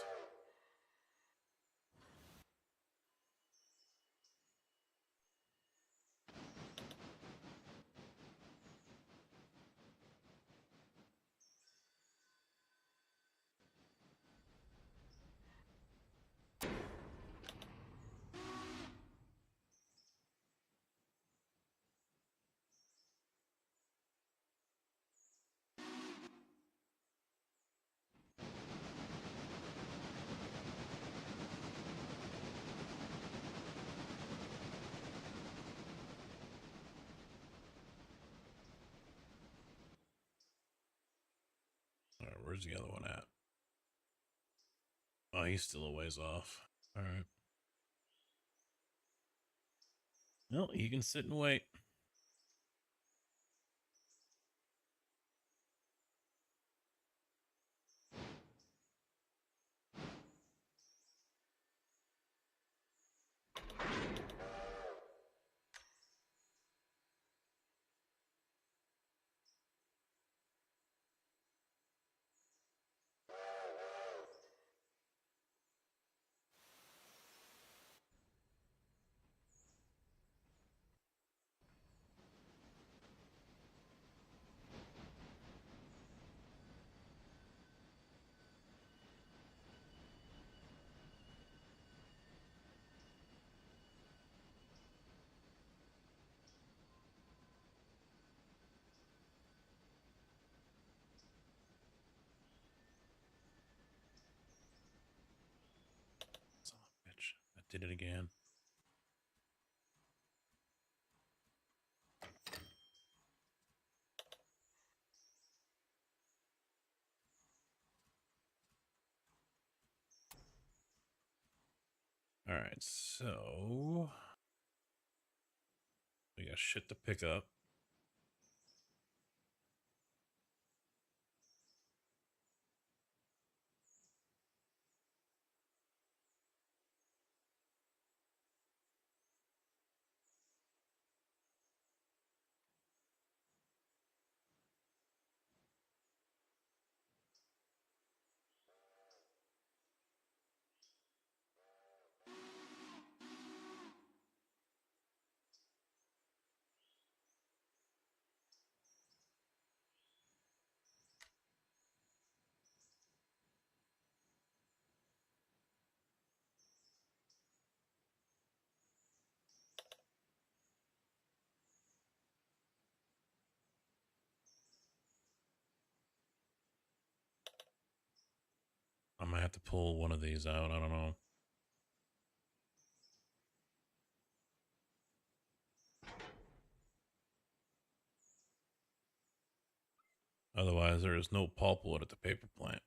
All right, where's the other one at? Oh, he's still a ways off. All right. Well, you can sit and wait. did it again. All right, so we got shit to pick up. I might have to pull one of these out. I don't know. Otherwise, there is no pulpwood at the paper plant.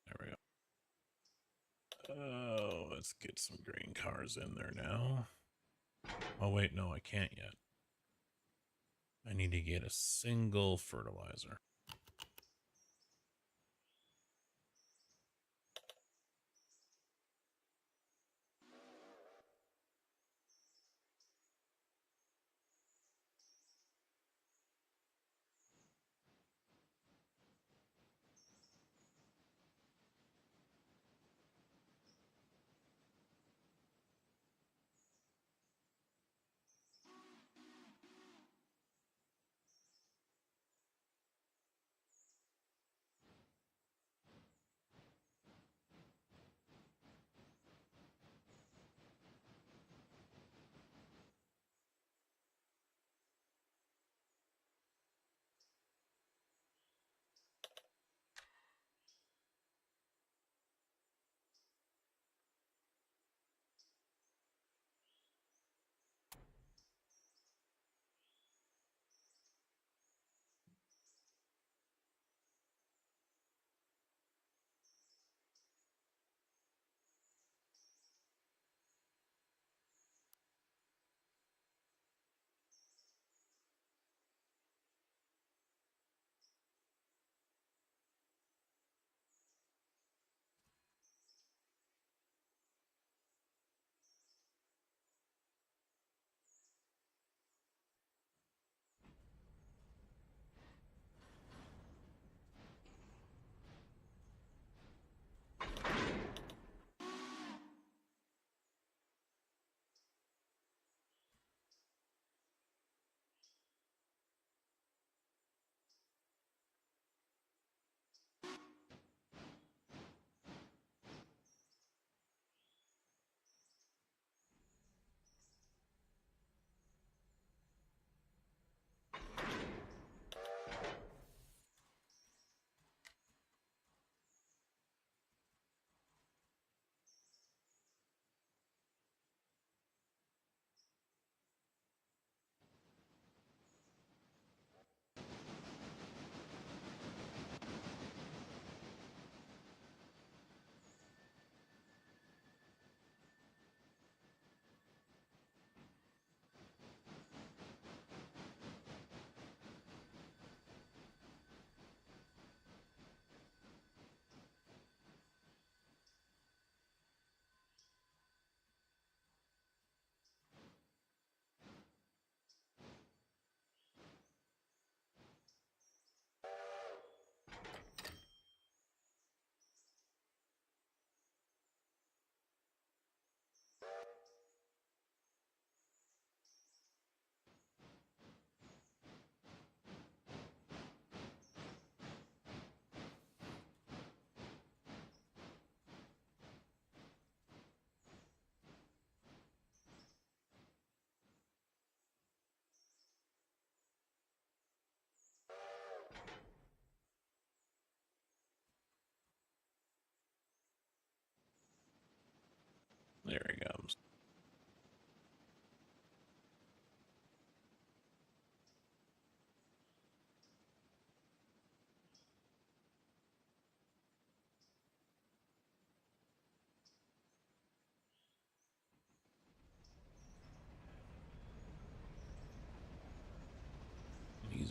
There we go. Oh, let's get some grain cars in there now. Oh, wait, no, I can't yet. I need to get a single fertilizer.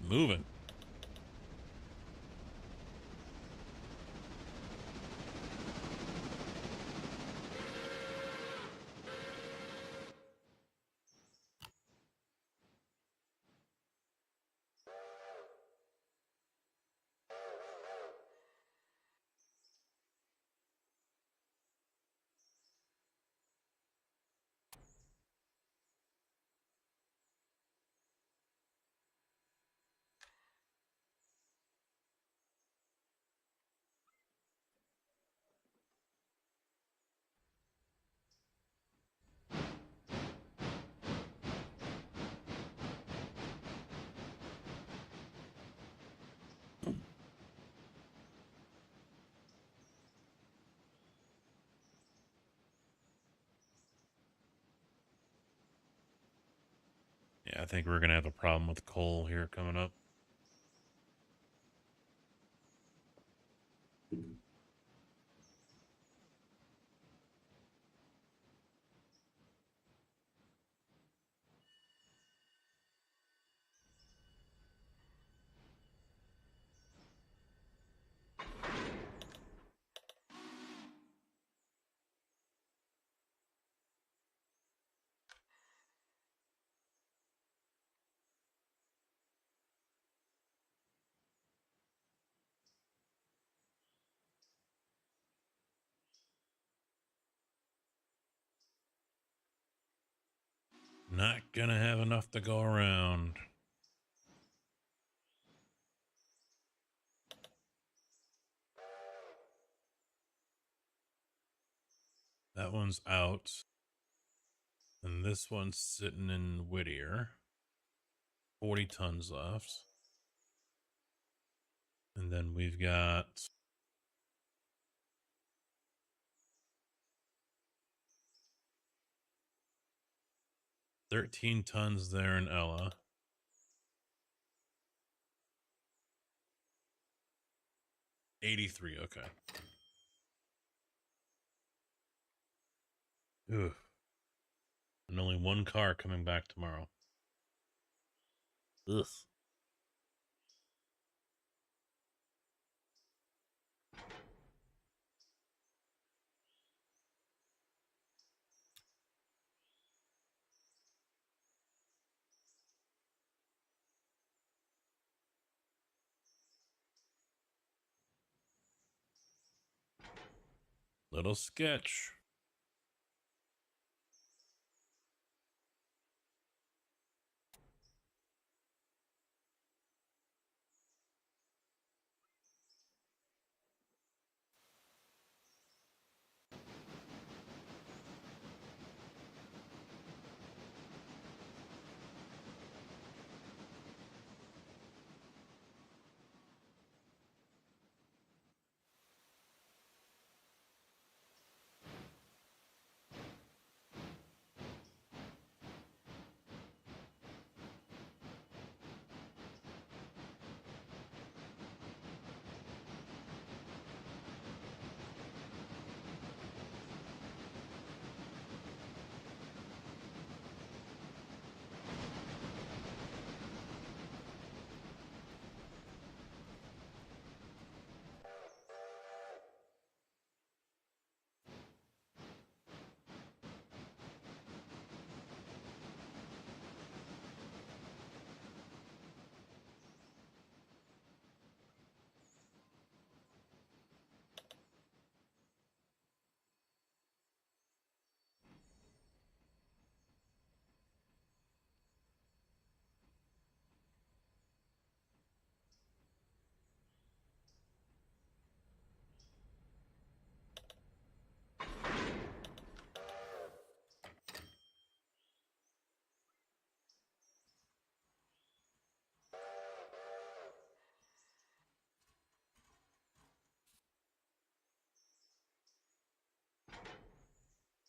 moving. Yeah, I think we're going to have a problem with coal here coming up. Not going to have enough to go around. That one's out. And this one's sitting in Whittier. 40 tons left. And then we've got 13 tons there in Ella. 83, okay. Ugh. And only one car coming back tomorrow. Ugh. Little sketch.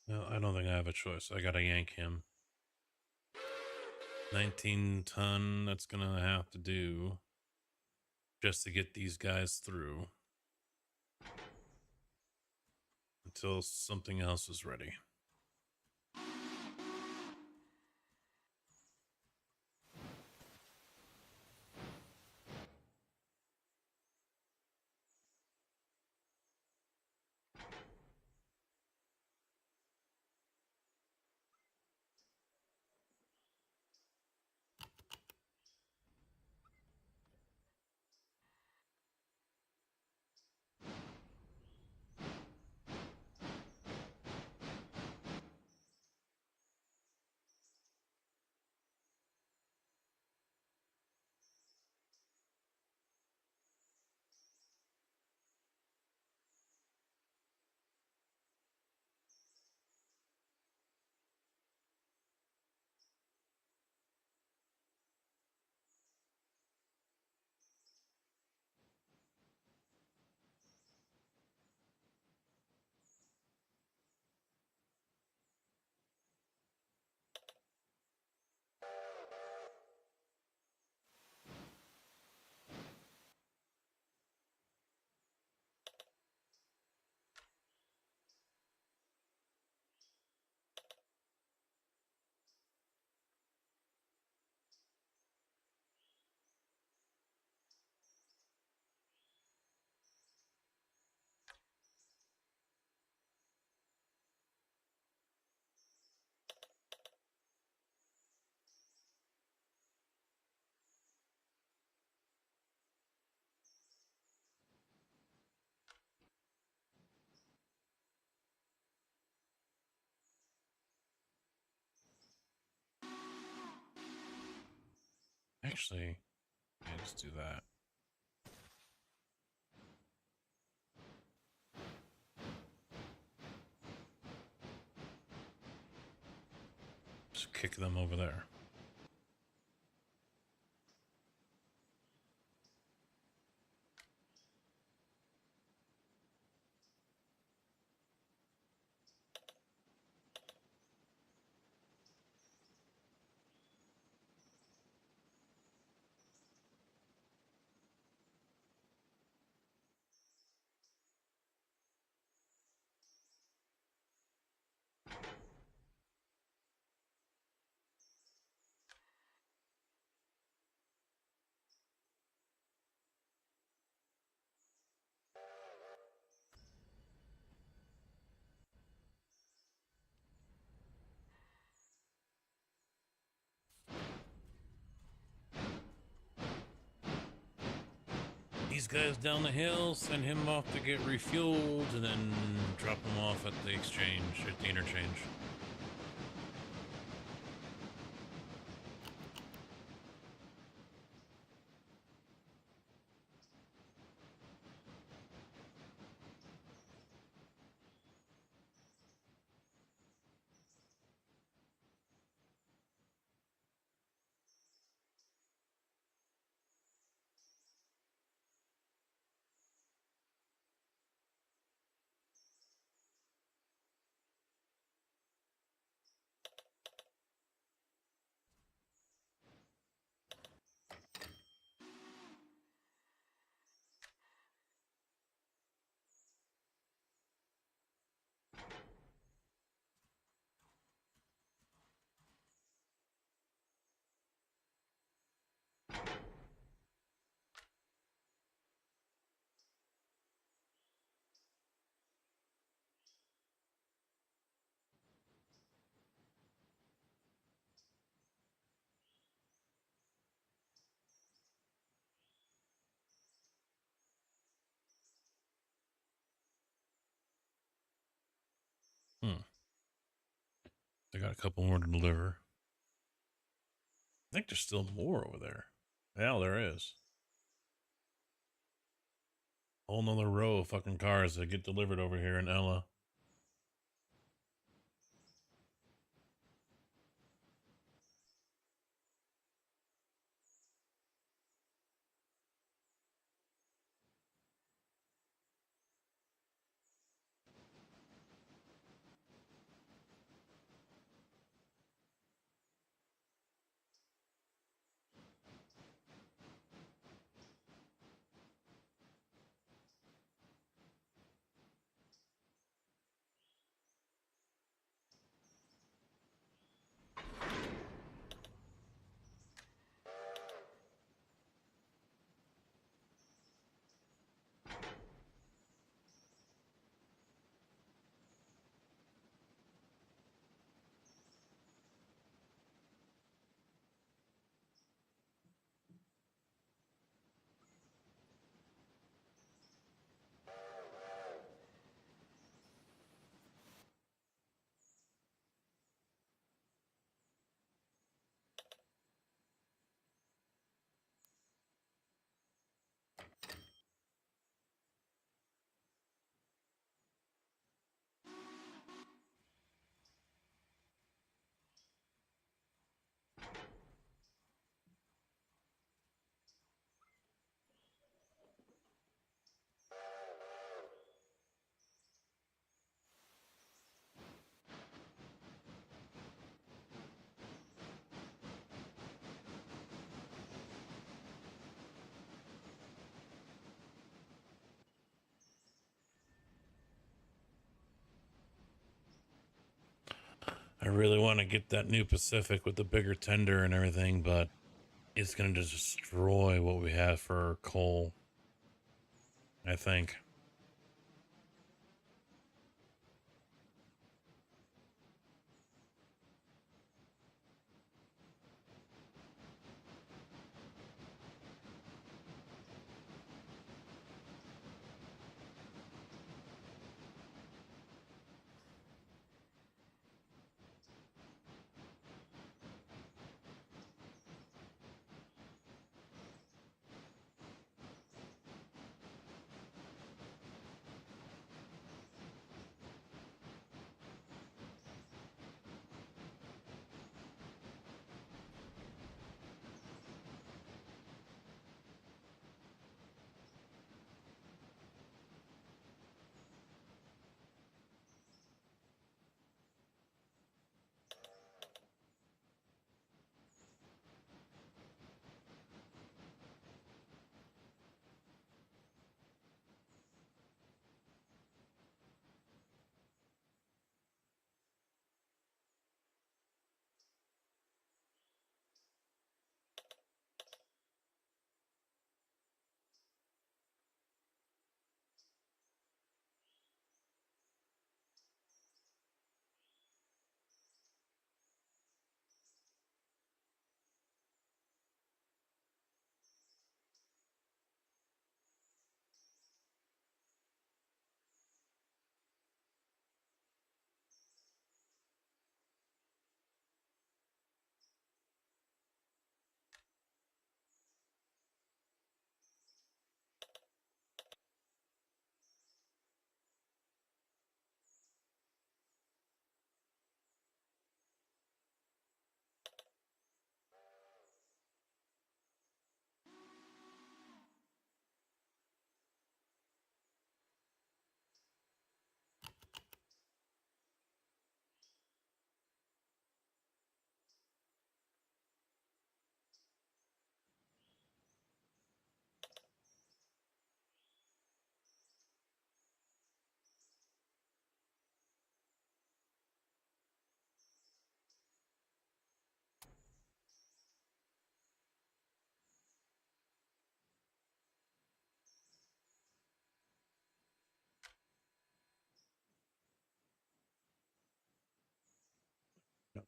No, I don't think I have a choice. I gotta yank him. 19 ton, that's gonna have to do just to get these guys through until something else is ready. Actually, yeah, let's do that. Just kick them over there. These guys down the hill, send him off to get refueled, and then drop him off at the exchange, at the interchange. They got a couple more to deliver. I think there's still more over there. Yeah, there is. Whole nother row of fucking cars that get delivered over here in Ella. I really want to get that new Pacific with the bigger tender and everything, but it's going to destroy what we have for coal, I think.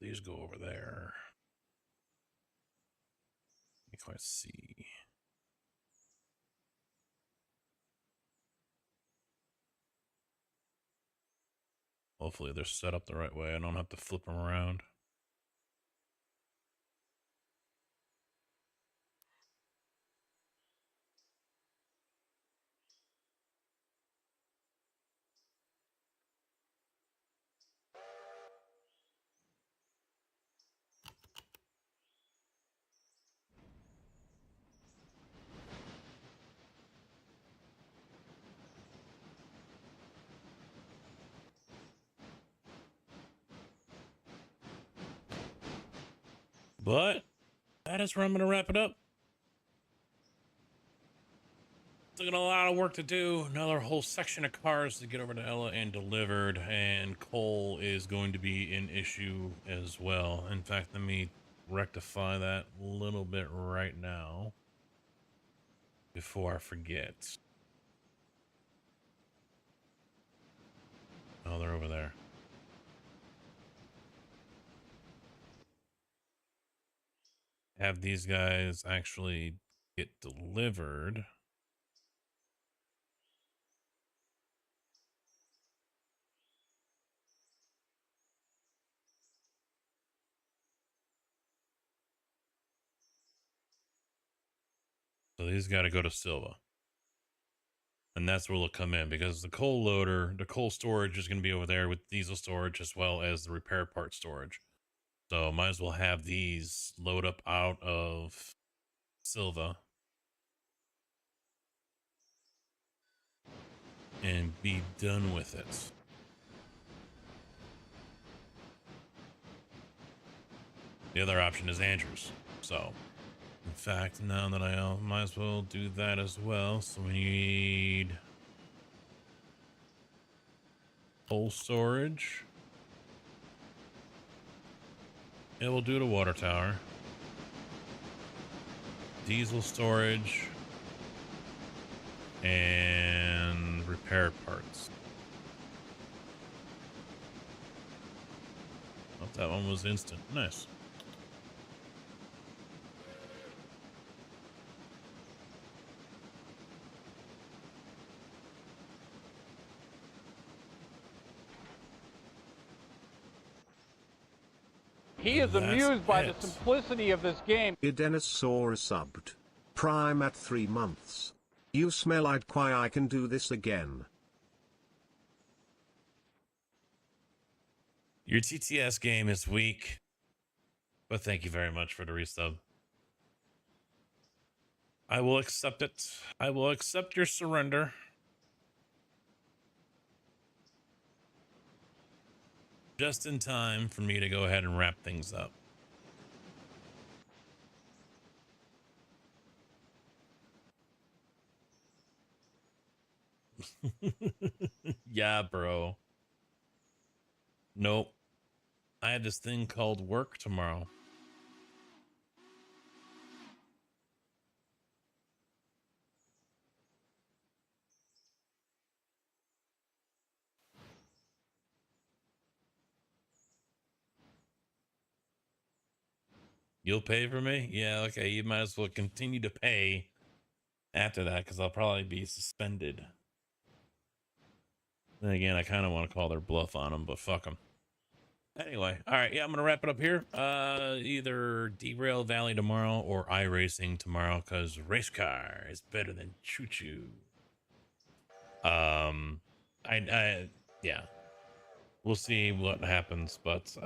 these go over there. Can't quite see. Hopefully they're set up the right way. I don't have to flip them around. But that is where I'm going to wrap it up. Still got a lot of work to do. Another whole section of cars to get over to Ella and delivered. And coal is going to be an issue as well. In fact, let me rectify that a little bit right now before I forget. Oh, they're over there. Have these guys actually get delivered. So these got to go to Silva. And that's where they'll come in, because the coal loader, the coal storage is going to be over there with diesel storage as well as the repair part storage. So might as well have these load up out of Silva and be done with it. The other option is Andrews. So, in fact, now that I might as well do that as well. So we need coal storage. It will do the water tower. Diesel storage. And repair parts. Oh, that one was instant. Nice. He is amused by the simplicity of this game. Dennis Sora subbed. Prime at 3 months. You smell like why I can do this again. Your TTS game is weak, but thank you very much for the resub. I will accept it. I will accept your surrender. Just in time for me to go ahead and wrap things up. Yeah, bro. Nope. I have this thing called work tomorrow. You'll pay for me? Yeah, okay. You might as well continue to pay after that, because I'll probably be suspended. Then again, I kind of want to call their bluff on them, but fuck them. Anyway, all right. Yeah, I'm going to wrap it up here. Either Derail Valley tomorrow or iRacing tomorrow, because race car is better than choo-choo. Yeah. We'll see what happens, but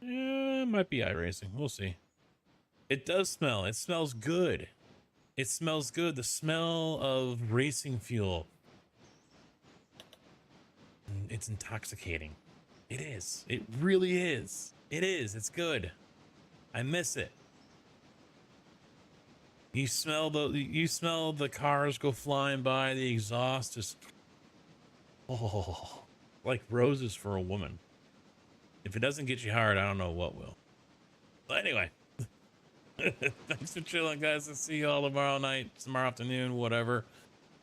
it might be iRacing. We'll see. It does smell. It smells good. It smells good. The smell of racing fuel. It's intoxicating. It is. It really is. It is. It's good. I miss it. You smell the cars go flying by. The exhaust just, oh, like roses for a woman. If it doesn't get you hard, I don't know what will. But anyway, thanks for chilling, guys. I'll see you all tomorrow night, tomorrow afternoon, whatever.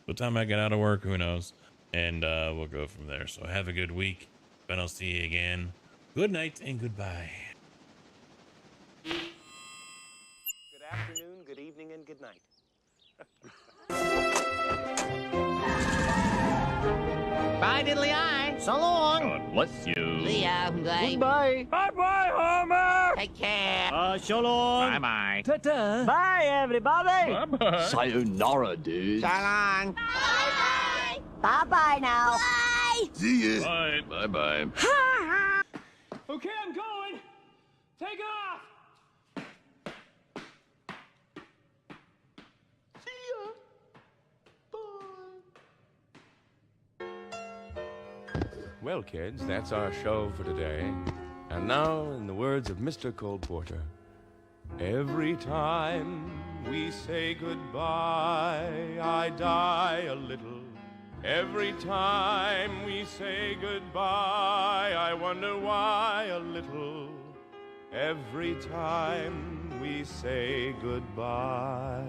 What time I get out of work, who knows? And we'll go from there. So have a good week. Ben, I'll see you again. Good night and goodbye. Good afternoon, good evening, and good night. Bye, diddly eye. So long. God bless you. See ya. Bye. Goodbye. Bye-bye, Homer! Take care. So long. Bye-bye. Ta-ta. Bye, everybody. Bye-bye. Sayonara, dude. So long. Bye-bye. Bye-bye now. Bye. See ya. Bye. Bye-bye. Okay, I'm going. Take off. Well, kids, that's our show for today. And now, in the words of Mr. Cole Porter, every time we say goodbye, I die a little. Every time we say goodbye, I wonder why a little. Every time we say goodbye.